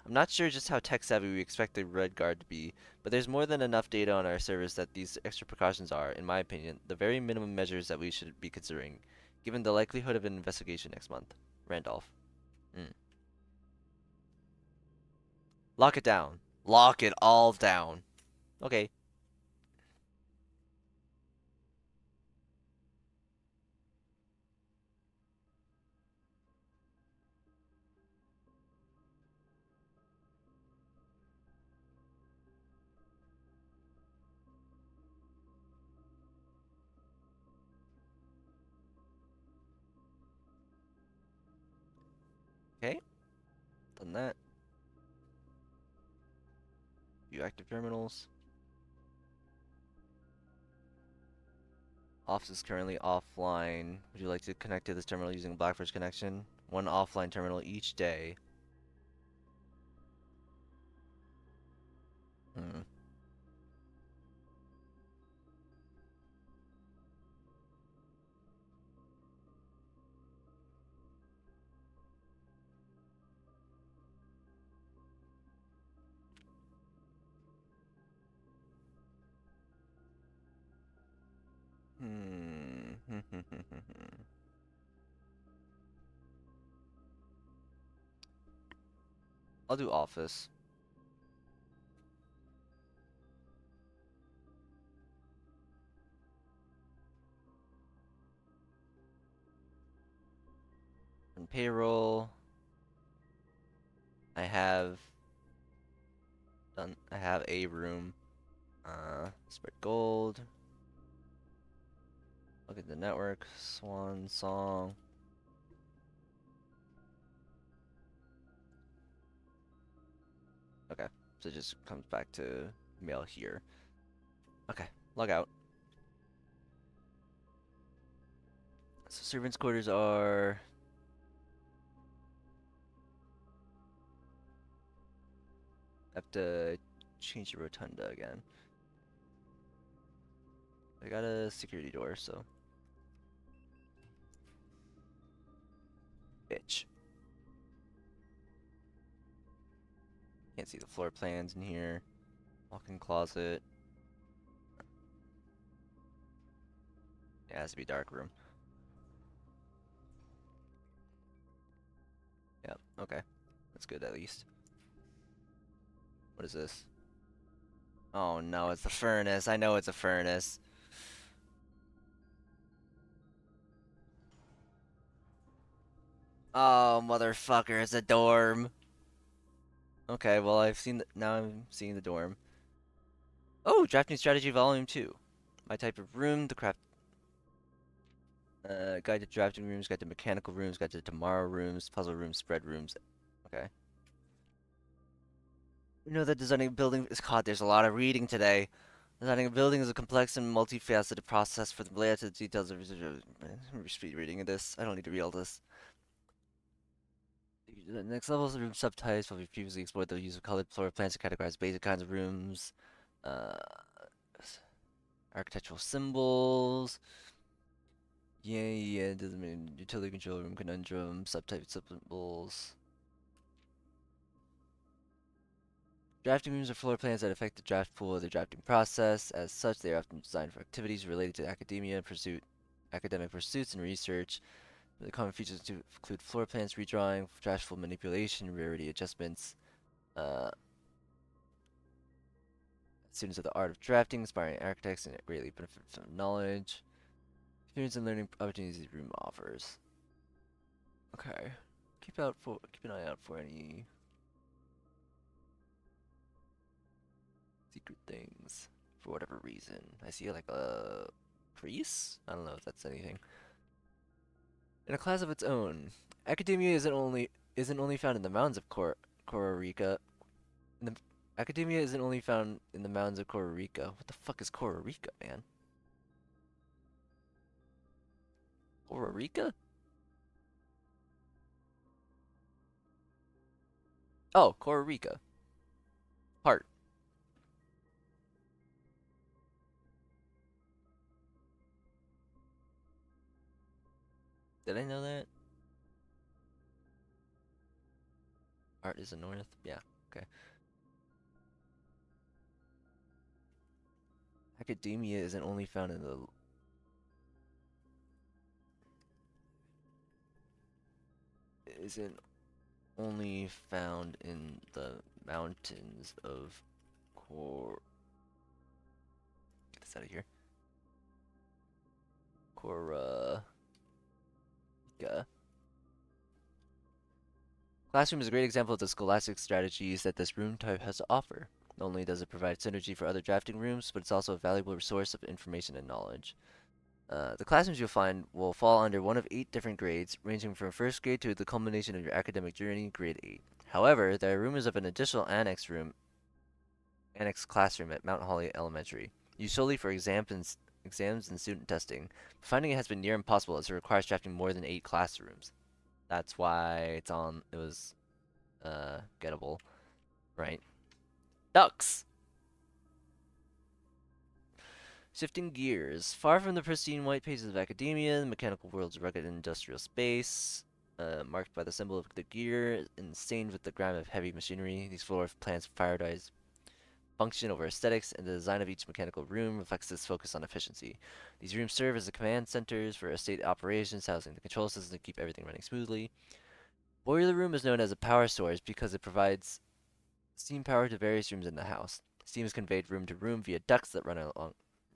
I'm not sure just how tech-savvy we expect the Red Guard to be, but there's more than enough data on our servers that these extra precautions are, in my opinion, the very minimum measures that we should be considering, given the likelihood of an investigation next month. Randolph. Mm. Lock it down. Lock it all down. Okay. Okay. Done that. View active terminals. Office is currently offline. Would you like to connect to this terminal using Blackbird's connection? One offline terminal each day. Hmm. Hmm. I'll do office. In payroll, I have I have a room. Spread gold. Look at the network. Swan song. Okay, so it just comes back to mail here. Okay, log out. So servants' quarters are. Have to change the rotunda again. I got a security door, so. Bitch. Can't see the floor plans in here. Walk-in closet. It has to be dark room. Yep, okay. That's good at least. What is this? Oh no, it's the furnace. I know it's a furnace. Oh, motherfucker, it's a dorm. Okay, well, now I'm seeing the dorm. Oh, Drafting Strategy Volume 2. My type of room, the craft, guide to drafting rooms, guide to mechanical rooms, guide to tomorrow rooms, puzzle rooms, spread rooms. Okay. You know that designing a building is caught. There's a lot of reading today. Designing a building is a complex and multifaceted process for the layout to the details of speed reading of this. I don't need to read all this. The next levels of room subtypes will be previously explored the use of colored floor plans to categorize basic kinds of rooms. Uh, Architectural symbols. Yeah, doesn't mean utility control room conundrum, subtype symbols. Drafting rooms are floor plans that affect the draft pool of the drafting process. As such, they are often designed for activities related to academic pursuits, and research. The common features include floor plans, redrawing, draft pool manipulation, rarity adjustments. Uh, Students of the art of drafting, aspiring architects, and greatly benefit from knowledge, experience, and learning opportunities the room offers. Okay, keep an eye out for any secret things for whatever reason. I see like a crease. I don't know if that's anything. In a class of its own, academia isn't only found in the mountains of Costa Rica. In the, Academia isn't only found in the mountains of Costa Rica. What the fuck is Costa Rica, man? Costa Rica? Oh, Costa Rica. Heart. Did I know that? Art is the north? Yeah, okay. Academia isn't only found in the isn't only found in the mountains of Cor get this out of here. Corica. Classroom is a great example of the scholastic strategies that this room type has to offer. Not only does it provide synergy for other drafting rooms, but it's also a valuable source of information and knowledge. The classrooms you'll find will fall under one of 8 different grades, ranging from first grade to the culmination of your academic journey, grade 8. However, there are rumors of an additional annex classroom at Mount Holly Elementary, used solely for exams and student testing. Finding it has been near impossible as it requires drafting more than 8 classrooms. That's why it was, gettable, right? Ducks! Shifting gears. Far from the pristine white pages of academia, the mechanical world's rugged industrial space, marked by the symbol of the gear and stained with the grime of heavy machinery, these floor plans prioritize function over aesthetics, and the design of each mechanical room reflects this focus on efficiency. These rooms serve as the command centers for estate operations, housing the control systems to keep everything running smoothly. Boiler room is known as a power source because it provides steam power to various rooms in the house. Steam is conveyed room to room via ducts that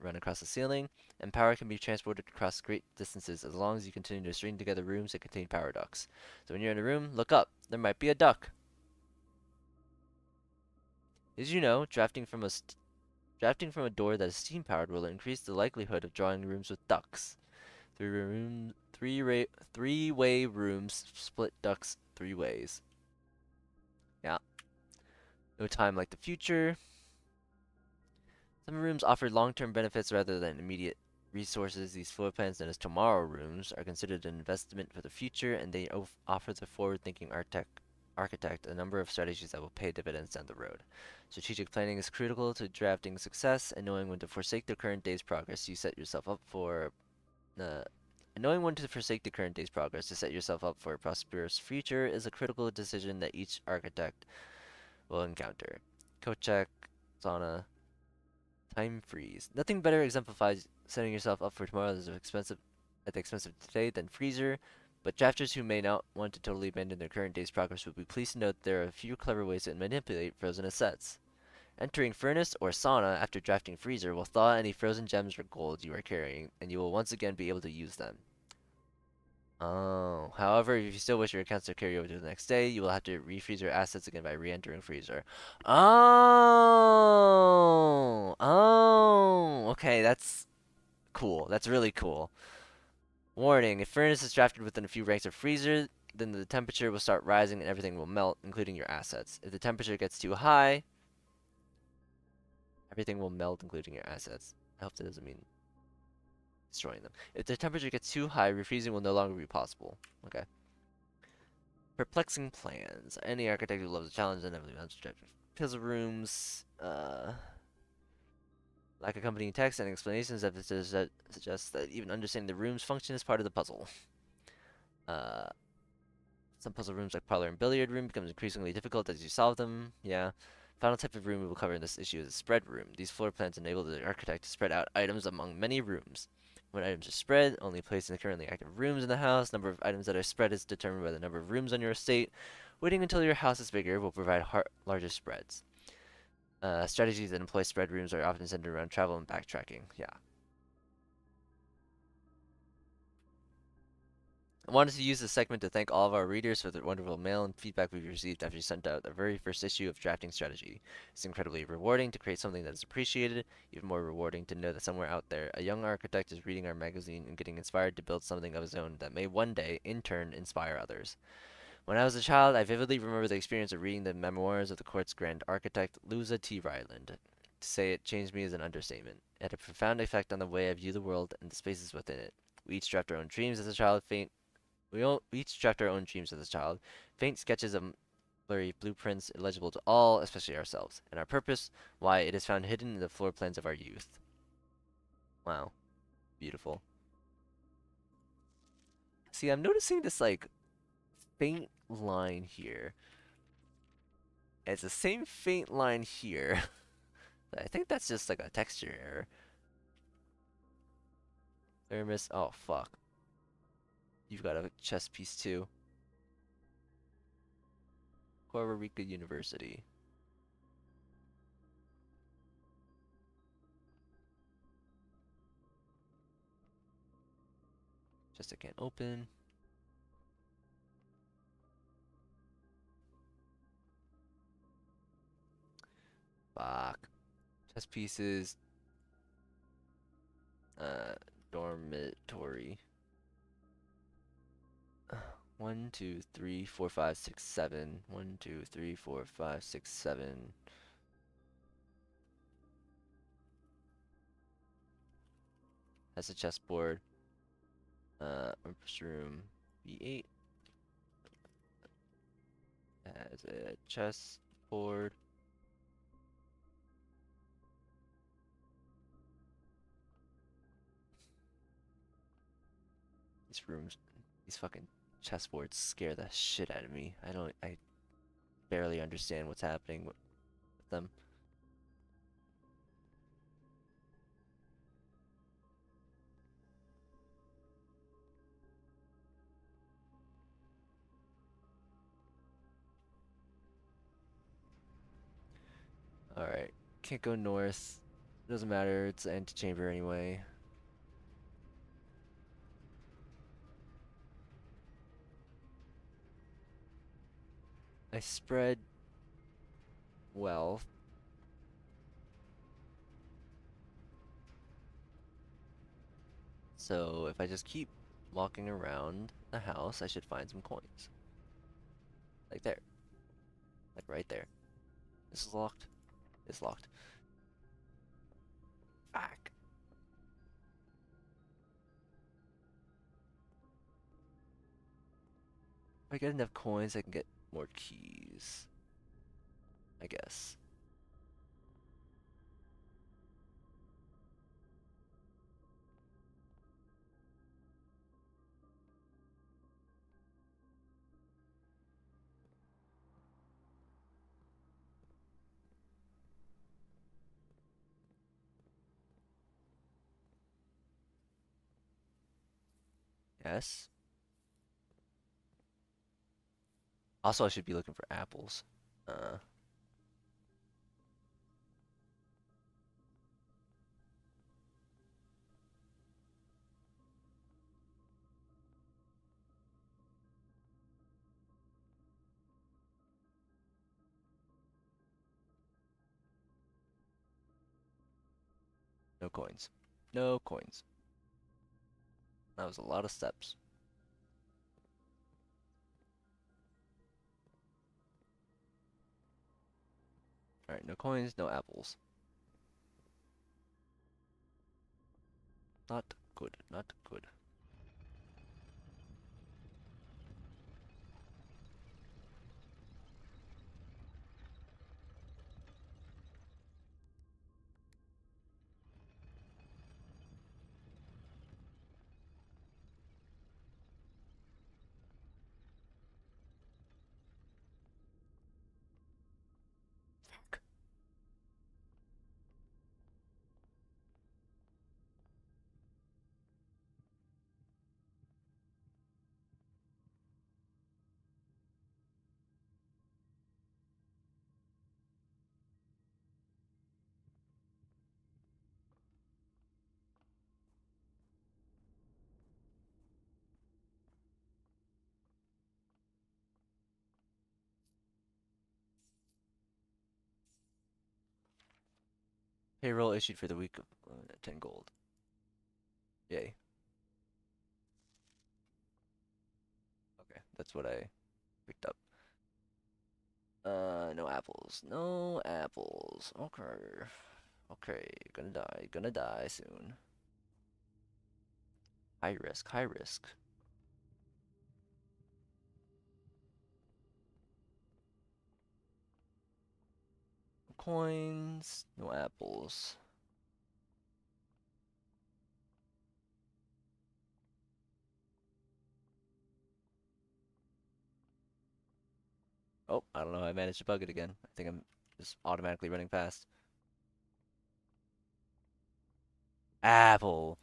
run across the ceiling, and power can be transported across great distances as long as you continue to string together rooms that contain power ducts. So when you're in a room, look up. There might be a duct. Did you know drafting from a door that is steam powered will increase the likelihood of drawing rooms with ducts? Three-way rooms split ducts 3 ways. Yeah. No time like the future. Some rooms offer long-term benefits rather than immediate resources. These floor plans, known as tomorrow rooms, are considered an investment for the future, and they offer the forward-thinking architect a number of strategies that will pay dividends down the road. Strategic planning is critical to drafting success, and knowing when to forsake the current day's progress, you set yourself up for uh, knowing when to forsake the current day's progress to set yourself up for a prosperous future is a critical decision that each architect will encounter. Kochek, Zana, time freeze. Nothing better exemplifies setting yourself up for tomorrow at the expense of today than Freezer, but drafters who may not want to totally abandon their current day's progress will be pleased to note that there are a few clever ways to manipulate frozen assets. Entering Furnace or Sauna after drafting Freezer will thaw any frozen gems or gold you are carrying, and you will once again be able to use them. Oh, however, if you still wish your accounts to carry over to the next day, you will have to refreeze your assets again by re-entering Freezer. Okay, that's cool. That's really cool. Warning, if Furnace is drafted within a few ranks of Freezer, then the temperature will start rising and everything will melt, including your assets. If the temperature gets too high, everything will melt, including your assets. I hope that doesn't mean destroying them. If the temperature gets too high, refreezing will no longer be possible. Okay. Perplexing plans. Any architect who loves a challenge inevitably wants to puzzle rooms. Lack accompanying text and explanations that suggest that even understanding the room's function is part of the puzzle. Uh, some puzzle rooms like parlor and billiard room becomes increasingly difficult as you solve them. Yeah. Final type of room we will cover in this issue is a spread room. These floor plans enable the architect to spread out items among many rooms. When items are spread, only placed in the currently active rooms in the house. Number of items that are spread is determined by the number of rooms on your estate. Waiting until your house is bigger will provide larger spreads. Strategies that employ spread rooms are often centered around travel and backtracking. Yeah. I wanted to use this segment to thank all of our readers for the wonderful mail and feedback we've received after you sent out the very first issue of Drafting Strategy. It's incredibly rewarding to create something that is appreciated, even more rewarding to know that somewhere out there, a young architect is reading our magazine and getting inspired to build something of his own that may one day, in turn, inspire others. When I was a child, I vividly remember the experience of reading the memoirs of the court's grand architect, Luza T. Ryland. To say it changed me is an understatement. It had a profound effect on the way I view the world and the spaces within it. We each draft our own dreams as a child, we each draft our own dreams as a child, faint sketches of blurry blueprints illegible to all, especially ourselves, and our purpose, why it is found hidden in the floor plans of our youth. Wow, beautiful. See, I'm noticing this like faint line here. It's the same faint line here. I think that's just like a texture error. Thermos, oh fuck. You've got a chess piece too. Costa Rica University. Just I can't open. Fuck. Chess pieces. Uh, dormitory. 1, 2, 3, 4, 5, 6, 7. 1, 2, 3, 4, 5, 6, 7. That's a chessboard. Empress room B8 has a chessboard. These rooms, these fucking chessboards scare the shit out of me. I barely understand what's happening with them. Alright, can't go north. Doesn't matter, it's an antechamber anyway. I spread wealth. So if I just keep walking around the house, I should find some coins. Like there. Like right there. This is locked. It's locked. Fuck. If I get enough coins, I can get more keys. I guess. Yes. Also, I should be looking for apples. Uh, no coins. No coins. That was a lot of steps. Alright, no coins, no apples. Not good, not good. Fuck. Payroll issued for the week of 10 gold. Yay. Okay, that's what I picked up. No apples. No apples. Okay. Okay, gonna die soon. High risk, high risk. Coins, no apples. Oh, I don't know how I managed to bug it again. I think I'm just automatically running fast. Apple.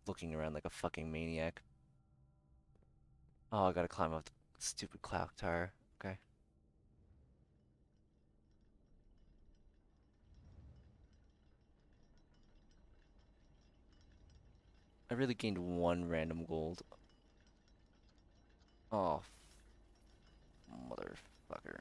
Looking around like a fucking maniac. Oh, I gotta climb up the stupid clock tower. Okay. I really gained one random gold. Oh, motherfucker.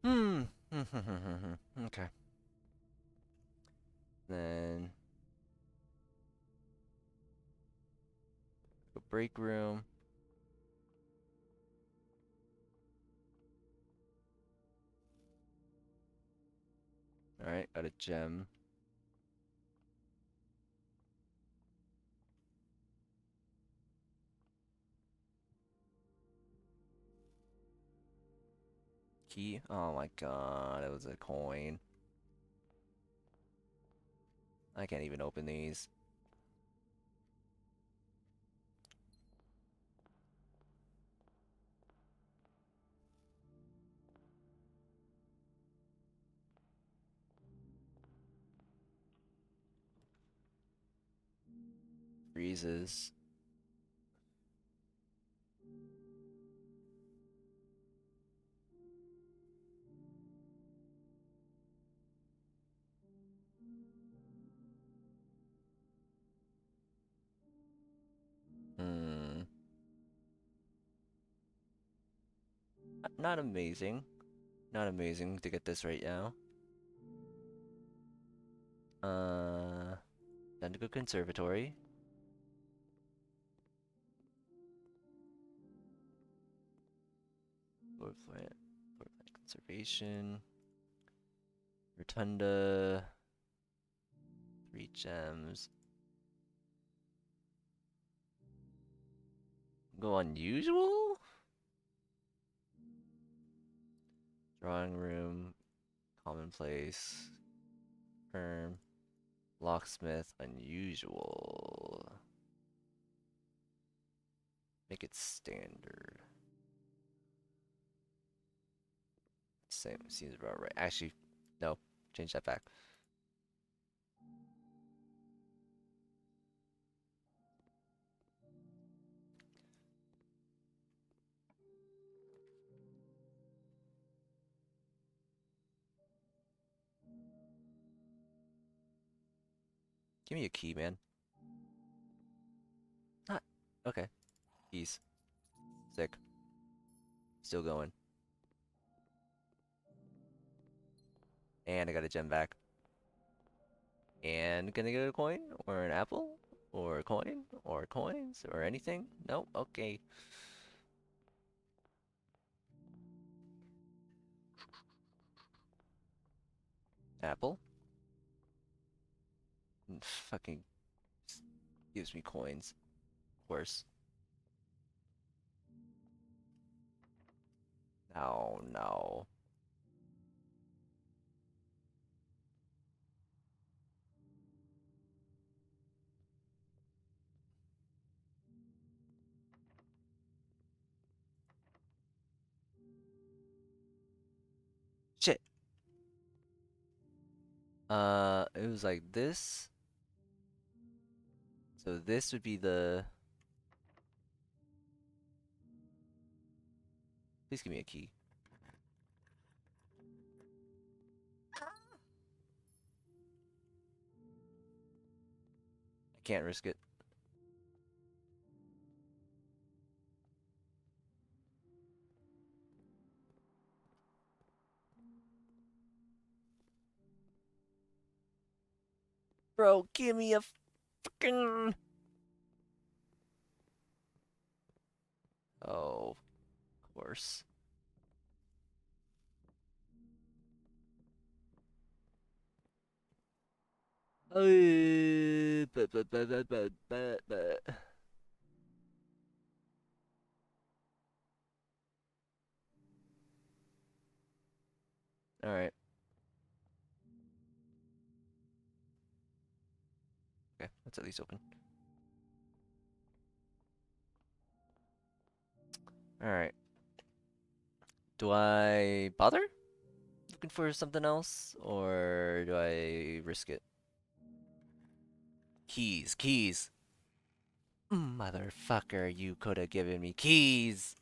Hmm. Okay. Then go break room. Alright, got a gem. Key? Oh my god, it was a coin. I can't even open these. Freezes. Hmm. Not amazing. Not amazing to get this right now. Time to go conservatory. Floor plant conservation. Rotunda. 3 gems. Go unusual? Drawing room. Commonplace. Firm. Locksmith. Unusual. Make it standard. Same. Seems about right. Actually, no. Change that back. Give me a key, man. Not. Okay. Keys. Sick. Still going. And I got a gem back. And gonna get a coin? Or an apple? Or a coin? Or coins? Or anything? Nope. Okay. Apple? Fucking gives me coins. Worse. No, no. Shit. It was like this. So this would be the. Please give me a key. I can't risk it. Bro, give me a fucking. Oh, of course. But. All right. Okay, let's at least open. All right. Do I bother looking for something else, or do I risk it? Keys, keys. Motherfucker, you could have given me keys.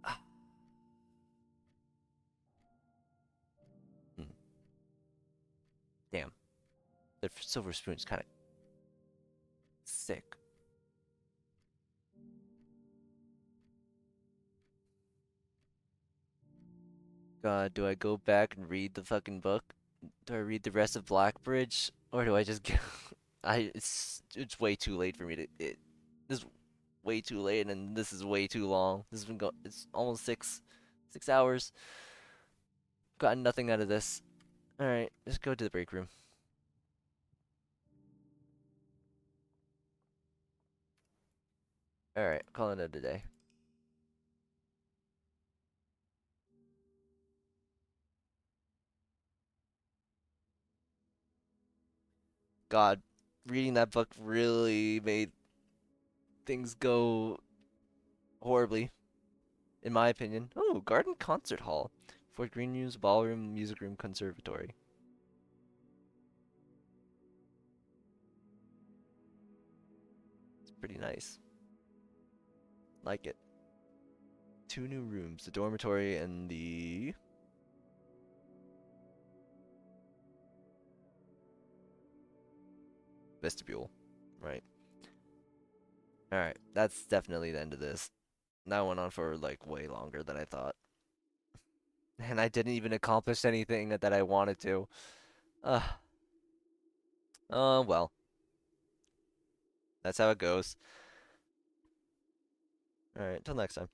Ah, hmm, damn, the silver spoon's kind of sick. God, do I go back and read the fucking book? Do I read the rest of Blackbridge, or do I just get? It's way too late for me to. This is way too late, and this is way too long. This has been It's almost 6 hours. gotten nothing out of this. Alright, just go to the break room. Alright, calling it a day. God, reading that book really made things go horribly, in my opinion. Oh, Garden Concert Hall. Fort Greene News Ballroom Music Room Conservatory. It's pretty nice. Like it. Two new rooms, the dormitory and the vestibule. Right. Alright, that's definitely the end of this. That went on for like way longer than I thought. And I didn't even accomplish anything that I wanted to. Uh, well, that's how it goes. Alright, till next time.